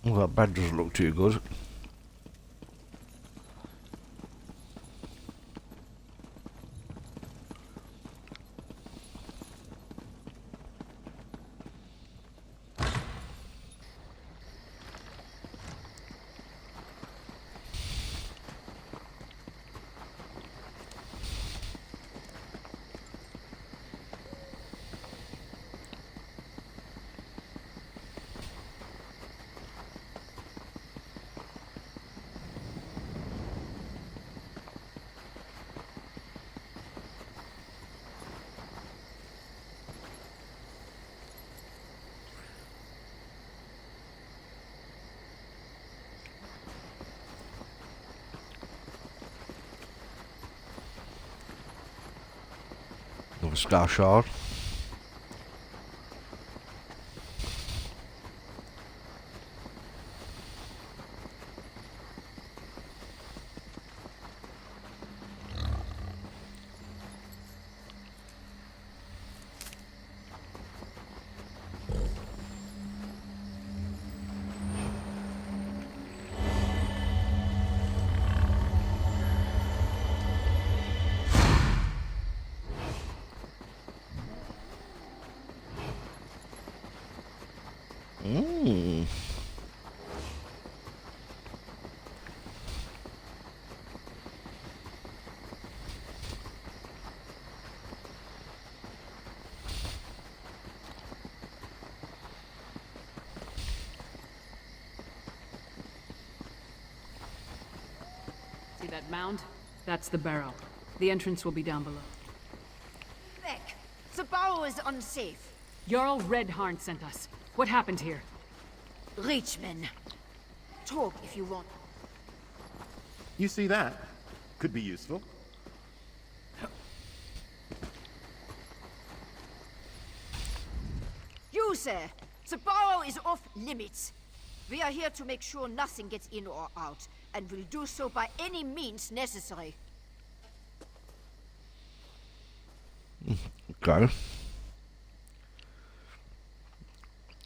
Well, that bed doesn't look too good. Another star shard. See that mound? That's the barrow. The entrance will be down below. Beck, the barrow is unsafe. Jarl Redharn sent us. What happened here? Reachmen. Talk if you want. You see that? Could be useful. You, sir. The barrow is off limits. We are here to make sure nothing gets in or out, and will do so by any means necessary. Okay.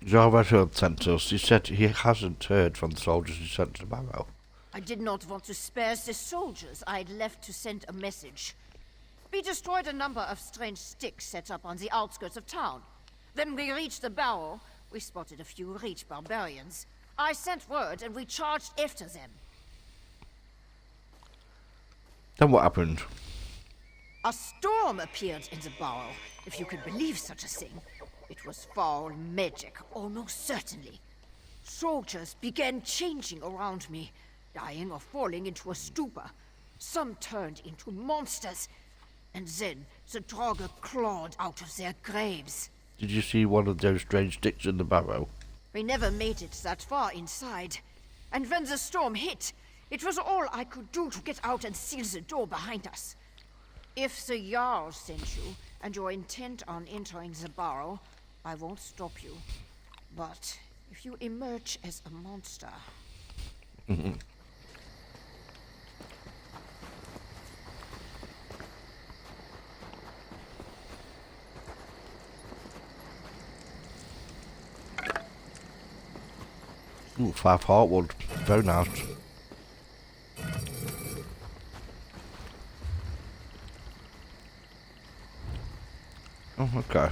Jarl sent us. He said he hasn't heard from the soldiers he sent to the barrow. I did not want to spare the soldiers I'd left to send a message. We destroyed a number of strange sticks set up on the outskirts of town. Then we reached the barrow. We spotted a few Reach barbarians. I sent word and we charged after them. Then what happened? A storm appeared in the barrow, if you could believe such a thing. It was foul magic, almost certainly. Soldiers began changing around me, dying or falling into a stupor. Some turned into monsters, and then the Draugr clawed out of their graves. Did you see one of those strange sticks in the barrow? We never made it that far inside. And when the storm hit, it was all I could do to get out and seal the door behind us. If the Jarl sent you, and you're intent on entering the barrow, I won't stop you. But if you emerge as a monster... Ooh, 5 heartwood. Very nice. Oh, okay.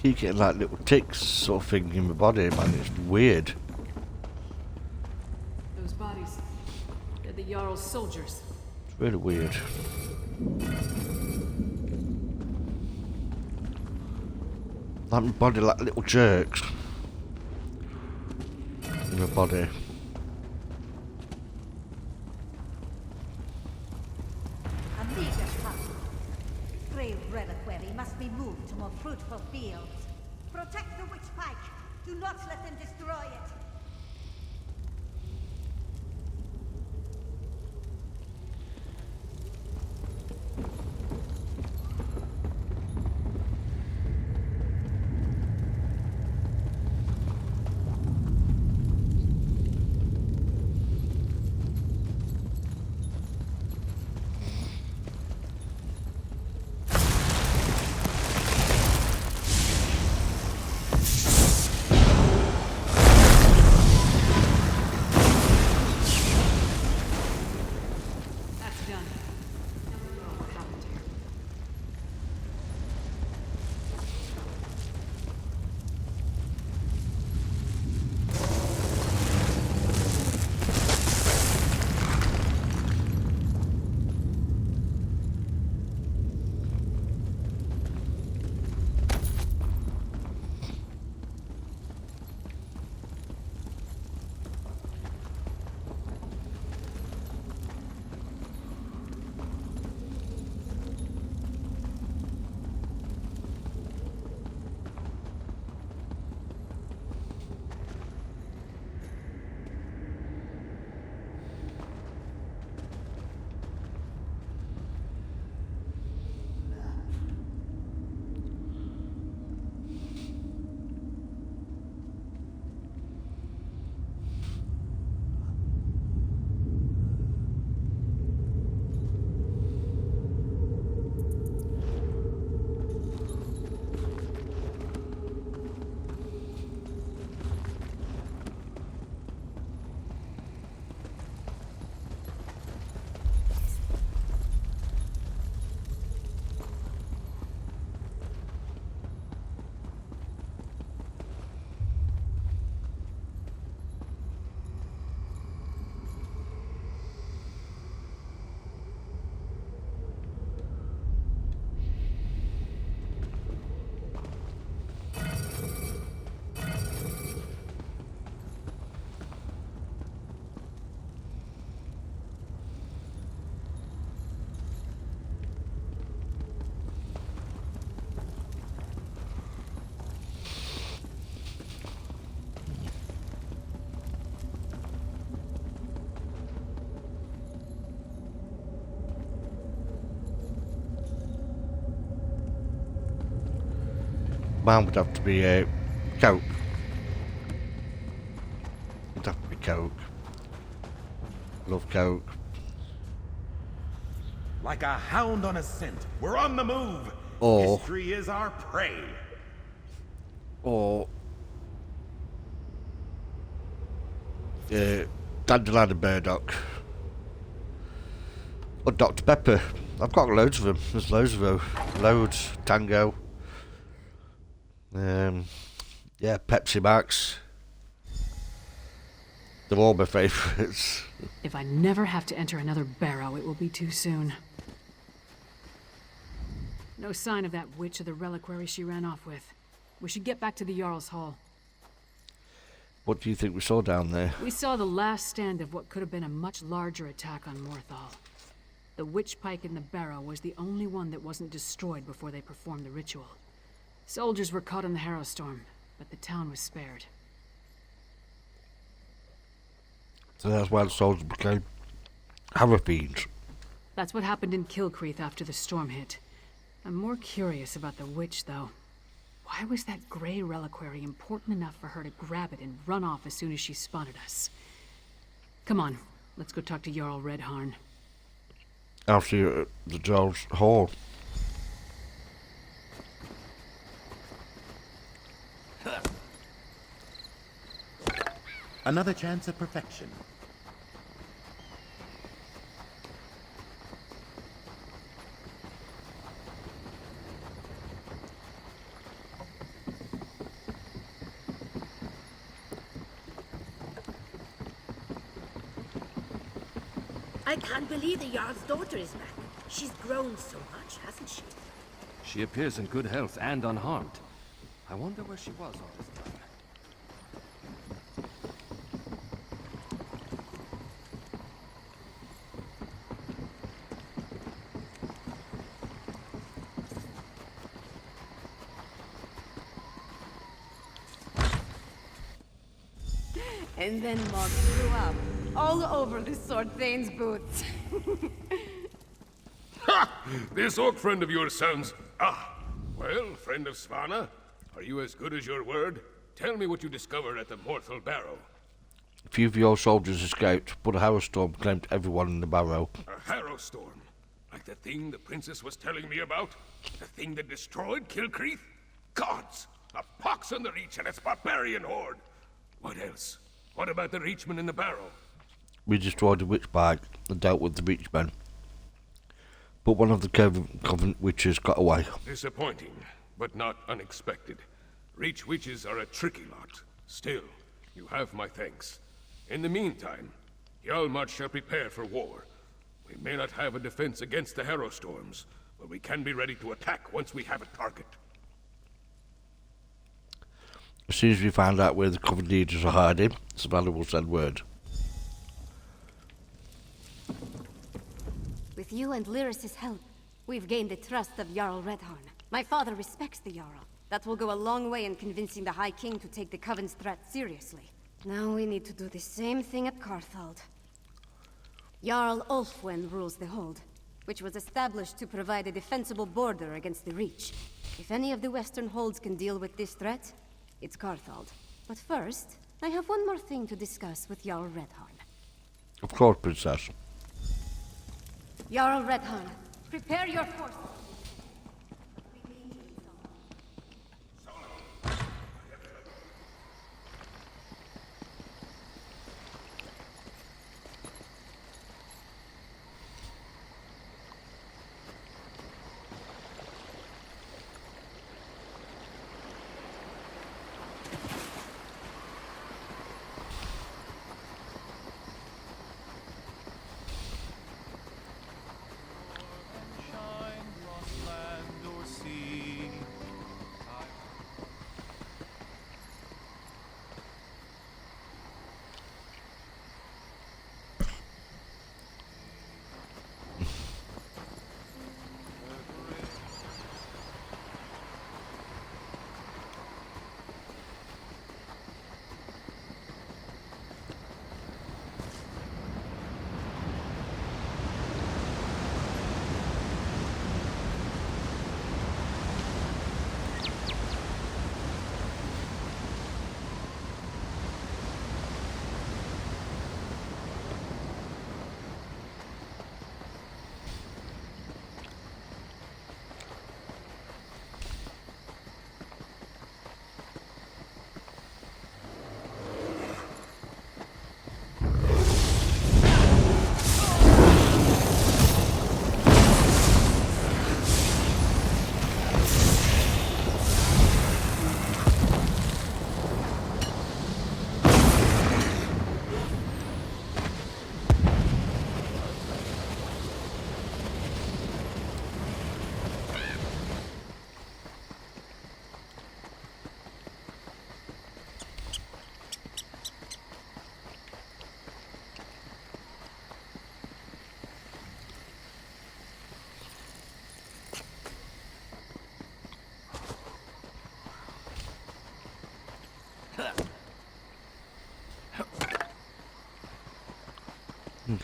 keep getting like little ticks sort of thing in my body, man. It's weird. Those bodies, they're the Jarl's soldiers. It's really weird. Like my body, like little jerks in my body. A meager task. Grey reliquary must be moved to more fruitful fields. Protect the witch pike. Do not let them destroy it. Mine would have to be Coke. It'd have to be Coke. Love Coke. Like a hound on a scent, we're on the move. Or history is our prey. Or Dandelion and Burdock. Or Dr. Pepper. I've got loads of them. There's loads of them. Loads. Tango. Yeah, Pepsi Max. They're all my favourites. If I never have to enter another barrow, it will be too soon. No sign of that witch or the reliquary she ran off with. We should get back to the Jarl's Hall. What do you think we saw down there? We saw the last stand of what could have been a much larger attack on Morthal. The witch pike in the barrow was the only one that wasn't destroyed before they performed the ritual. Soldiers were caught in the Harrow Storm, but the town was spared. So that's why the soldiers became Harrow fiends. That's what happened in Kilcreath after the storm hit. I'm more curious about the witch, though. Why was that grey reliquary important enough for her to grab it and run off as soon as she spotted us? Come on, let's go talk to Jarl Redharn. I'll see you at the Jarl's Hall. Another chance at perfection. I can't believe the Jarl's daughter is back. She's grown so much, hasn't she? She appears in good health and unharmed. I wonder where she was all this time. And then Mog threw up all over the Sword Thane's boots. Ha! This orc friend of yours sounds... Ah! Well, friend of Svanna, are you as good as your word? Tell me what you discovered at the Morthal Barrow. A few of your soldiers escaped, but a harrowstorm claimed everyone in the barrow. A harrowstorm? Like the thing the princess was telling me about? The thing that destroyed Kilcreath? Gods! A pox on the Reach and its barbarian horde! What else? What about the Reachmen in the barrow? We destroyed the witch bag and dealt with the Reachmen. But one of the Covenant witches got away. Disappointing, but not unexpected. Reach witches are a tricky lot. Still, you have my thanks. In the meantime, Hjalmar shall prepare for war. We may not have a defense against the harrowstorms, but we can be ready to attack once we have a target. As soon as we find out where the Covenant leaders are hiding, Savannah will send word. With you and Lyris's help, we've gained the trust of Jarl Redhorn. My father respects the Jarl. That will go a long way in convincing the High King to take the Coven's threat seriously. Now we need to do the same thing at Carthald. Jarl Ulfwen rules the Hold, which was established to provide a defensible border against the Reach. If any of the Western Holds can deal with this threat, it's Carthald. But first, I have one more thing to discuss with Jarl Redhorn. Of course, Princess. Jarl Redhorn, prepare your forces.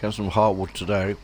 Get some heartwood today.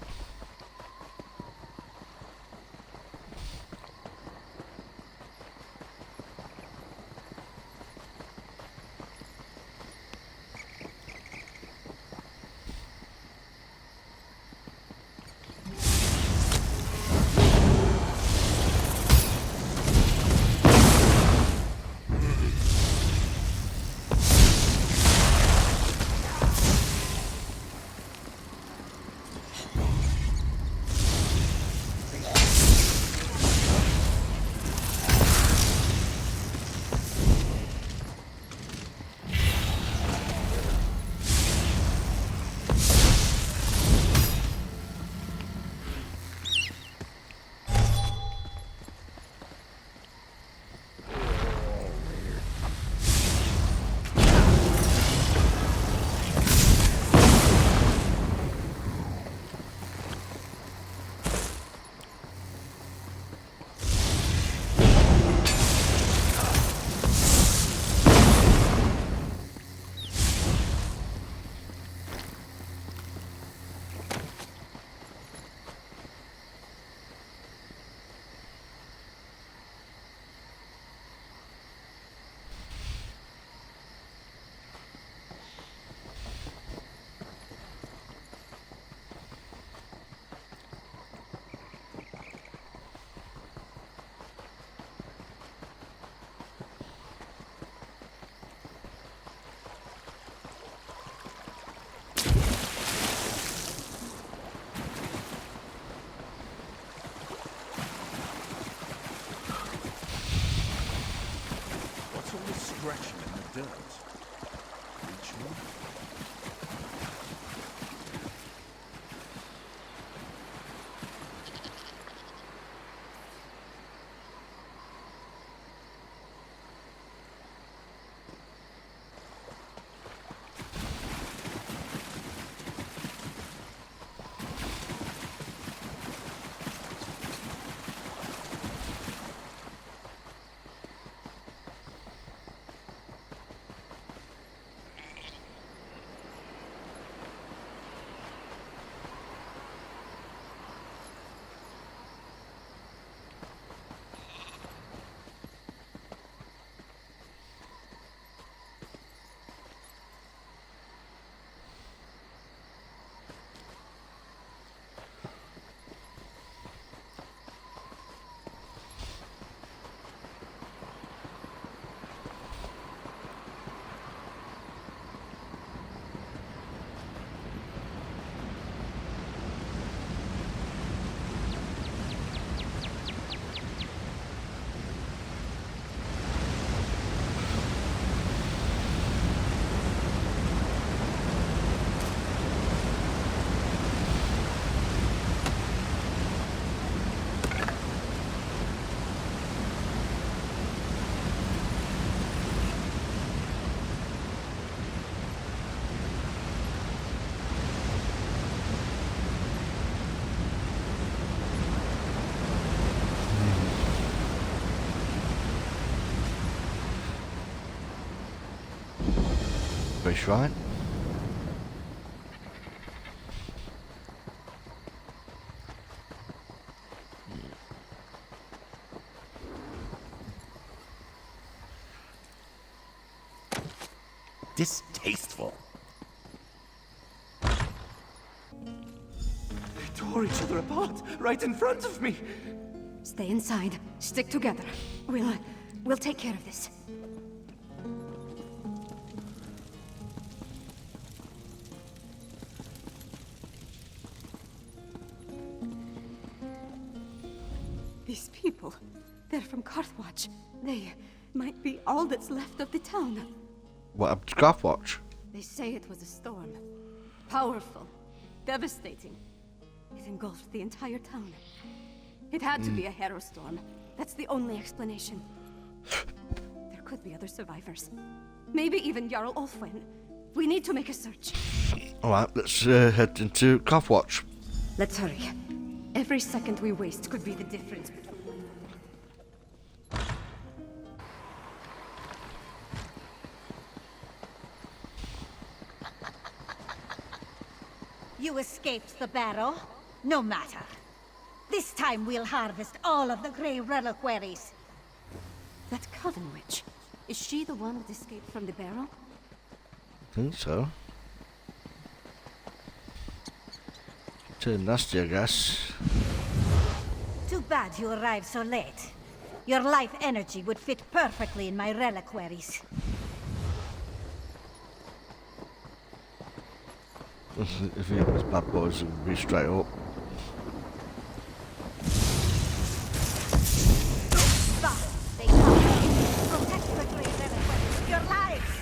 reliquary shrine. Distasteful. They tore each other apart right in front of me. Stay inside. Stick together. We'll take care of this. These people, they're from Carthwatch. They might be all that's left of the town. What happened to Carthwatch? They say it was a storm. Powerful. Devastating. It engulfed the entire town. It had to be a hero storm. That's the only explanation. There could be other survivors. Maybe even Jarl Ulfwin. We need to make a search. Alright, let's head into Carthwatch. Let's hurry. Every second we waste could be the difference between... You escaped the barrow? No matter. This time we'll harvest all of the Grey Reliquaries. That Coven Witch. Is she the one that escaped from the barrow? I think so. Too nasty, I guess. Too bad you arrived so late. Your life energy would fit perfectly in my reliquaries. If he was bad boys, it would be straight up. Stop! They come. Protect the Grey Reliquaries with your lives!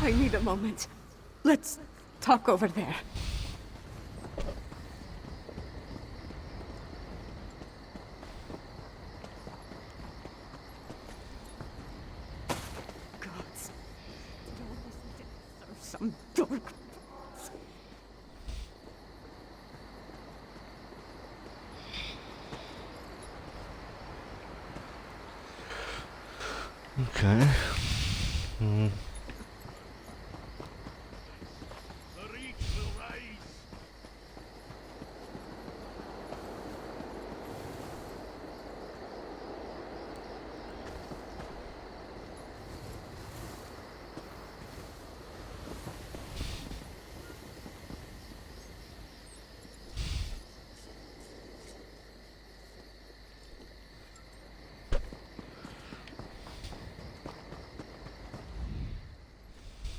I need a moment. Let's talk over there. Gods. Some dork. Okay.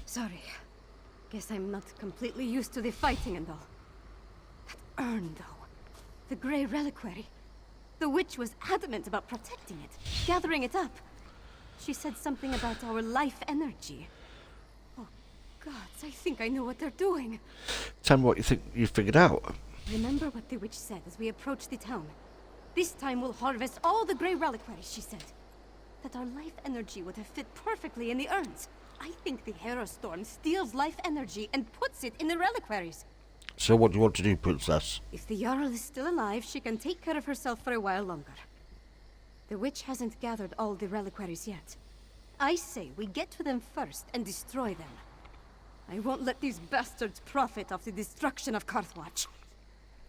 Sorry. Guess I'm not completely used to the fighting and all. That urn, though. The Grey Reliquary. The witch was adamant about protecting it, gathering it up. She said something about our life energy. Oh, gods, I think I know what they're doing. Tell me what you think you figured out. Remember what the witch said as we approached the town. This time we'll harvest all the Grey Reliquaries, she said. That our life energy would have fit perfectly in the urns. I think the Hero Storm steals life energy and puts it in the reliquaries. So what do you want to do, Princess? If the Jarl is still alive, she can take care of herself for a while longer. The witch hasn't gathered all the reliquaries yet. I say we get to them first and destroy them. I won't let these bastards profit off the destruction of Carthwatch.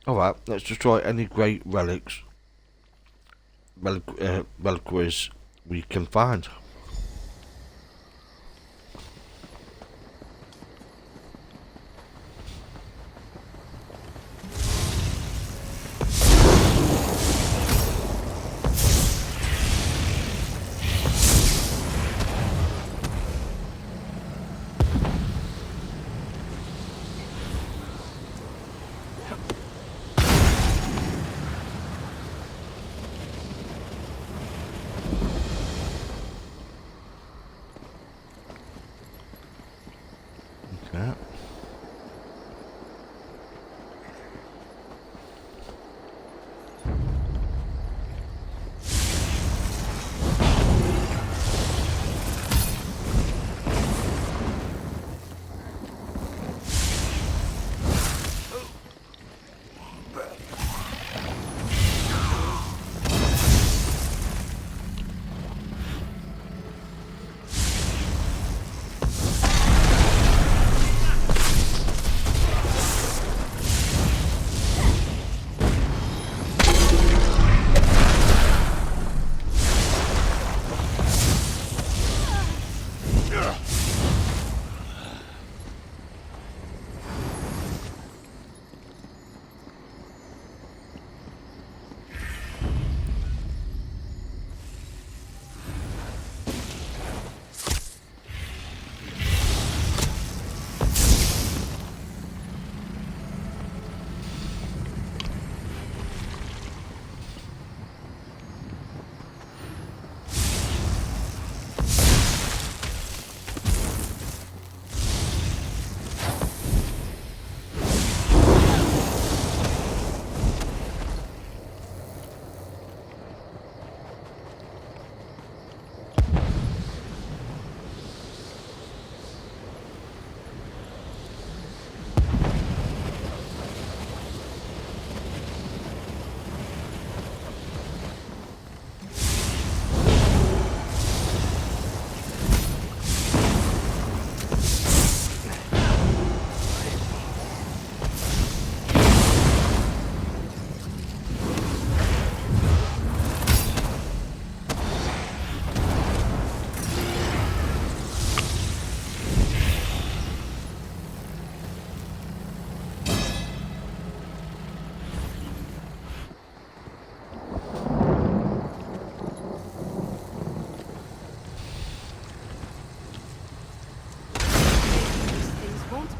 Alright, let's destroy any great relics. Reliquaries we can find. Okay.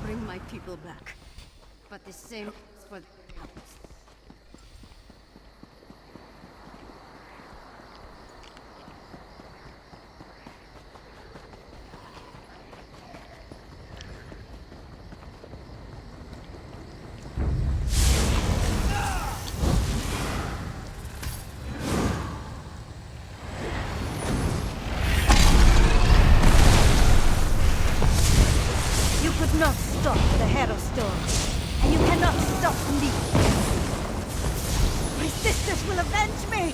bring my people back. But the same for the... You could not stop the Hero Storm, and you cannot stop me. My sisters will avenge me!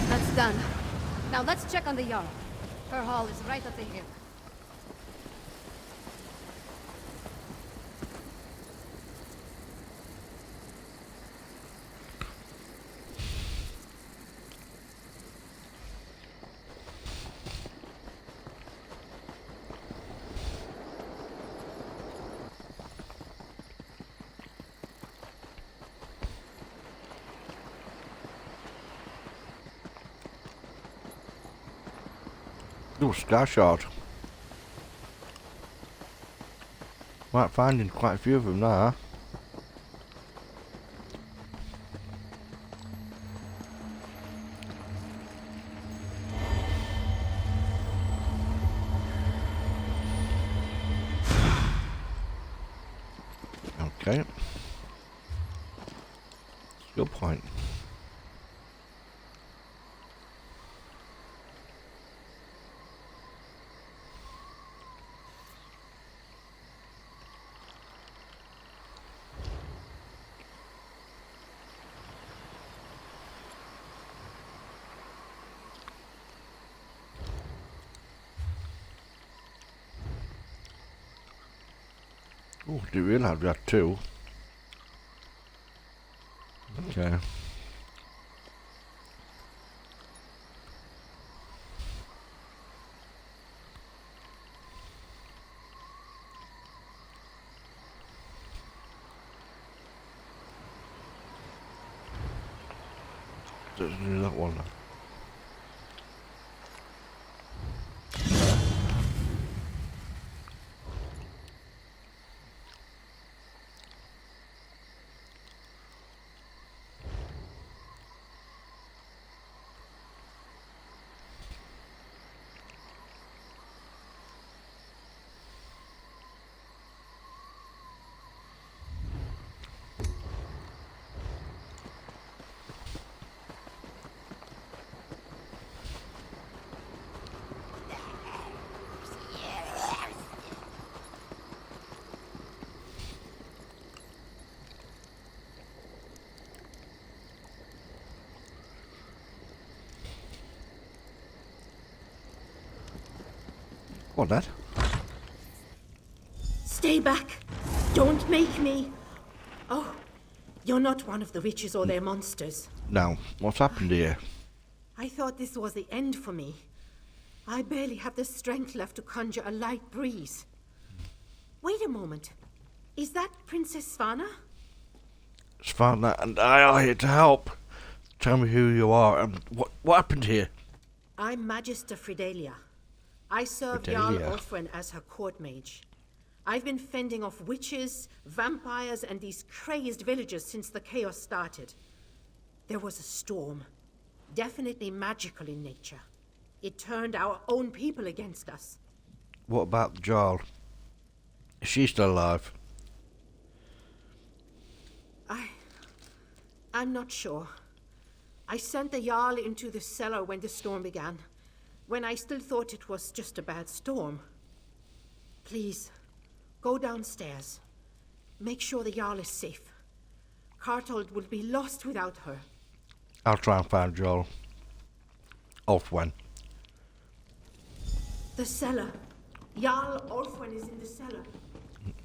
That's done. Now let's check on the Jarl. Her hall is right up the hill. Oh, Sky Shard. Right, finding quite a few of them now. Okay. Good point. Oh, didn't realise we had two. Okay. Let's do that one. What, Dad? Stay back! Don't make me! Oh, you're not one of the witches or their monsters. Now, what's happened here? I thought this was the end for me. I barely have the strength left to conjure a light breeze. Wait a moment. Is that Princess Svana? Svana and I are here to help. Tell me who you are and what happened here? I'm Magister Fidelia. I serve Fidelia. Jarl Orthwen as her court mage. I've been fending off witches, vampires, and these crazed villagers since the chaos started. There was a storm, definitely magical in nature. It turned our own people against us. What about the Jarl? Is she still alive? I'm not sure. I sent the Jarl into the cellar when the storm began, when I still thought it was just a bad storm. Please, go downstairs. Make sure the Jarl is safe. Cartold will be lost without her. I'll try and find Jarl. Orthwen. The cellar. Jarl Orthwen is in the cellar.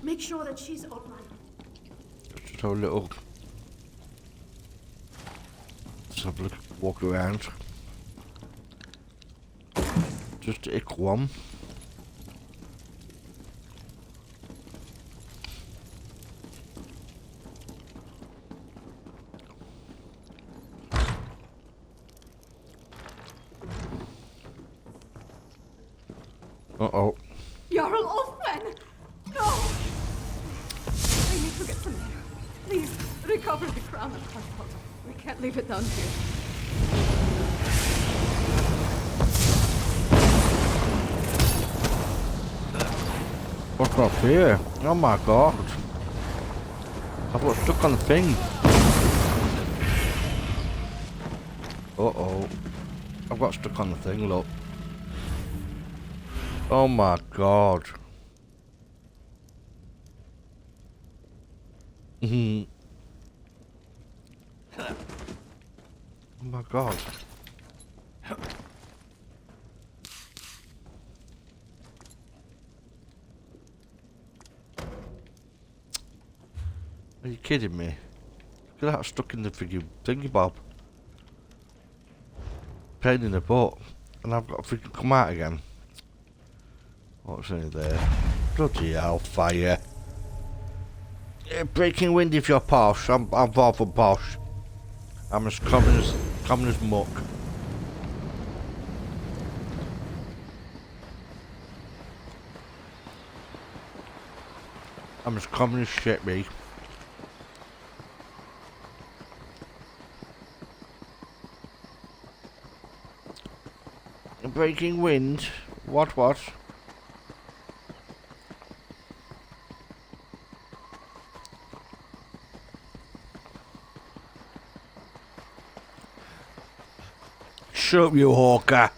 Make sure that she's all right. Just have a little... Let's have a look, walk around. Just a quick one. Uh-oh. Jarl Ulfwen! No! I need to get some air. Please, recover the crown of Carthage. We can't leave it down here. What's up here? Oh my god. I got stuck on the thing. Uh-oh. I've got stuck on the thing, look. Oh my god. Oh my god. Are you kidding me? Look at that stuck in the thingy bob. Pain in the butt. And I've got to freaking come out again. What's in there? Bloody hell, fire. Yeah, breaking wind if you're posh. I'm far from posh. I'm as common as muck. I'm as common as shit, me. Breaking wind? What? Shut up, you hawker.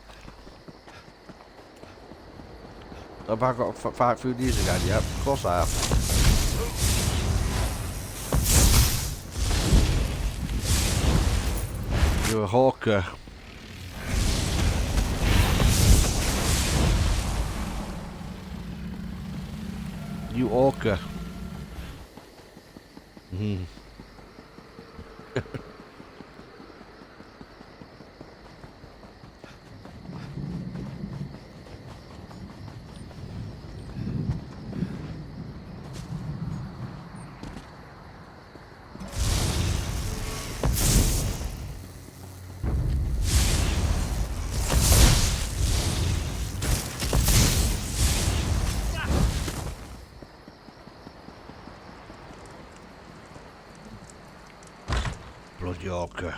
Have I got to fight through these again? Yep, of course I have. You're a hawker. You orca. Bloody orca.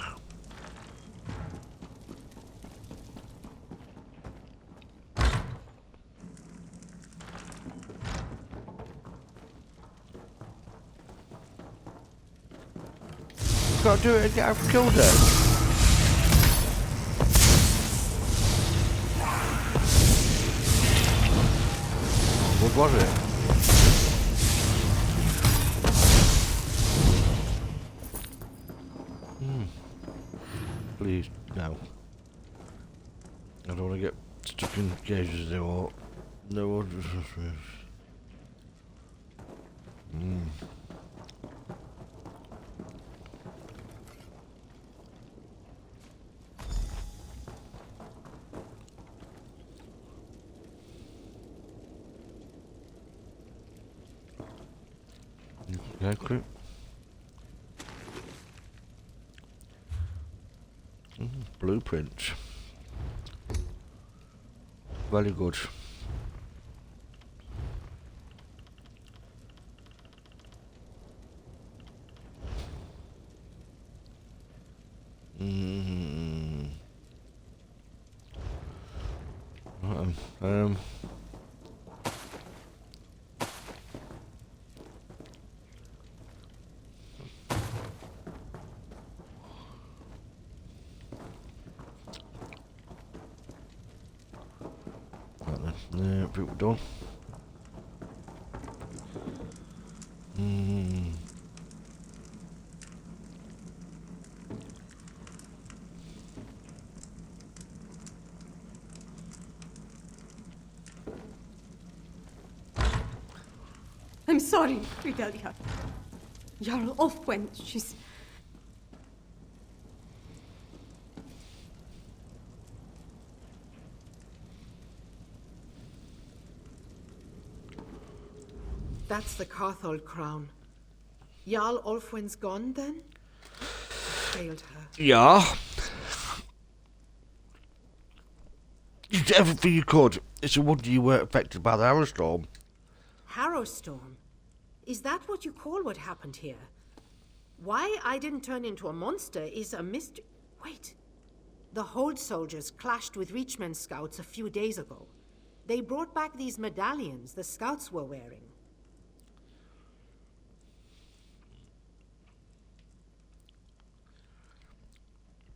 Gotta do it again. I've killed her. What was it? Please, no. I don't want to get stuck in cages anymore. No. Okay. Blueprint. Very good. Yeah, people done. I'm sorry, Fidelia. Jarl Ulfwen, she's... That's the Carthage crown. Jarl Ulfwen's gone, then? Failed her. Yeah. You did everything you could. It's a wonder you weren't affected by the Arrowstorm. Harrowstorm? Is that what you call what happened here? Why I didn't turn into a monster is a mystery. Wait. The Hold soldiers clashed with Reachman scouts a few days ago. They brought back these medallions the scouts were wearing.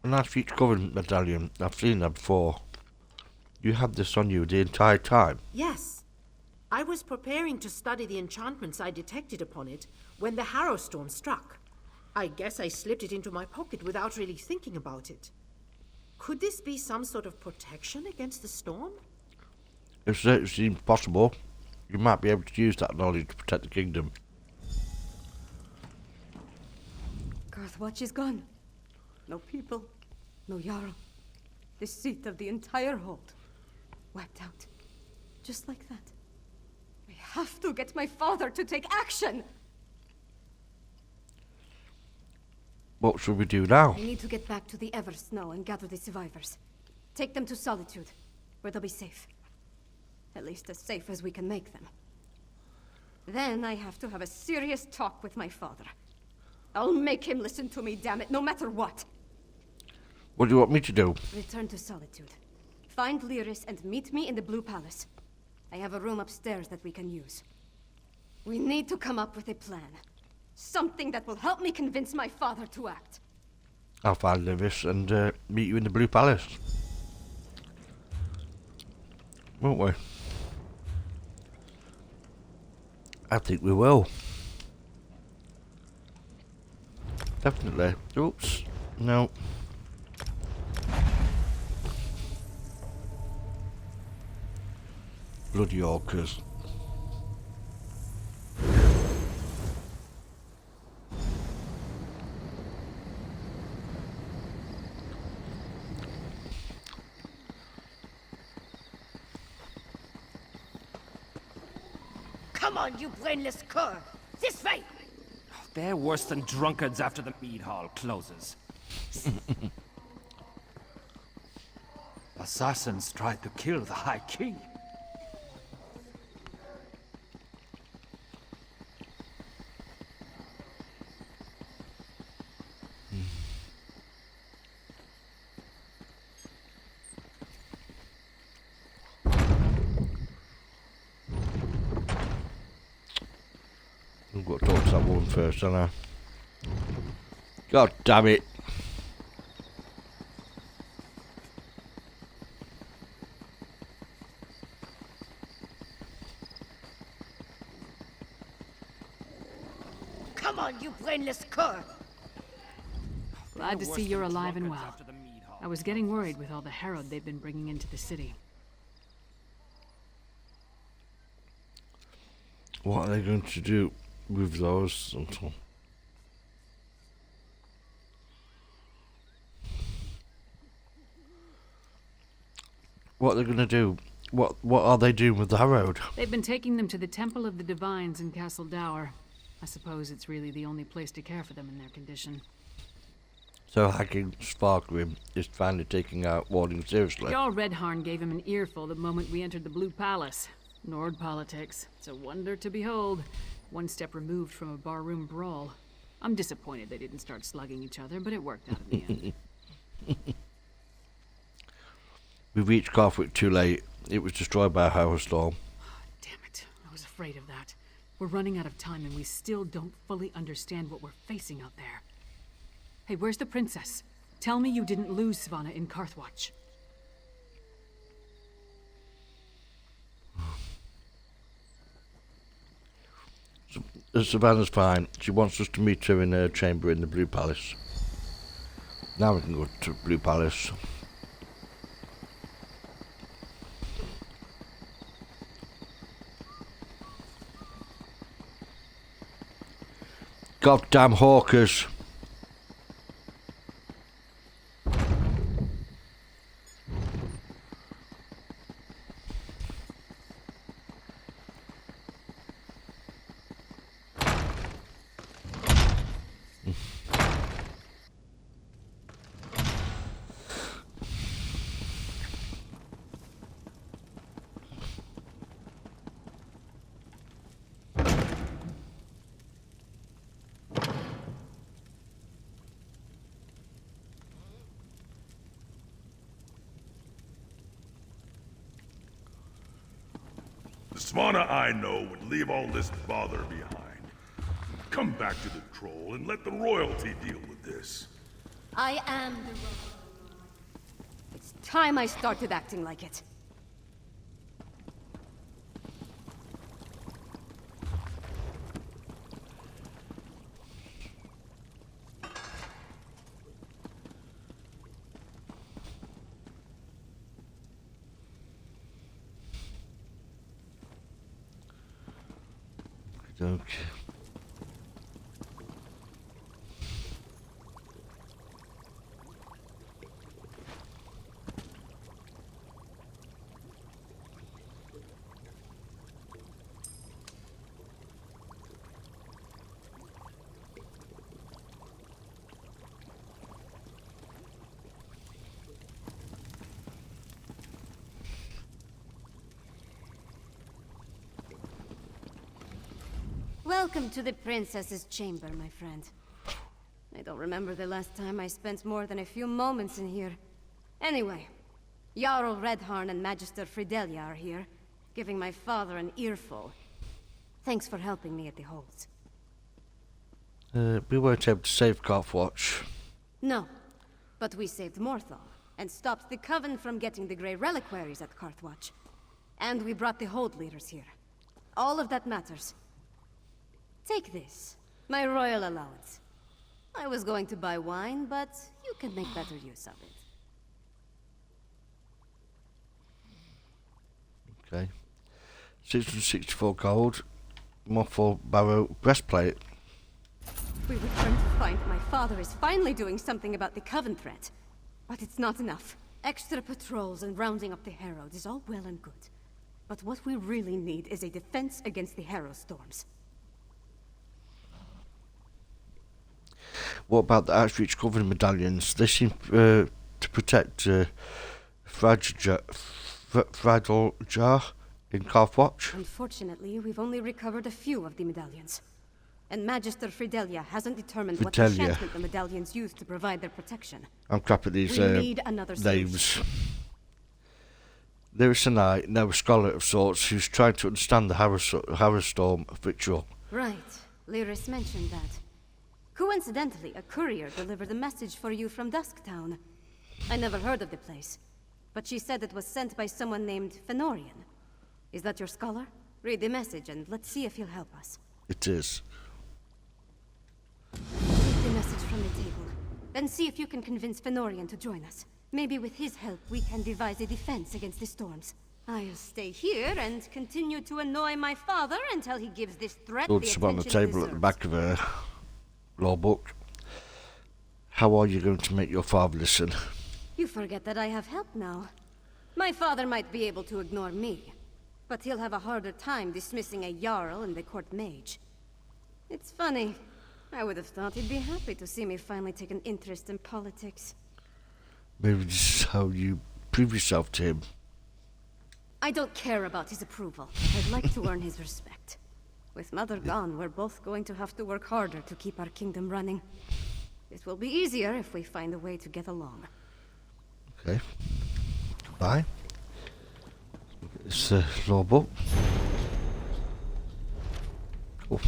A nice future covenant medallion. I've seen that before. You had this on you the entire time? Yes. I was preparing to study the enchantments I detected upon it when the Harrowstorm struck. I guess I slipped it into my pocket without really thinking about it. Could this be some sort of protection against the storm? If it seems possible, you might be able to use that knowledge to protect the kingdom. Karthwatch is gone. No people, no Jarl. The seat of the entire hold. Wiped out. Just like that. We have to get my father to take action! What should we do now? We need to get back to the Eversnow and gather the survivors. Take them to Solitude, where they'll be safe. At least as safe as we can make them. Then I have to have a serious talk with my father. I'll make him listen to me, damn it, no matter what! What do you want me to do? Return to Solitude. Find Lyris and meet me in the Blue Palace. I have a room upstairs that we can use. We need to come up with a plan. Something that will help me convince my father to act. I'll find Lyris and meet you in the Blue Palace. Won't we? I think we will. Definitely. Oops. No. Bloody orcas. Come on, you brainless cur! This way! They're worse than drunkards after the mead hall closes. Assassins tried to kill the High King. I've got to talk to that woman first, don't I? God damn it. Come on, you brainless cur! Glad to see you're alive and well. I was getting worried with all the Herod they've been bringing into the city. What are they going to do with those? What are they going to do? What are they doing with the Harrowed? They've been taking them to the Temple of the Divines in Castle Dower. I suppose it's really the only place to care for them in their condition. So Hacking Sparkrim is finally taking out Warding seriously. Jarl Redharn gave him an earful the moment we entered the Blue Palace. Nord politics. It's a wonder to behold. One step removed from a barroom brawl. I'm disappointed they didn't start slugging each other, but it worked out in the end. We reached Carthwick too late. It was destroyed by a Harrowstorm. Damn it. I was afraid of that. We're running out of time and we still don't fully understand what we're facing out there. Hey, where's the princess? Tell me you didn't lose Svanna in Karthwatch. Savannah's fine. She wants us to meet her in her chamber in the Blue Palace. Now we can go to Blue Palace. Goddamn hawkers. The Svanna I know would leave all this bother behind. Come back to the troll and let the royalty deal with this. I am the royalty. It's time I started acting like it. Okay. Welcome to the princess's chamber, my friend. I don't remember the last time I spent more than a few moments in here. Anyway, Jarl Redharn and Magister Fridelia are here, giving my father an earful. Thanks for helping me at the holds. We weren't able to save Carthwatch. No, but we saved Morthal, and stopped the Coven from getting the Grey Reliquaries at Carthwatch. And we brought the Hold leaders here. All of that matters. Take this, my royal allowance. I was going to buy wine, but you can make better use of it. Okay. 664 gold. Morthal Barrow breastplate. We return to find my father is finally doing something about the Coven threat. But it's not enough. Extra patrols and rounding up the Herald is all well and good. But what we really need is a defense against the Harrow storms. What about the Outreach Coven medallions? They seem to protect Fradaljar in Carthwatch. Unfortunately, we've only recovered a few of the medallions. And Magister Fridelia hasn't determined what enchantment the medallions use to provide their protection. I'm crap at these We need another names. There is a knight, now a scholar of sorts, who's trying to understand the Harrowstorm ritual. Right. Lyris mentioned that. Coincidentally, a courier delivered a message for you from Dusktown. I never heard of the place, but she said it was sent by someone named Fenorian. Is that your scholar? Read the message and let's see if he'll help us. It is. Read the message from the table. Then see if you can convince Fenorian to join us. Maybe with his help we can devise a defense against the storms. I'll stay here and continue to annoy my father until he gives this threat the attention on the table at the back of her law book. How are you going to make your father listen? You forget that I have help now. My father might be able to ignore me, but he'll have a harder time dismissing a Jarl and the court mage. It's funny. I would have thought he'd be happy to see me finally take an interest in politics. Maybe this is how you prove yourself to him. I don't care about his approval. I'd like to earn his respect. With Mother gone, we're both going to have to work harder to keep our kingdom running. It will be easier if we find a way to get along. Okay. Goodbye. It's a law book. Cool.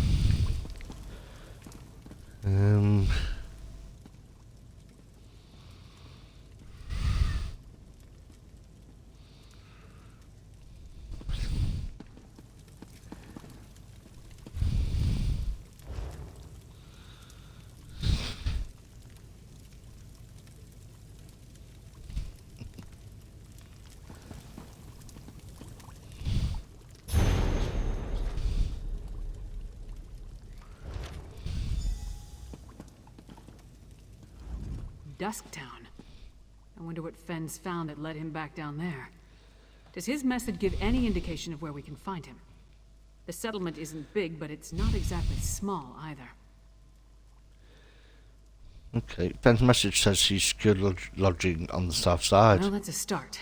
Dusktown. I wonder what Fenn's found that led him back down there. Does his message give any indication of where we can find him? The settlement isn't big, but it's not exactly small either. Okay, Fenn's message says he's secured lodging on the south side. Well, that's a start.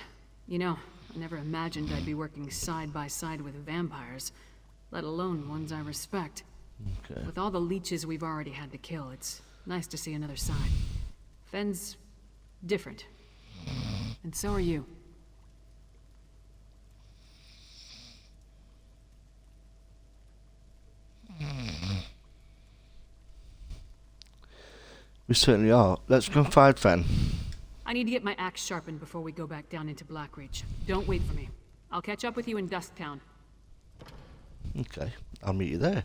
You know, I never imagined I'd be working side by side with vampires, let alone ones I respect. Okay. With all the leeches we've already had to kill, it's nice to see another side. Fenn's different. And so are you. We certainly are. Let's go and find Fen. I need to get my axe sharpened before we go back down into Blackreach. Don't wait for me. I'll catch up with you in Dusktown. Okay, I'll meet you there.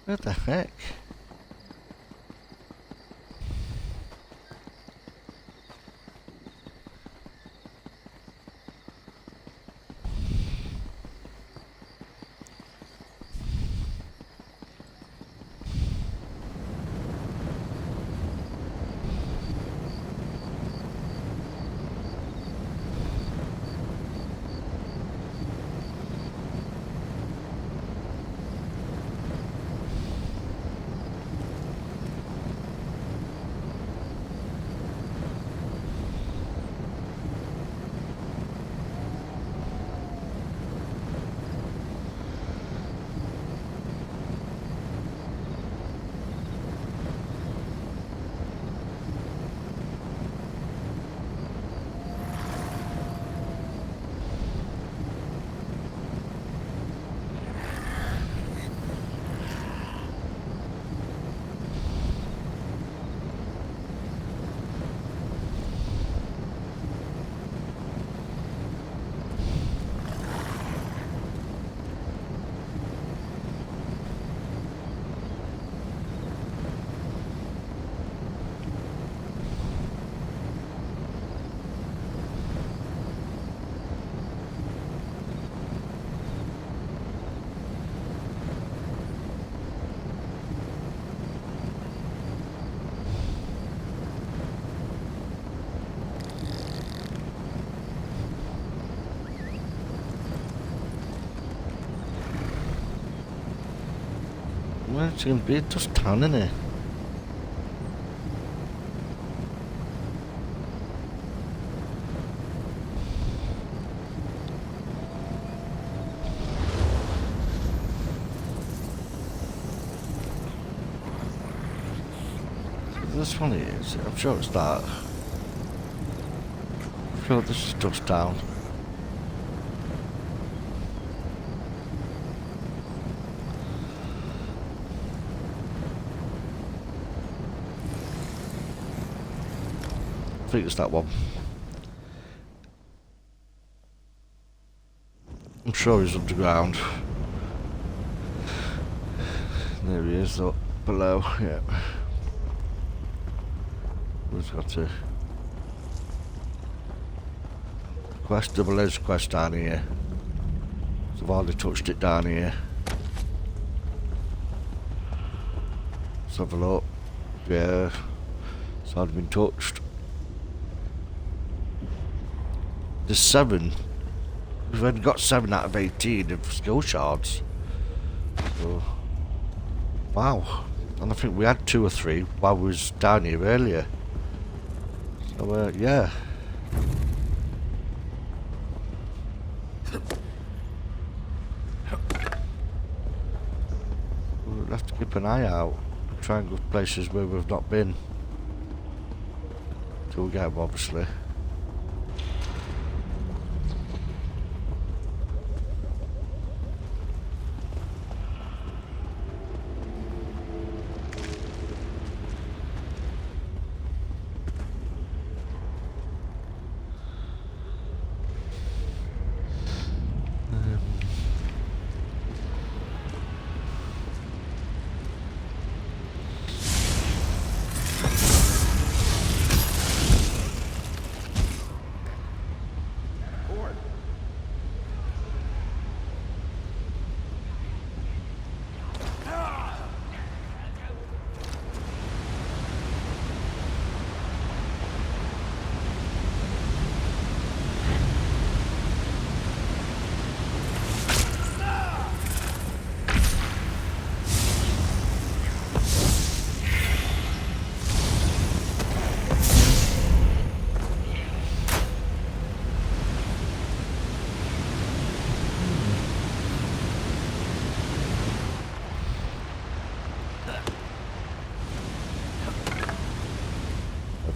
What the heck? Well, it's going to be just town, isn't it? This one is. I'm sure it's that. I'm sure this is just town. I think it's that one. I'm sure he's underground. There he is, up below, yeah. We've got to quest, double edge quest down here. So I've already touched it down here. Let's have a look. Yeah, it's already been touched. There's 7. We've only got 7 out of 18 of skill shards. So, wow. And I think we had 2 or 3 while we was down here earlier. So, yeah. We'll have to keep an eye out. Try and go to places where we've not been. Till we get them, obviously.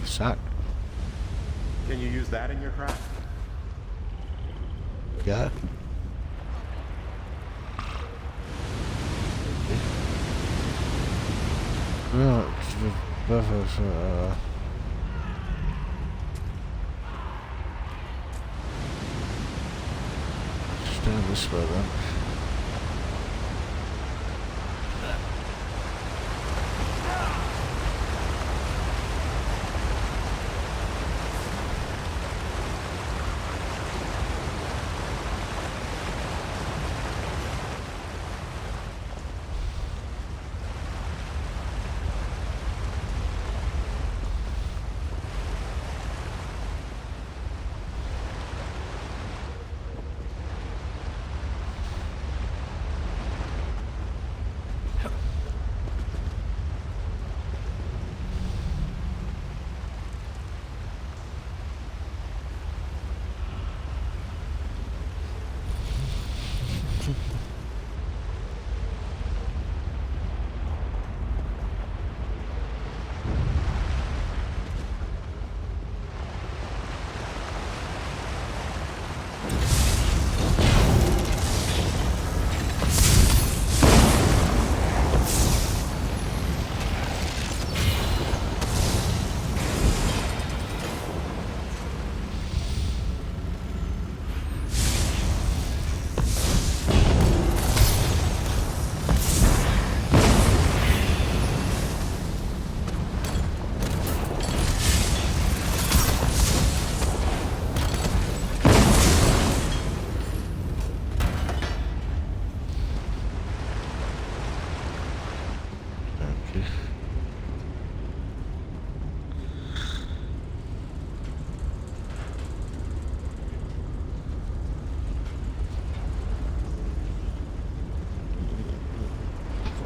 Sack. Can you use that in your craft? Yeah. Right. Stay this way then.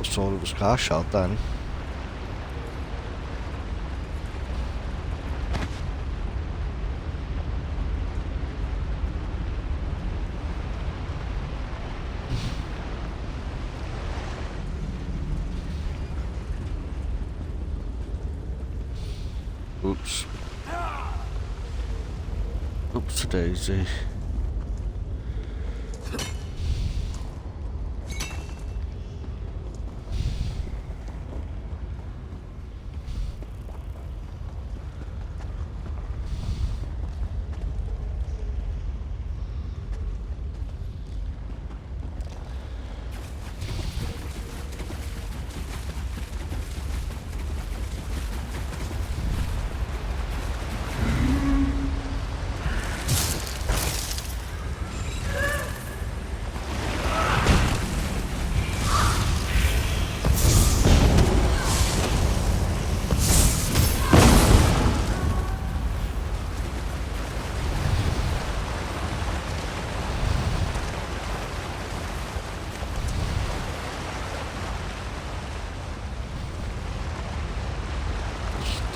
Thought it was car shot then. Oops. Oops, daisy.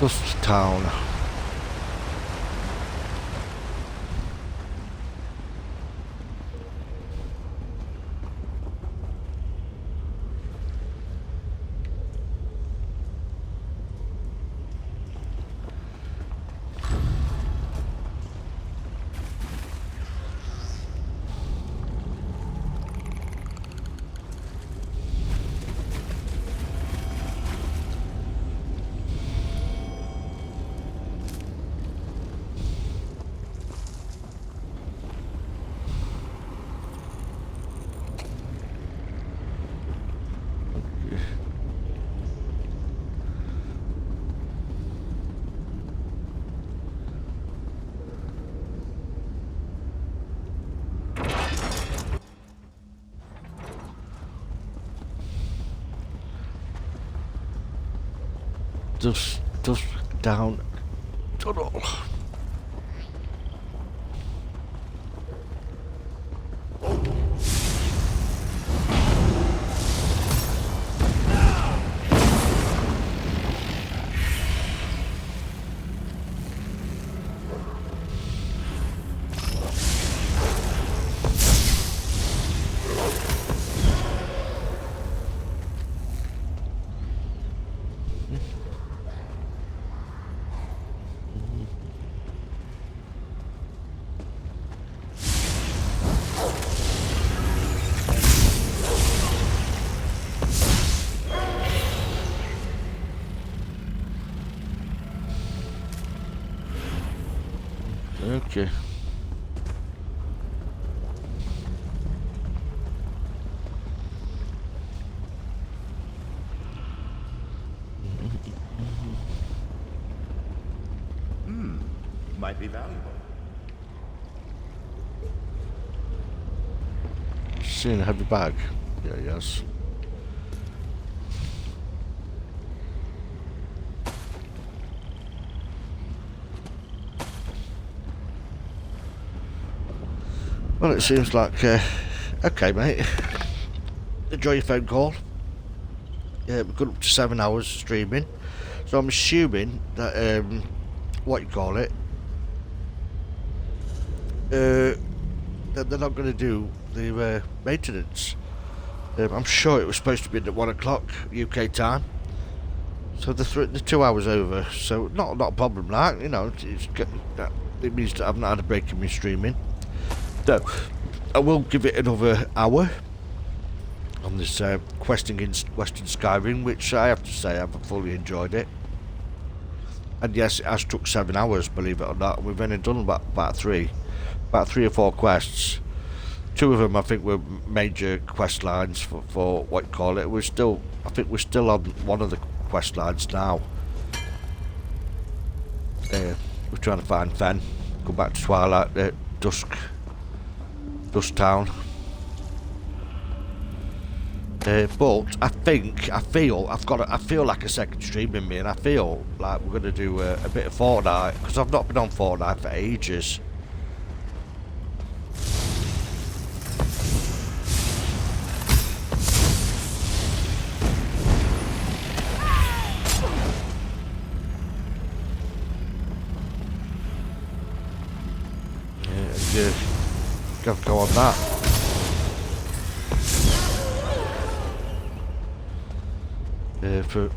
Dust Town. Dust Down Tunnel. Okay. Might be valuable. Seen a heavy bag. Yeah, yes. Well, it seems like, okay, mate. Enjoy your phone call. Yeah, we've got up to 7 hours streaming. So I'm assuming that, what you call it, that they're not going to do the maintenance. I'm sure it was supposed to be at 1 o'clock UK time. So the 2 hours over. So not a problem, like, you know, it means that I've not had a break in my streaming. So, I will give it another hour on this questing in Western Skyrim, which I have to say I've fully enjoyed it. And yes, it has took 7 hours, believe it or not. We've only done about three or four quests. 2 of them I think were major quest lines for what you call it. I think we're still on one of the quest lines now. We're trying to find Fen, go back to Twilight, Dust Town. But I feel like a second stream in me, and I feel like we're going to do a bit of Fortnite, because I've not been on Fortnite for ages. Yeah, gotta go on that. For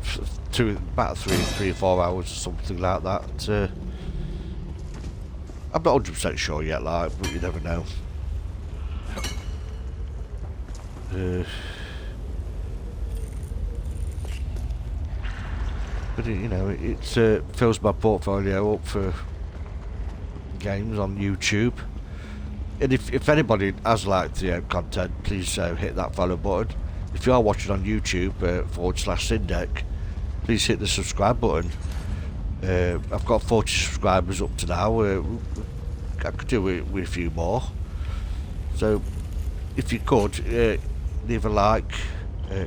about 3 or 4 hours or something like that. I'm not 100% sure yet, like, but you never know. But you know, it fills my portfolio up for games on YouTube. And if anybody has liked the content, please hit that follow button. If you are watching on YouTube, /Syndec, please hit the subscribe button. I've got 40 subscribers up to now. I could do it with a few more. So, if you could, leave a like,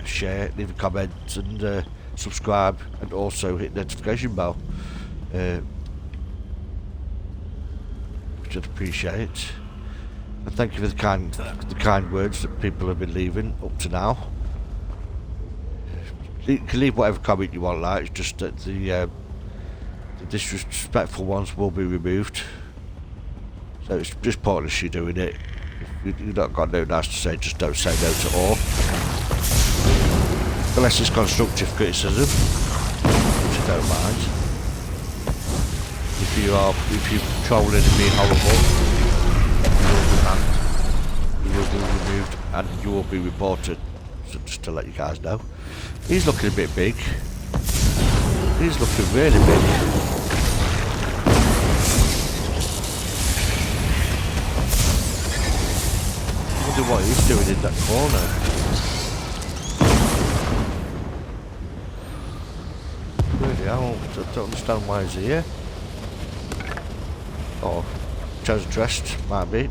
share, leave a comment, and subscribe, and also hit the notification bell. Which I'd appreciate. And thank you for the kind words that people have been leaving up to now. You can leave whatever comment you want, like, it's just that the The disrespectful ones will be removed. So it's just pointless you doing it. If you've not got no nice to say, just don't say no to all. Unless it's constructive criticism, which I don't mind. If you're trolling and being horrible, you will be banned, you will be removed, and you will be reported. So just to let you guys know. He's looking a bit big. He's looking really big. I wonder what he's doing in that corner. Really, I don't understand why he's here. Or just dressed, might be.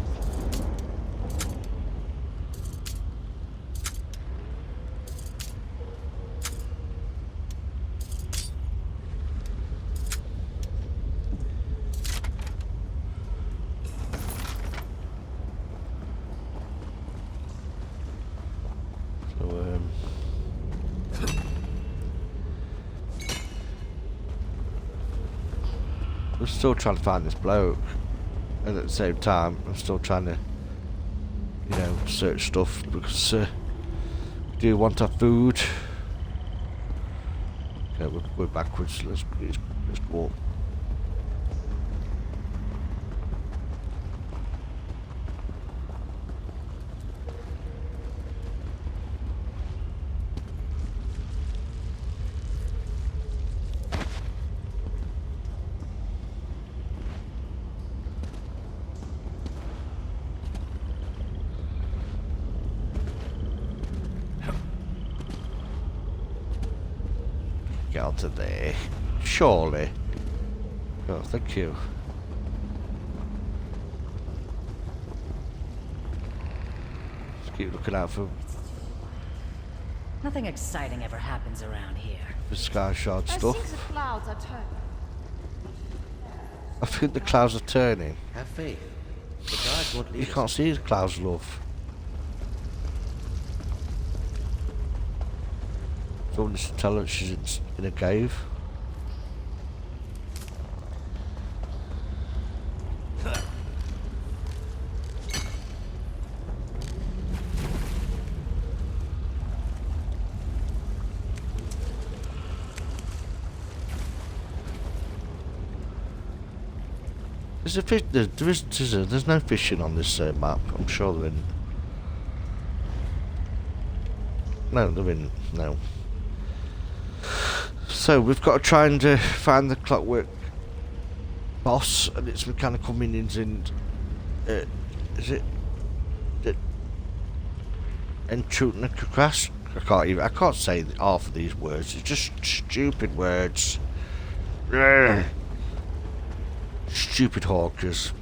I'm still trying to find this bloke, and at the same time I'm still trying to, you know, search stuff because we do want our food. Okay, we're backwards. Let's walk. Get onto there. Surely. Oh, thank you. Just keep looking out for Nothing exciting ever happens around here. the sky shard I stuff. think the clouds are turning. I think the clouds are turning. Have faith. The gods won't leave You can't see the clouds, love. Someone needs to tell her she's in a cave. There's a fish. There's no fishing on this map. I'm sure there isn't. No, there isn't. No. So we've got to try and find the clockwork boss and its mechanical minions in. Is it? Entrutnicrash? I can't say half of these words. It's just stupid words. Ugh. Stupid hawkers.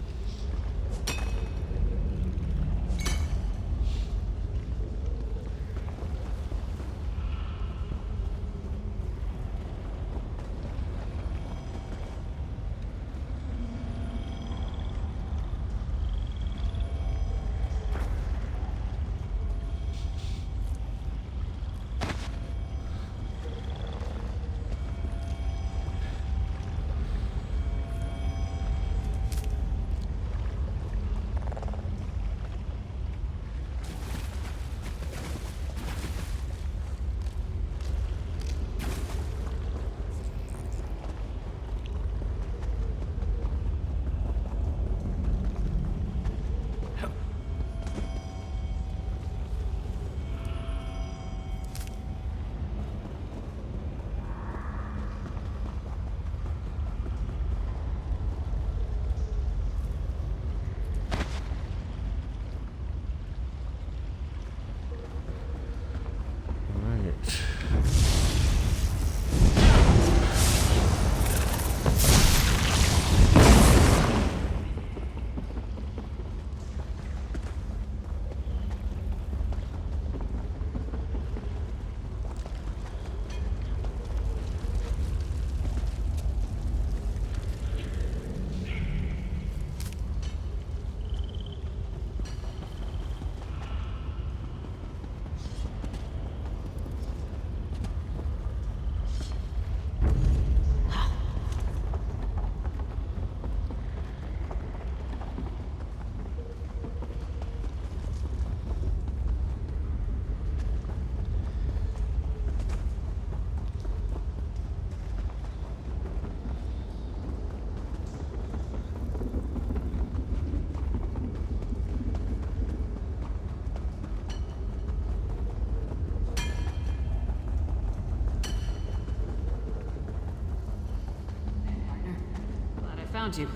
Found you.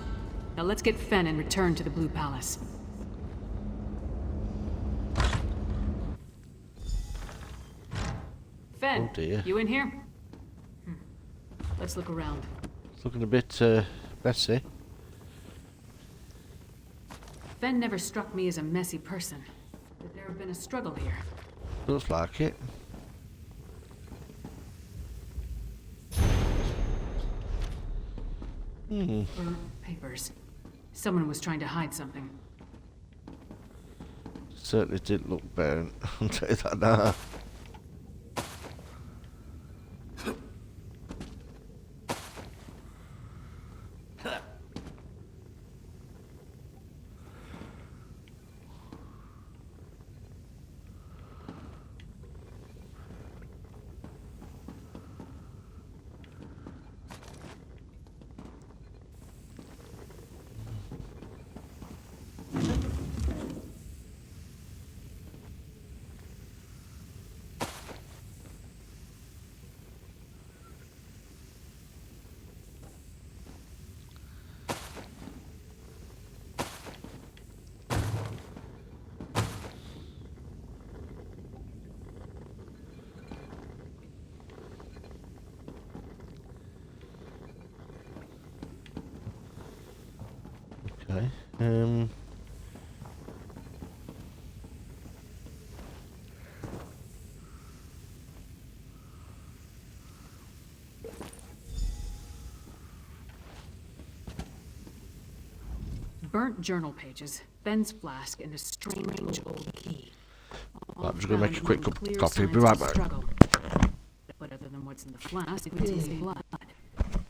Now let's get Fen and return to the Blue Palace. Fen, Oh dear. you in here? Let's look around. It's looking a bit messy. Fen never struck me as a messy person. But there have been a struggle here. Looks like it. Burnt papers. Someone was trying to hide something. Certainly didn't look burnt. I'll tell you that now. Okay. Burnt journal pages, Fen's flask, and a strange old key. I'm just going to make a quick cup of Clear coffee. Be signs right of back. struggle. But other than what's in the flask, it is blood.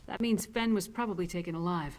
That means Fen was probably taken alive.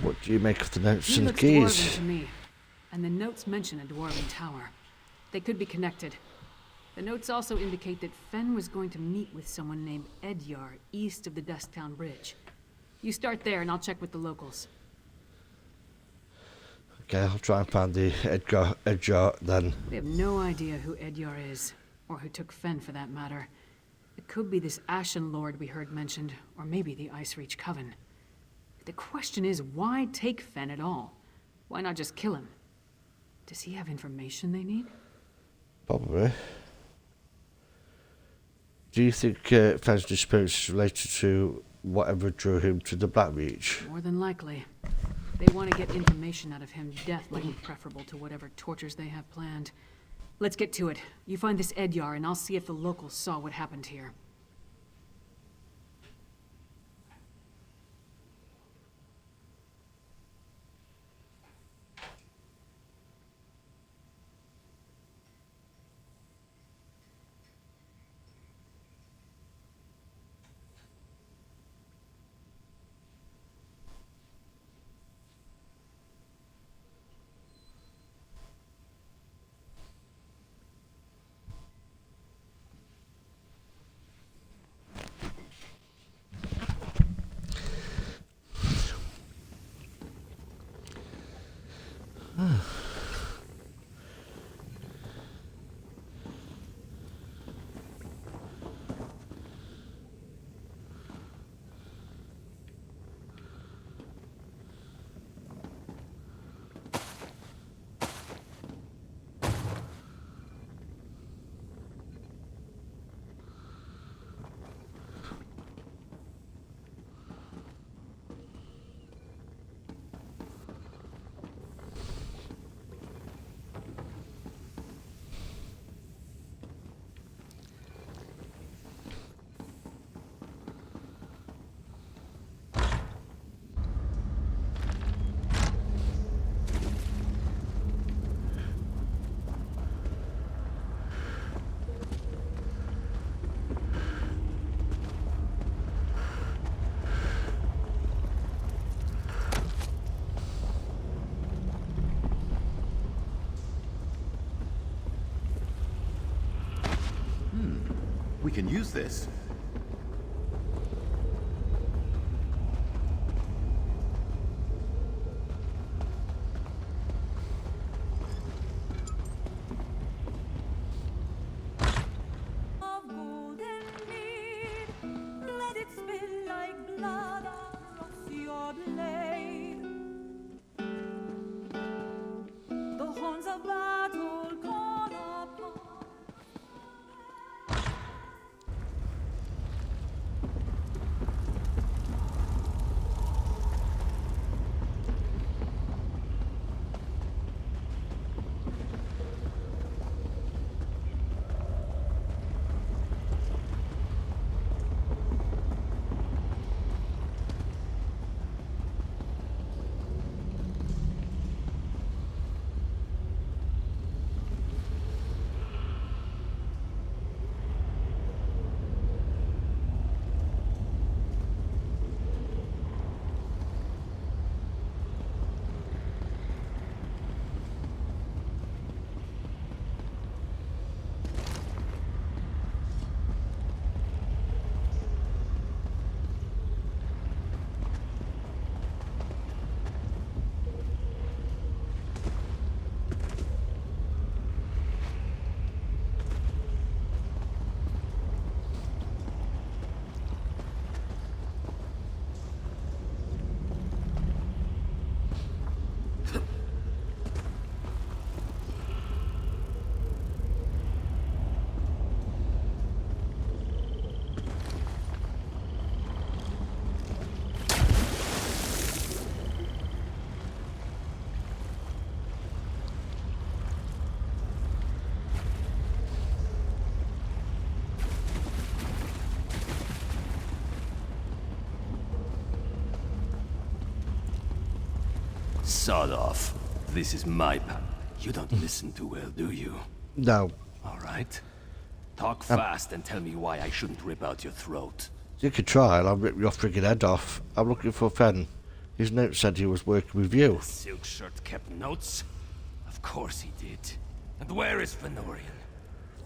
What do you make of the notes He and the looks dwarven keys? to me, and the notes mention a dwarven tower. They could be connected. The notes also indicate that Fen was going to meet with someone named Edyar east of the Dusktown Bridge. You start there, and I'll check with the locals. Okay, I'll try and find the Edgar then. We have no idea who Edyar is, or who took Fen for that matter. It could be this Ashen Lord we heard mentioned, or maybe the Ice Reach Coven. The question is, why take Fen at all? Why not just kill him? Does he have information they need? Probably. Do you think Fen's disappearance is related to whatever drew him to the Black Reach? More than likely. They want to get information out of him. Death might be preferable to whatever tortures they have planned. Let's get to it. You find this Edyar, and I'll see if the locals saw what happened here. We can use this. Let it spill like blood across your blade. The horns of battle call upon. Sod off. This is my path. You don't listen too well, do you? No. All right. Talk fast and tell me why I shouldn't rip out your throat. You could try and I'll rip your friggin' head off. I'm looking for Fen. His note said he was working with you. The silk shirt kept notes? Of course he did. And where is Fenorian?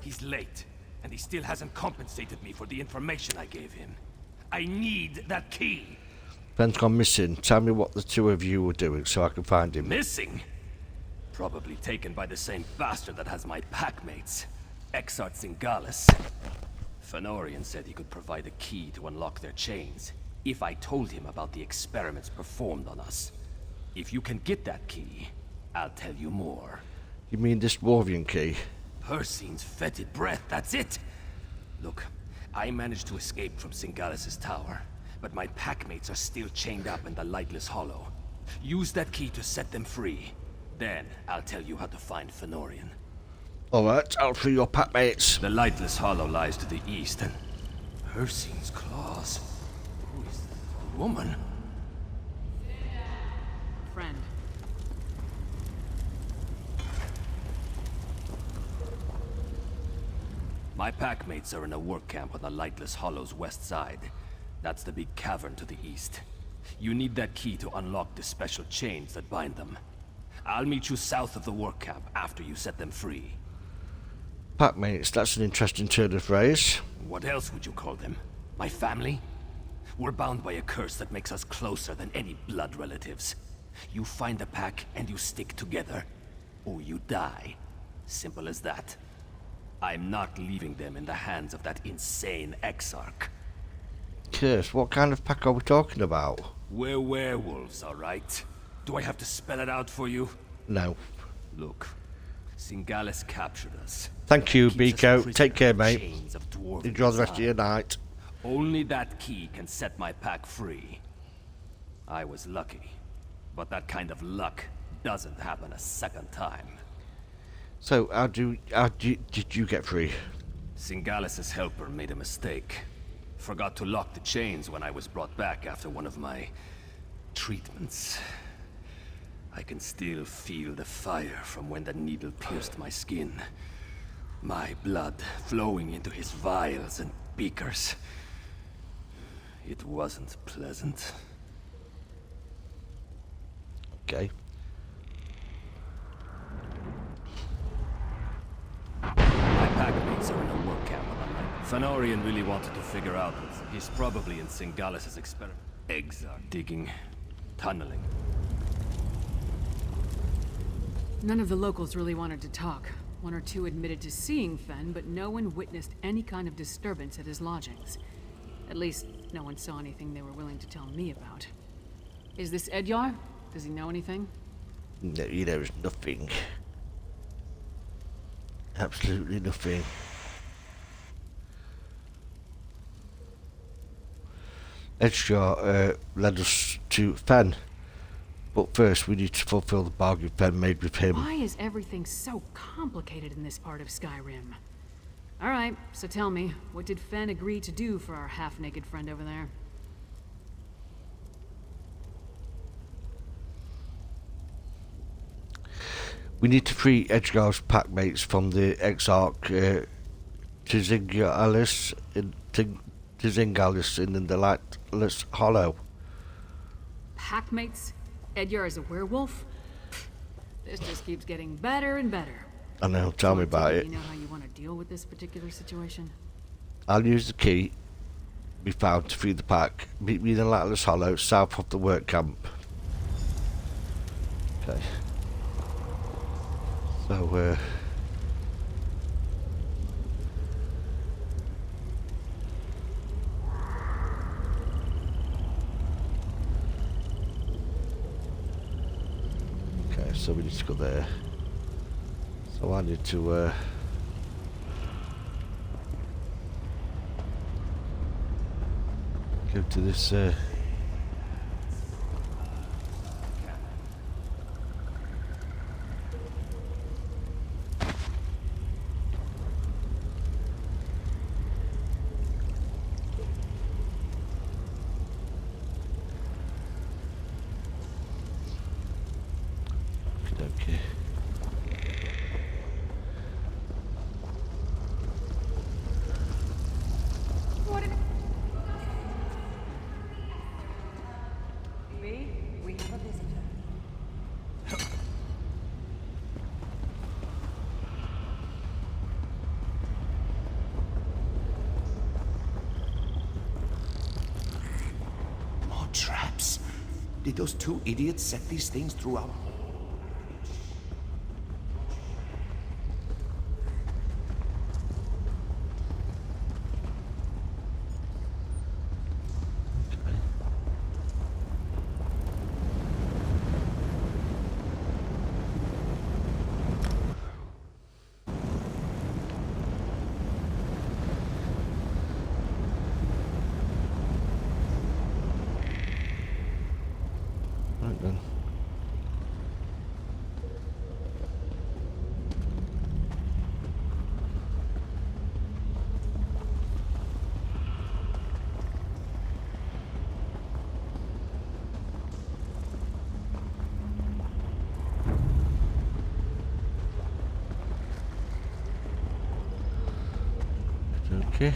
He's late, and he still hasn't compensated me for the information I gave him. I need that key. Fen's gone missing. Tell me what the two of you were doing so I can find him. Missing? Probably taken by the same bastard that has my packmates, Exart Singalis. Fenorian said he could provide a key to unlock their chains, if I told him about the experiments performed on us. If you can get that key, I'll tell you more. You mean this Dwarvian key? Persine's fetid breath, that's it! Look, I managed to escape from Singalis' tower, but my packmates are still chained up in the Lightless Hollow. Use that key to set them free. Then, I'll tell you how to find Fenorian. Alright, I'll free your packmates. The Lightless Hollow lies to the east, and Persine's claws. Who is the woman? Friend. My packmates are in a work camp on the Lightless Hollow's west side. That's the big cavern to the east. You need that key to unlock the special chains that bind them. I'll meet you south of the work camp after you set them free. Packmates, that's an interesting turn of phrase. What else would you call them? My family? We're bound by a curse that makes us closer than any blood relatives. You find the pack and you stick together, or you die. Simple as that. I'm not leaving them in the hands of that insane Exarch. Curse, what kind of pack are we talking about? We're werewolves, all right? Do I have to spell it out for you? No. Look, Singalis captured us. Thank you, Keeps us Biko. prisoners Take care, in mate. chains of dwarven Enjoy the rest of desire. your night. Only that key can set my pack free. I was lucky, but that kind of luck doesn't happen a second time. So, did you get free? Singalis' helper made a mistake. Forgot to lock the chains when I was brought back after one of my treatments. I can still feel the fire from when the needle pierced my skin. My blood flowing into his vials and beakers. It wasn't pleasant. Okay. My packmates are in a work camp on the Fenorian really wanted to figure out that he's probably in Singalis' experiment. Eggs are digging, tunneling. None of the locals really wanted to talk. One or two admitted to seeing Fen, but no one witnessed any kind of disturbance at his lodgings. At least, no one saw anything they were willing to tell me about. Is this Edyar? Does he know anything? No, he knows nothing. Absolutely nothing. Edyar led us to Fen. But first, we need to fulfill the bargain Fen made with him. Why is everything so complicated in this part of Skyrim? Alright, so tell me, what did Fen agree to do for our half-naked friend over there? We need to free Edgar's packmates from the Exarch Tizingalis in the Lightless Hollow. Packmates? Edyar is a werewolf? This just keeps getting better and better. I know, tell me about it. You know how you want to deal with this particular situation? I'll use the key we found to free the pack. Meet me in the Lightless Hollow, south of the work camp. Okay. So, okay, so we need to go there. So I need to, go to this, okay. We have a visitor. More traps? Did those two idiots set these things throughout? Right then. Okay.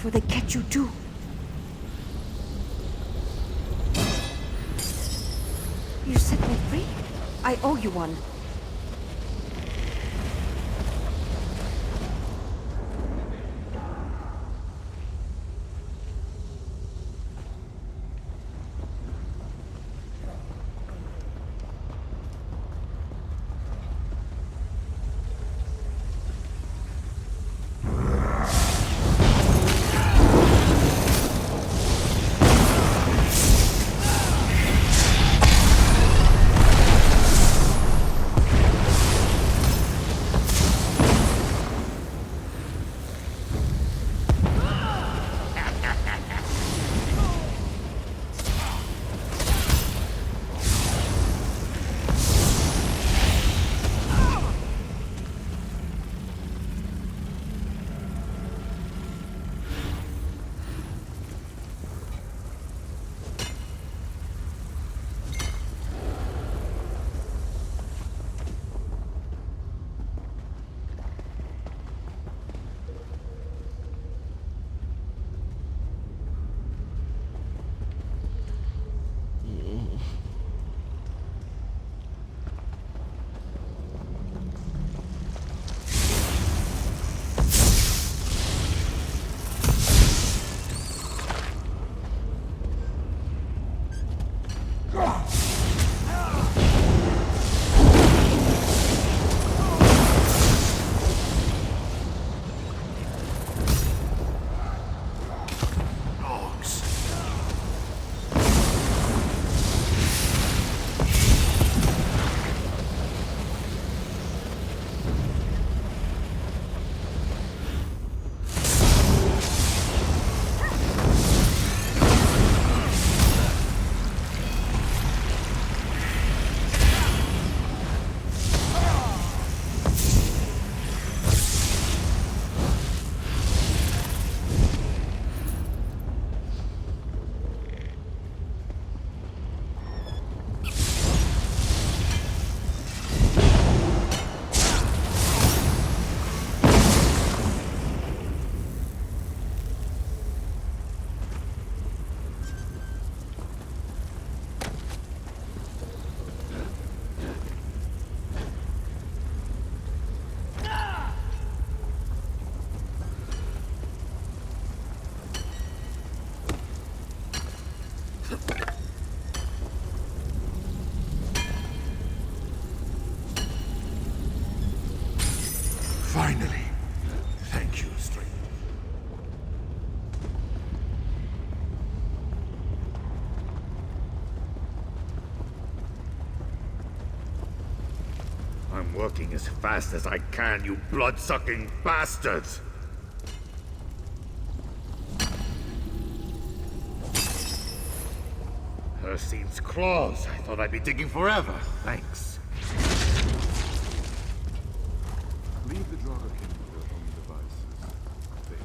before they catch you too. You set me free. I owe you one. Finally. Thank you, stranger. I'm working as fast as I can, you blood-sucking bastards! Hircine's claws. I thought I'd be digging forever. Thanks. Leave the Draugr King to their own devices. They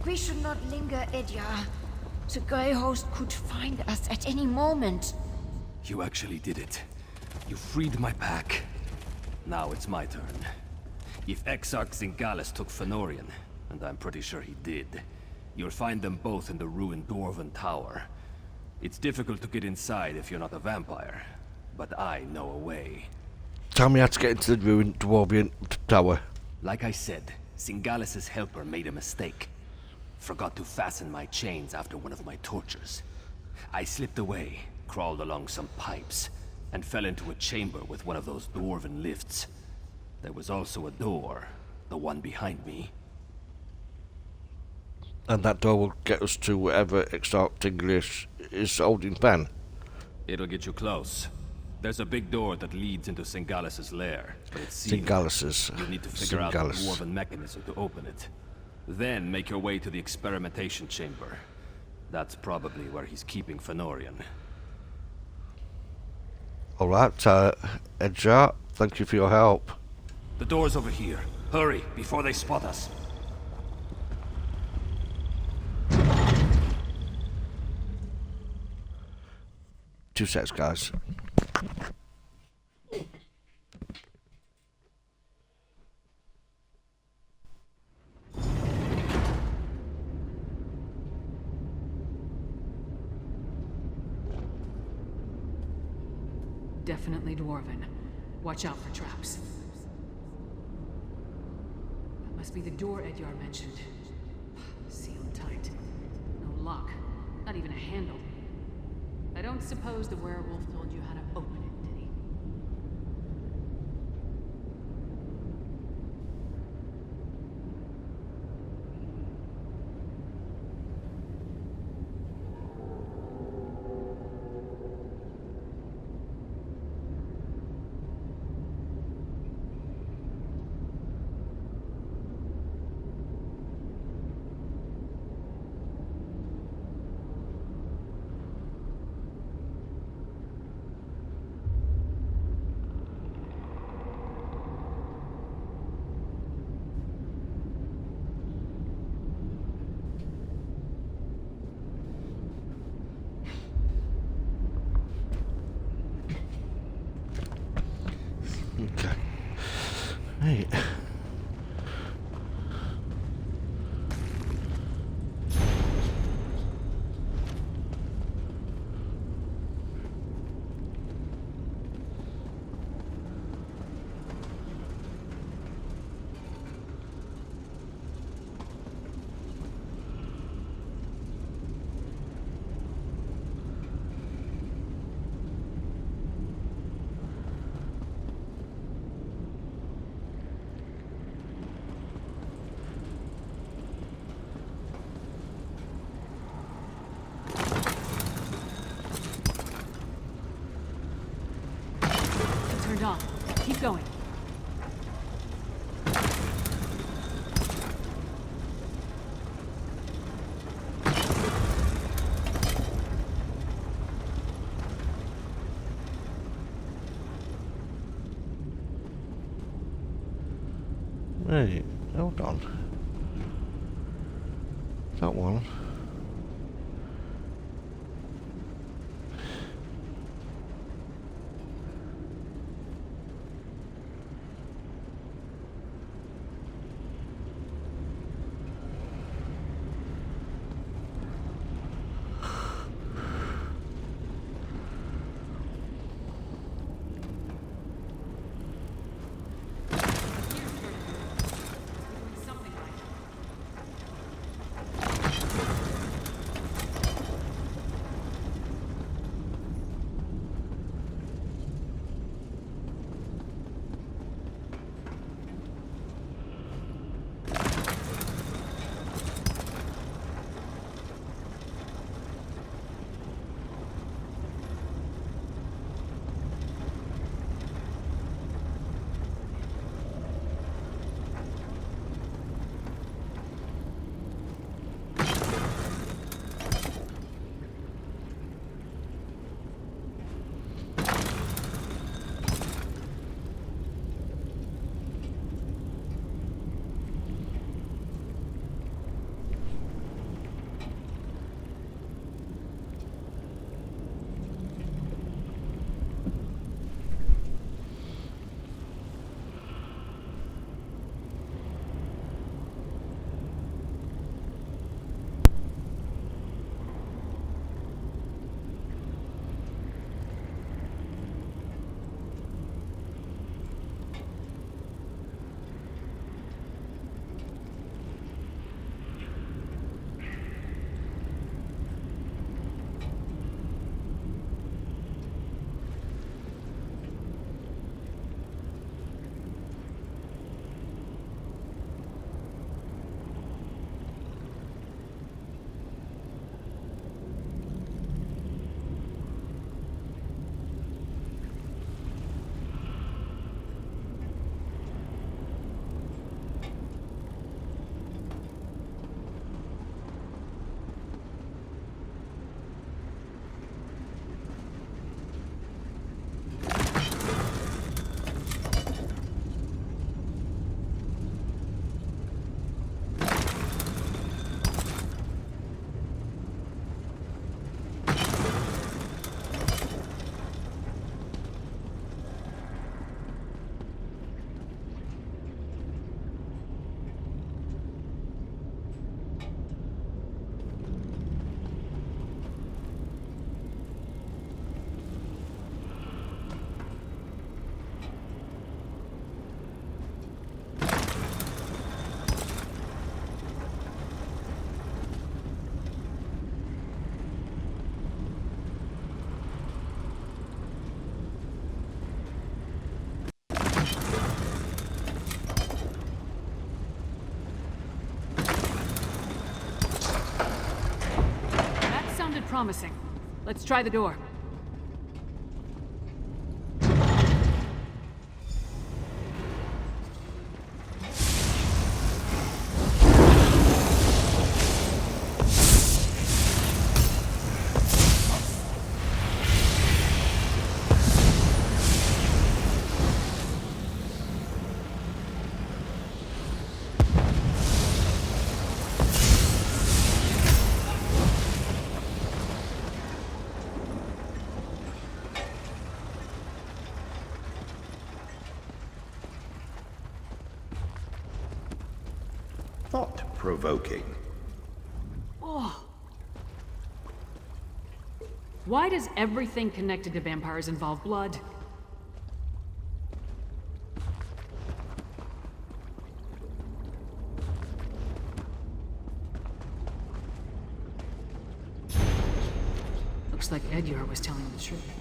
We should not linger, Edyar. The Grey Host could find us at any moment. You actually did it. You freed my pack. Now it's my turn. If Exarch Zingalis took Fëanorian, and I'm pretty sure he did, you'll find them both in the ruined Dwarven Tower. It's difficult to get inside if you're not a vampire, but I know a way. Tell me how to get into the ruined Dwarven Tower. Like I said, Zingalis' helper made a mistake. Forgot to fasten my chains after one of my tortures. I slipped away, crawled along some pipes, and fell into a chamber with one of those dwarven lifts. There was also a door, the one behind me. And that door will get us to wherever Exarch Zingalis is holding Van. It'll get you close. There's a big door that leads into Singalis's lair, but it's sealed. Singalis's. You need to figure out the dwarven mechanism to open it. Then make your way to the experimentation chamber. That's probably where he's keeping Fenorian. Alright, Edgar, thank you for your help. The door's over here. Hurry, before they spot us. 2 seconds, guys. Definitely dwarven. Watch out for traps. That must be the door Edyar mentioned. Sealed tight. No lock. Not even a handle. I don't suppose the werewolf told you how to open it, did he? Okay. Hey. Turned on. Keep going. Hey, hold on. That one. promising. Let's try the door. Thought-provoking. Oh. Why does everything connected to vampires involve blood? Looks like Edyar was telling the truth.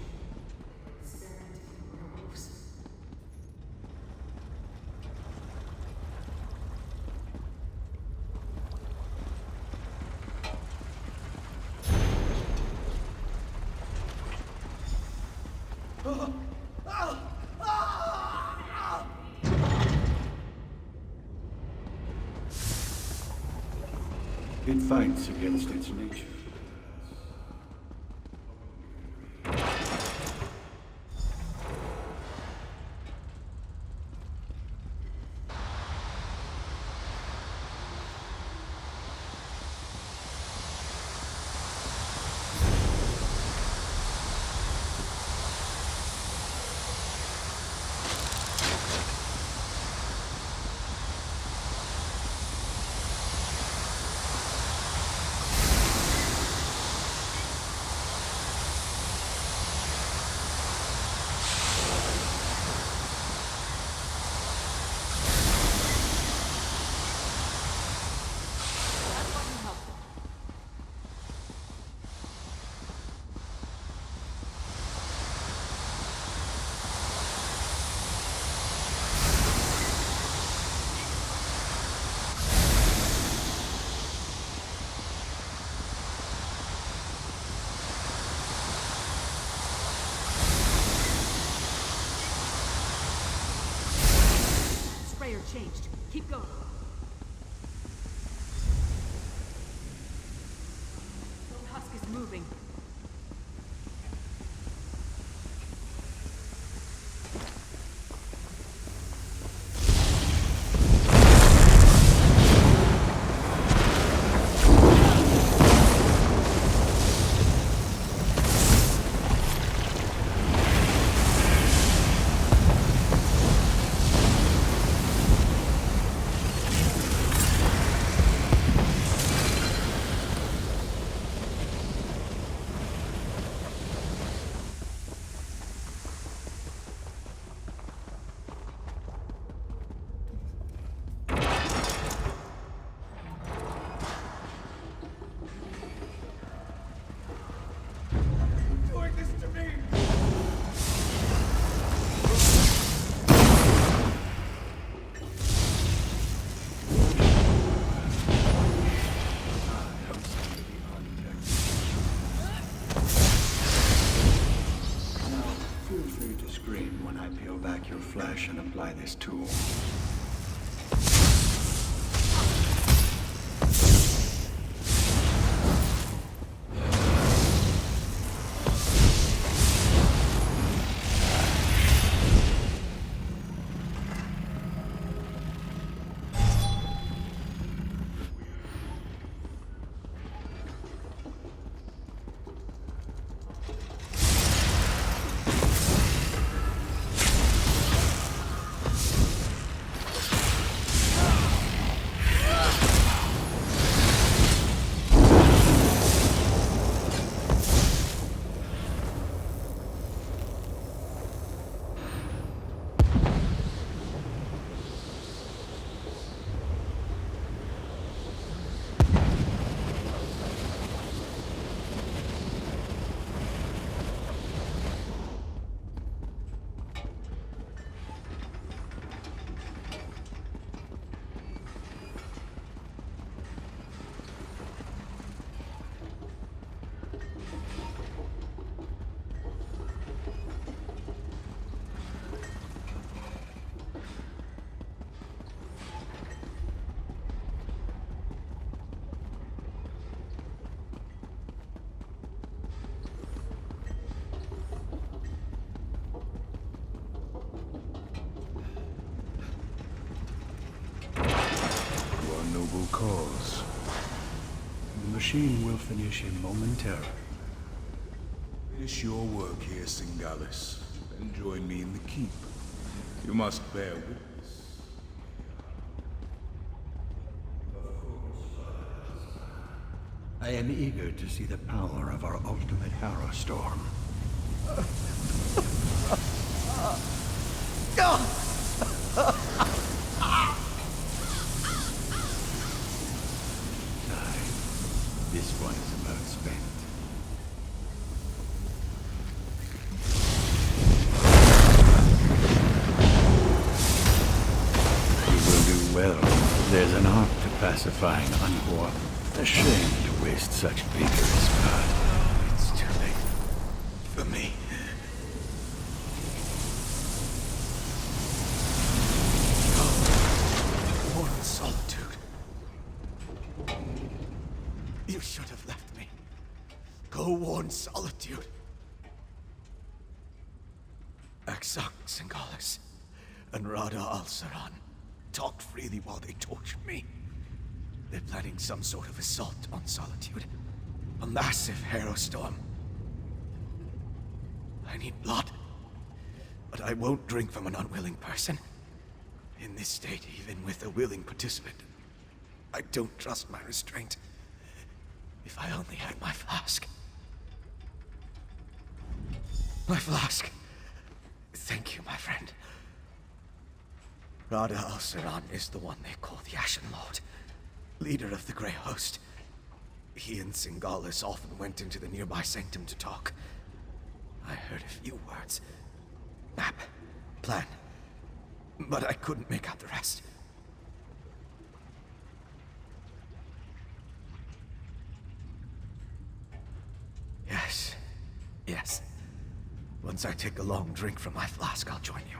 It fights against its nature. Changed. Keep going. The husk is moving. Flesh and apply this tool. noble cause. The machine will finish him momentarily. Finish your work here, Singalis, and join me in the keep. You must bear witness. I am eager to see the power of our ultimate Harrow Storm. This one is about spent. You will do well. There's an art to pacifying Unwar. A shame to waste such vigorous blood. It's too late for me. Moral solitude. You should have left me. Go warn solitude. Aksak Singalis and Rada al-Saran talked freely while they tortured me. They're planning some sort of assault on Solitude. A massive Harrow Storm. I need blood. But I won't drink from an unwilling person. In this state, even with a willing participant, I don't trust my restraint. If I only had my flask. My flask. Thank you, my friend. Rada al-Saran is the one they call the Ashen Lord. Leader of the Grey Host. He and Singalis often went into the nearby sanctum to talk. I heard a few words. Map. Plan. But I couldn't make out the rest. Yes. Yes. Once I take a long drink from my flask, I'll join you.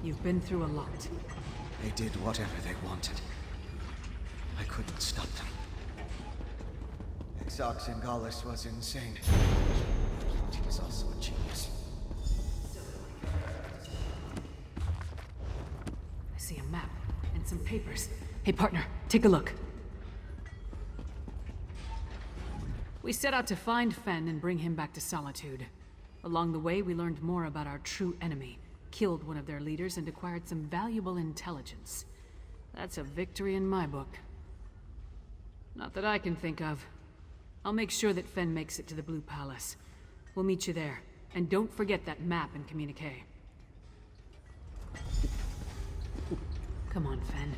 You've been through a lot. They did whatever they wanted. I couldn't stop them. Exarch Singalis was insane. He was also a genius. I see a map and some papers. Hey, partner, take a look. We set out to find Fen and bring him back to Solitude. Along the way, we learned more about our true enemy, killed one of their leaders, and acquired some valuable intelligence. That's a victory in my book. Not that I can think of. I'll make sure that Fen makes it to the Blue Palace. We'll meet you there. And don't forget that map and communique. Come on, Fen.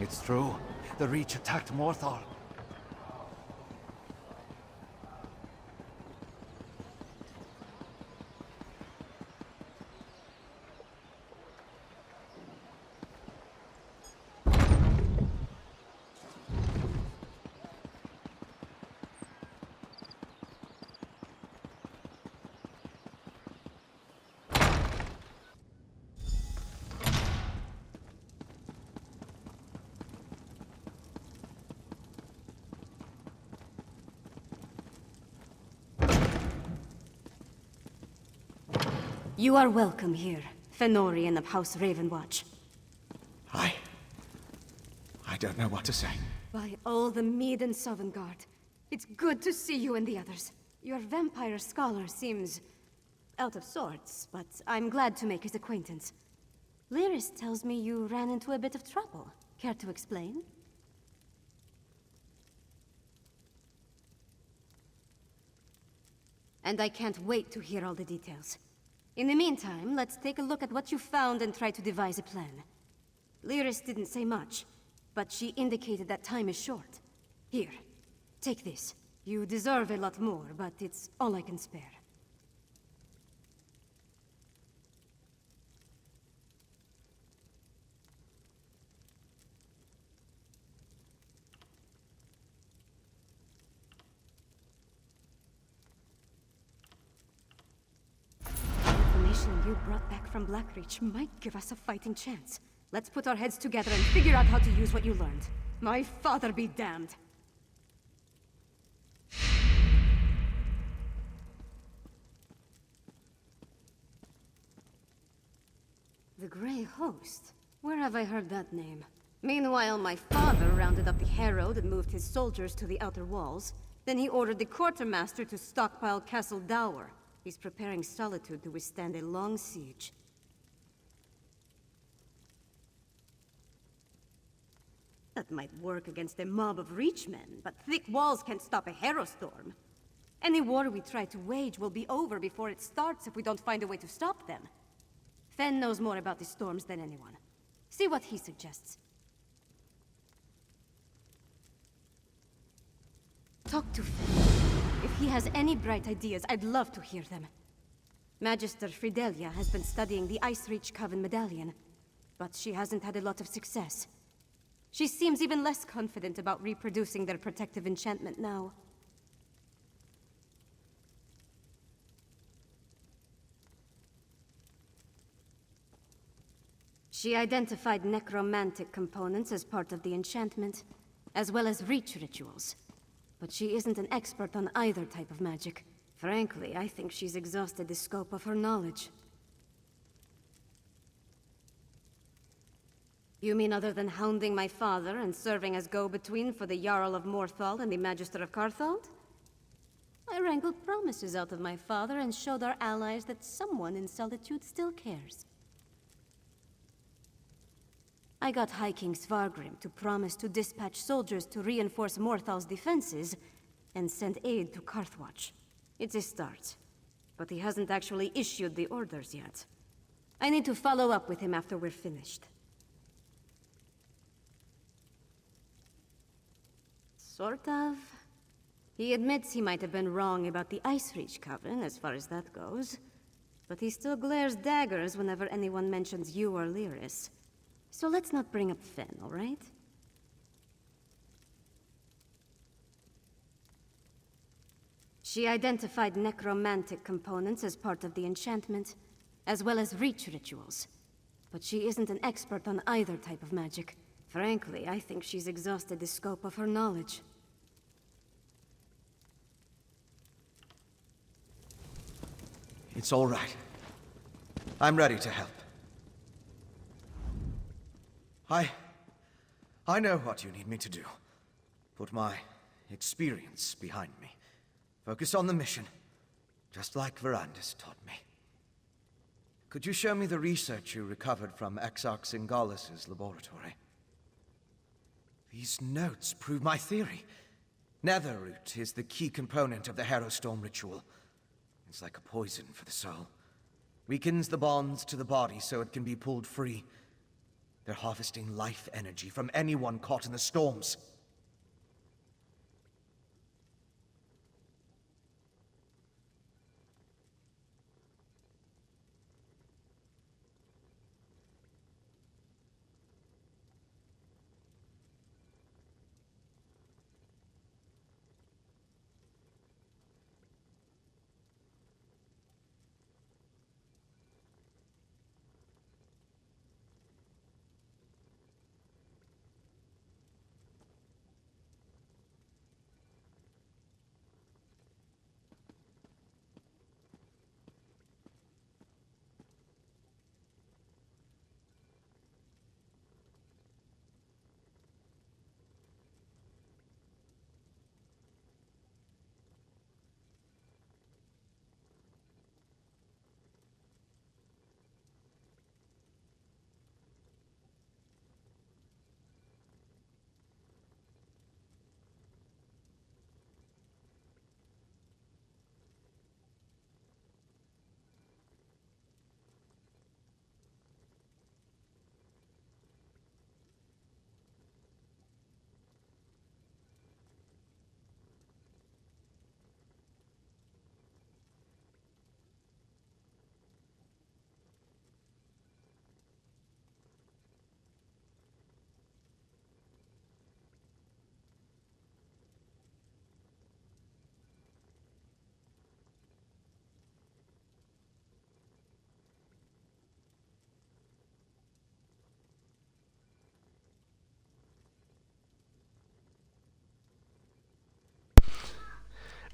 It's true. The Reach attacked Morthal. You are welcome here, Fenorian of House Ravenwatch. I don't know what to say. By all the Mead and Sovngarde, it's good to see you and the others. Your vampire scholar seems out of sorts, but I'm glad to make his acquaintance. Lyris tells me you ran into a bit of trouble. Care to explain? And I can't wait to hear all the details. In the meantime, let's take a look at what you found and try to devise a plan. Lyris didn't say much, but she indicated that time is short. Here, take this. You deserve a lot more, but it's all I can spare. You brought back from Blackreach might give us a fighting chance. Let's put our heads together and figure out how to use what you learned. My father be damned. The Grey Host? Where have I heard that name? Meanwhile, my father rounded up the Herald and moved his soldiers to the outer walls. Then he ordered the quartermaster to stockpile Castle Dower. He's preparing Solitude to withstand a long siege. That might work against a mob of Reachmen, but thick walls can't stop a Herostorm. Any war we try to wage will be over before it starts if we don't find a way to stop them. Fen knows more about the storms than anyone. See what he suggests. Talk to Fen. If he has any bright ideas, I'd love to hear them. Magister Fidelia has been studying the Ice Reach Coven medallion, but she hasn't had a lot of success. She seems even less confident about reproducing their protective enchantment now. She identified necromantic components as part of the enchantment, as well as reach rituals. But she isn't an expert on either type of magic. Frankly, I think she's exhausted the scope of her knowledge. You mean other than hounding my father and serving as go-between for the Jarl of Morthal and the Magister of Carthald? I wrangled promises out of my father and showed our allies that someone in Solitude still cares. I got High King Svargrim to promise to dispatch soldiers to reinforce Morthal's defenses and send aid to Carthwatch. It's a start, but he hasn't actually issued the orders yet. I need to follow up with him after we're finished. Sort of. He admits he might have been wrong about the Ice Reach Coven, as far as that goes. But he still glares daggers whenever anyone mentions you or Lyris. So let's not bring up Fen, all right? She identified necromantic components as part of the enchantment, as well as reach rituals. But she isn't an expert on either type of magic. Frankly, I think she's exhausted the scope of her knowledge. It's all right. I'm ready to help. I know what you need me to do. Put my experience behind me. Focus on the mission, just like Verandis taught me. Could you show me the research you recovered from Exarch Singalis' laboratory? These notes prove my theory. Netherroot is the key component of the Harrowstorm ritual. It's like a poison for the soul. Weakens the bonds to the body so it can be pulled free. They're harvesting life energy from anyone caught in the storms.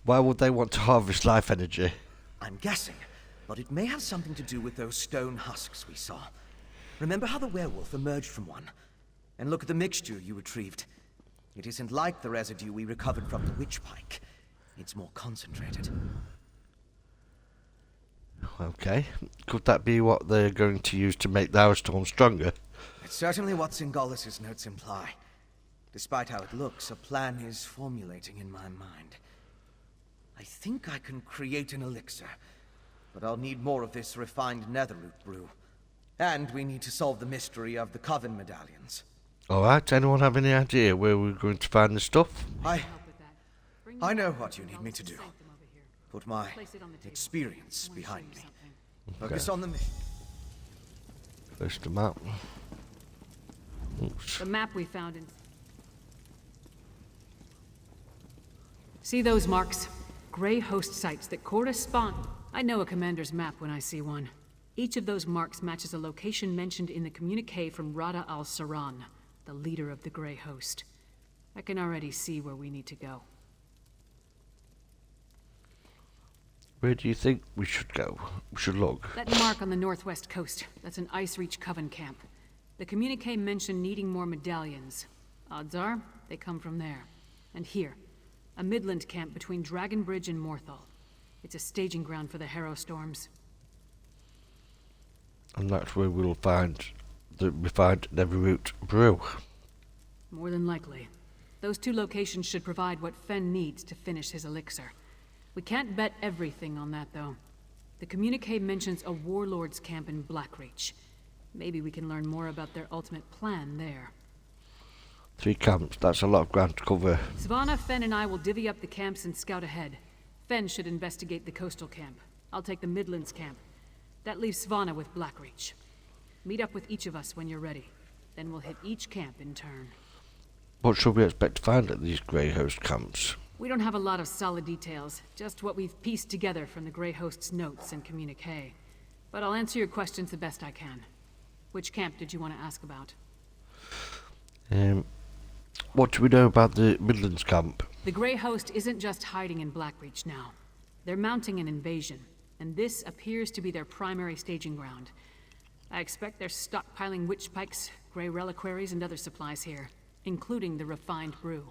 Why would they want to harvest life energy? I'm guessing, but it may have something to do with those stone husks we saw. Remember how the werewolf emerged from one? And look at the mixture you retrieved. It isn't like the residue we recovered from the witch pike. It's more concentrated. Okay. Could that be what they're going to use to make the Harrowstorm stronger? It's certainly what Singalis' notes imply. Despite how it looks, a plan is formulating in my mind. I think I can create an elixir, but I'll need more of this refined netherroot brew. And we need to solve the mystery of the Coven medallions. Alright, anyone have any idea where we're going to find the stuff? I know what you need me to do. Put my experience behind me. Focus on the mission. First the map. Oops. The map we found in... See those marks? Grey host sites that correspond. I know a commander's map when I see one. Each of those marks matches a location mentioned in the communique from Rada al-Saran, the leader of the Grey Host. I can already see where we need to go. Where do you think we should go? We should look. That mark on the northwest coast, that's an Ice Reach Coven camp. The communique mentioned needing more medallions. Odds are, they come from there. And here, a Midland camp between Dragon Bridge and Morthal. It's a staging ground for the Harrow Storms. And that's where we'll find the refined Neverroot brew. More than likely. Those two locations should provide what Fen needs to finish his elixir. We can't bet everything on that, though. The communique mentions a warlord's camp in Blackreach. Maybe we can learn more about their ultimate plan there. 3 camps, that's a lot of ground to cover. Svanna, Fen, and I will divvy up the camps and scout ahead. Fen should investigate the coastal camp. I'll take the Midlands camp. That leaves Svanna with Blackreach. Meet up with each of us when you're ready. Then we'll hit each camp in turn. What should we expect to find at these Grey Host camps? We don't have a lot of solid details, just what we've pieced together from the Grey Host's notes and communique. But I'll answer your questions the best I can. Which camp did you want to ask about? What do we know about the Midlands camp? The Grey Host isn't just hiding in Blackreach now. They're mounting an invasion, and this appears to be their primary staging ground. I expect they're stockpiling witch pikes, grey reliquaries, and other supplies here, including the refined brew.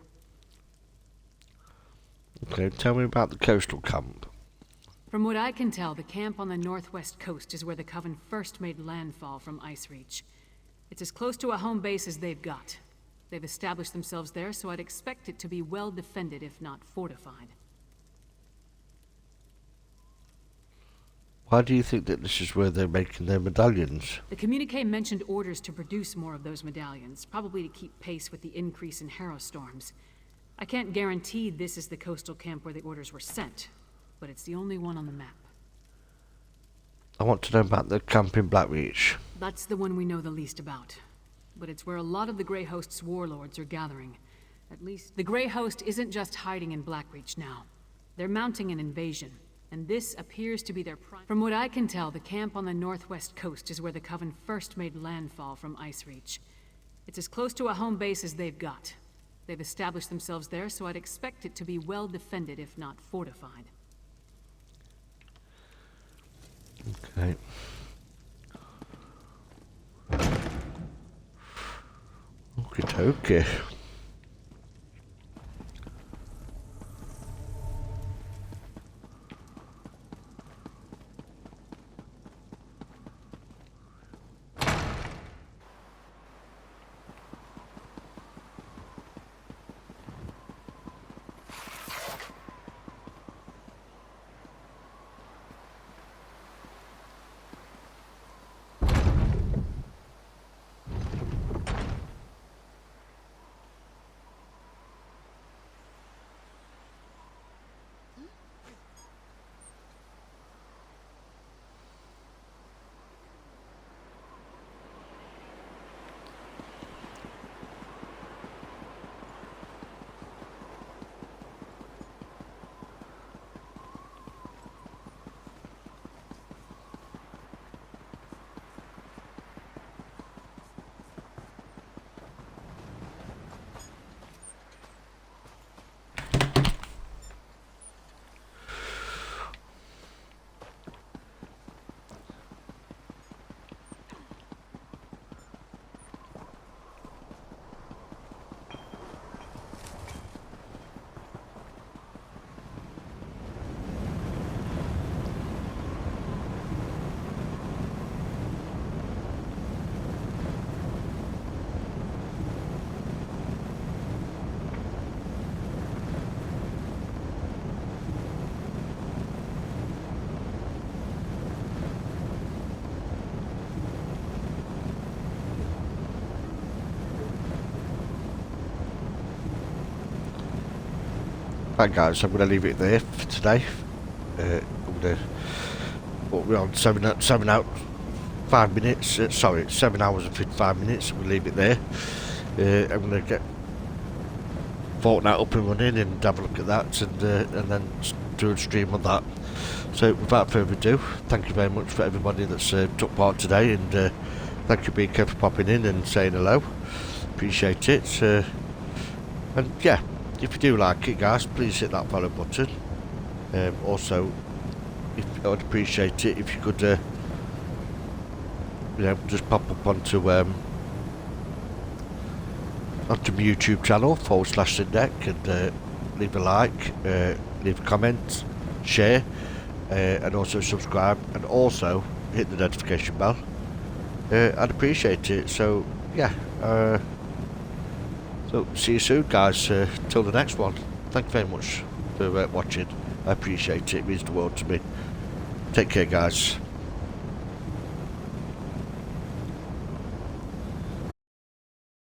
Okay, tell me about the coastal camp. From what I can tell, the camp on the northwest coast is where the Coven first made landfall from Ice Reach. It's as close to a home base as they've got. They've established themselves there, so I'd expect it to be well defended, if not fortified. Why do you think that this is where they're making their medallions? The communique mentioned orders to produce more of those medallions, probably to keep pace with the increase in Harrow Storms. I can't guarantee this is the coastal camp where the orders were sent, but it's the only one on the map. I want to know about the camp in Blackreach. That's the one we know the least about. But it's where a lot of the Grey Host's warlords are gathering. At least, the Grey Host isn't just hiding in Blackreach now. They're mounting an invasion, and this appears to be their From what I can tell, the camp on the northwest coast is where the Coven first made landfall from Ice Reach. It's as close to a home base as they've got. They've established themselves there, so I'd expect it to be well defended, if not fortified. Okay. Okay. Right guys, I'm going to leave it there for today. I'm going to But we're on 7 out 5 minutes. Sorry, 7 hours and 55 minutes. We'll leave it there. I'm going to get Fortnite up and running and have a look at that, and then do a stream on that. So without further ado, thank you very much for everybody that's took part today, and thank you BK for popping in and saying hello. Appreciate it. And yeah, if you do like it, guys, please hit that follow button. Also, I'd appreciate it if you could, you know, just pop up onto my YouTube channel /Syndeck and leave a like, leave a comment, share, and also subscribe, and also hit the notification bell. I'd appreciate it. So yeah, so see you soon, guys. Till the next one. Thank you very much for watching. I appreciate it. It means the world to me. Take care, guys.